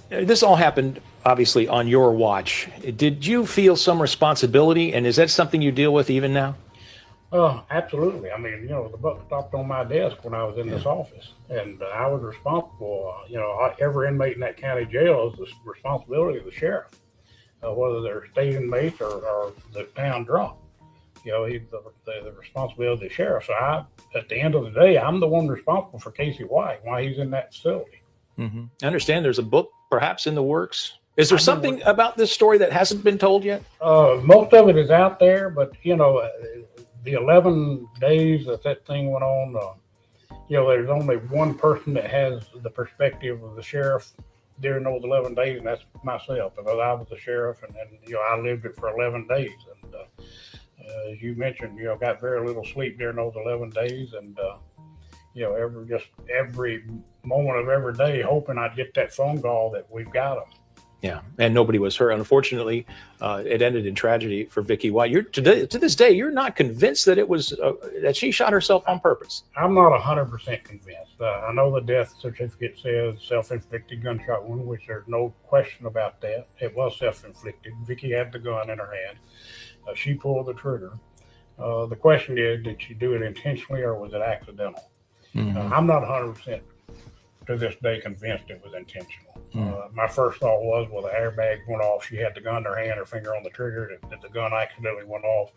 This all happened, obviously, on your watch. Did you feel some responsibility, and is that something you deal with even now? Oh, absolutely. I mean, the buck stopped on my desk when I was in this office, and I was responsible. Every inmate in that county jail is the responsibility of the sheriff, whether they're state inmates or the town drop. He's the responsibility of the sheriff. So at the end of the day, I'm the one responsible for Casey White, why he's in that facility. Mm-hmm. I understand there's a book perhaps in the works. Is there something about this story that hasn't been told yet? Most of it is out there, but the 11 days that thing went on, there's only one person that has the perspective of the sheriff during those 11 days, and that's myself, because I was the sheriff, and I lived it for 11 days. And as you mentioned, got very little sleep during those 11 days, and every moment of every day hoping I'd get that phone call that we've got them. Yeah, and nobody was hurt. Unfortunately, it ended in tragedy for Vicky White. To this day, you're not convinced that it was that she shot herself on purpose. I'm not 100% convinced. I know the death certificate says self-inflicted gunshot wound, which there's no question about that. It was self-inflicted. Vicky had the gun in her hand. She pulled the trigger. The question is, did she do it intentionally or was it accidental? Mm-hmm. I'm not 100% to this day convinced it was intentional. My first thought was, well, the airbag went off. She had the gun in her hand, her finger on the trigger, that the gun accidentally went off.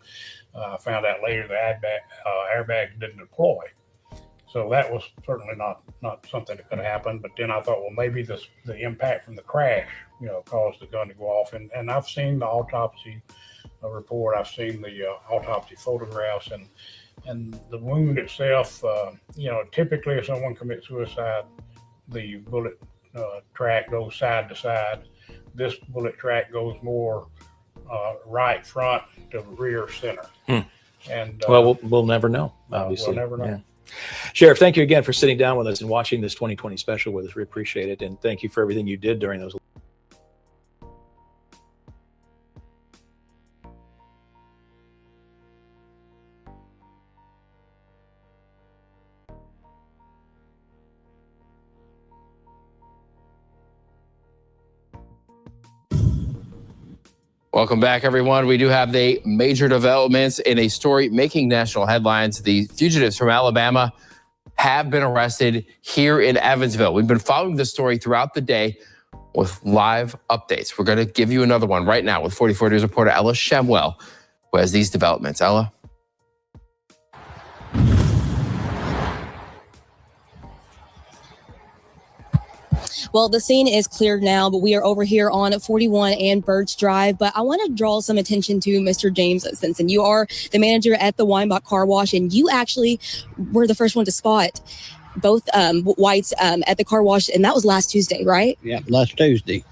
I found out later the airbag didn't deploy. So that was certainly not something that could happen. But then I thought, well, maybe the impact from the crash, caused the gun to go off. And I've seen the autopsy report. I've seen the autopsy photographs, and the wound itself. Typically if someone commits suicide, the bullet track goes side to side. This bullet track goes more right front to rear center. And well, we'll never know. Obviously, we'll never know. Yeah. Sheriff, thank you again for sitting down with us and watching this 2020 special with us. We appreciate it, and thank you for everything you did during those. Welcome back, everyone. We do have the major developments in a story making national headlines. The fugitives from Alabama have been arrested here in Evansville. We've been following this story throughout the day with live updates. We're going to give you another one right now with 44 News reporter Ella Shemwell, who has these developments. Ella? Well, the scene is cleared now, but we are over here on 41 and Birch Drive. But I want to draw some attention to Mr. James Simpson. You are the manager at the Weinbach Car Wash, and you actually were the first one to spot both Whites at the car wash, and that was last Tuesday, right? Yeah, last Tuesday.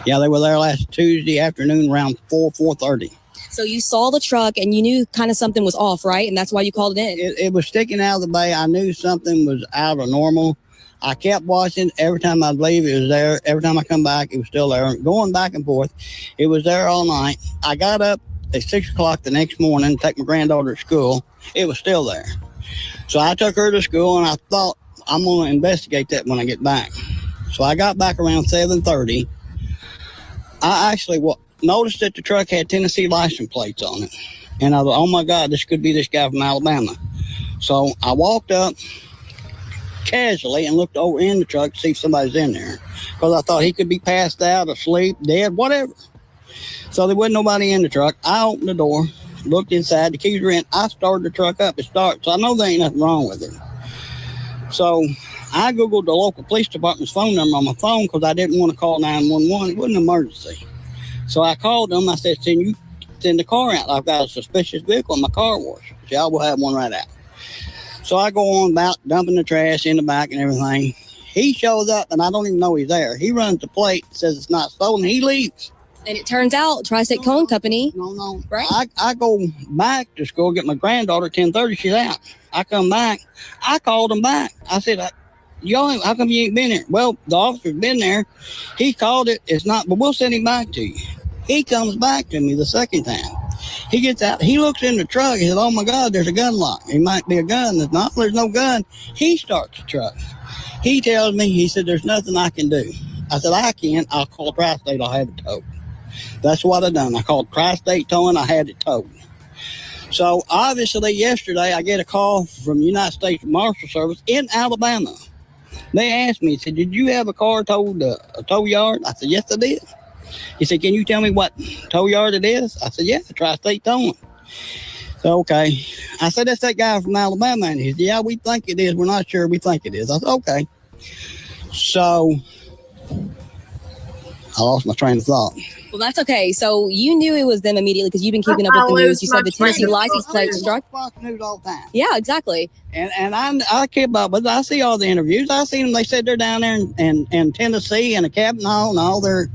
Yeah, they were there last Tuesday afternoon around 4:30. So you saw the truck, and you knew kind of something was off, right? And that's why you called it in. It was sticking out of the bay. I knew something was out of normal. I kept watching. Every time I'd leave, it was there. Every time I come back, it was still there. Going back and forth. It was there all night. I got up at 6 o'clock the next morning to take my granddaughter to school. It was still there. So I took her to school, and I thought, I'm going to investigate that when I get back. So I got back around 7:30. I actually noticed that the truck had Tennessee license plates on it. And I thought, oh, my God, this could be this guy from Alabama. So I walked up casually and looked over in the truck to see if somebody's in there, because I thought he could be passed out, asleep, dead, whatever. So there wasn't nobody in the truck. I opened the door, looked inside, the keys were in. I started the truck up. It started, so I know there ain't nothing wrong with it. So I Googled the local police department's phone number on my phone because I didn't want to call 911. It wasn't an emergency. So I called them. I said, "Can you send the car out? I've got a suspicious vehicle in my car wash." See, I will have one right out. So I go on about dumping the trash in the back and everything. He shows up, and I don't even know he's there. He runs the plate, says it's not stolen. He leaves. And it turns out Tri-State Cone Company. No. Right? I go back to school, get my granddaughter at 10:30. She's out. I come back. I called him back. I said, Y'all, how come you ain't been here? Well, the officer's been there. He called it. It's not, but we'll send him back to you. He comes back to me the second time. He gets out. He looks in the truck. He said, oh, my God, there's a gun lock. It might be a gun. There's no gun. He starts the truck. He tells me, he said, there's nothing I can do. I said, I can. I'll call Tri-State. I'll have it towed. That's what I done. I called Tri-State Towing. I had it towed. So, obviously, yesterday, I get a call from the United States Marshal Service in Alabama. They asked me, said, did you have a car towed to a tow yard? I said, yes, I did. He said, can you tell me what tow yard it is? I said, yeah, Tri-State Towing. So, okay. I said, that's that guy from Alabama. And he said, yeah, we think it is. We're not sure. We think it is. I said, okay. So, I lost my train of thought. Well, that's okay. So you knew it was them immediately because you've been keeping up with the news. You said the Tennessee license plate struck. Fox News all the time. Yeah, exactly. And I keep up with it. I see all the interviews. I see them. They said they're down there in Tennessee in a cabin. No, they're.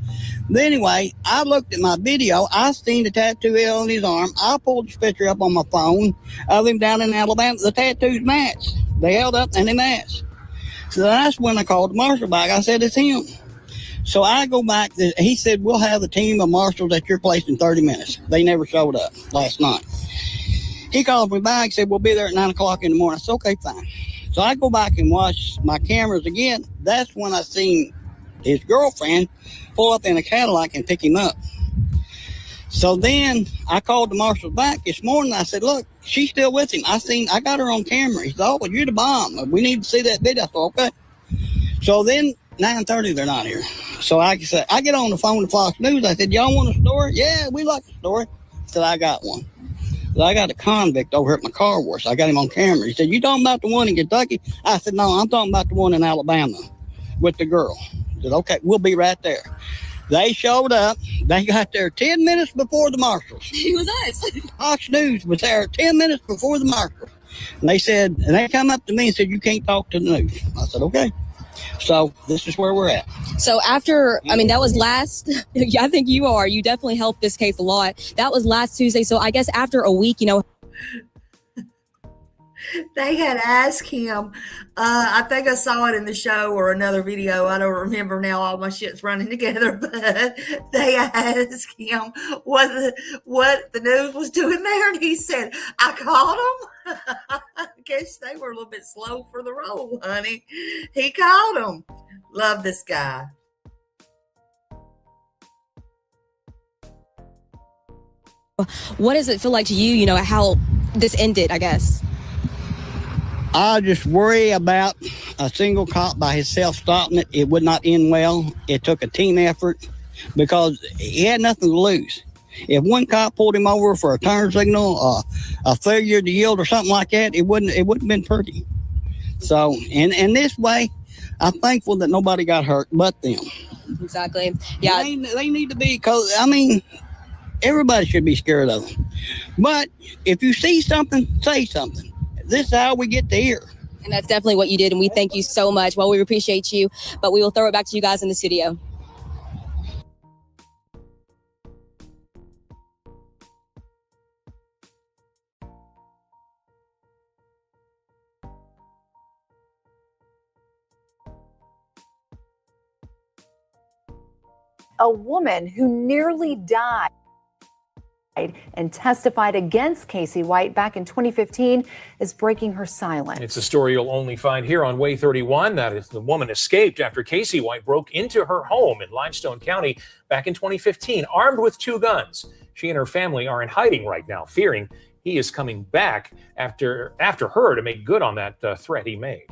But anyway, I looked at my video. I seen the tattoo on his arm. I pulled this picture up on my phone of him down in Alabama. The tattoos matched. They held up and they matched. So that's when I called the marshal back. I said, it's him. So I go back. He said, we'll have a team of marshals at your place in 30 minutes. They never showed up last night. He called me back, said, we'll be there at 9 o'clock in the morning. I said, okay, fine. So I go back and watch my cameras again. That's when I seen his girlfriend pull up in a Cadillac and pick him up. So then I called the marshals back this morning. I said, look, she's still with him. I got her on camera. He said, oh, well, you're the bomb. We need to see that video. I said, okay. So then 9:30, they're not here. So I said, I get on the phone to Fox News. I said, y'all want a story? Yeah, we like a story. I said, I got one. So I got a convict over at my car wash. I got him on camera. He said, you talking about the one in Kentucky? I said, no, I'm talking about the one in Alabama with the girl. I said, okay, we'll be right there. They showed up. They got there 10 minutes before the marshals. It was us. Fox News was there 10 minutes before the marshals. And they said, and they come up to me and said, you can't talk to the news. I said, okay. So this is where we're at. So after, I mean, that was last, I think you definitely helped this case a lot. That was last Tuesday. So I guess after a week, They had asked him, I think I saw it in the show or another video. I don't remember now. All my shit's running together, but they asked him what the news was doing there. And he said, I called them. I guess they were a little bit slow for the roll, honey. He called them. Love this guy. What does it feel like to you, how this ended, I guess? I just worry about a single cop by himself stopping it. It would not end well. It took a team effort because he had nothing to lose. If one cop pulled him over for a turn signal, a failure to yield or something like that, it wouldn't have been pretty. So, and this way, I'm thankful that nobody got hurt but them. Exactly. Yeah. They need to be, because, everybody should be scared of them. But if you see something, say something. This is how we get to hear. And that's definitely what you did. And we thank you so much. Well, we appreciate you, but we will throw it back to you guys in the studio. A woman who nearly died and testified against Casey White back in 2015 is breaking her silence. It's a story you'll only find here on Way 31. That is, the woman escaped after Casey White broke into her home in Limestone County back in 2015, armed with 2 guns. She and her family are in hiding right now, fearing he is coming back after her to make good on that threat he made.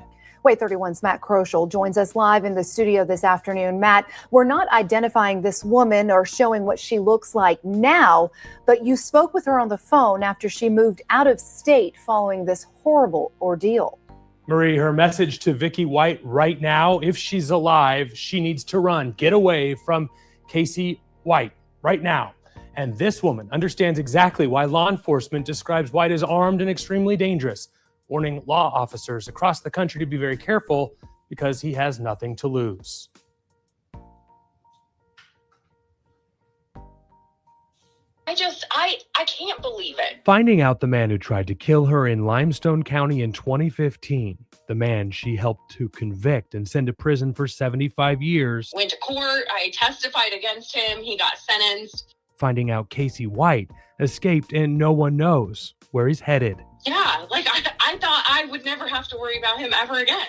Way 31's Matt Kroschel joins us live in the studio this afternoon. Matt, we're not identifying this woman or showing what she looks like now, but you spoke with her on the phone after she moved out of state following this horrible ordeal. Marie, her message to Vicky White right now, if she's alive, she needs to run, get away from Casey White right now. And this woman understands exactly why law enforcement describes White as armed and extremely dangerous, warning law officers across the country to be very careful because he has nothing to lose. I can't believe it. Finding out the man who tried to kill her in Limestone County in 2015, the man she helped to convict and send to prison for 75 years. Went to court. I testified against him. He got sentenced. Finding out Casey White escaped and no one knows where he's headed. Yeah, like I thought I would never have to worry about him ever again.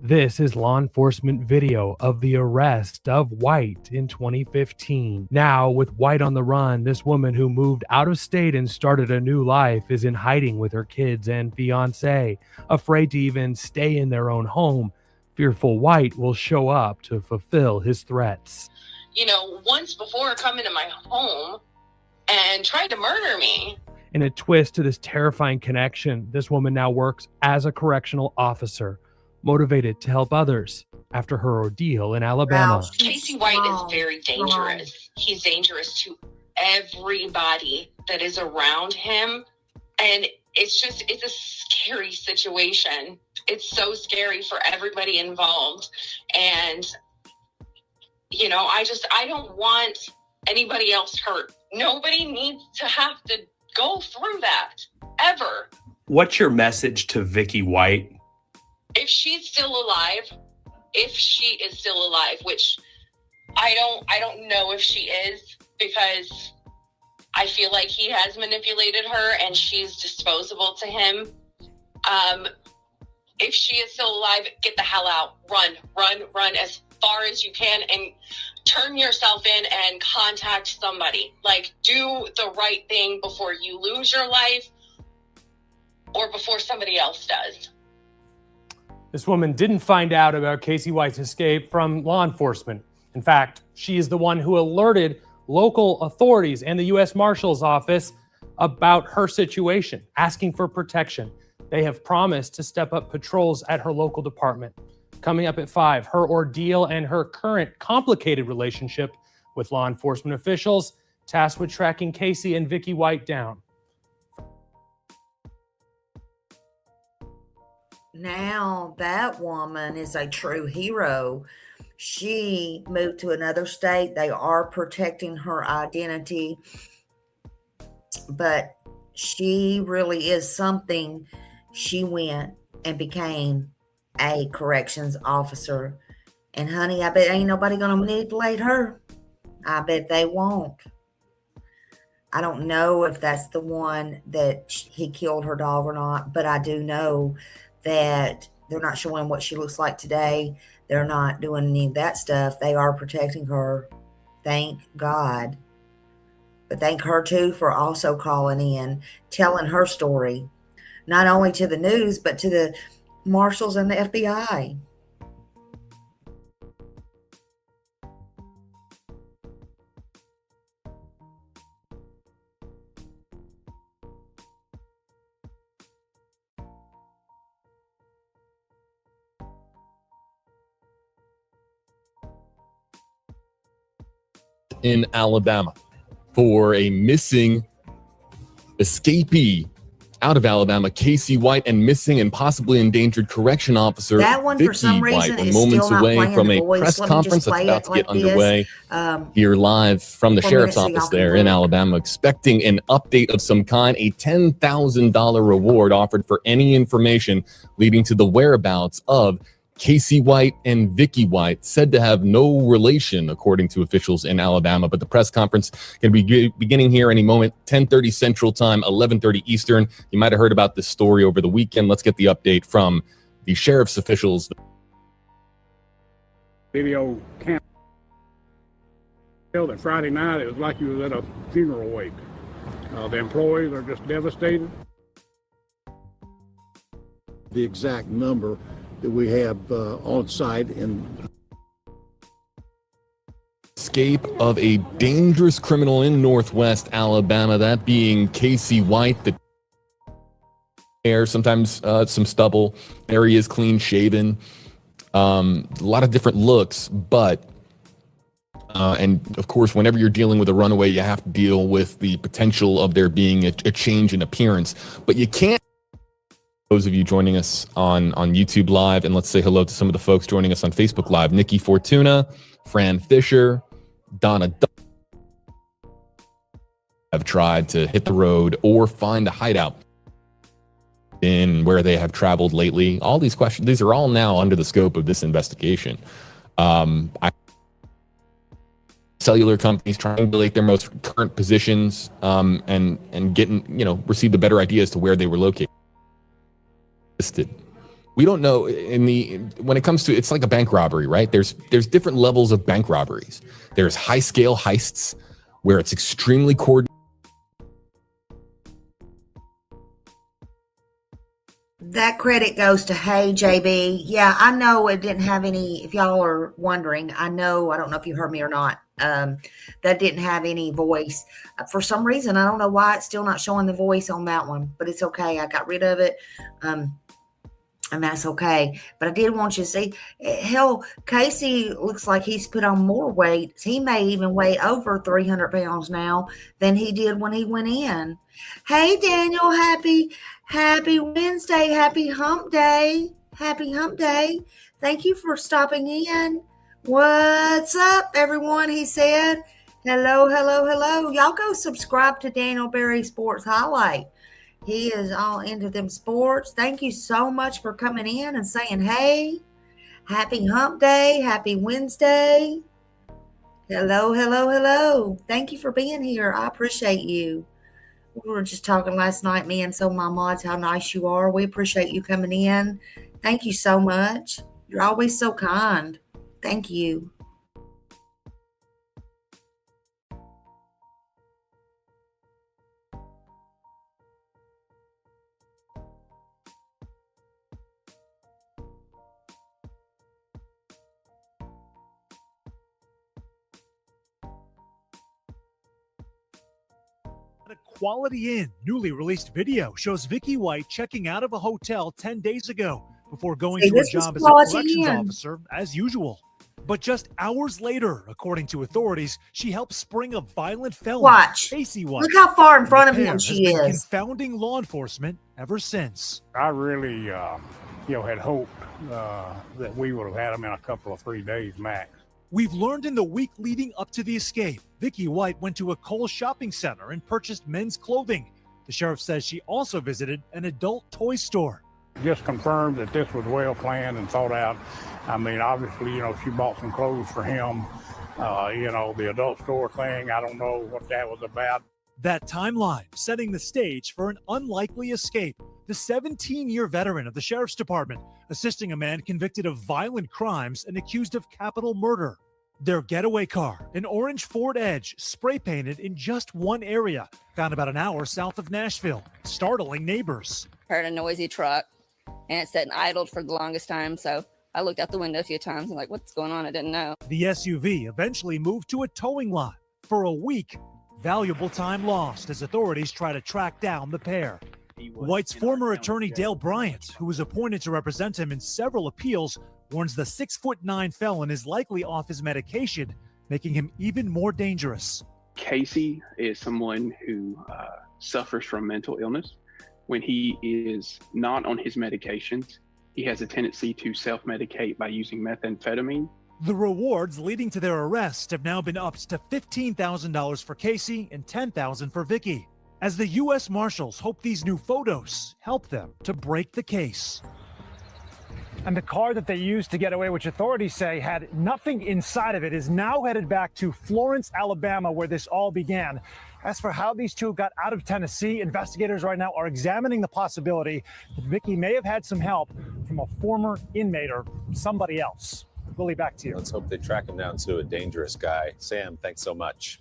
This is law enforcement video of the arrest of White in 2015. Now, with White on the run, this woman who moved out of state and started a new life is in hiding with her kids and fiance, afraid to even stay in their own home, fearful White will show up to fulfill his threats. You know, once before coming to my home and tried to murder me. In a twist to this terrifying connection, this woman now works as a correctional officer, motivated to help others after her ordeal in Alabama. Wow. Casey White is very dangerous. He's dangerous to everybody that is around him. And it's a scary situation. It's so scary for everybody involved. And, you know, I don't want anybody else hurt. Nobody needs to have to go through that, ever. What's your message to Vicky White? If she's still alive, which I don't know if she is, because I feel like he has manipulated her and she's disposable to him. If she is still alive, get the hell out. Run as far as you can and turn yourself in and contact somebody. Like, do the right thing before you lose your life or before somebody else does. This woman didn't find out about Casey White's escape from law enforcement. In fact, she is the one who alerted local authorities and the U.S. Marshal's Office about her situation, asking for protection. They have promised to step up patrols at her local department. Coming up at 5, her ordeal and her current complicated relationship with law enforcement officials tasked with tracking Casey and Vicky White down. Now that woman is a true hero. She moved to another state. They are protecting her identity, but she really is something. She went and became a corrections officer. And honey, I bet ain't nobody gonna manipulate her. I bet they won't. I don't know if that's the one that he killed her dog or not, but I do know that they're not showing what she looks like today. They're not doing any of that stuff. They are protecting her. Thank God. But thank her too for also calling in, telling her story, not only to the news, but to the marshals and the FBI. In Alabama for a missing escapee out of Alabama, Casey White, and missing and possibly endangered correction officer That one, Vicky for some White. reason, We're is moments still not away playing from the a voice. press Let me just conference that's play about it to like get this. underway here live from the for sheriff's minutes so office y'all can there in look. Alabama, expecting an update of some kind, a $10,000 reward offered for any information leading to the whereabouts of Casey White and Vicky White, said to have no relation, according to officials in Alabama. But the press conference can be beginning here any moment, 10:30 Central Time, 11:30 Eastern. You might have heard about this story over the weekend. Let's get the update from the sheriff's officials. Video camera. That Friday night, it was like you was at a funeral wake. The employees are just devastated. The exact number that we have on site and Escape of a dangerous criminal in Northwest Alabama, that being Casey White. The hair, sometimes some stubble. There he is, clean shaven. A lot of different looks, but and of course, whenever you're dealing with a runaway, you have to deal with the potential of there being a change in appearance. But you can't. Those of you joining us on YouTube Live, and let's say hello to some of the folks joining us on Facebook Live. Nikki Fortuna, Fran Fisher, Donna have tried to hit the road or find a hideout in where they have traveled lately. All these questions, these are all now under the scope of this investigation. Cellular companies triangulate their most current positions and getting, receive the better idea as to where they were located. We don't know when it comes to, it's like a bank robbery, right? There's different levels of bank robberies. There's high scale heists where it's extremely coordinated. That credit goes to Hey JB. Yeah, I know it didn't have any, if y'all are wondering, I don't know if you heard me or not. That didn't have any voice. For some reason, I don't know why it's still not showing the voice on that one, but it's okay. I got rid of it. And that's okay. But I did want you to see, hell, Casey looks like he's put on more weight. He may even weigh over 300 pounds now than he did when he went in. Hey, Daniel, happy Wednesday. Happy hump day. Happy hump day. Thank you for stopping in. What's up, everyone? He said, hello. Y'all go subscribe to Daniel Berry Sports Highlight. He is all into them sports. Thank you so much for coming in and saying, hey, happy hump day. Happy Wednesday. Hello. Thank you for being here. I appreciate you. We were just talking last night, me and some of my mods, how nice you are. We appreciate you coming in. Thank you so much. You're always so kind. Thank you. Quality Inn newly released video shows Vicky White checking out of a hotel 10 days ago before going to her job as a corrections officer as usual. But just hours later, according to authorities, she helped spring a violent felon. Watch. Casey White. Look how far in front of him she is. Confounding law enforcement ever since. I really, had hoped that we would have had him in a couple of 3 days max. We've learned in the week leading up to the escape, Vicky White went to a Kohl's shopping center and purchased men's clothing. The sheriff says she also visited an adult toy store. Just confirmed that this was well planned and thought out. I mean, obviously, she bought some clothes for him. The adult store thing, I don't know what that was about. That timeline setting the stage for an unlikely escape. The 17-year veteran of the sheriff's department assisting a man convicted of violent crimes and accused of capital murder. Their getaway car, an orange Ford Edge, spray painted in just one area, found about an hour south of Nashville, startling neighbors. Heard a noisy truck, and it sat and idled for the longest time, so I looked out the window a few times and what's going on? I didn't know. The SUV eventually moved to a towing lot. For a week, valuable time lost as authorities try to track down the pair. White's former attorney Dale Bryant, who was appointed to represent him in several appeals, warns the 6'9" felon is likely off his medication, making him even more dangerous. Casey is someone who suffers from mental illness. When he is not on his medications, he has a tendency to self-medicate by using methamphetamine. The rewards leading to their arrest have now been upped to $15,000 for Casey and $10,000 for Vicky, as the U.S. Marshals hope these new photos help them to break the case. And the car that they used to get away, which authorities say had nothing inside of it, is now headed back to Florence, Alabama, where this all began. As for how these two got out of Tennessee, investigators right now are examining the possibility that Vicky may have had some help from a former inmate or somebody else. Willie, back to you. Let's hope they track him down to a dangerous guy. Sam, thanks so much.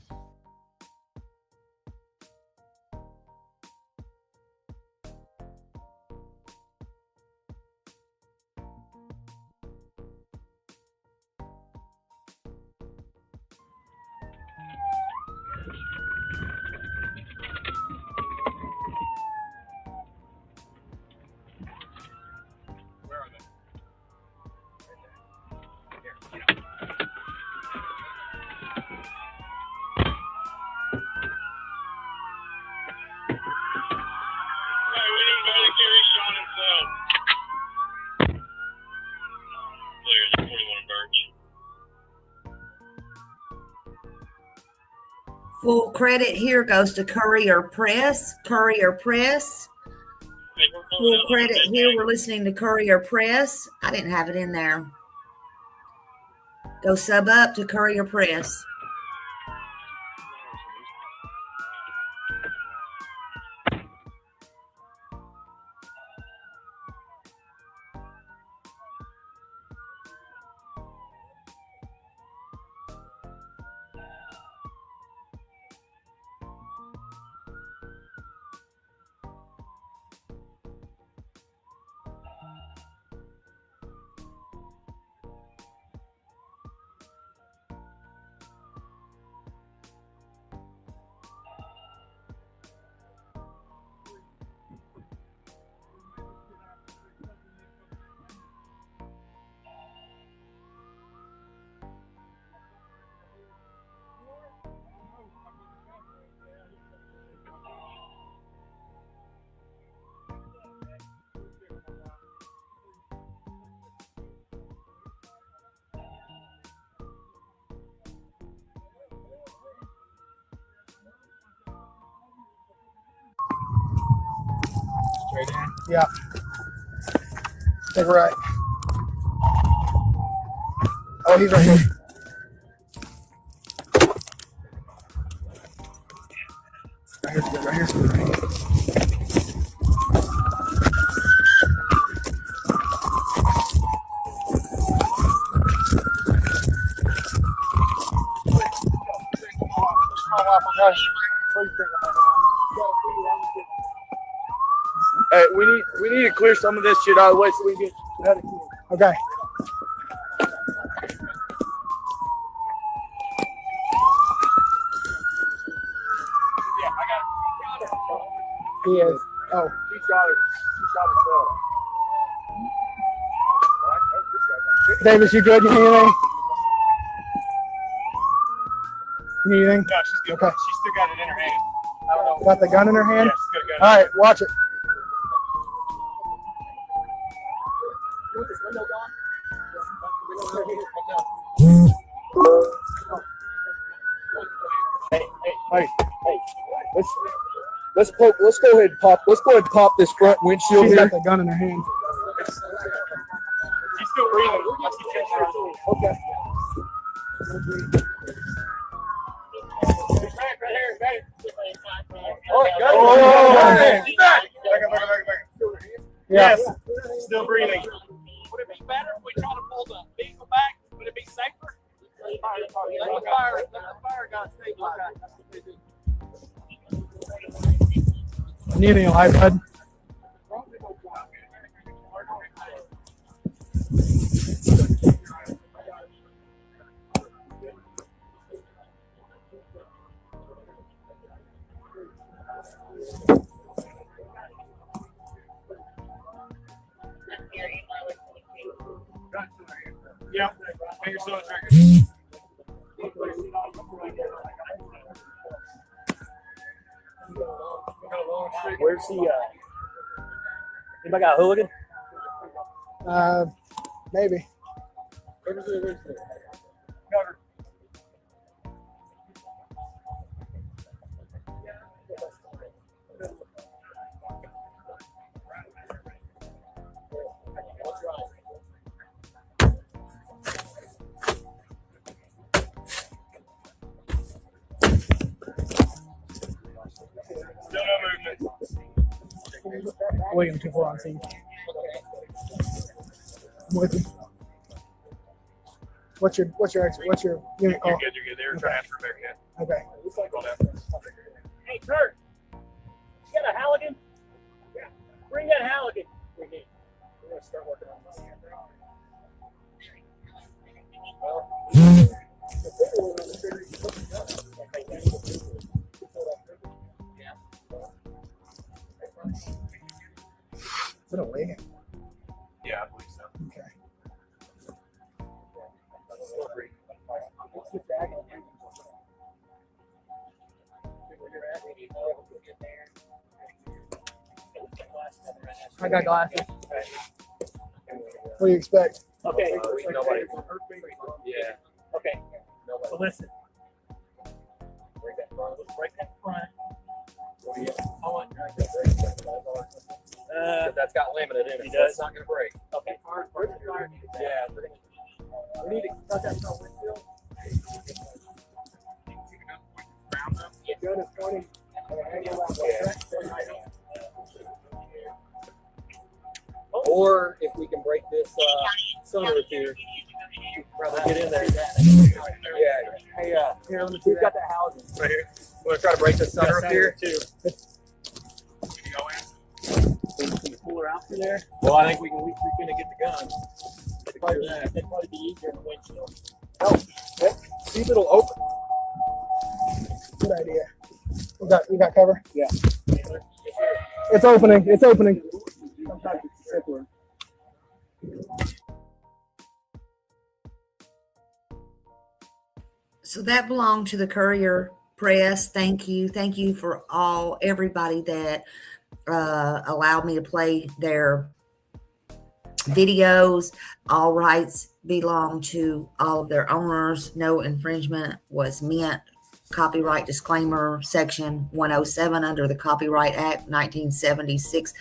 Full credit here goes to Courier Press. Courier Press. Full credit here. We're listening to Courier Press. I didn't have it in there. Go sub up to Courier Press. Straight in? Yeah. Take a right. Oh, he's right here. Right here's good, right here's good. Hey, we need to clear some of this shit out of the way so we can get out of here. Okay. He is. Oh. She shot herself. Davis, you good? You need anything? You need anything? No, she's good. Okay. She's still got it in her hand. I don't know. Got the gun in her hand? Yeah, she's got a gun. All right, watch it. Hey, let's go ahead and pop. Let's go ahead and pop this front windshield She's here. got the gun in her hand. She's still breathing. Okay. Yeah. Yes, still breathing. Would it be better if we try to pull the vehicle back? Would it be safer? Let the fire guy stabilize. Need any life, bud? Yeah, finger still on the trigger. Where's the anybody got a hooligan? Maybe. Cover. Still no movement. William 2-4 on scene. I'm with you. What's your unit call? You're good. They were trying to transfer back in. Okay. Hey, Kurt, you got a Halligan? Yeah. Bring that Halligan. We're going to start working on this. Is it a wagon? Yeah, I believe so. Okay. I got glasses. What do you expect? Okay. Nobody. Yeah. Okay. So listen. Let's break that front. That's got limited in it. So it's not going to break. Okay. Yeah. We need to cut that front windshield. Yeah, good. It's going. Or if we can break this sunroof here, probably get in there. Yeah. Hey, here, let me see. We've got that housing Right here. We're going to try to break this sunroof here too. Can you pull her out through there? Well, I think we can get the gun. It'd probably be easier in the windshield. Oh, see if it'll open. Good idea. We got cover? Yeah. It's opening. It's opening. Sometimes it's simpler. So that belonged to the Courier Press. Thank you. Thank you for everybody that allowed me to play their videos. All rights belong to all of their owners. No infringement was meant. Copyright disclaimer, section 107 under the Copyright Act 1976.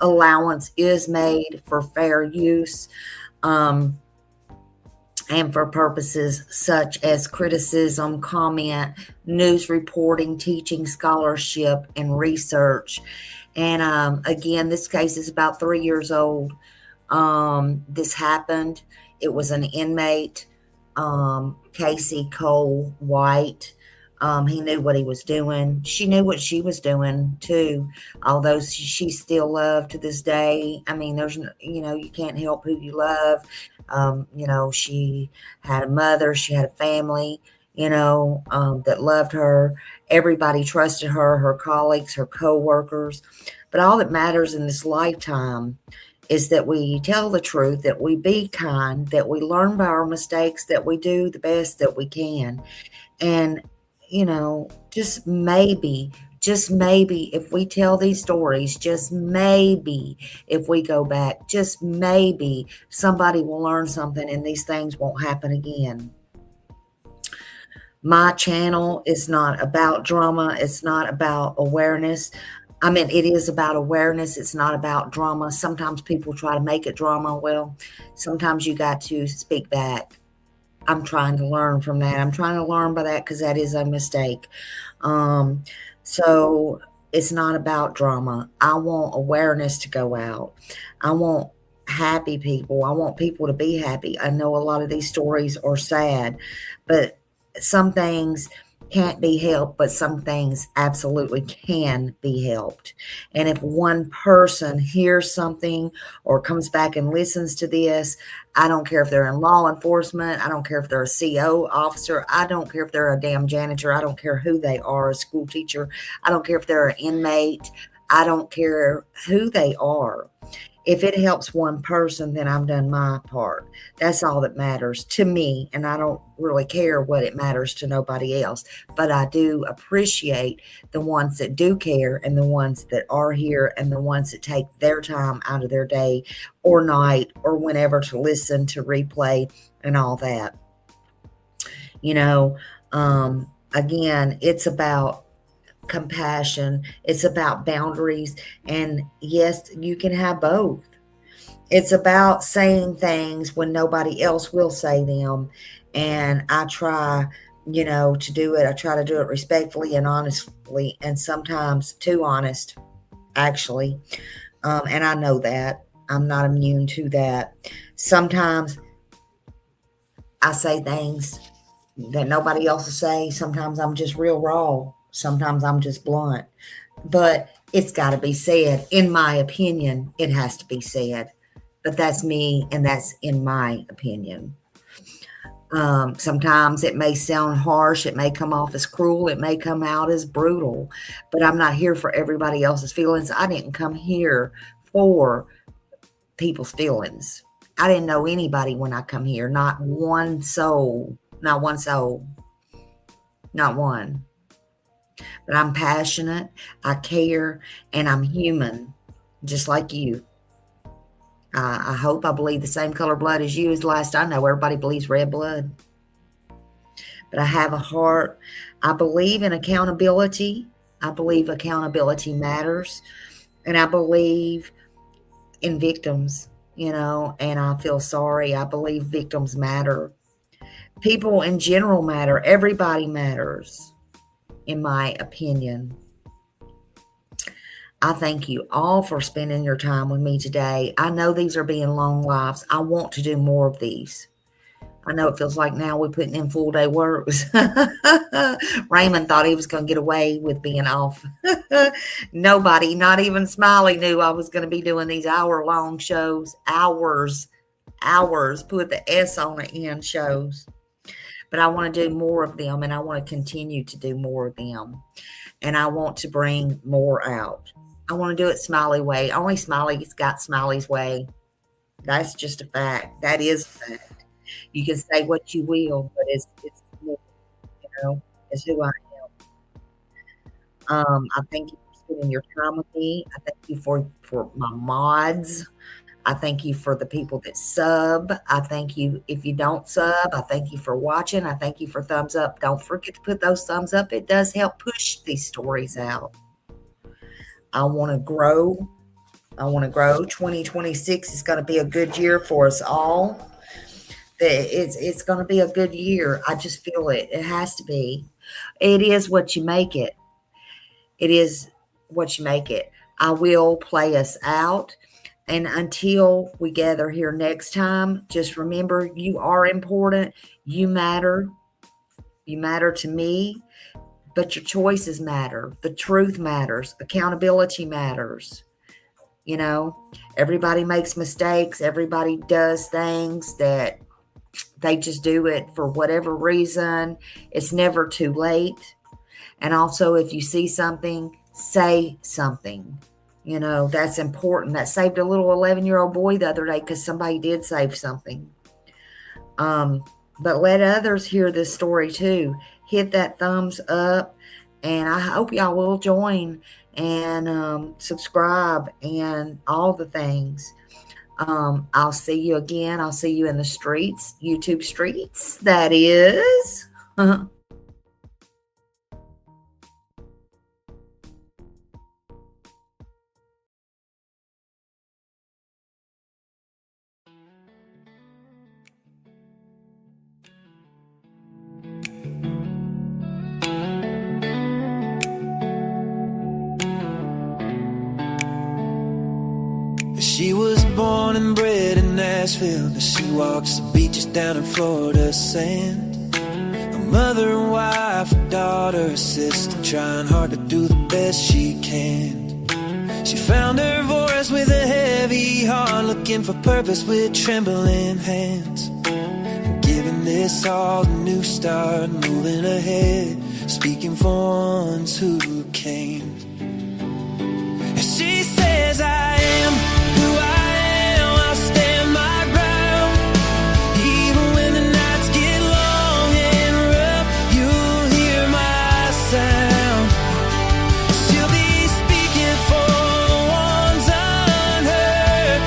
Allowance is made for fair use and for purposes such as criticism, comment, news reporting, teaching, scholarship, and research. And again, this case is about 3 years old. This happened. It was an inmate, Casey Cole White. He knew what he was doing. She knew what she was doing too, although she's still loved to this day. I mean, you can't help who you love. She had a mother, she had a family, that loved her. Everybody trusted her, her colleagues, her co-workers. But all that matters in this lifetime is that we tell the truth, that we be kind, that we learn by our mistakes, that we do the best that we can. And just maybe, if we tell these stories, just maybe if we go back, just maybe somebody will learn something and these things won't happen again. My channel is not about drama. It's not about awareness. I mean, it is about awareness. It's not about drama. Sometimes people try to make it drama. Well, sometimes you got to speak back. I'm trying to learn from that. I'm trying to learn by that because that is a mistake. So it's not about drama. I want awareness to go out. I want happy people. I want people to be happy. I know a lot of these stories are sad, but some things can't be helped, but some things absolutely can be helped. And if one person hears something or comes back and listens to this, I don't care if they're in law enforcement. I don't care if they're a CO officer. I don't care if they're a damn janitor. I don't care who they are, a school teacher. I don't care if they're an inmate. I don't care who they are. If it helps one person, then I've done my part. That's all that matters to me. And I don't really care what it matters to nobody else. But I do appreciate the ones that do care and the ones that are here and the ones that take their time out of their day or night or whenever to listen to replay and all that. Again, it's about compassion. It's about boundaries. And yes, you can have both. It's about saying things when nobody else will say them. And I try, to do it. I try to do it respectfully and honestly, and sometimes too honest, actually. And I know that. I'm not immune to that. Sometimes I say things that nobody else will say. Sometimes I'm just real raw. Sometimes I'm just blunt, but it's got to be said. In my opinion, it has to be said, but that's me. And that's in my opinion. Sometimes it may sound harsh. It may come off as cruel. It may come out as brutal, but I'm not here for everybody else's feelings. I didn't come here for people's feelings. I didn't know anybody when I come here. Not one soul, not one soul, not one. But I'm passionate, I care, and I'm human, just like you. I hope I believe the same color blood as you. As last I know, everybody believes red blood. but I have a heart. I believe in accountability. I believe accountability matters. And I believe in victims, you know, and I feel sorry. I believe victims matter. People in general matter. Everybody matters, in my opinion. I thank you all for spending your time with me today. I know these are being long lives. I want to do more of these. I know it feels like now we're putting in full day works. Raymond thought he was going to get away with being off. Nobody, not even Smiley, knew I was going to be doing these hour-long shows. Hours, put the S on the end shows. But I want to do more of them, and I want to continue to do more of them. And I want to bring more out. I want to do it Smiley way. Only Smiley's got Smiley's way. That's just a fact. That is a fact. You can say what you will, but it's me, you know, it's who I am. I thank you for spending your time with me. I thank you for my mods. I thank you for the people that sub. I thank you if you don't sub. I thank you for watching. I thank you for thumbs up. Don't forget to put those thumbs up. It does help push these stories out. I want to grow. 2026 is going to be a good year for us all. It's going to be a good year. I just feel it. It has to be. It is what you make it. It is what you make it. I will play us out. And until we gather here next time, just remember you are important. You matter. You matter to me. But your choices matter. The truth matters. Accountability matters. You know, everybody makes mistakes. Everybody does things that they just do it for whatever reason. It's never too late. And also, if you see something, say something. You know, that's important. That saved a little 11-year-old boy the other day because somebody did save something. But let others hear this story too. Hit that thumbs up. And I hope y'all will join and subscribe and all the things. I'll see you again. I'll see you in the streets, YouTube streets, that is. She was born and bred in Nashville, but she walks the beaches down in Florida sand. A mother and wife, a daughter, a sister, trying hard to do the best she can. She found her voice with a heavy heart, looking for purpose with trembling hands. And giving this all a new start, moving ahead, speaking for ones who came. And she says, I am who I am, I'll stand my ground. Even when the nights get long and rough, you'll hear my sound. She'll be speaking for the ones unheard,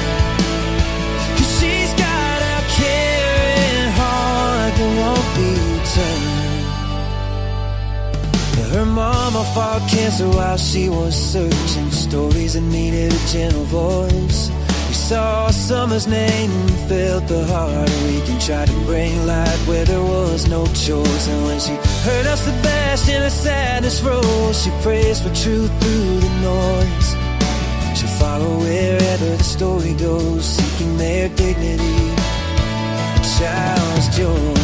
'cause she's got a caring heart that won't be turned. Her mama fought cancer while she was searching, stories that needed a gentle voice. We saw summer's name and felt the heart ache and tried to bring light where there was no choice. And when she heard us the best in her sadness rose, she prays for truth through the noise. She'll follow wherever the story goes, seeking their dignity, a child's joy.